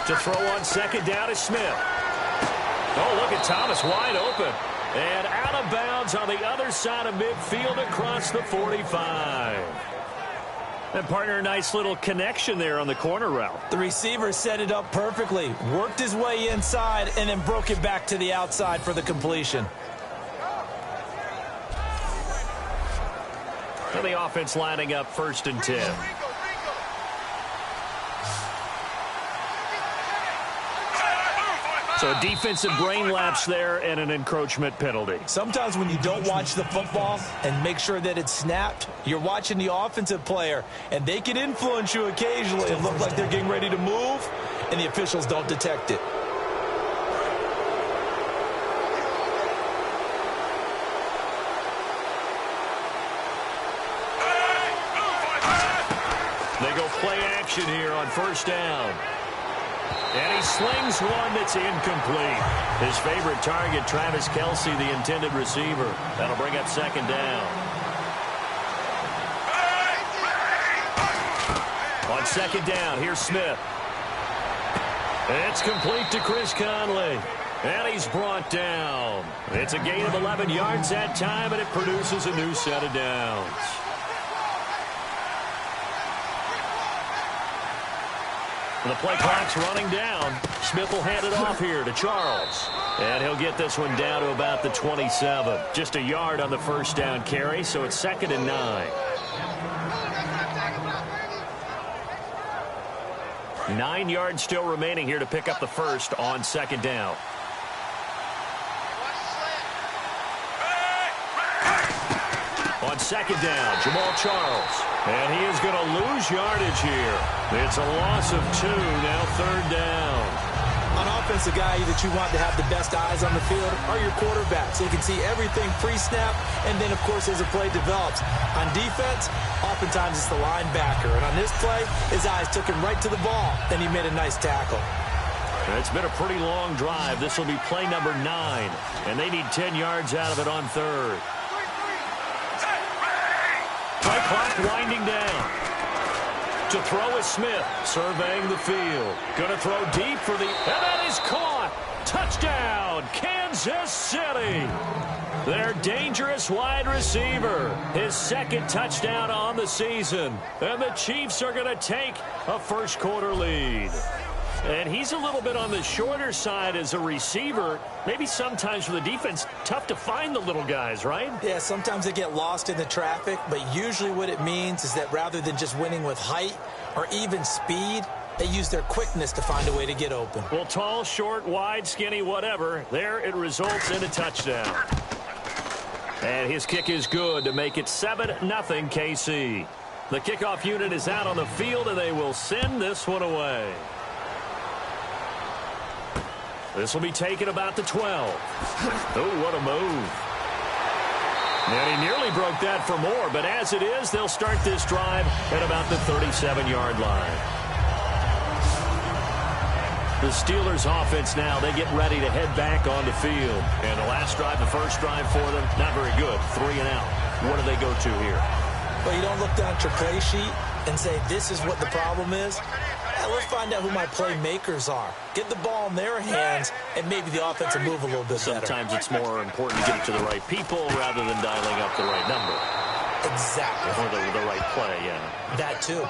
To throw on second down is Smith. Oh, look at Thomas wide open. And out of bounds on the other side of midfield across the 45. And partner, a nice little connection there on the corner route. The receiver set it up perfectly, worked his way inside, and then broke it back to the outside for the completion. And the offense lining up 1st and 10. So a defensive brain lapse there and an encroachment penalty. Sometimes when you don't watch the football and make sure that it's snapped, you're watching the offensive player, and they can influence you occasionally and look like they're getting ready to move, and the officials don't detect it. They go play action here on 1st down. And he slings one that's incomplete. His favorite target, Travis Kelce, the intended receiver. That'll bring up 2nd down. On 2nd down, here's Smith. It's complete to Chris Conley. And he's brought down. It's a gain of 11 yards that time, and it produces a new set of downs. The play clock's running down. Smith will hand it off here to Charles. And he'll get this one down to about the 27. Just a yard on the 1st down carry, so it's 2nd and 9. 9 yards still remaining here to pick up the 1st on 2nd down. On 2nd down, Jamal Charles. And he is going to lose yardage here. It's a loss of 2, now 3rd down. On offense, the guy that you want to have the best eyes on the field are your quarterbacks. So you can see everything pre-snap, and then, of course, as the play develops. On defense, oftentimes it's the linebacker. And on this play, his eyes took him right to the ball, and he made a nice tackle. It's been a pretty long drive. This will be play number 9, and they need 10 yards out of it on 3rd. Play clock winding down. To throw is Smith, surveying the field. Going to throw deep for the... And that is caught! Touchdown, Kansas City! Their dangerous wide receiver. His 2nd touchdown on the season. And the Chiefs are going to take a first-quarter lead. And he's a little bit on the shorter side as a receiver. Maybe sometimes for the defense, tough to find the little guys, right? Yeah, sometimes they get lost in the traffic, but usually what it means is that rather than just winning with height or even speed, they use their quickness to find a way to get open. Well, tall, short, wide, skinny, whatever, there it results in a touchdown. And his kick is good to make it 7-0 KC. The kickoff unit is out on the field, and they will send this one away. This will be taken about the 12. Oh, what a move. And he nearly broke that for more, but as it is, they'll start this drive at about the 37-yard line. The Steelers offense now, they get ready to head back on the field. And the last drive, the first drive for them, not very good. 3 and out. What do they go to here? Well, you don't look down at your play sheet and say, this is what the problem is. Let's find out who my playmakers are. Get the ball in their hands, and maybe the offense will move a little bit better. Sometimes it's more important to get it to the right people rather than dialing up the right number. Exactly. Or the right play, yeah. That too.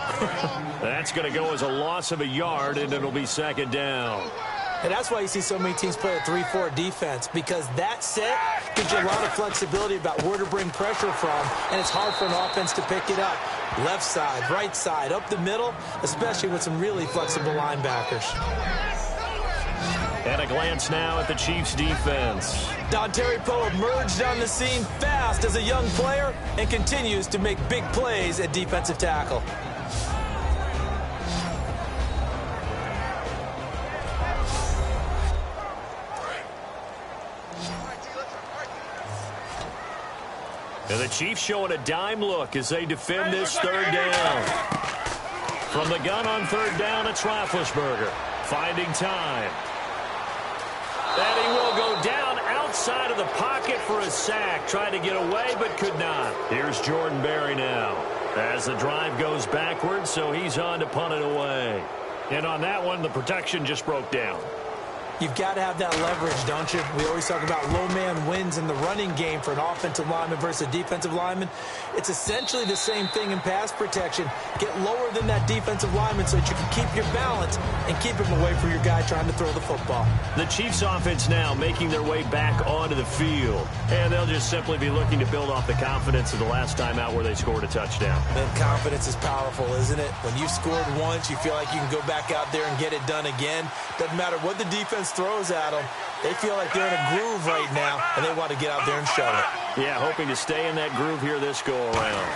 That's going to go as a loss of a yard, and it'll be 2nd down. And that's why you see so many teams play a 3-4 defense, because that set gives you a lot of flexibility about where to bring pressure from, and it's hard for an offense to pick it up. Left side, right side, up the middle, especially with some really flexible linebackers. And a glance now at the Chiefs' defense. Dontari Poe emerged on the scene fast as a young player and continues to make big plays at defensive tackle. And the Chiefs showing a dime look as they defend this 3rd down. From the gun on third down, it's Roethlisberger. Finding time. And he will go down outside of the pocket for a sack. Tried to get away, but could not. Here's Jordan Berry now. As the drive goes backwards, so he's on to punt it away. And on that one, the protection just broke down. You've got to have that leverage, don't you? We always talk about low man wins in the running game for an offensive lineman versus a defensive lineman. It's essentially the same thing in pass protection. Get lower than that defensive lineman so that you can keep your balance and keep him away from your guy trying to throw the football. The Chiefs offense now making their way back onto the field. And they'll just simply be looking to build off the confidence of the last time out where they scored a touchdown. And confidence is powerful, isn't it? When you've scored once, you feel like you can go back out there and get it done again. Doesn't matter what the defense throws at them. They feel like they're in a groove right now, and they want to get out there and show it. Yeah, hoping to stay in that groove here this go-around.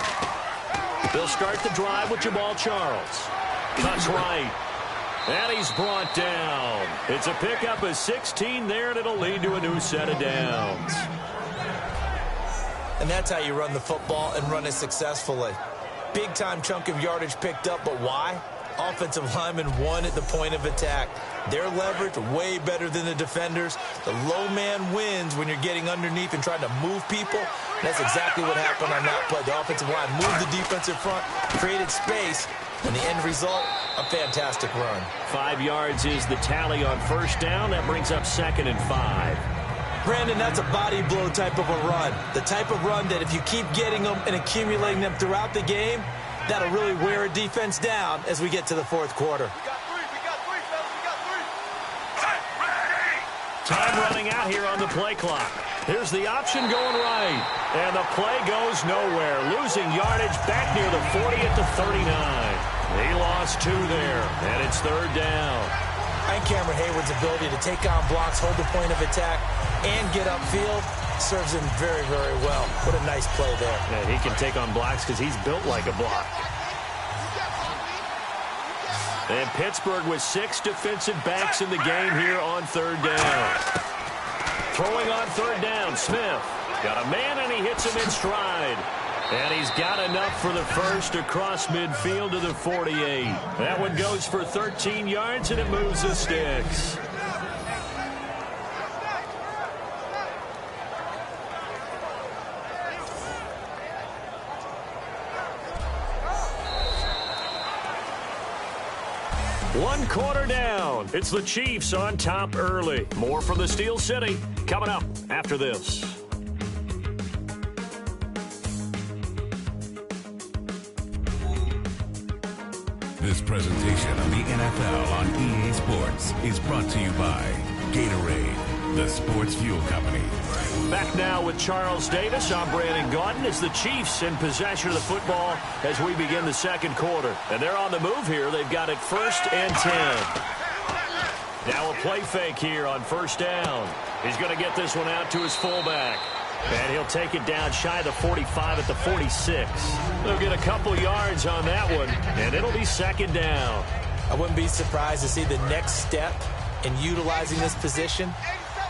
They'll start the drive with Jamal Charles. Cuts right. And he's brought down. It's a pickup of 16 there, and it'll lead to a new set of downs. And that's how you run the football and run it successfully. Big-time chunk of yardage picked up, but why? Offensive linemen won at the point of attack. Their leverage way better than the defenders. The low man wins when you're getting underneath and trying to move people. That's exactly what happened on that play. The offensive line moved the defensive front, created space, and the end result, a fantastic run. 5 yards is the tally on first down. That brings up 2nd and 5. Brandon, that's a body blow type of a run. The type of run that if you keep getting them and accumulating them throughout the game, that'll really wear a defense down as we get to the fourth quarter. Time running out here on the play clock. Here's the option going right. And the play goes nowhere. Losing yardage back near the 40 at the 39. He lost 2 there, and it's third down. And Cameron Hayward's ability to take on blocks, hold the point of attack, and get upfield serves him very, very well. What a nice play there. And he can take on blocks because he's built like a block. And Pittsburgh with 6 defensive backs in the game here on third down. Throwing on third down, Smith. Got a man, and he hits him in stride. And he's got enough for the first across midfield to the 48. That one goes for 13 yards, and it moves the sticks. One quarter down. It's the Chiefs on top early. More from the Steel City coming up after this. This presentation of the NFL on EA Sports is brought to you by Gatorade, the sports fuel company. Back now with Charles Davis. I'm Brandon Gaudin as the Chiefs in possession of the football as we begin the second quarter. And they're on the move here. They've got it 1st and 10. Now a play fake here on first down. He's going to get this one out to his fullback. And he'll take it down shy of the 45 at the 46. They'll get a couple yards on that one, and it'll be 2nd down. I wouldn't be surprised to see the next step in utilizing this position.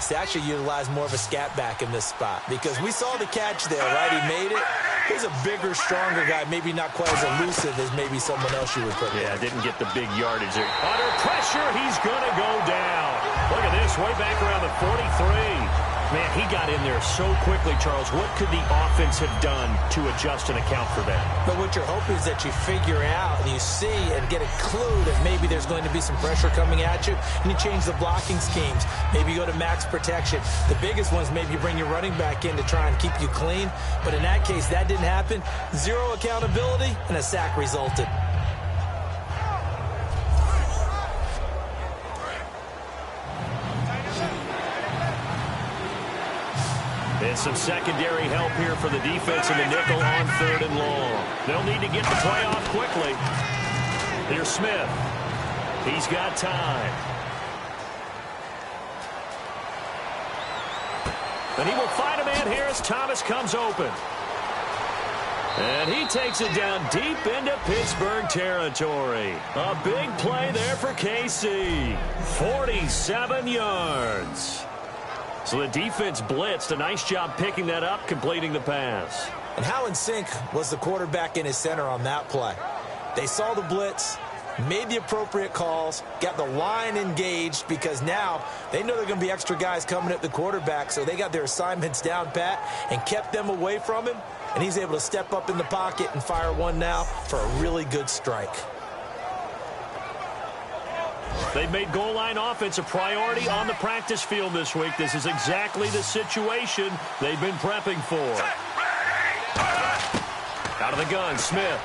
To actually utilize more of a scat back in this spot, because we saw the catch there, right? He made it. He's a bigger, stronger guy, maybe not quite as elusive as maybe someone else you would put there. Yeah, didn't get the big yardage there. Under pressure, he's going to go down. Look at this, way back around the 43. Man, he got in there so quickly, Charles. What could the offense have done to adjust and account for that? But what you're hoping is that you figure out and you see and get a clue that maybe there's going to be some pressure coming at you, and you change the blocking schemes. Maybe you go to max protection. The biggest one is maybe you bring your running back in to try and keep you clean. But in that case, that didn't happen. 0 accountability, and a sack resulted. And some secondary help here for the defense in the nickel on 3rd and long. They'll need to get the play off quickly. Here's Smith. He's got time. And he will find a man here as Thomas comes open. And he takes it down deep into Pittsburgh territory. A big play there for KC. 47 yards. So the defense blitzed. A nice job picking that up, completing the pass. And how in sync was the quarterback in his center on that play? They saw the blitz. made the appropriate calls, got the line engaged, because now they know they're going to be extra guys coming at the quarterback, so they got their assignments down pat and kept them away from him, and he's able to step up in the pocket and fire one now for a really good strike. They've made goal line offense a priority on the practice field this week. This is exactly the situation they've been prepping for. Out of the gun, Smith.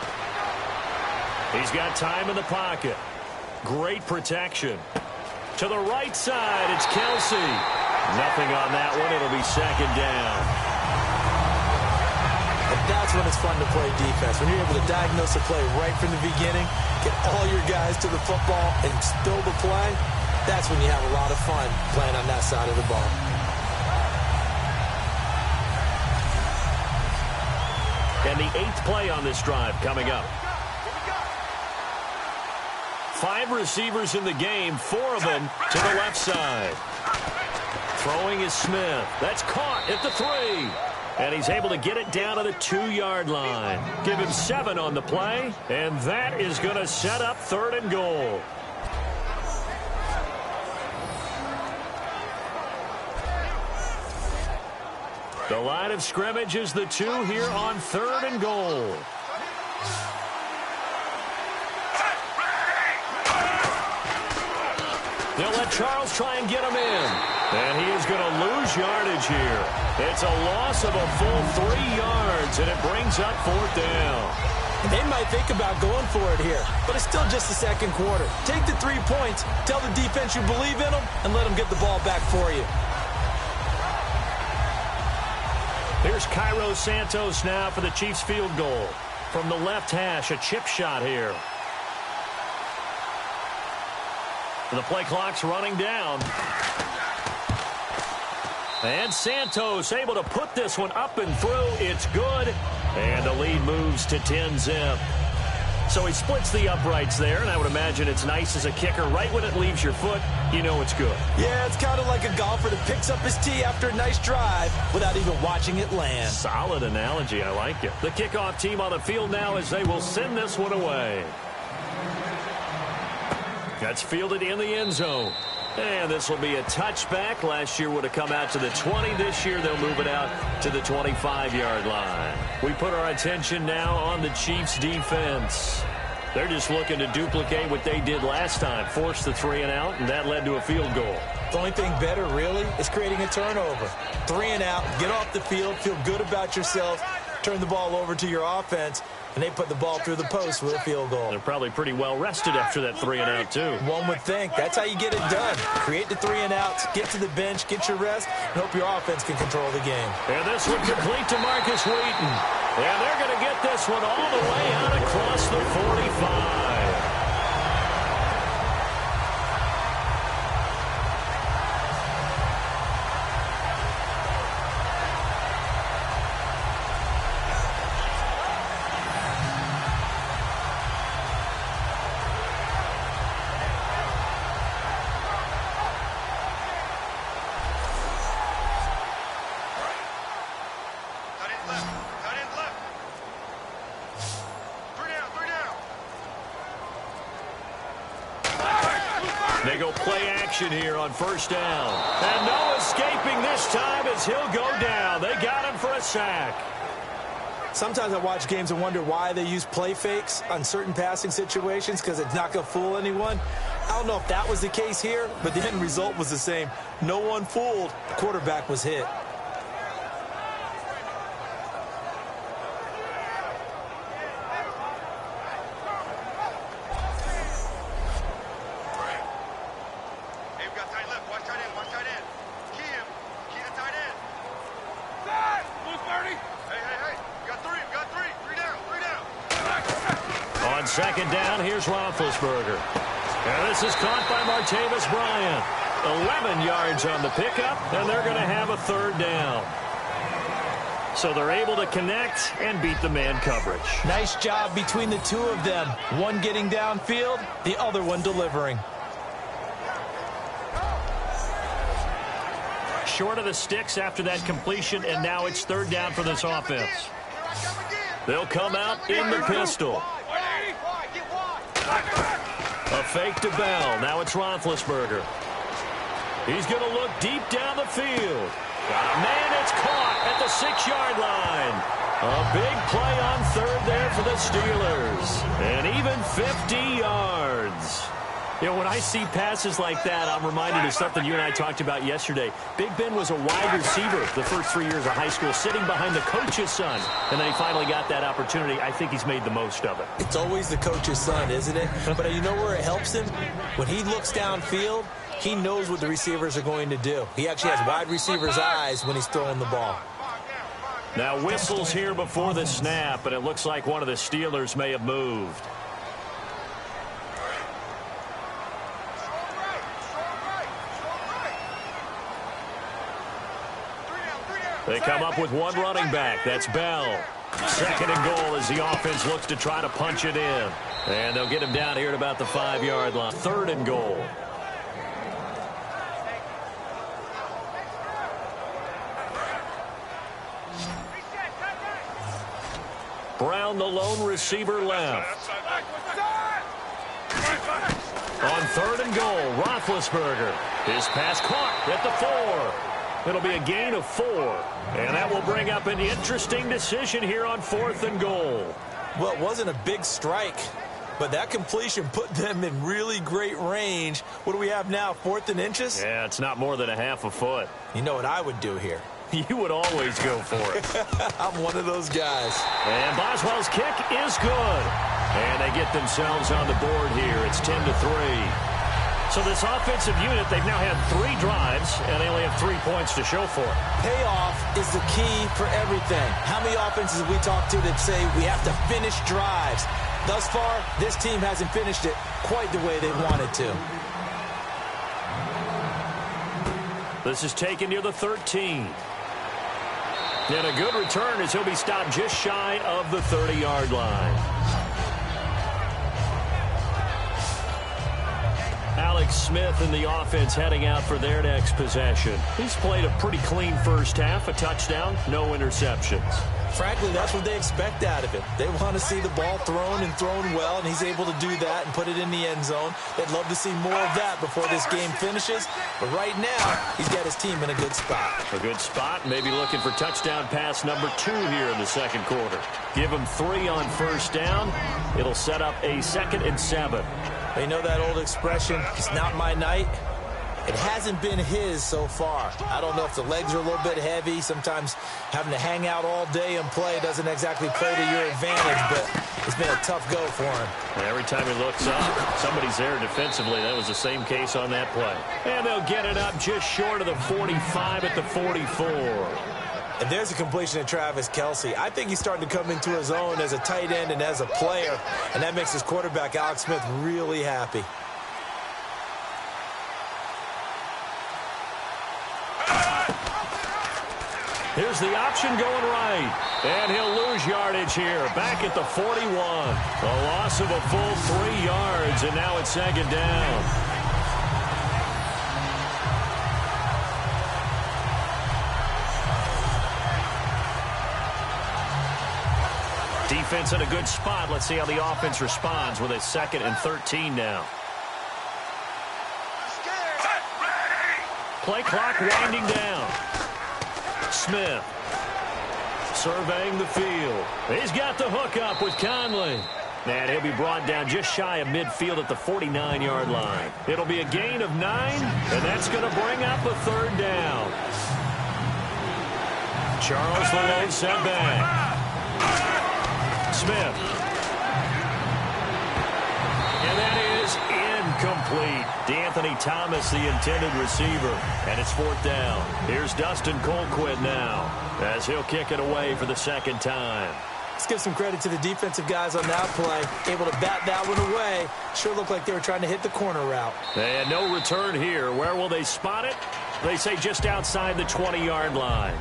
He's got time in the pocket. Great protection. To the right side, it's Kelsey. Nothing on that one. It'll be second down. And that's when it's fun to play defense. When you're able to diagnose a play right from the beginning, get all your guys to the football and spill the play, that's when you have a lot of fun playing on that side of the ball. And the 8th play on this drive coming up. 5 receivers in the game, 4 of them to the left side. Throwing is Smith. That's caught at the 3. And he's able to get it down to the 2-yard line. Give him 7 on the play, and that is going to set up 3rd and goal. The line of scrimmage is the 2 here on 3rd and goal. They'll let Charles try and get him in. And he is going to lose yardage here. It's a loss of a full 3 yards, and it brings up 4th down. They might think about going for it here, but it's still just the second quarter. Take the 3 points, tell the defense you believe in them, and let them get the ball back for you. Here's Cairo Santos now for the Chiefs field goal. From the left hash, a chip shot here. The play clock's running down. And Santos able to put this one up and through. It's good. And the lead moves to 10-zip. So he splits the uprights there, and I would imagine it's nice as a kicker. Right when it leaves your foot, you know it's good. Yeah, it's kind of like a golfer that picks up his tee after a nice drive without even watching it land. Solid analogy. I like it. The kickoff team on the field now as they will send this one away. That's fielded in the end zone. And this will be a touchback. Last year would have come out to the 20. This year they'll move it out to the 25-yard line. We put our attention now on the Chiefs defense. They're just looking to duplicate what they did last time. Force the 3 and out, and that led to a field goal. The only thing better, really, is creating a turnover. 3 and out, get off the field, feel good about yourself, turn the ball over to your offense, and they put the ball through the post with a field goal. They're probably pretty well rested after that 3 and out, too. One would think. That's how you get it done. Create the 3 and outs, get to the bench, get your rest, and hope your offense can control the game. And this one complete to Marcus Wheaton. And they're going to get this one all the way out across the 45. They go play action here on first down. And no escaping this time as he'll go down. They got him for a sack. Sometimes I watch games and wonder why they use play fakes on certain passing situations, because it's not going to fool anyone. I don't know if that was the case here, but the end result was the same. No one fooled. The quarterback was hit. Second down, here's Roethlisberger. And this is caught by Martavis Bryant. 11 yards on the pickup, and they're going to have a third down. So they're able to connect and beat the man coverage. Nice job between the two of them. One getting downfield, the other one delivering. Short of the sticks after that completion, and now it's third down for this offense. They'll come out in the pistol. A fake to Bell. Now it's Roethlisberger. He's going to look deep down the field. Got a man. It's caught at the 6-yard line. A big play on third there for the Steelers. And even 50 yards. You know, when I see passes like that, I'm reminded of something you and I talked about yesterday. Big Ben was a wide receiver the first 3 years of high school, sitting behind the coach's son. And then he finally got that opportunity. I think he's made the most of it. It's always the coach's son, isn't it? But you know where it helps him? When he looks downfield, he knows what the receivers are going to do. He actually has wide receivers' eyes when he's throwing the ball. Now whistles here before the snap, and it looks like one of the Steelers may have moved. They come up with one running back. That's Bell. Second and goal as the offense looks to try to punch it in. And they'll get him down here at about the 5-yard line. Third and goal. Brown, the lone receiver, left. On third and goal, Roethlisberger. His pass caught at the 4. It'll be a gain of 4. And that will bring up an interesting decision here on 4th and goal. Well, it wasn't a big strike, but that completion put them in really great range. What do we have now, 4th and inches? Yeah, it's not more than a half a foot. You know what I would do here? You would always go for it. I'm one of those guys. And Boswell's kick is good. And they get themselves on the board here. It's 10-3. So this offensive unit, they've now had 3 drives, and they only have 3 points to show for it. Payoff is the key for everything. How many offenses have we talked to that say we have to finish drives? Thus far, this team hasn't finished it quite the way they wanted to. This is taken near the 13. And a good return as he'll be stopped just shy of the 30-yard line. Alex Smith and the offense heading out for their next possession. He's played a pretty clean first half, a touchdown, no interceptions. Frankly, that's what they expect out of him. They want to see the ball thrown and thrown well, and he's able to do that and put it in the end zone. They'd love to see more of that before this game finishes. But right now, he's got his team in a good spot. A good spot, maybe looking for touchdown pass number 2 here in the second quarter. Give him 3 on first down. It'll set up a 2nd and 7. You know that old expression, it's not my night? It hasn't been his so far. I don't know if the legs are a little bit heavy. Sometimes having to hang out all day and play doesn't exactly play to your advantage, but it's been a tough go for him. And every time he looks up, somebody's there defensively. That was the same case on that play. And they'll get it up just short of the 45 at the 44. And there's a completion to Travis Kelce. I think he's starting to come into his own as a tight end and as a player, and that makes his quarterback, Alex Smith, really happy. Here's the option going right. And he'll lose yardage here. Back at the 41. A loss of a full 3 yards, and now it's 2nd down. Defense in a good spot. Let's see how the offense responds with a 2nd and 13 now. Play clock winding down. Smith surveying the field. He's got the hookup with Conley. And he'll be brought down just shy of midfield at the 49-yard line. It'll be a gain of 9, and that's going to bring up a 3rd down. Charles the lone setback. Smith. And that is incomplete. DeAnthony Thomas, the intended receiver. And it's 4th down. Here's Dustin Colquitt now as he'll kick it away for the 2nd time. Let's give some credit to the defensive guys on that play. Able to bat that one away. Sure looked like they were trying to hit the corner route. And no return here. Where will they spot it? They say just outside the 20-yard line.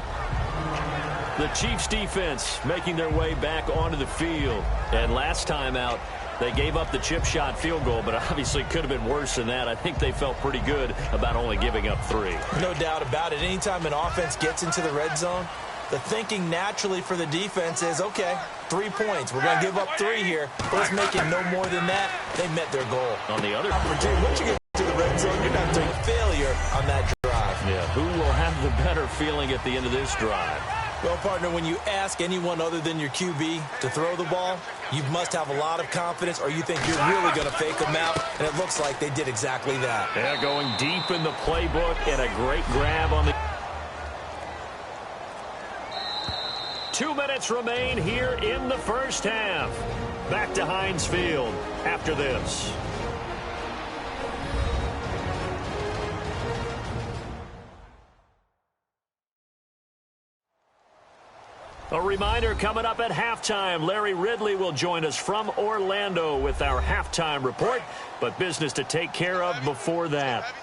The Chiefs defense making their way back onto the field. And last time out, they gave up the chip shot field goal, but obviously could have been worse than that. I think they felt pretty good about only giving up 3. No doubt about it. Anytime an offense gets into the red zone, the thinking naturally for the defense is, okay, 3 points. We're going to give up 3 here, but let's make it no more than that. They met their goal. On the other opportunity, once you get to the red zone, you're not doing failure on that drive. Yeah, who will have the better feeling at the end of this drive? Well, partner, when you ask anyone other than your QB to throw the ball, you must have a lot of confidence, or you think you're really going to fake them out, and it looks like they did exactly that. They're going deep in the playbook, and a great grab on the... 2 minutes remain here in the first half. Back to Heinz Field after this. A reminder coming up at halftime. Larry Ridley will join us from Orlando with our halftime report, but business to take care of before that.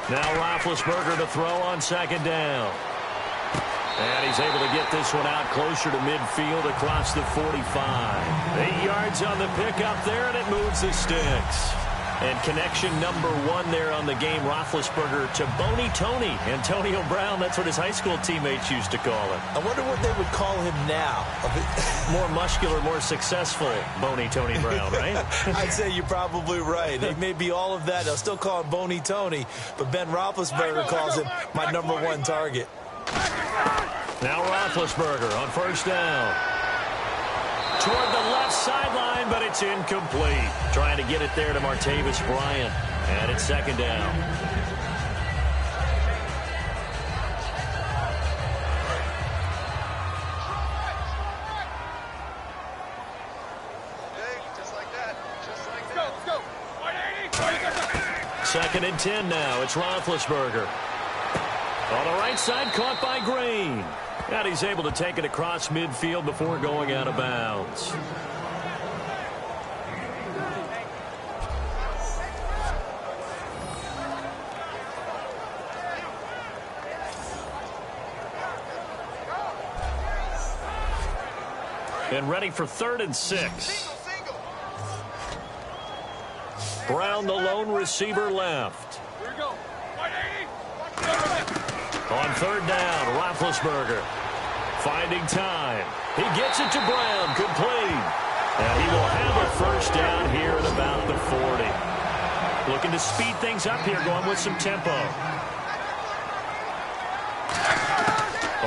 Now Roethlisberger to throw on second down. And he's able to get this one out closer to midfield across the 45. 8 yards on the pickup there, and it moves the sticks. And connection number 1 there on the game, Roethlisberger to Boney Tony. Antonio Brown, that's what his high school teammates used to call him. I wonder what they would call him now. More muscular, more successful Boney Tony Brown, right? I'd say you're probably right. It may be all of that. They'll still call him Boney Tony, but Ben Roethlisberger calls him my number 1 target. Now Roethlisberger on first down. Toward the left sideline, but it's incomplete. Trying to get it there to Martavis Bryant. And it's second down. Second and 10 now. It's Roethlisberger. On the right side, caught by Green. And he's able to take it across midfield before going out of bounds. And ready for 3rd and 6. Brown, the lone receiver, left. On 3rd down, Roethlisberger finding time. He gets it to Brown, complete. And he will have a first down here at about the 40. Looking to speed things up here, going with some tempo.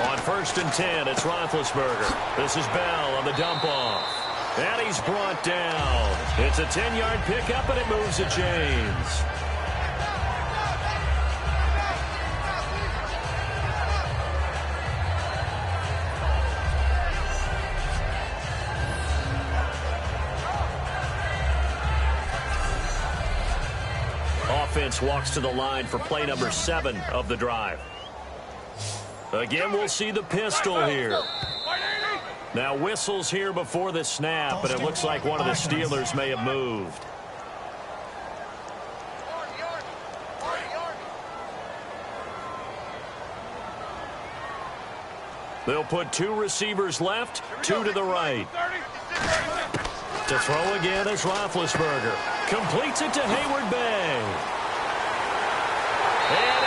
On 1st and 10, it's Roethlisberger. This is Bell on the dump-off. And he's brought down. It's a 10-yard pickup, and it moves the chains. Offense walks to the line for play number 7 of the drive. Again, we'll see the pistol here. Now whistles here before the snap, but it looks like one of the Steelers may have moved. They'll put 2 receivers left, 2 to the right. To throw again is Roethlisberger. Completes it to Hayward Bay. And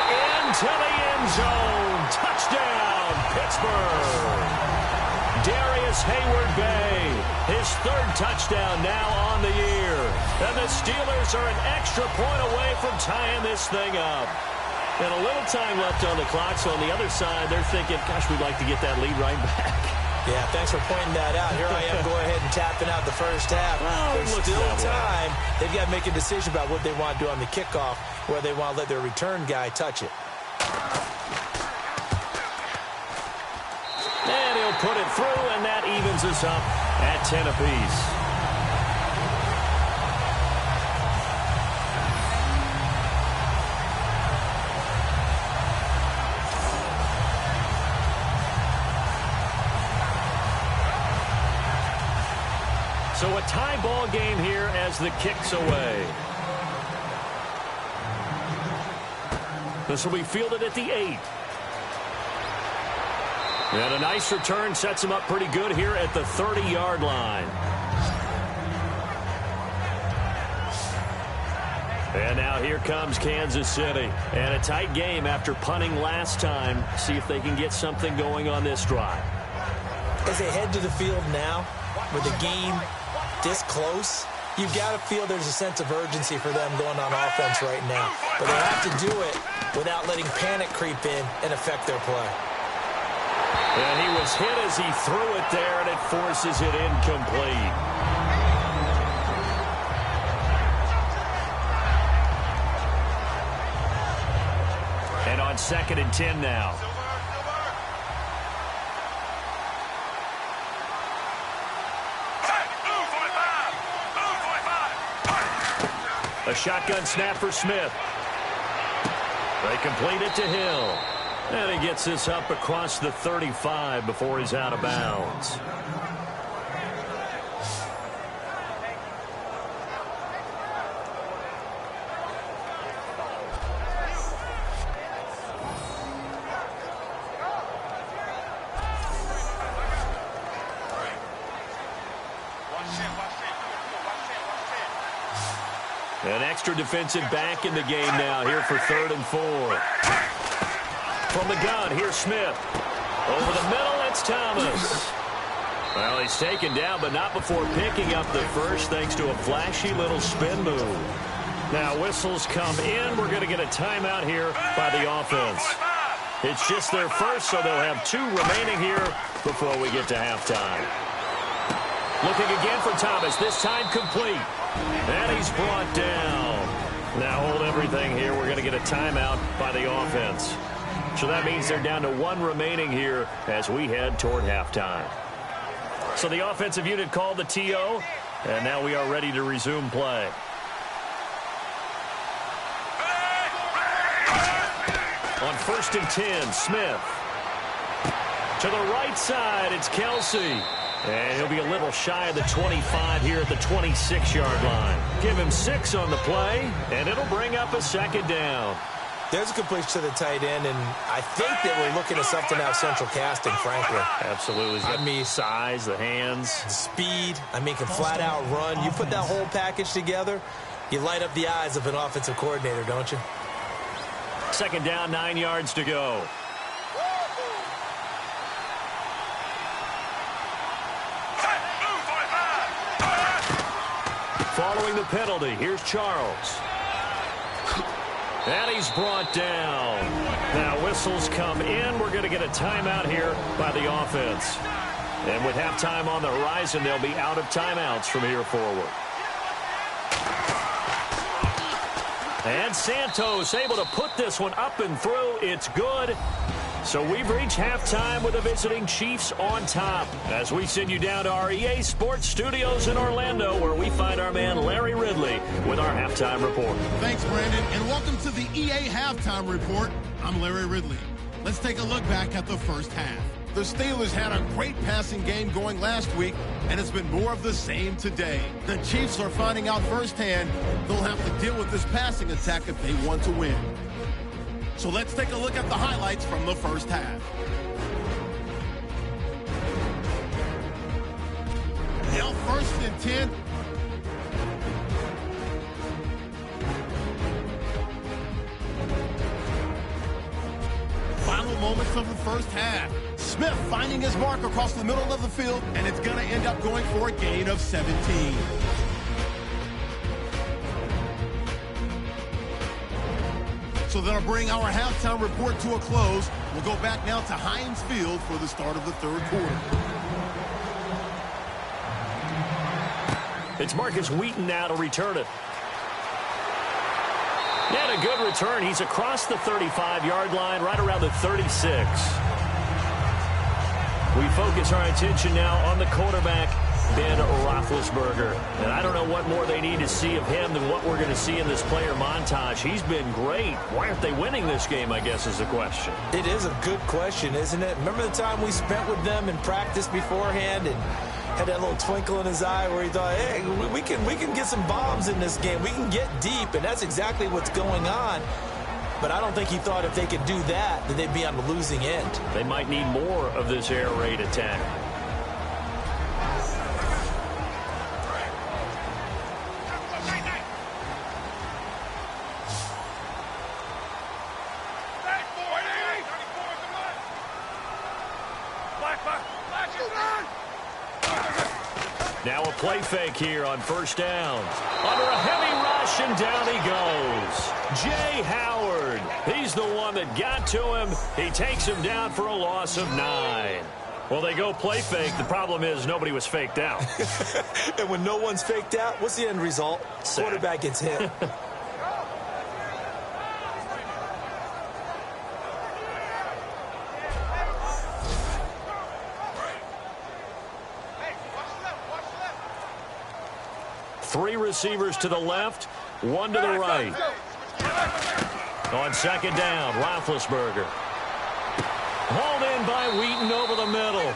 into the end zone. Touchdown, Pittsburgh. Darius Hayward Bay, his 3rd touchdown now on the year. And the Steelers are an extra point away from tying this thing up. And a little time left on the clock, so on the other side, they're thinking, gosh, we'd like to get that lead right back. Yeah, thanks for pointing that out. Here I am going ahead and tapping out the first half. There's still time. They've got to make a decision about what they want to do on the kickoff, where they want to let their return guy touch it. And he'll put it through, and that evens us up at 10 apiece. So a tie ball game here as the kick's away. This will be fielded at the 8. And a nice return sets him up pretty good here at the 30-yard line. And now here comes Kansas City. And a tight game after punting last time. See if they can get something going on this drive. As they head to the field now, with the game this close, you've got to feel there's a sense of urgency for them going on offense right now. But they have to do it without letting panic creep in and affect their play. And he was hit as he threw it there, and it forces it incomplete. And on 2nd and 10 now. A shotgun snap for Smith. They complete it to Hill. And he gets this up across the 35 before he's out of bounds. An extra defensive back in the game now here for 3rd and 4. From the gun, here's Smith. Over the middle, it's Thomas. Well, he's taken down, but not before picking up the first thanks to a flashy little spin move. Now whistles come in. We're going to get a timeout here by the offense. It's just their first, so they'll have 2 remaining here before we get to halftime. Looking again for Thomas, this time complete. And he's brought down. Now hold everything here. We're going to get a timeout by the offense. So that means they're down to 1 remaining here as we head toward halftime. So the offensive unit called the TO, and now we are ready to resume play. On 1st and 10, Smith. To the right side, it's Kelsey. And he'll be a little shy of the 25 here at the 26-yard line. Give him 6 on the play, and it'll bring up a 2nd down. There's a completion to the tight end, and I think that we're looking at something out of central casting, frankly. Absolutely. I mean, size, the hands. Speed. I mean, can flat out run. You put that whole package together, you light up the eyes of an offensive coordinator, don't you? 2nd down, 9 yards to go. Following the penalty, here's Charles. And he's brought down. Now whistles come in. We're going to get a timeout here by the offense. And with halftime on the horizon, they'll be out of timeouts from here forward. And Santos able to put this one up and through. It's good. So we've reached halftime with the visiting Chiefs on top as we send you down to our EA Sports Studios in Orlando, where we find our man Larry Ridley with our halftime report. Thanks, Brandon, and welcome to the EA Halftime Report. I'm Larry Ridley. Let's take a look back at the first half. The Steelers had a great passing game going last week, and it's been more of the same today. The Chiefs are finding out firsthand they'll have to deal with this passing attack if they want to win. So let's take a look at the highlights from the first half. Now 1st and 10. Final moments of the first half. Smith finding his mark across the middle of the field, and it's going to end up going for a gain of 17. So that'll bring our halftime report to a close. We'll go back now to Heinz Field for the start of the 3rd quarter. It's Marcus Wheaton now to return it. And a good return. He's across the 35-yard line, right around the 36. We focus our attention now on the quarterback, Ben Roethlisberger. And I don't know what more they need to see of him than what we're going to see in this player montage. He's been great. Why aren't they winning this game, I guess, is the question. It is a good question, isn't it? Remember the time we spent with them in practice beforehand and had that little twinkle in his eye where he thought, hey, we can get some bombs in this game. We can get deep, and that's exactly what's going on. But I don't think he thought if they could do that they'd be on the losing end. They might need more of this air raid attack. a play fake here on first down. Under a heavy rush, and down he goes. Jay Howard. He's the one that got to him. He takes him down for a loss of 9. Well, they go play fake. The problem is nobody was faked out. And when no one's faked out, what's the end result? Quarterback gets hit. Three receivers to the left, one to the right. On second down, Roethlisberger. Hauled in by Wheaton over the middle.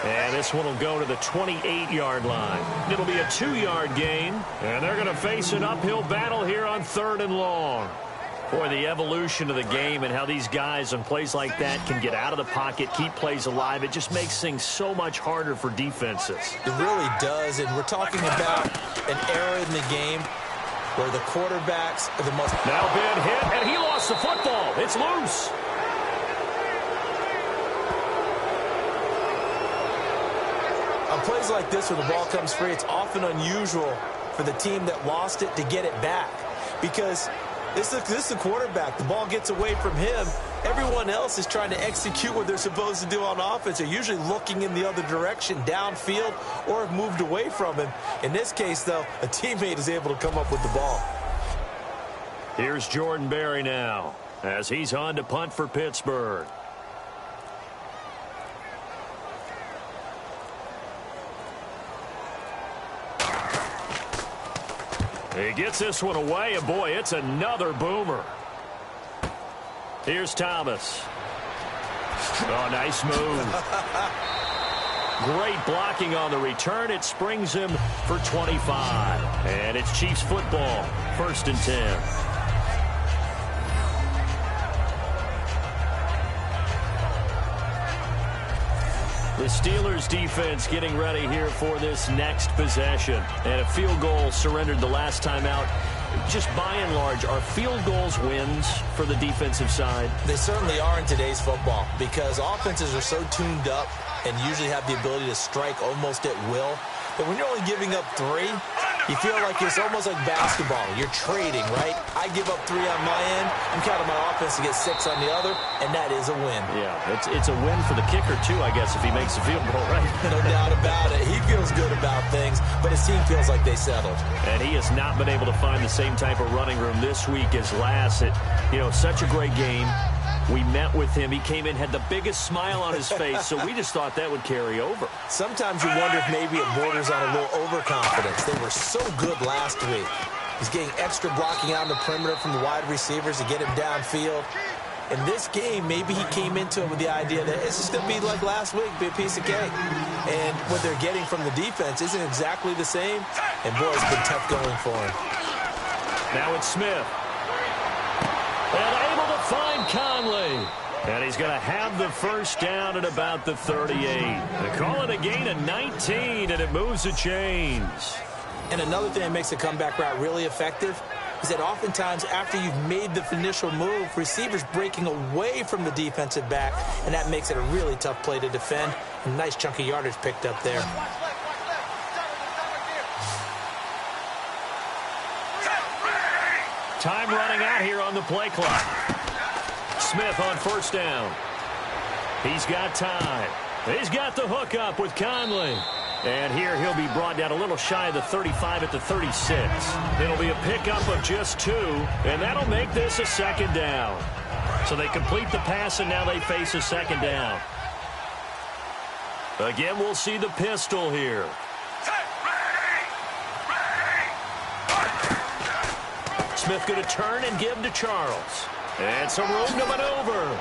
And this one will go to the 28-yard line. It'll be a 2-yard gain, and they're going to face an uphill battle here on 3rd and long. Boy, the evolution of the game and how these guys on plays like that can get out of the pocket, keep plays alive, it just makes things so much harder for defenses. It really does, and we're talking about an era in the game where the quarterbacks are the most... Now Ben hit, and he lost the football. It's loose. On plays like this where the ball comes free, it's often unusual for the team that lost it to get it back because this is the quarterback. The ball gets away from him. Everyone else is trying to execute what they're supposed to do on offense. They're usually looking in the other direction, downfield, or have moved away from him. In this case, though, a teammate is able to come up with the ball. Here's Jordan Berry now as he's on to punt for Pittsburgh. He gets this one away, and boy, it's another boomer. Here's Thomas. Oh, nice move. Great blocking on the return. It springs him for 25. And it's Chiefs football, 1st and 10. The Steelers defense getting ready here for this next possession. And a field goal surrendered the last time out. Just by and large, are field goals wins for the defensive side? They certainly are in today's football because offenses are so tuned up and usually have the ability to strike almost at will. But when you're only giving up 3, you feel like it's almost like basketball. You're trading, right? I give up 3 on my end. I'm counting my offense to get 6 on the other, and that is a win. Yeah, it's a win for the kicker, too, I guess, if he makes a field goal, right? No doubt about it. He feels good about things, but his team feels like they settled. And he has not been able to find the same type of running room this week as last. Such a great game. We met with him. He came in, had the biggest smile on his face, so we just thought that would carry over. Sometimes you wonder if maybe it borders on a little overconfidence. They were so good last week. He's getting extra blocking out on the perimeter from the wide receivers to get him downfield. In this game, maybe he came into it with the idea that it's just going to be like last week, be a piece of cake. And what they're getting from the defense isn't exactly the same. And, boy, it's been tough going for him. Now it's Smith. And able to find Conley. And he's going to have the first down at about the 38. They call it a gain of 19, and it moves the chains. And another thing that makes the comeback route really effective is that oftentimes after you've made the initial move, receivers breaking away from the defensive back, and that makes it a really tough play to defend. A nice chunk of yardage picked up there. Time running out here on the play clock. Smith on first down. He's got time. He's got the hook up with Conley. And here he'll be brought down a little shy of the 35 at the 36. It'll be a pickup of just 2, and that'll make this a second down. So they complete the pass, and now they face a second down. Again, we'll see the pistol here. Smith going to turn and give to Charles. And some room to maneuver.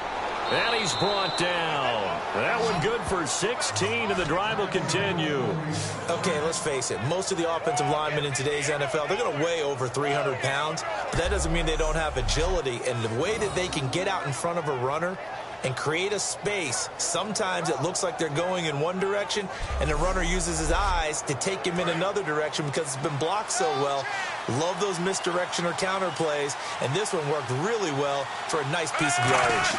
And he's brought down. That one good for 16, and the drive will continue. Okay, let's face it. Most of the offensive linemen in today's NFL, they're going to weigh over 300 pounds. But that doesn't mean they don't have agility. And the way that they can get out in front of a runner and create a space, sometimes it looks like they're going in one direction, and the runner uses his eyes to take him in another direction because it's been blocked so well. Love those misdirection or counter plays, and this one worked really well for a nice piece of yardage.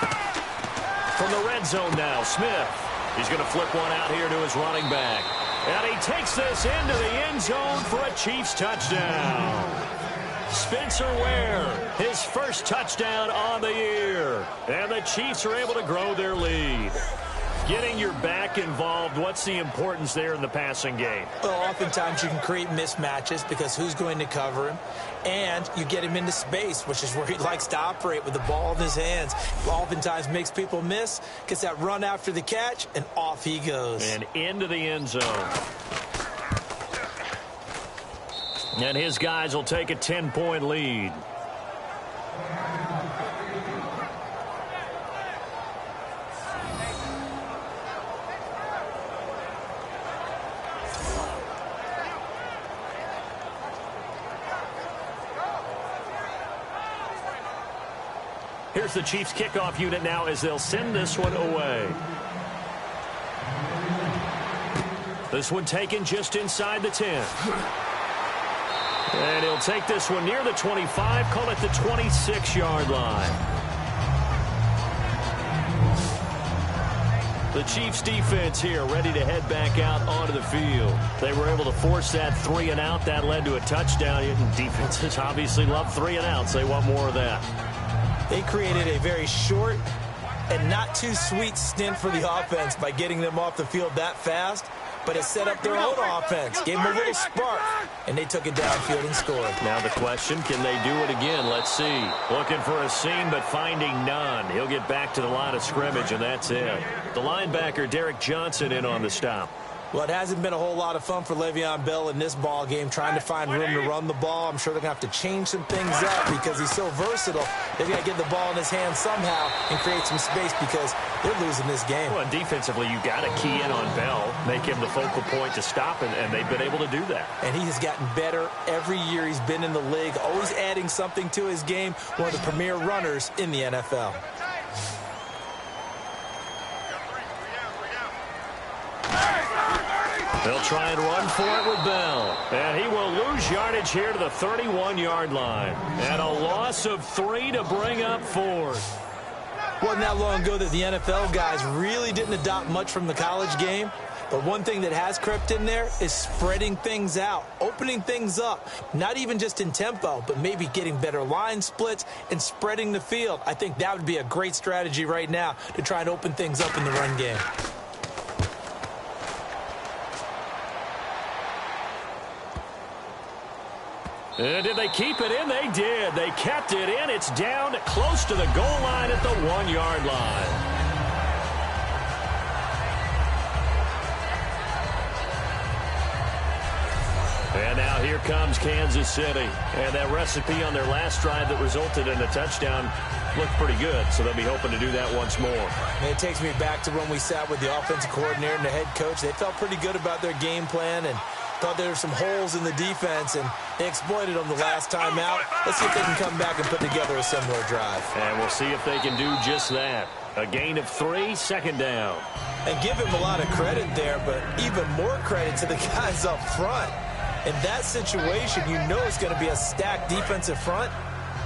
From the red zone now, Smith. He's going to flip one out here to his running back. And he takes this into the end zone for a Chiefs touchdown. Spencer Ware, his first touchdown on the year. And the Chiefs are able to grow their lead. Getting your back involved, what's the importance there in the passing game? Well, oftentimes you can create mismatches because who's going to cover him? And you get him into space, which is where he likes to operate with the ball in his hands. Oftentimes makes people miss, gets that run after the catch, and off he goes. And into the end zone. And his guys will take a 10-point lead. Here's the Chiefs kickoff unit now as they'll send this one away. This one taken just inside the 10. And he'll take this one near the 25, call it the 26-yard line. The Chiefs defense here ready to head back out onto the field. They were able to force that 3-and-out. That led to a touchdown. Defenses obviously love 3-and-outs. They want more of that. They created a very short and not too sweet stint for the offense by getting them off the field that fast, but it set up their own offense, gave them a little spark, and they took it downfield and scored. Now the question, can they do it again? Let's see. Looking for a seam, but finding none. He'll get back to the line of scrimmage, and that's it. The linebacker, Derek Johnson, in on the stop. Well, it hasn't been a whole lot of fun for Le'Veon Bell in this ball game, trying to find room to run the ball. I'm sure they're going to have to change some things up because he's so versatile. They've got to get the ball in his hands somehow and create some space because they're losing this game. Well, defensively, you got to key in on Bell, make him the focal point to stop, and they've been able to do that. And he has gotten better every year he's been in the league, always adding something to his game, one of the premier runners in the NFL. They'll try and run for it with Bell. And he will lose yardage here to the 31-yard line. And a loss of 3 to bring up fourth. Wasn't that long ago that the NFL guys really didn't adopt much from the college game. But one thing that has crept in there is spreading things out, opening things up, not even just in tempo, but maybe getting better line splits and spreading the field. I think that would be a great strategy right now to try and open things up in the run game. And did they keep it in? They did. They kept it in. It's down close to the goal line at the 1-yard line. And now here comes Kansas City. And that recipe on their last drive that resulted in a touchdown looked pretty good, so they'll be hoping to do that once more. And it takes me back to when we sat with the offensive coordinator and the head coach. They felt pretty good about their game plan and thought there were some holes in the defense, and they exploited them the last time out. Let's see if they can come back and put together a similar drive. And we'll see if they can do just that. A gain of 3, second down. And give him a lot of credit there, but even more credit to the guys up front. In that situation, you know it's going to be a stacked defensive front,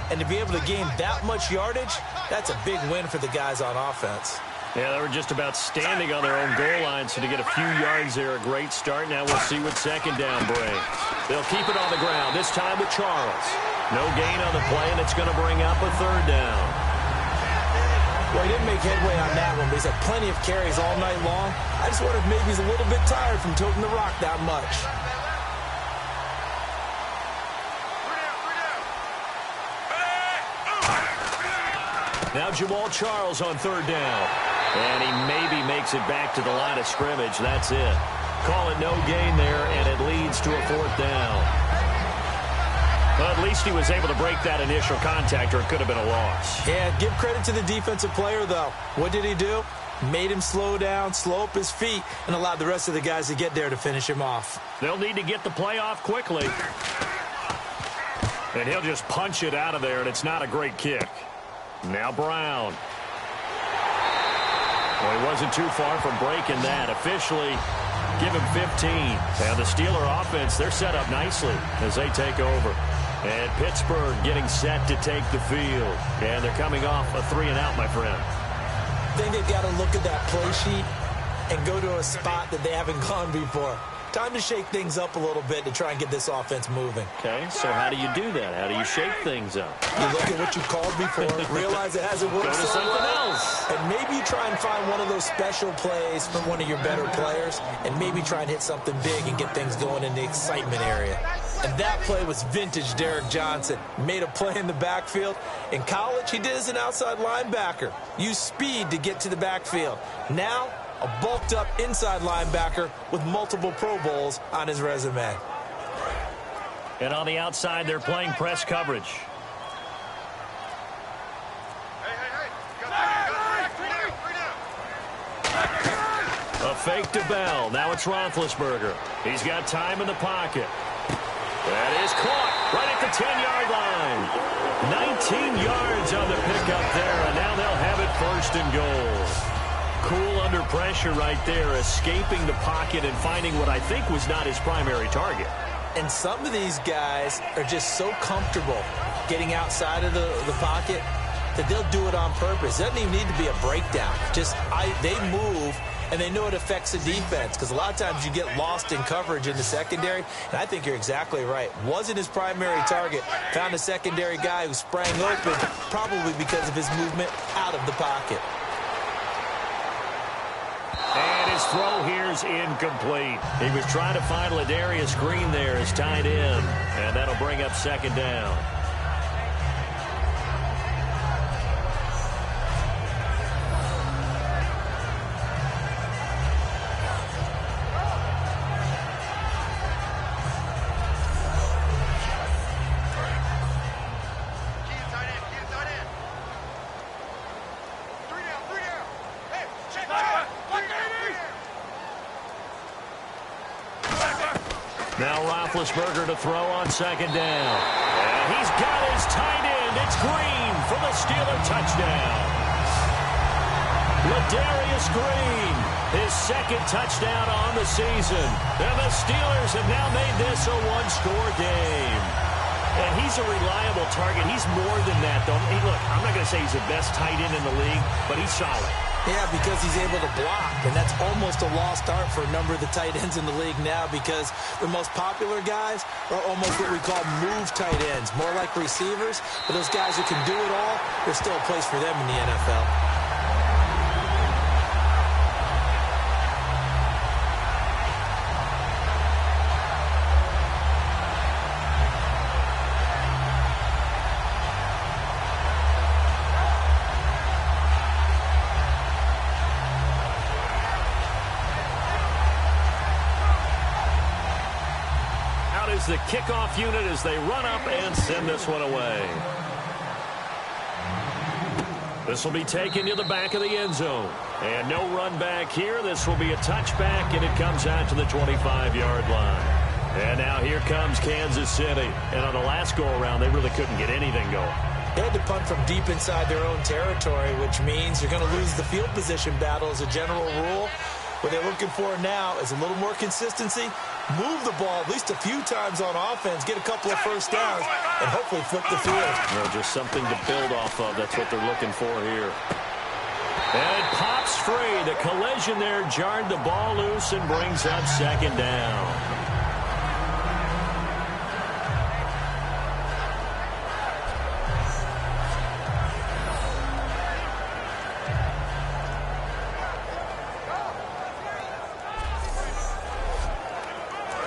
and to be able to gain that much yardage, that's a big win for the guys on offense. Yeah, they were just about standing on their own goal line, so to get a few yards there, a great start. Now we'll see what second down brings. They'll keep it on the ground, this time with Charles. No gain on the play, and it's going to bring up a third down. Well, he didn't make headway on that one, but he's had plenty of carries all night long. I just wonder if maybe he's a little bit tired from toting the rock that much. Now Jamal Charles on third down. And he maybe makes it back to the line of scrimmage. That's it. Call it no gain there, and it leads to a fourth down. Well, at least he was able to break that initial contact, or it could have been a loss. Yeah, give credit to the defensive player, though. What did he do? Made him slow down, slow up his feet, and allowed the rest of the guys to get there to finish him off. They'll need to get the play off quickly. And he'll just punch it out of there, and it's not a great kick. Now Brown. Well, he wasn't too far from breaking that. Officially, give him 15. And the Steeler offense, they're set up nicely as they take over. And Pittsburgh getting set to take the field. And they're coming off a 3-and-out, my friend. I think they've got to look at that play sheet and go to a spot that they haven't gone before. Time to shake things up a little bit to try and get this offense moving. Okay, so how do you do that? How do you shake things up? You look at what you called before, realize it hasn't worked so well, and maybe you try and find one of those special plays from one of your better players, and maybe try and hit something big and get things going in the excitement area. And that play was vintage Derek Johnson. Made a play in the backfield. In college, he did as an outside linebacker. Used speed to get to the backfield. Now, a bulked-up inside linebacker with multiple Pro Bowls on his resume. And on the outside, they're playing press coverage. A fake to Bell. Now it's Roethlisberger. He's got time in the pocket. That is caught right at the 10-yard line. 19 yards on the pickup there, and now they'll have it first and goal. Cool under pressure right there, escaping the pocket and finding what I think was not his primary target. And some of these guys are just so comfortable getting outside of the pocket that they'll do it on purpose. It doesn't even need to be a breakdown. They move, and they know it affects the defense, because a lot of times you get lost in coverage in the secondary, and I think you're exactly right. Wasn't his primary target. Found a secondary guy who sprang open, probably because of his movement out of the pocket. And his throw here's incomplete. He was trying to find Ladarius Green there as tight end, and that'll bring up second down. Now Roethlisberger to throw on second down. And he's got his tight end. It's Green for the Steeler touchdown. Ladarius Green, his second touchdown on the season. And the Steelers have now made this a one-score game. And he's a reliable target. He's more than that, though. Hey, look, I'm not going to say he's the best tight end in the league, but he's solid. Yeah, because he's able to block, and that's almost a lost art for a number of the tight ends in the league now, because the most popular guys are almost what we call move tight ends, more like receivers, but those guys who can do it all, there's still a place for them in the NFL. The kickoff unit as they run up and send this one away. This will be taken to the back of the end zone. And no run back here. This will be a touchback, and it comes out to the 25-yard line. And now here comes Kansas City. And on the last go-around, they really couldn't get anything going. They had to punt from deep inside their own territory, which means you're going to lose the field position battle as a general rule. What they're looking for now is a little more consistency, move the ball at least a few times on offense, get a couple of first downs, and hopefully flip the field. Just something to build off of. That's what they're looking for here. And it pops free. The collision there jarred the ball loose and brings up second down.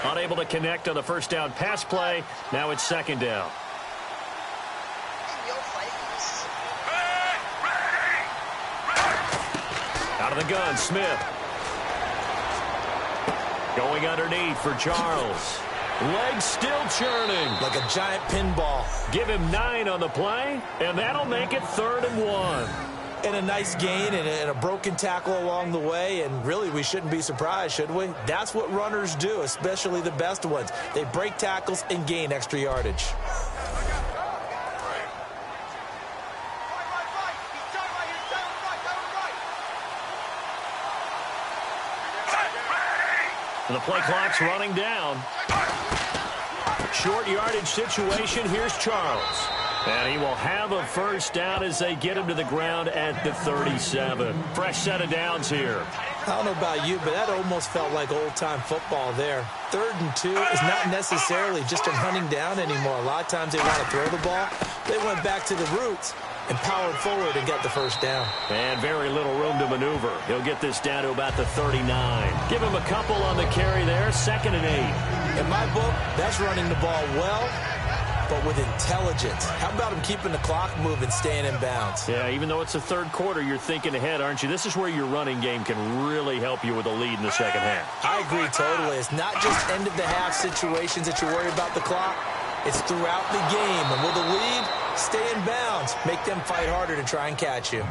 Unable to connect on the first down pass play. Now it's second down. Out of the gun, Smith. Going underneath for Charles. Legs still churning. Like a giant pinball. Give him 9 on the play, and that'll make it 3rd and 1. And a nice gain and a broken tackle along the way, and really we shouldn't be surprised, should we? That's what runners do, especially the best ones. They break tackles and gain extra yardage. The play clock's running down. Short yardage situation. Here's Charles. And he will have a first down as they get him to the ground at the 37. Fresh set of downs here. I don't know about you, but that almost felt like old-time football there. 3rd and 2 is not necessarily just a running down anymore. A lot of times they want to throw the ball. They went back to the roots and powered forward and got the first down. And very little room to maneuver. He'll get this down to about the 39. Give him a couple on the carry there, 2nd and 8. In my book, that's running the ball well, but with intelligence. How about him keeping the clock moving, staying in bounds? Yeah, even though it's the 3rd quarter, you're thinking ahead, aren't you? This is where your running game can really help you with a lead in the second half. I agree totally. It's not just end-of-the-half situations that you worry about the clock. It's throughout the game. And with a lead, stay in bounds. Make them fight harder to try and catch you.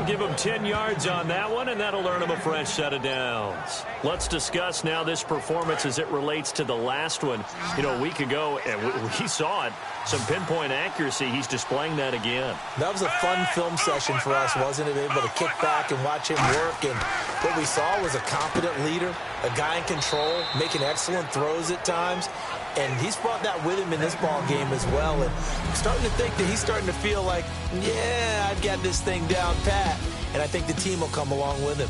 Give him 10 yards on that one, and that'll earn him a fresh set of downs. Let's discuss now this performance as it relates to the last one. You know, a week ago, and we saw it. Some pinpoint accuracy. He's displaying that again. That was a fun film session for us, wasn't it? Able to kick back and watch him work. And what we saw was a competent leader, a guy in control, making excellent throws at times. And he's brought that with him in this ball game as well. And I'm starting to think that he's starting to feel like, yeah, I've got this thing down pat. And I think the team will come along with him.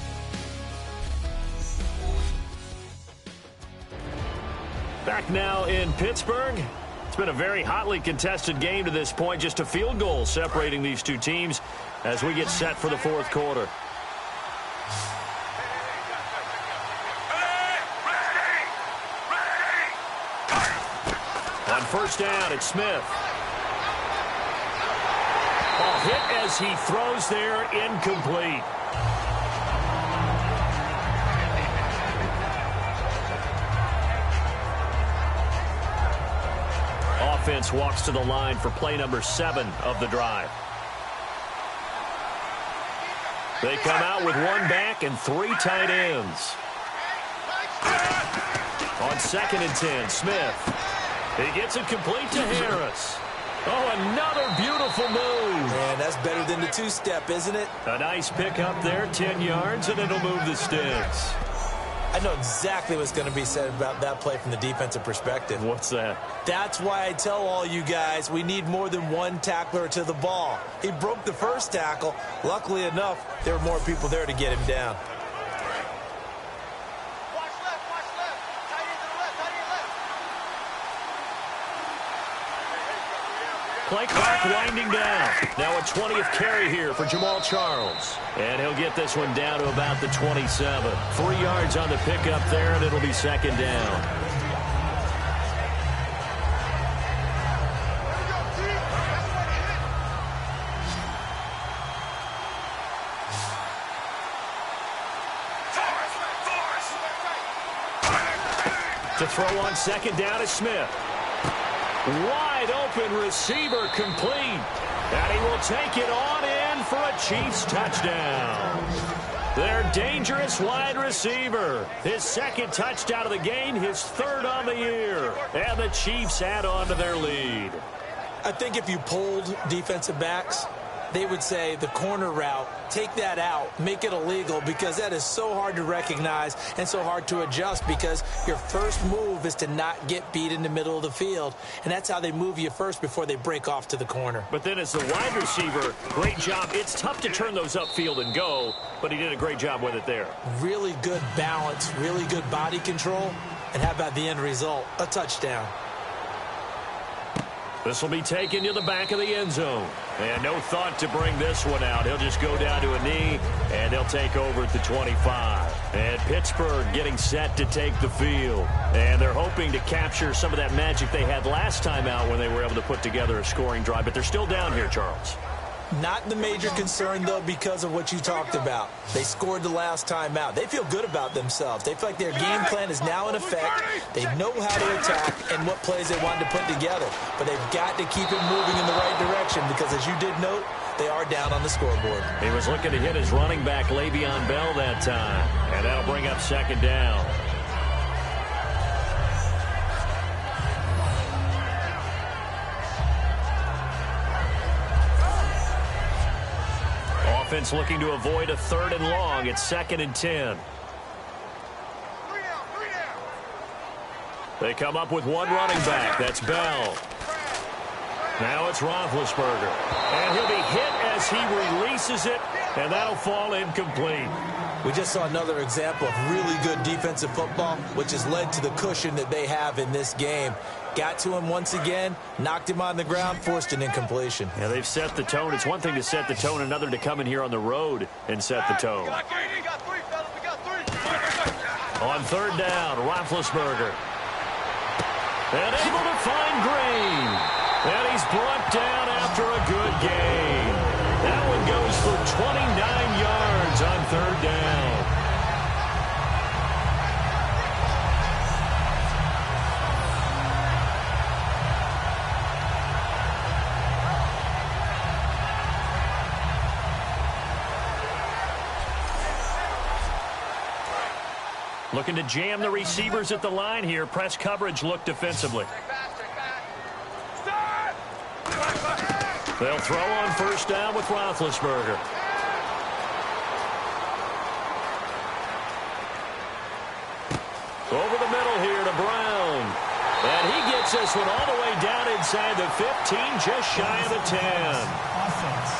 Back now in Pittsburgh. It's been a very hotly contested game to this point. Just a field goal separating these two teams as we get set for the 4th quarter. On first down, it's Smith. Ball hit as he throws there, incomplete. Offense walks to the line for play number 7 of the drive. They come out with 1 back and 3 tight ends. On 2nd and 10, Smith. He gets it complete to Harris. Oh, another beautiful move. Man, that's better than the 2-step, isn't it? A nice pick up there, 10 yards, and it'll move the sticks. I know exactly what's going to be said about that play from the defensive perspective. What's that? That's why I tell all you guys we need more than one tackler to the ball. He broke the first tackle. Luckily enough, there were more people there to get him down. Play clock winding down. Now a 20th carry here for Jamal Charles. And he'll get this one down to about the 27. 3 yards on the pickup there, and it'll be 2nd down. To throw on 2nd down is Smith. Wide open receiver complete. And he will take it on in for a Chiefs touchdown. Their dangerous wide receiver. His 2nd touchdown of the game, his 3rd on the year. And the Chiefs add on to their lead. I think if you polled defensive backs, they would say the corner route, take that out, make it illegal, because that is so hard to recognize and so hard to adjust, because your first move is to not get beat in the middle of the field, and that's how they move you first before they break off to the corner. But then as the wide receiver, great job. It's tough to turn those upfield and go, but he did a great job with it there. Really good balance, really good body control, and how about the end result? A touchdown. This will be taken to the back of the end zone. And no thought to bring this one out. He'll just go down to a knee, and they'll take over at the 25. And Pittsburgh getting set to take the field. And they're hoping to capture some of that magic they had last time out when they were able to put together a scoring drive. But they're still down here, Charles. Not the major concern, though, because of what you talked about. They scored the last time out. They feel good about themselves. They feel like their game plan is now in effect. They know how to attack and what plays they wanted to put together. But they've got to keep it moving in the right direction because, as you did note, they are down on the scoreboard. He was looking to hit his running back, Le'Veon Bell, that time. And that'll bring up 2nd down. Offense looking to avoid a 3rd and long. It's 2nd and 10. They come up with one running back. That's Bell. Now it's Roethlisberger. And he'll be hit as he releases it, and that'll fall incomplete. We just saw another example of really good defensive football, which has led to the cushion that they have in this game. Got to him once again, knocked him on the ground, forced an incompletion. Yeah, they've set the tone. It's one thing to set the tone, another to come in here on the road and set the tone. We got three, fellas. We got three. On third down, Roethlisberger. And able to find Green. And he's brought down after a good game. That one goes for 29 yards on third down. Looking to jam the receivers at the line here. Press coverage look defensively. They'll throw on first down with Roethlisberger. Over the middle here to Brown. And he gets this one all the way down inside the 15, just shy of the 10. Offense.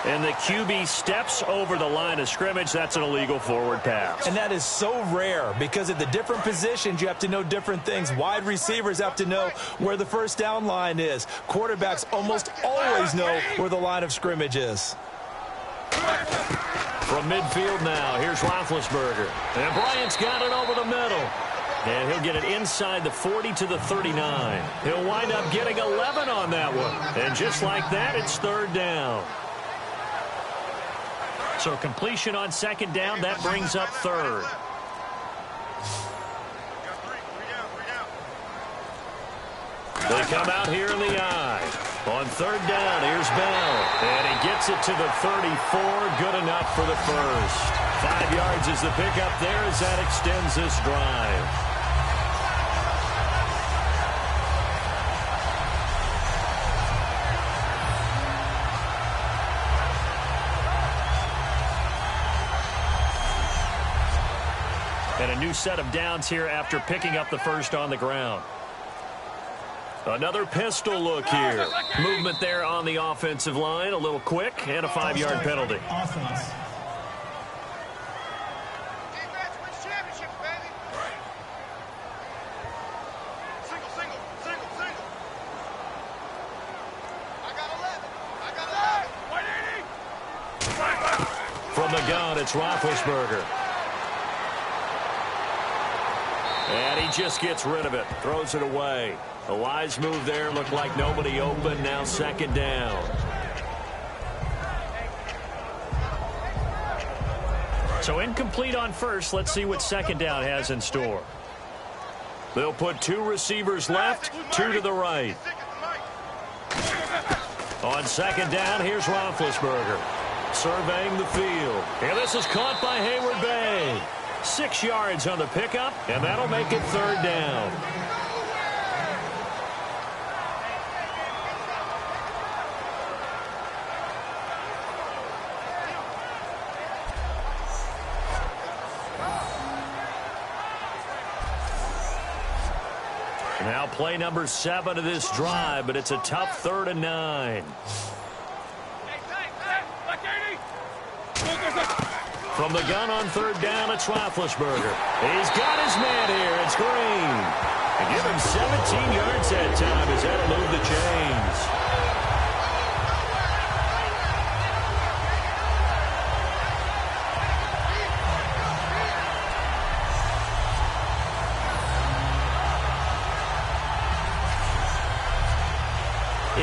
And the QB steps over the line of scrimmage. That's an illegal forward pass. And that is so rare because at the different positions, you have to know different things. Wide receivers have to know where the first down line is. Quarterbacks almost always know where the line of scrimmage is. From midfield now, here's Roethlisberger. And Bryant's got it over the middle. And he'll get it inside the 40 to the 39. He'll wind up getting 11 on that one. And just like that, it's third down. So completion on second down, that brings up third. They come out here in the eye. On third down, here's Bell. And he gets it to the 34. Good enough for the first. 5 yards is the pickup there as that extends this drive. And a new set of downs here after picking up the first on the ground. Another pistol look here. Movement there on the offensive line. A little quick and a 5-yard penalty. Offense. Defense wins championships, baby. Single. I got 11. From the gun, it's Roethlisberger. And he just gets rid of it. Throws it away. A wise move there. Looked like nobody open. Now second down. So incomplete on first. Let's see what second down has in store. They'll put 2 receivers left, 2 to the right. On second down, here's Roethlisberger. Surveying the field. And this is caught by Hayward Bay. 6 yards on the pickup, and that'll make it third down. Now play number 7 of this drive, but it's a tough 3rd and 9. From the gun on third down, it's Roethlisberger. He's got his man here. It's Green. And give him 17 yards that time as that'll move the chains.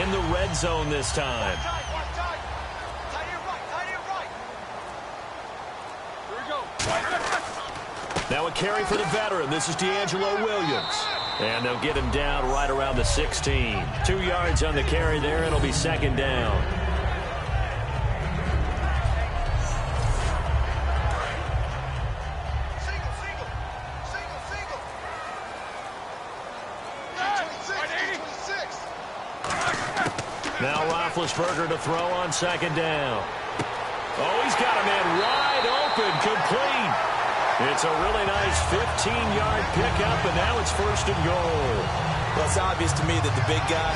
In the red zone this time. Now a carry for the veteran. This is D'Angelo Williams. And they'll get him down right around the 16. 2 yards on the carry there. It'll be second down. Now Roethlisberger to throw on second down. Oh, he's got a man wide open, complete. It's a really nice 15-yard pickup, and now it's 1st and goal. Well, it's obvious to me that the big guy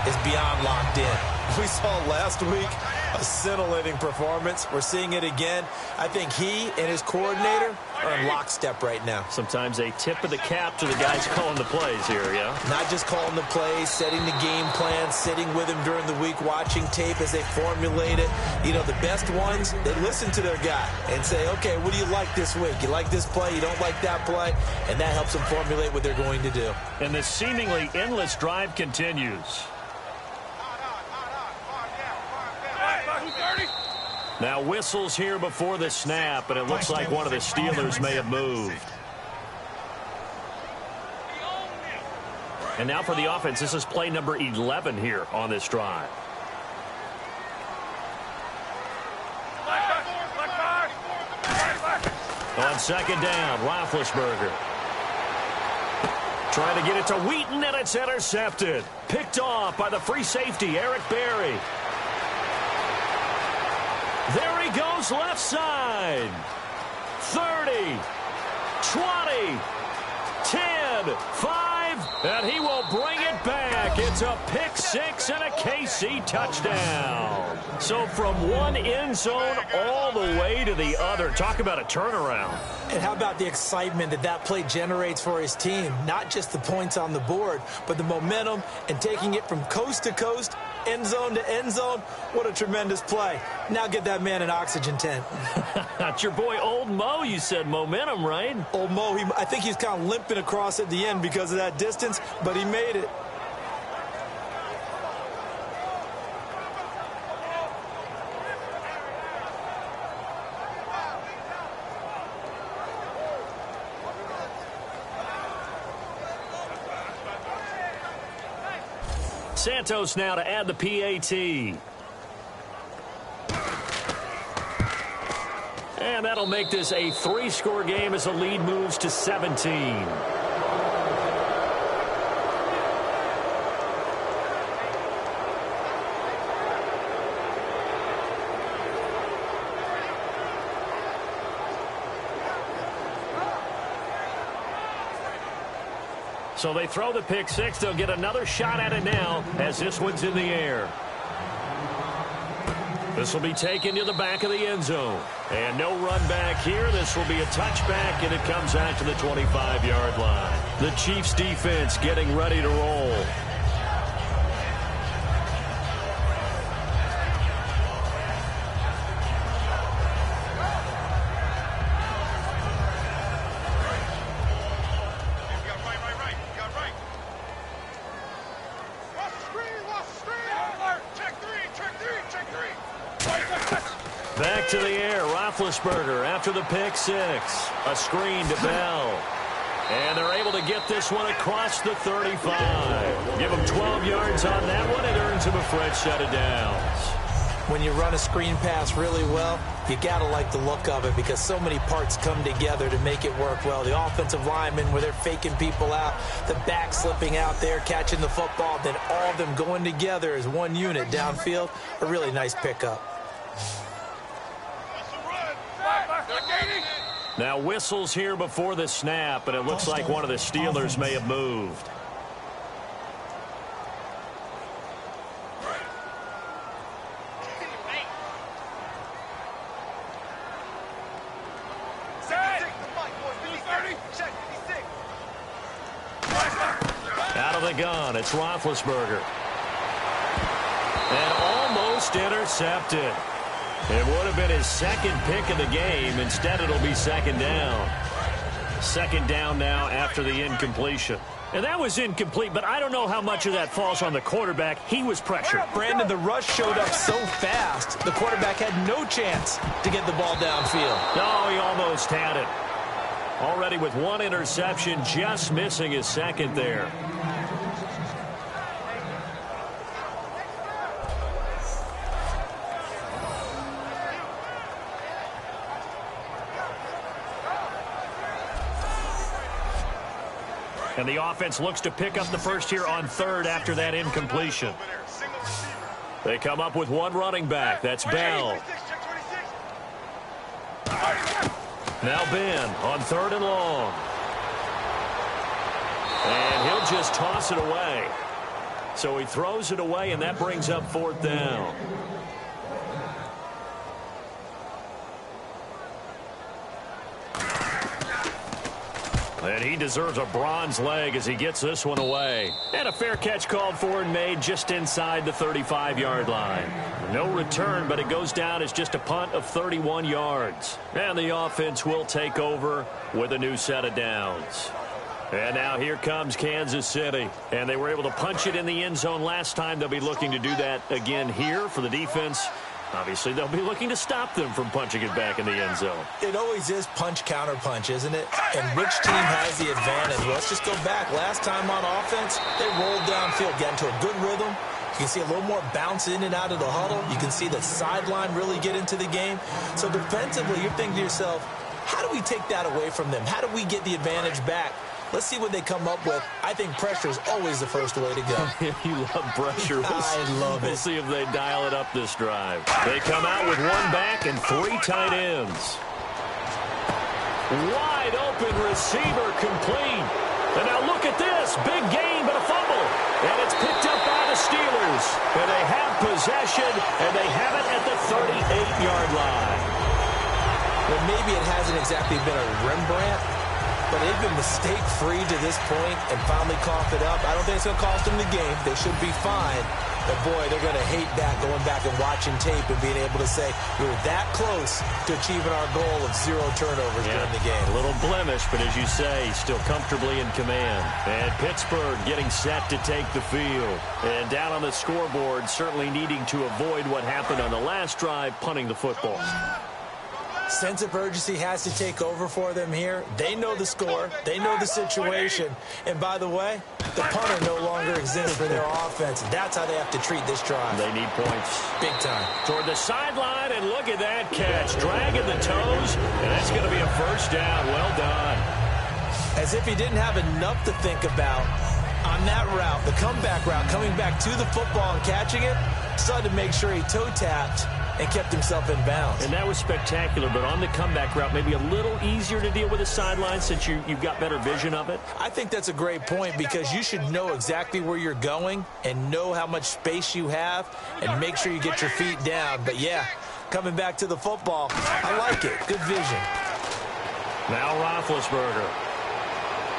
is beyond locked in. We saw last week a scintillating performance. We're seeing it again. I think he and his coordinator are in lockstep right now. Sometimes a tip of the cap to the guys calling the plays here, yeah? Not just calling the plays, setting the game plan, sitting with him during the week, watching tape as they formulate it. You know, the best ones, they listen to their guy and say, okay, what do you like this week? You like this play? You don't like that play? And that helps them formulate what they're going to do. And the seemingly endless drive continues. Now whistles here before the snap, and it looks like one of the Steelers may have moved. And now for the offense, this is play number 11 here on this drive. On 2nd down, Roethlisberger. Trying to get it to Wheaton, and it's intercepted. Picked off by the free safety, Eric Berry. There he goes, left side. 30, 20, 10, 5, and he will bring it back. It's a pick 6 and a KC touchdown. So from one end zone all the way to the other. Talk about a turnaround. And how about the excitement that that play generates for his team? Not just the points on the board, but the momentum and taking it from coast to coast, end zone to end zone. What a tremendous play. Now get that man an oxygen tent. That's your boy Old Mo. You said momentum, right? Old Mo, I think he's kind of limping across at the end because of that distance, but he made it. Santos now to add the PAT. And that'll make this a 3-score game as the lead moves to 17. So they throw the pick 6. They'll get another shot at it now as this one's in the air. This will be taken to the back of the end zone. And no run back here. This will be a touchback, and it comes out to the 25-yard line. The Chiefs defense getting ready to roll. Back to the air, Roethlisberger after the pick 6. A screen to Bell. And they're able to get this one across the 35. Give him 12 yards on that one. It earns him a fresh set of downs. When you run a screen pass really well, you got to like the look of it because so many parts come together to make it work well. The offensive linemen where they're faking people out, the back slipping out there, catching the football, then all of them going together as one unit downfield. A really nice pickup. Now whistles here before the snap, and it looks like one of the Steelers may have moved. Out of the gun, it's Roethlisberger. And almost intercepted. It would have been his second pick of the game. Instead, it'll be 2nd down. 2nd down now after the incompletion. And that was incomplete, but I don't know how much of that falls on the quarterback. He was pressured. Brandon, the rush showed up so fast, the quarterback had no chance to get the ball downfield. No, he almost had it. Already with one interception, just missing his second there. And the offense looks to pick up the first here on 3rd after that incompletion. They come up with one running back. That's Bell. Now Ben on 3rd and long. And he'll just toss it away. So he throws it away, and that brings up 4th down. And he deserves a bronze leg as he gets this one away. And a fair catch called for and made just inside the 35-yard line. No return, but it goes down as just a punt of 31 yards. And the offense will take over with a new set of downs. And now here comes Kansas City. And they were able to punch it in the end zone last time. They'll be looking to do that again here for the defense. Obviously, they'll be looking to stop them from punching it back in the end zone. It always is punch-counter-punch, isn't it? And which team has the advantage? Well, let's just go back. Last time on offense, they rolled downfield, got into a good rhythm. You can see a little more bounce in and out of the huddle. You can see the sideline really get into the game. So defensively, you're thinking to yourself, how do we take that away from them? How do we get the advantage back? Let's see what they come up with. I think pressure is always the first way to go. You love pressure. I love it. We'll see if they dial it up this drive. They come out with 1 back and 3 tight ends. Wide open receiver complete. And now look at this. Big gain, but a fumble. And it's picked up by the Steelers. And they have possession, and they have it at the 38-yard line. Well, maybe it hasn't exactly been a Rembrandt, but they've been mistake-free to this point and finally coughed it up. I don't think it's going to cost them the game. They should be fine. But, boy, they're going to hate that, going back and watching tape and being able to say, we were that close to achieving our goal of 0 turnovers during the game. A little blemish, but as you say, still comfortably in command. And Pittsburgh getting set to take the field. And down on the scoreboard, certainly needing to avoid what happened on the last drive, punting the football. Sense of urgency has to take over for them here. They know the score. They know the situation. And by the way, the punter no longer exists for their offense. That's how they have to treat this drive. They need points. Big time. Toward the sideline, and look at that catch. Dragging the toes, and that's going to be a first down. Well done. As if he didn't have enough to think about on that route, the comeback route, coming back to the football and catching it, decided to make sure he toe-tapped and kept himself in bounds. And that was spectacular, but on the comeback route, maybe a little easier to deal with the sideline since you've got better vision of it? I think that's a great point because you should know exactly where you're going and know how much space you have and make sure you get your feet down. But, yeah, coming back to the football, I like it. Good vision. Now Roethlisberger.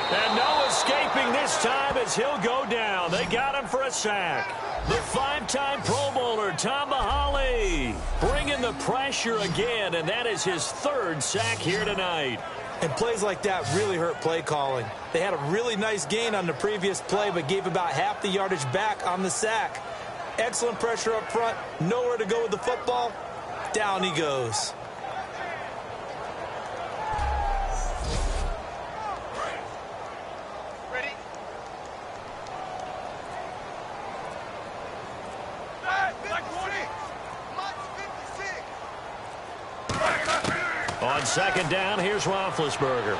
And no escaping this time as he'll go down. They got him for a sack. The 5-time Pro Bowler, Tom Bahali, bringing the pressure again, and that is his 3rd sack here tonight. And plays like that really hurt play calling. They had a really nice gain on the previous play, but gave about half the yardage back on the sack. Excellent pressure up front, nowhere to go with the football. Down he goes. On 2nd down, here's Roethlisberger.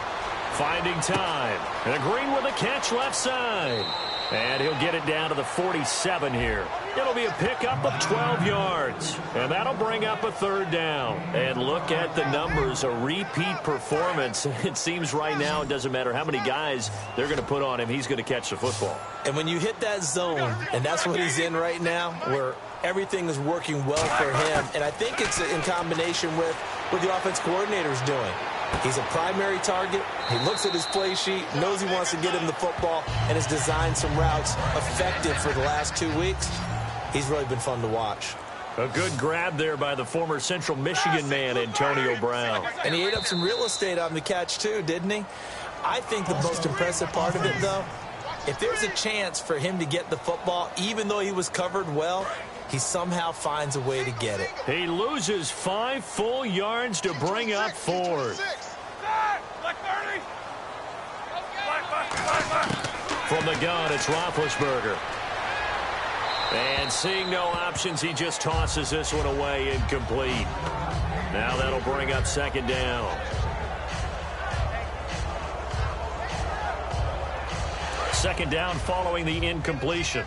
Finding time. And Green with a catch left side. And he'll get it down to the 47 here. It'll be a pickup of 12 yards. And that'll bring up a 3rd down. And look at the numbers. A repeat performance. It seems right now it doesn't matter how many guys they're going to put on him. He's going to catch the football. And when you hit that zone, and that's what he's in right now, where everything is working well for him. And I think it's in combination with what the offense coordinator is doing. He's a primary target. He looks at his play sheet, knows he wants to get him the football, and has designed some routes effective for the last 2 weeks. He's really been fun to watch. A good grab there by the former Central Michigan man, Antonio Brown. And he ate up some real estate on the catch, too, didn't he? I think the most impressive part of it, though, if there's a chance for him to get the football, even though he was covered well, he somehow finds a way to get it. He loses 5 full yards to bring up 4th. From the gun, it's Roethlisberger. And seeing no options, he just tosses this one away incomplete. Now that'll bring up 2nd down. 2nd down following the incompletion.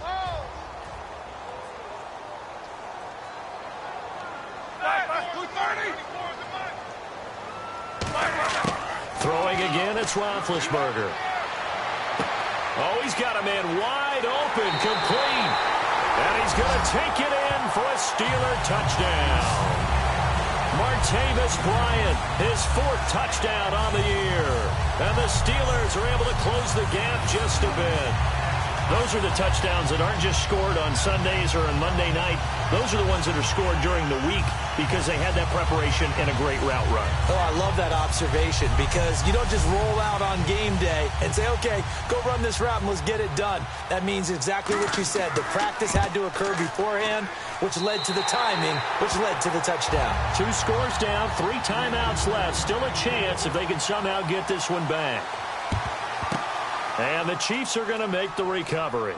it's Roethlisberger. Oh, he's got a man wide open, complete. And he's going to take it in for a Steeler touchdown. Martavis Bryant, his 4th touchdown on the year. And the Steelers are able to close the gap just a bit. Those are the touchdowns that aren't just scored on Sundays or on Monday night. Those are the ones that are scored during the week because they had that preparation and a great route run. Oh, I love that observation because you don't just roll out on game day and say, okay, go run this route and let's get it done. That means exactly what you said. The practice had to occur beforehand, which led to the timing, which led to the touchdown. 2 scores down, 3 timeouts left. Still a chance if they can somehow get this one back. And the Chiefs are going to make the recovery.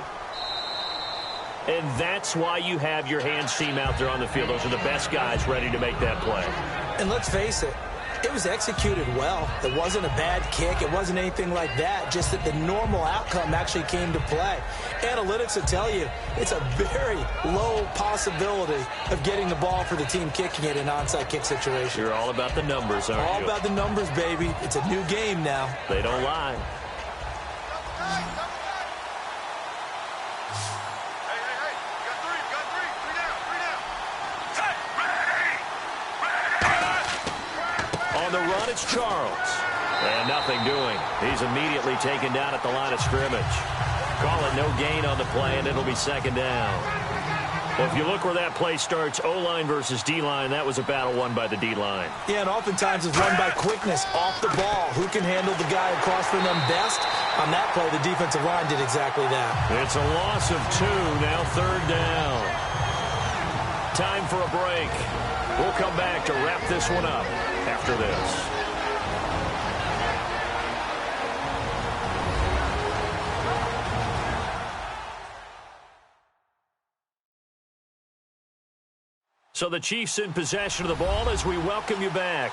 And that's why you have your hands team out there on the field. Those are the best guys ready to make that play. And let's face it, it was executed well. It wasn't a bad kick. It wasn't anything like that. Just that the normal outcome actually came to play. Analytics will tell you it's a very low possibility of getting the ball for the team kicking it in an onside kick situation. You're all about the numbers, aren't you? All about the numbers, baby. It's a new game now. They don't lie. On the run, it's Charles. And nothing doing. He's immediately taken down at the line of scrimmage. Call it no gain on the play, and it'll be 2nd down. Well, if you look where that play starts, O-line versus D-line, that was a battle won by the D-line. Yeah, and oftentimes it's won by quickness off the ball. Who can handle the guy across from them best? On that play, the defensive line did exactly that. It's a loss of 2, now 3rd down. Time for a break. We'll come back to wrap this one up after this. So the Chiefs in possession of the ball as we welcome you back.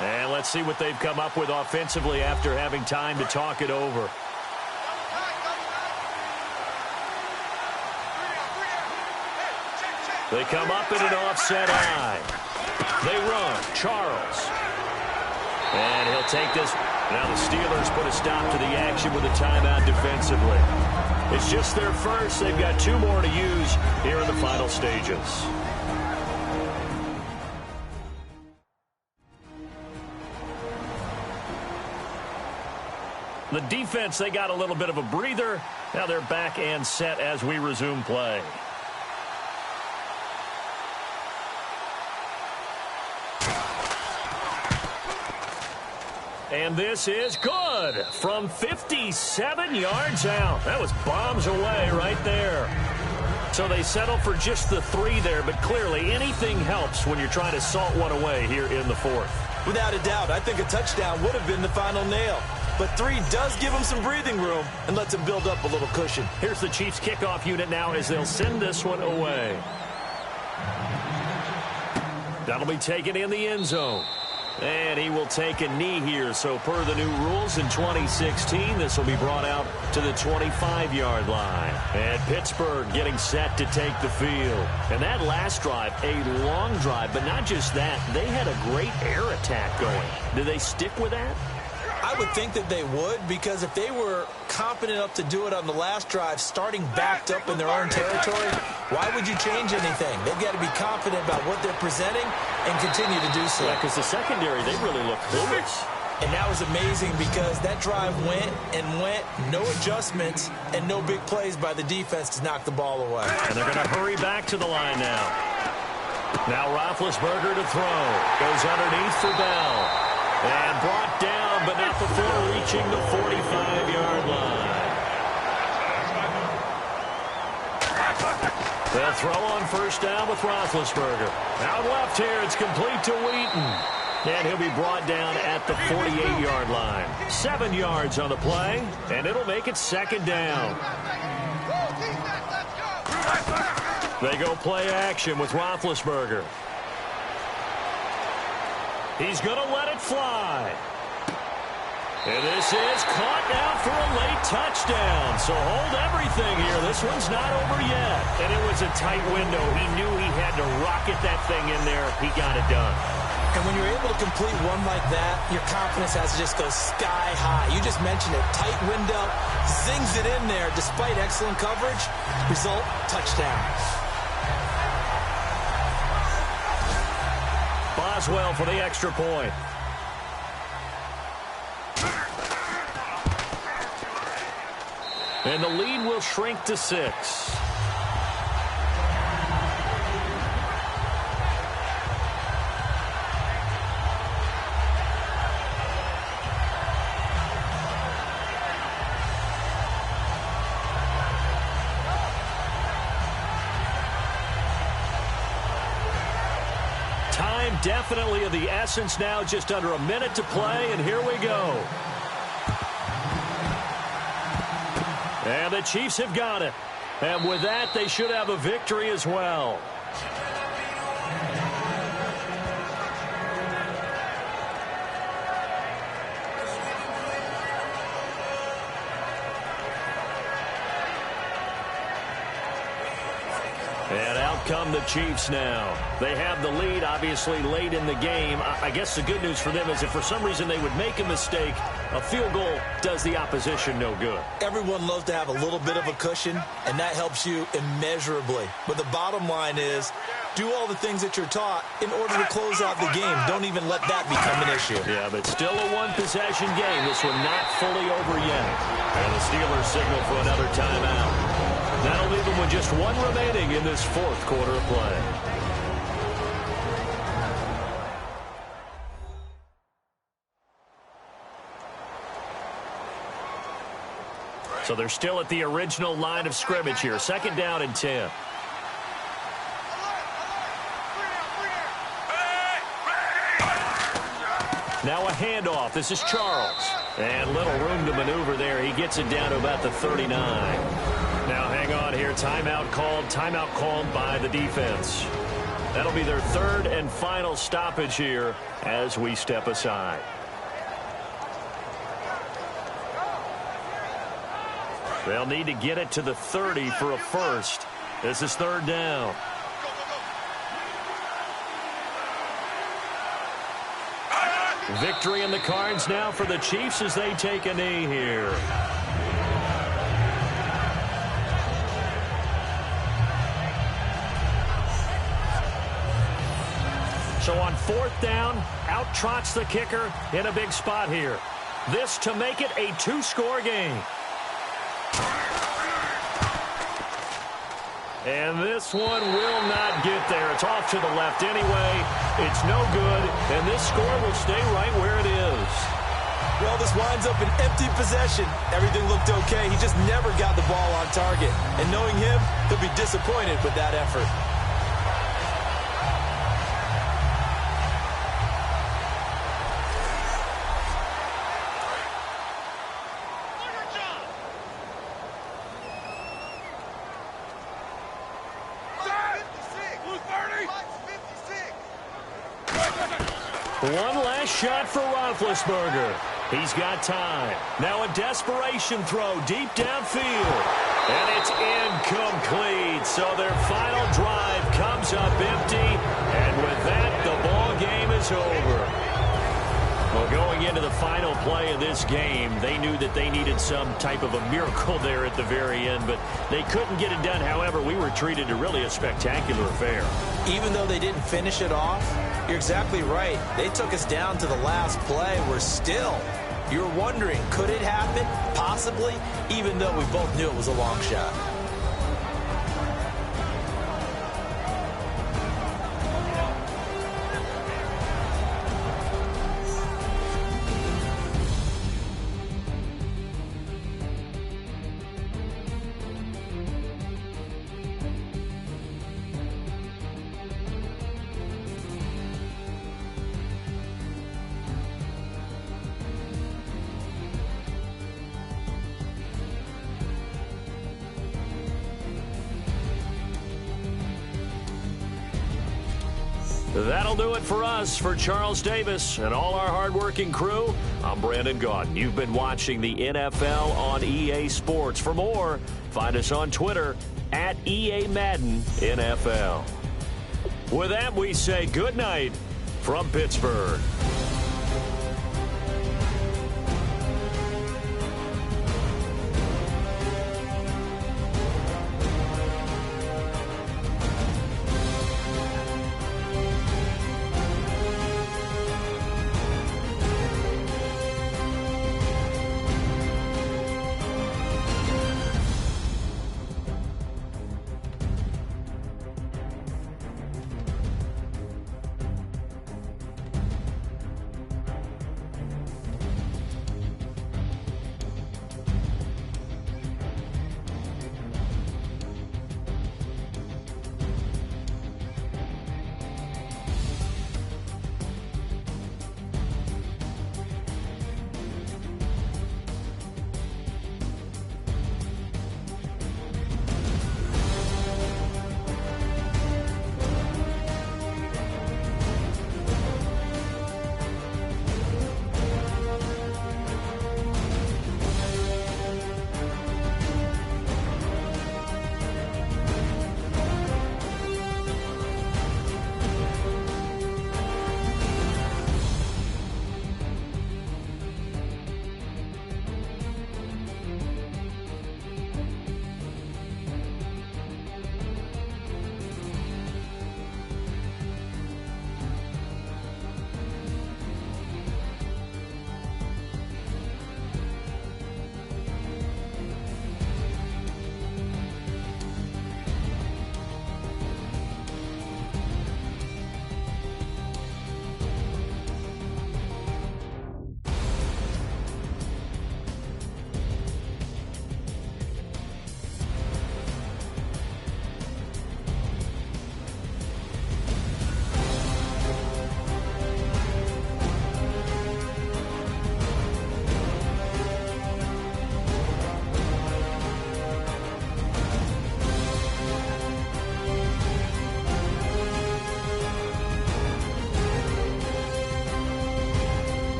And let's see what they've come up with offensively after having time to talk it over. They come up in an offset eye. They run. Charles. And he'll take this. Now the Steelers put a stop to the action with a timeout defensively. It's just their first. They've got 2 more to use here in the final stages. The defense, they got a little bit of a breather. Now they're back and set as we resume play. And this is good from 57 yards out. That was bombs away right there. So they settle for just the 3 there, but clearly anything helps when you're trying to salt one away here in the 4th. Without a doubt, I think a touchdown would have been the final nail. But 3 does give them some breathing room and lets them build up a little cushion. Here's the Chiefs kickoff unit now as they'll send this one away. That'll be taken in the end zone. And he will take a knee here. So per the new rules in 2016, this will be brought out to the 25-yard line. And Pittsburgh getting set to take the field. And that last drive, a long drive, but not just that. They had a great air attack going. Do they stick with that? I would think that they would, because if they were confident enough to do it on the last drive, starting backed up in their own territory, why would you change anything? They've got to be confident about what they're presenting and continue to do so. Yeah, because the secondary, they really looked clueless. And that was amazing because that drive went and went, no adjustments, and no big plays by the defense to knock the ball away. And they're going to hurry back to the line now. Now Roethlisberger to throw. Goes underneath for Bell. And brought down, but not before reaching the 45-yard line. They'll throw on first down with Roethlisberger. Out left here, it's complete to Wheaton. And he'll be brought down at the 48-yard line. 7 yards on the play, and it'll make it 2nd down. They go play action with Roethlisberger. He's going to let it fly. And this is caught now for a late touchdown. So hold everything here. This one's not over yet. And it was a tight window. He knew he had to rocket that thing in there. He got it done. And when you're able to complete one like that, your confidence has to just go sky high. You just mentioned it. Tight window, zings it in there despite excellent coverage. Result, touchdown. Boswell for the extra point. And the lead will shrink to 6. Time definitely of the essence now, just under a minute to play, and here we go. And the Chiefs have got it. And with that, they should have a victory as well. And out come the Chiefs now. They have the lead, obviously, late in the game. I guess the good news for them is if for some reason they would make a mistake, a field goal does the opposition no good. Everyone loves to have a little bit of a cushion, and that helps you immeasurably. But the bottom line is, do all the things that you're taught in order to close out the game. Don't even let that become an issue. Yeah, but still a one-possession game. This one not fully over yet. And the Steelers signal for another timeout. That'll leave them with just one remaining in this fourth quarter of play. So they're still at the original line of scrimmage here. 2nd down and 10. Now a handoff. This is Charles. And little room to maneuver there. He gets it down to about the 39. Now hang on here. Timeout called by the defense. That'll be their 3rd and final stoppage here as we step aside. They'll need to get it to the 30 for a first. This is 3rd down. Victory in the cards now for the Chiefs as they take a knee here. So on 4th down, out trots the kicker in a big spot here. This to make it a 2-score game. And this one will not get there. It's off to the left anyway. It's no good, and this score will stay right where it is. Well, this winds up an empty possession. Everything looked okay. He just never got the ball on target. And knowing him, he'll be disappointed with that effort. One last shot for Roethlisberger. He's got time. Now a desperation throw deep downfield. And it's incomplete. So their final drive comes up empty. And with that, the ball game is over. Well, going into the final play of this game, they knew that they needed some type of a miracle there at the very end, but they couldn't get it done. However, we were treated to really a spectacular affair. Even though they didn't finish it off, you're exactly right. They took us down to the last play. We're still, you're wondering, could it happen? Possibly, even though we both knew it was a long shot. That'll do it for us. For Charles Davis and all our hardworking crew, I'm Brandon Gaudin. You've been watching the NFL on EA Sports. For more, find us on Twitter at EA Madden NFL. With that, we say good night from Pittsburgh.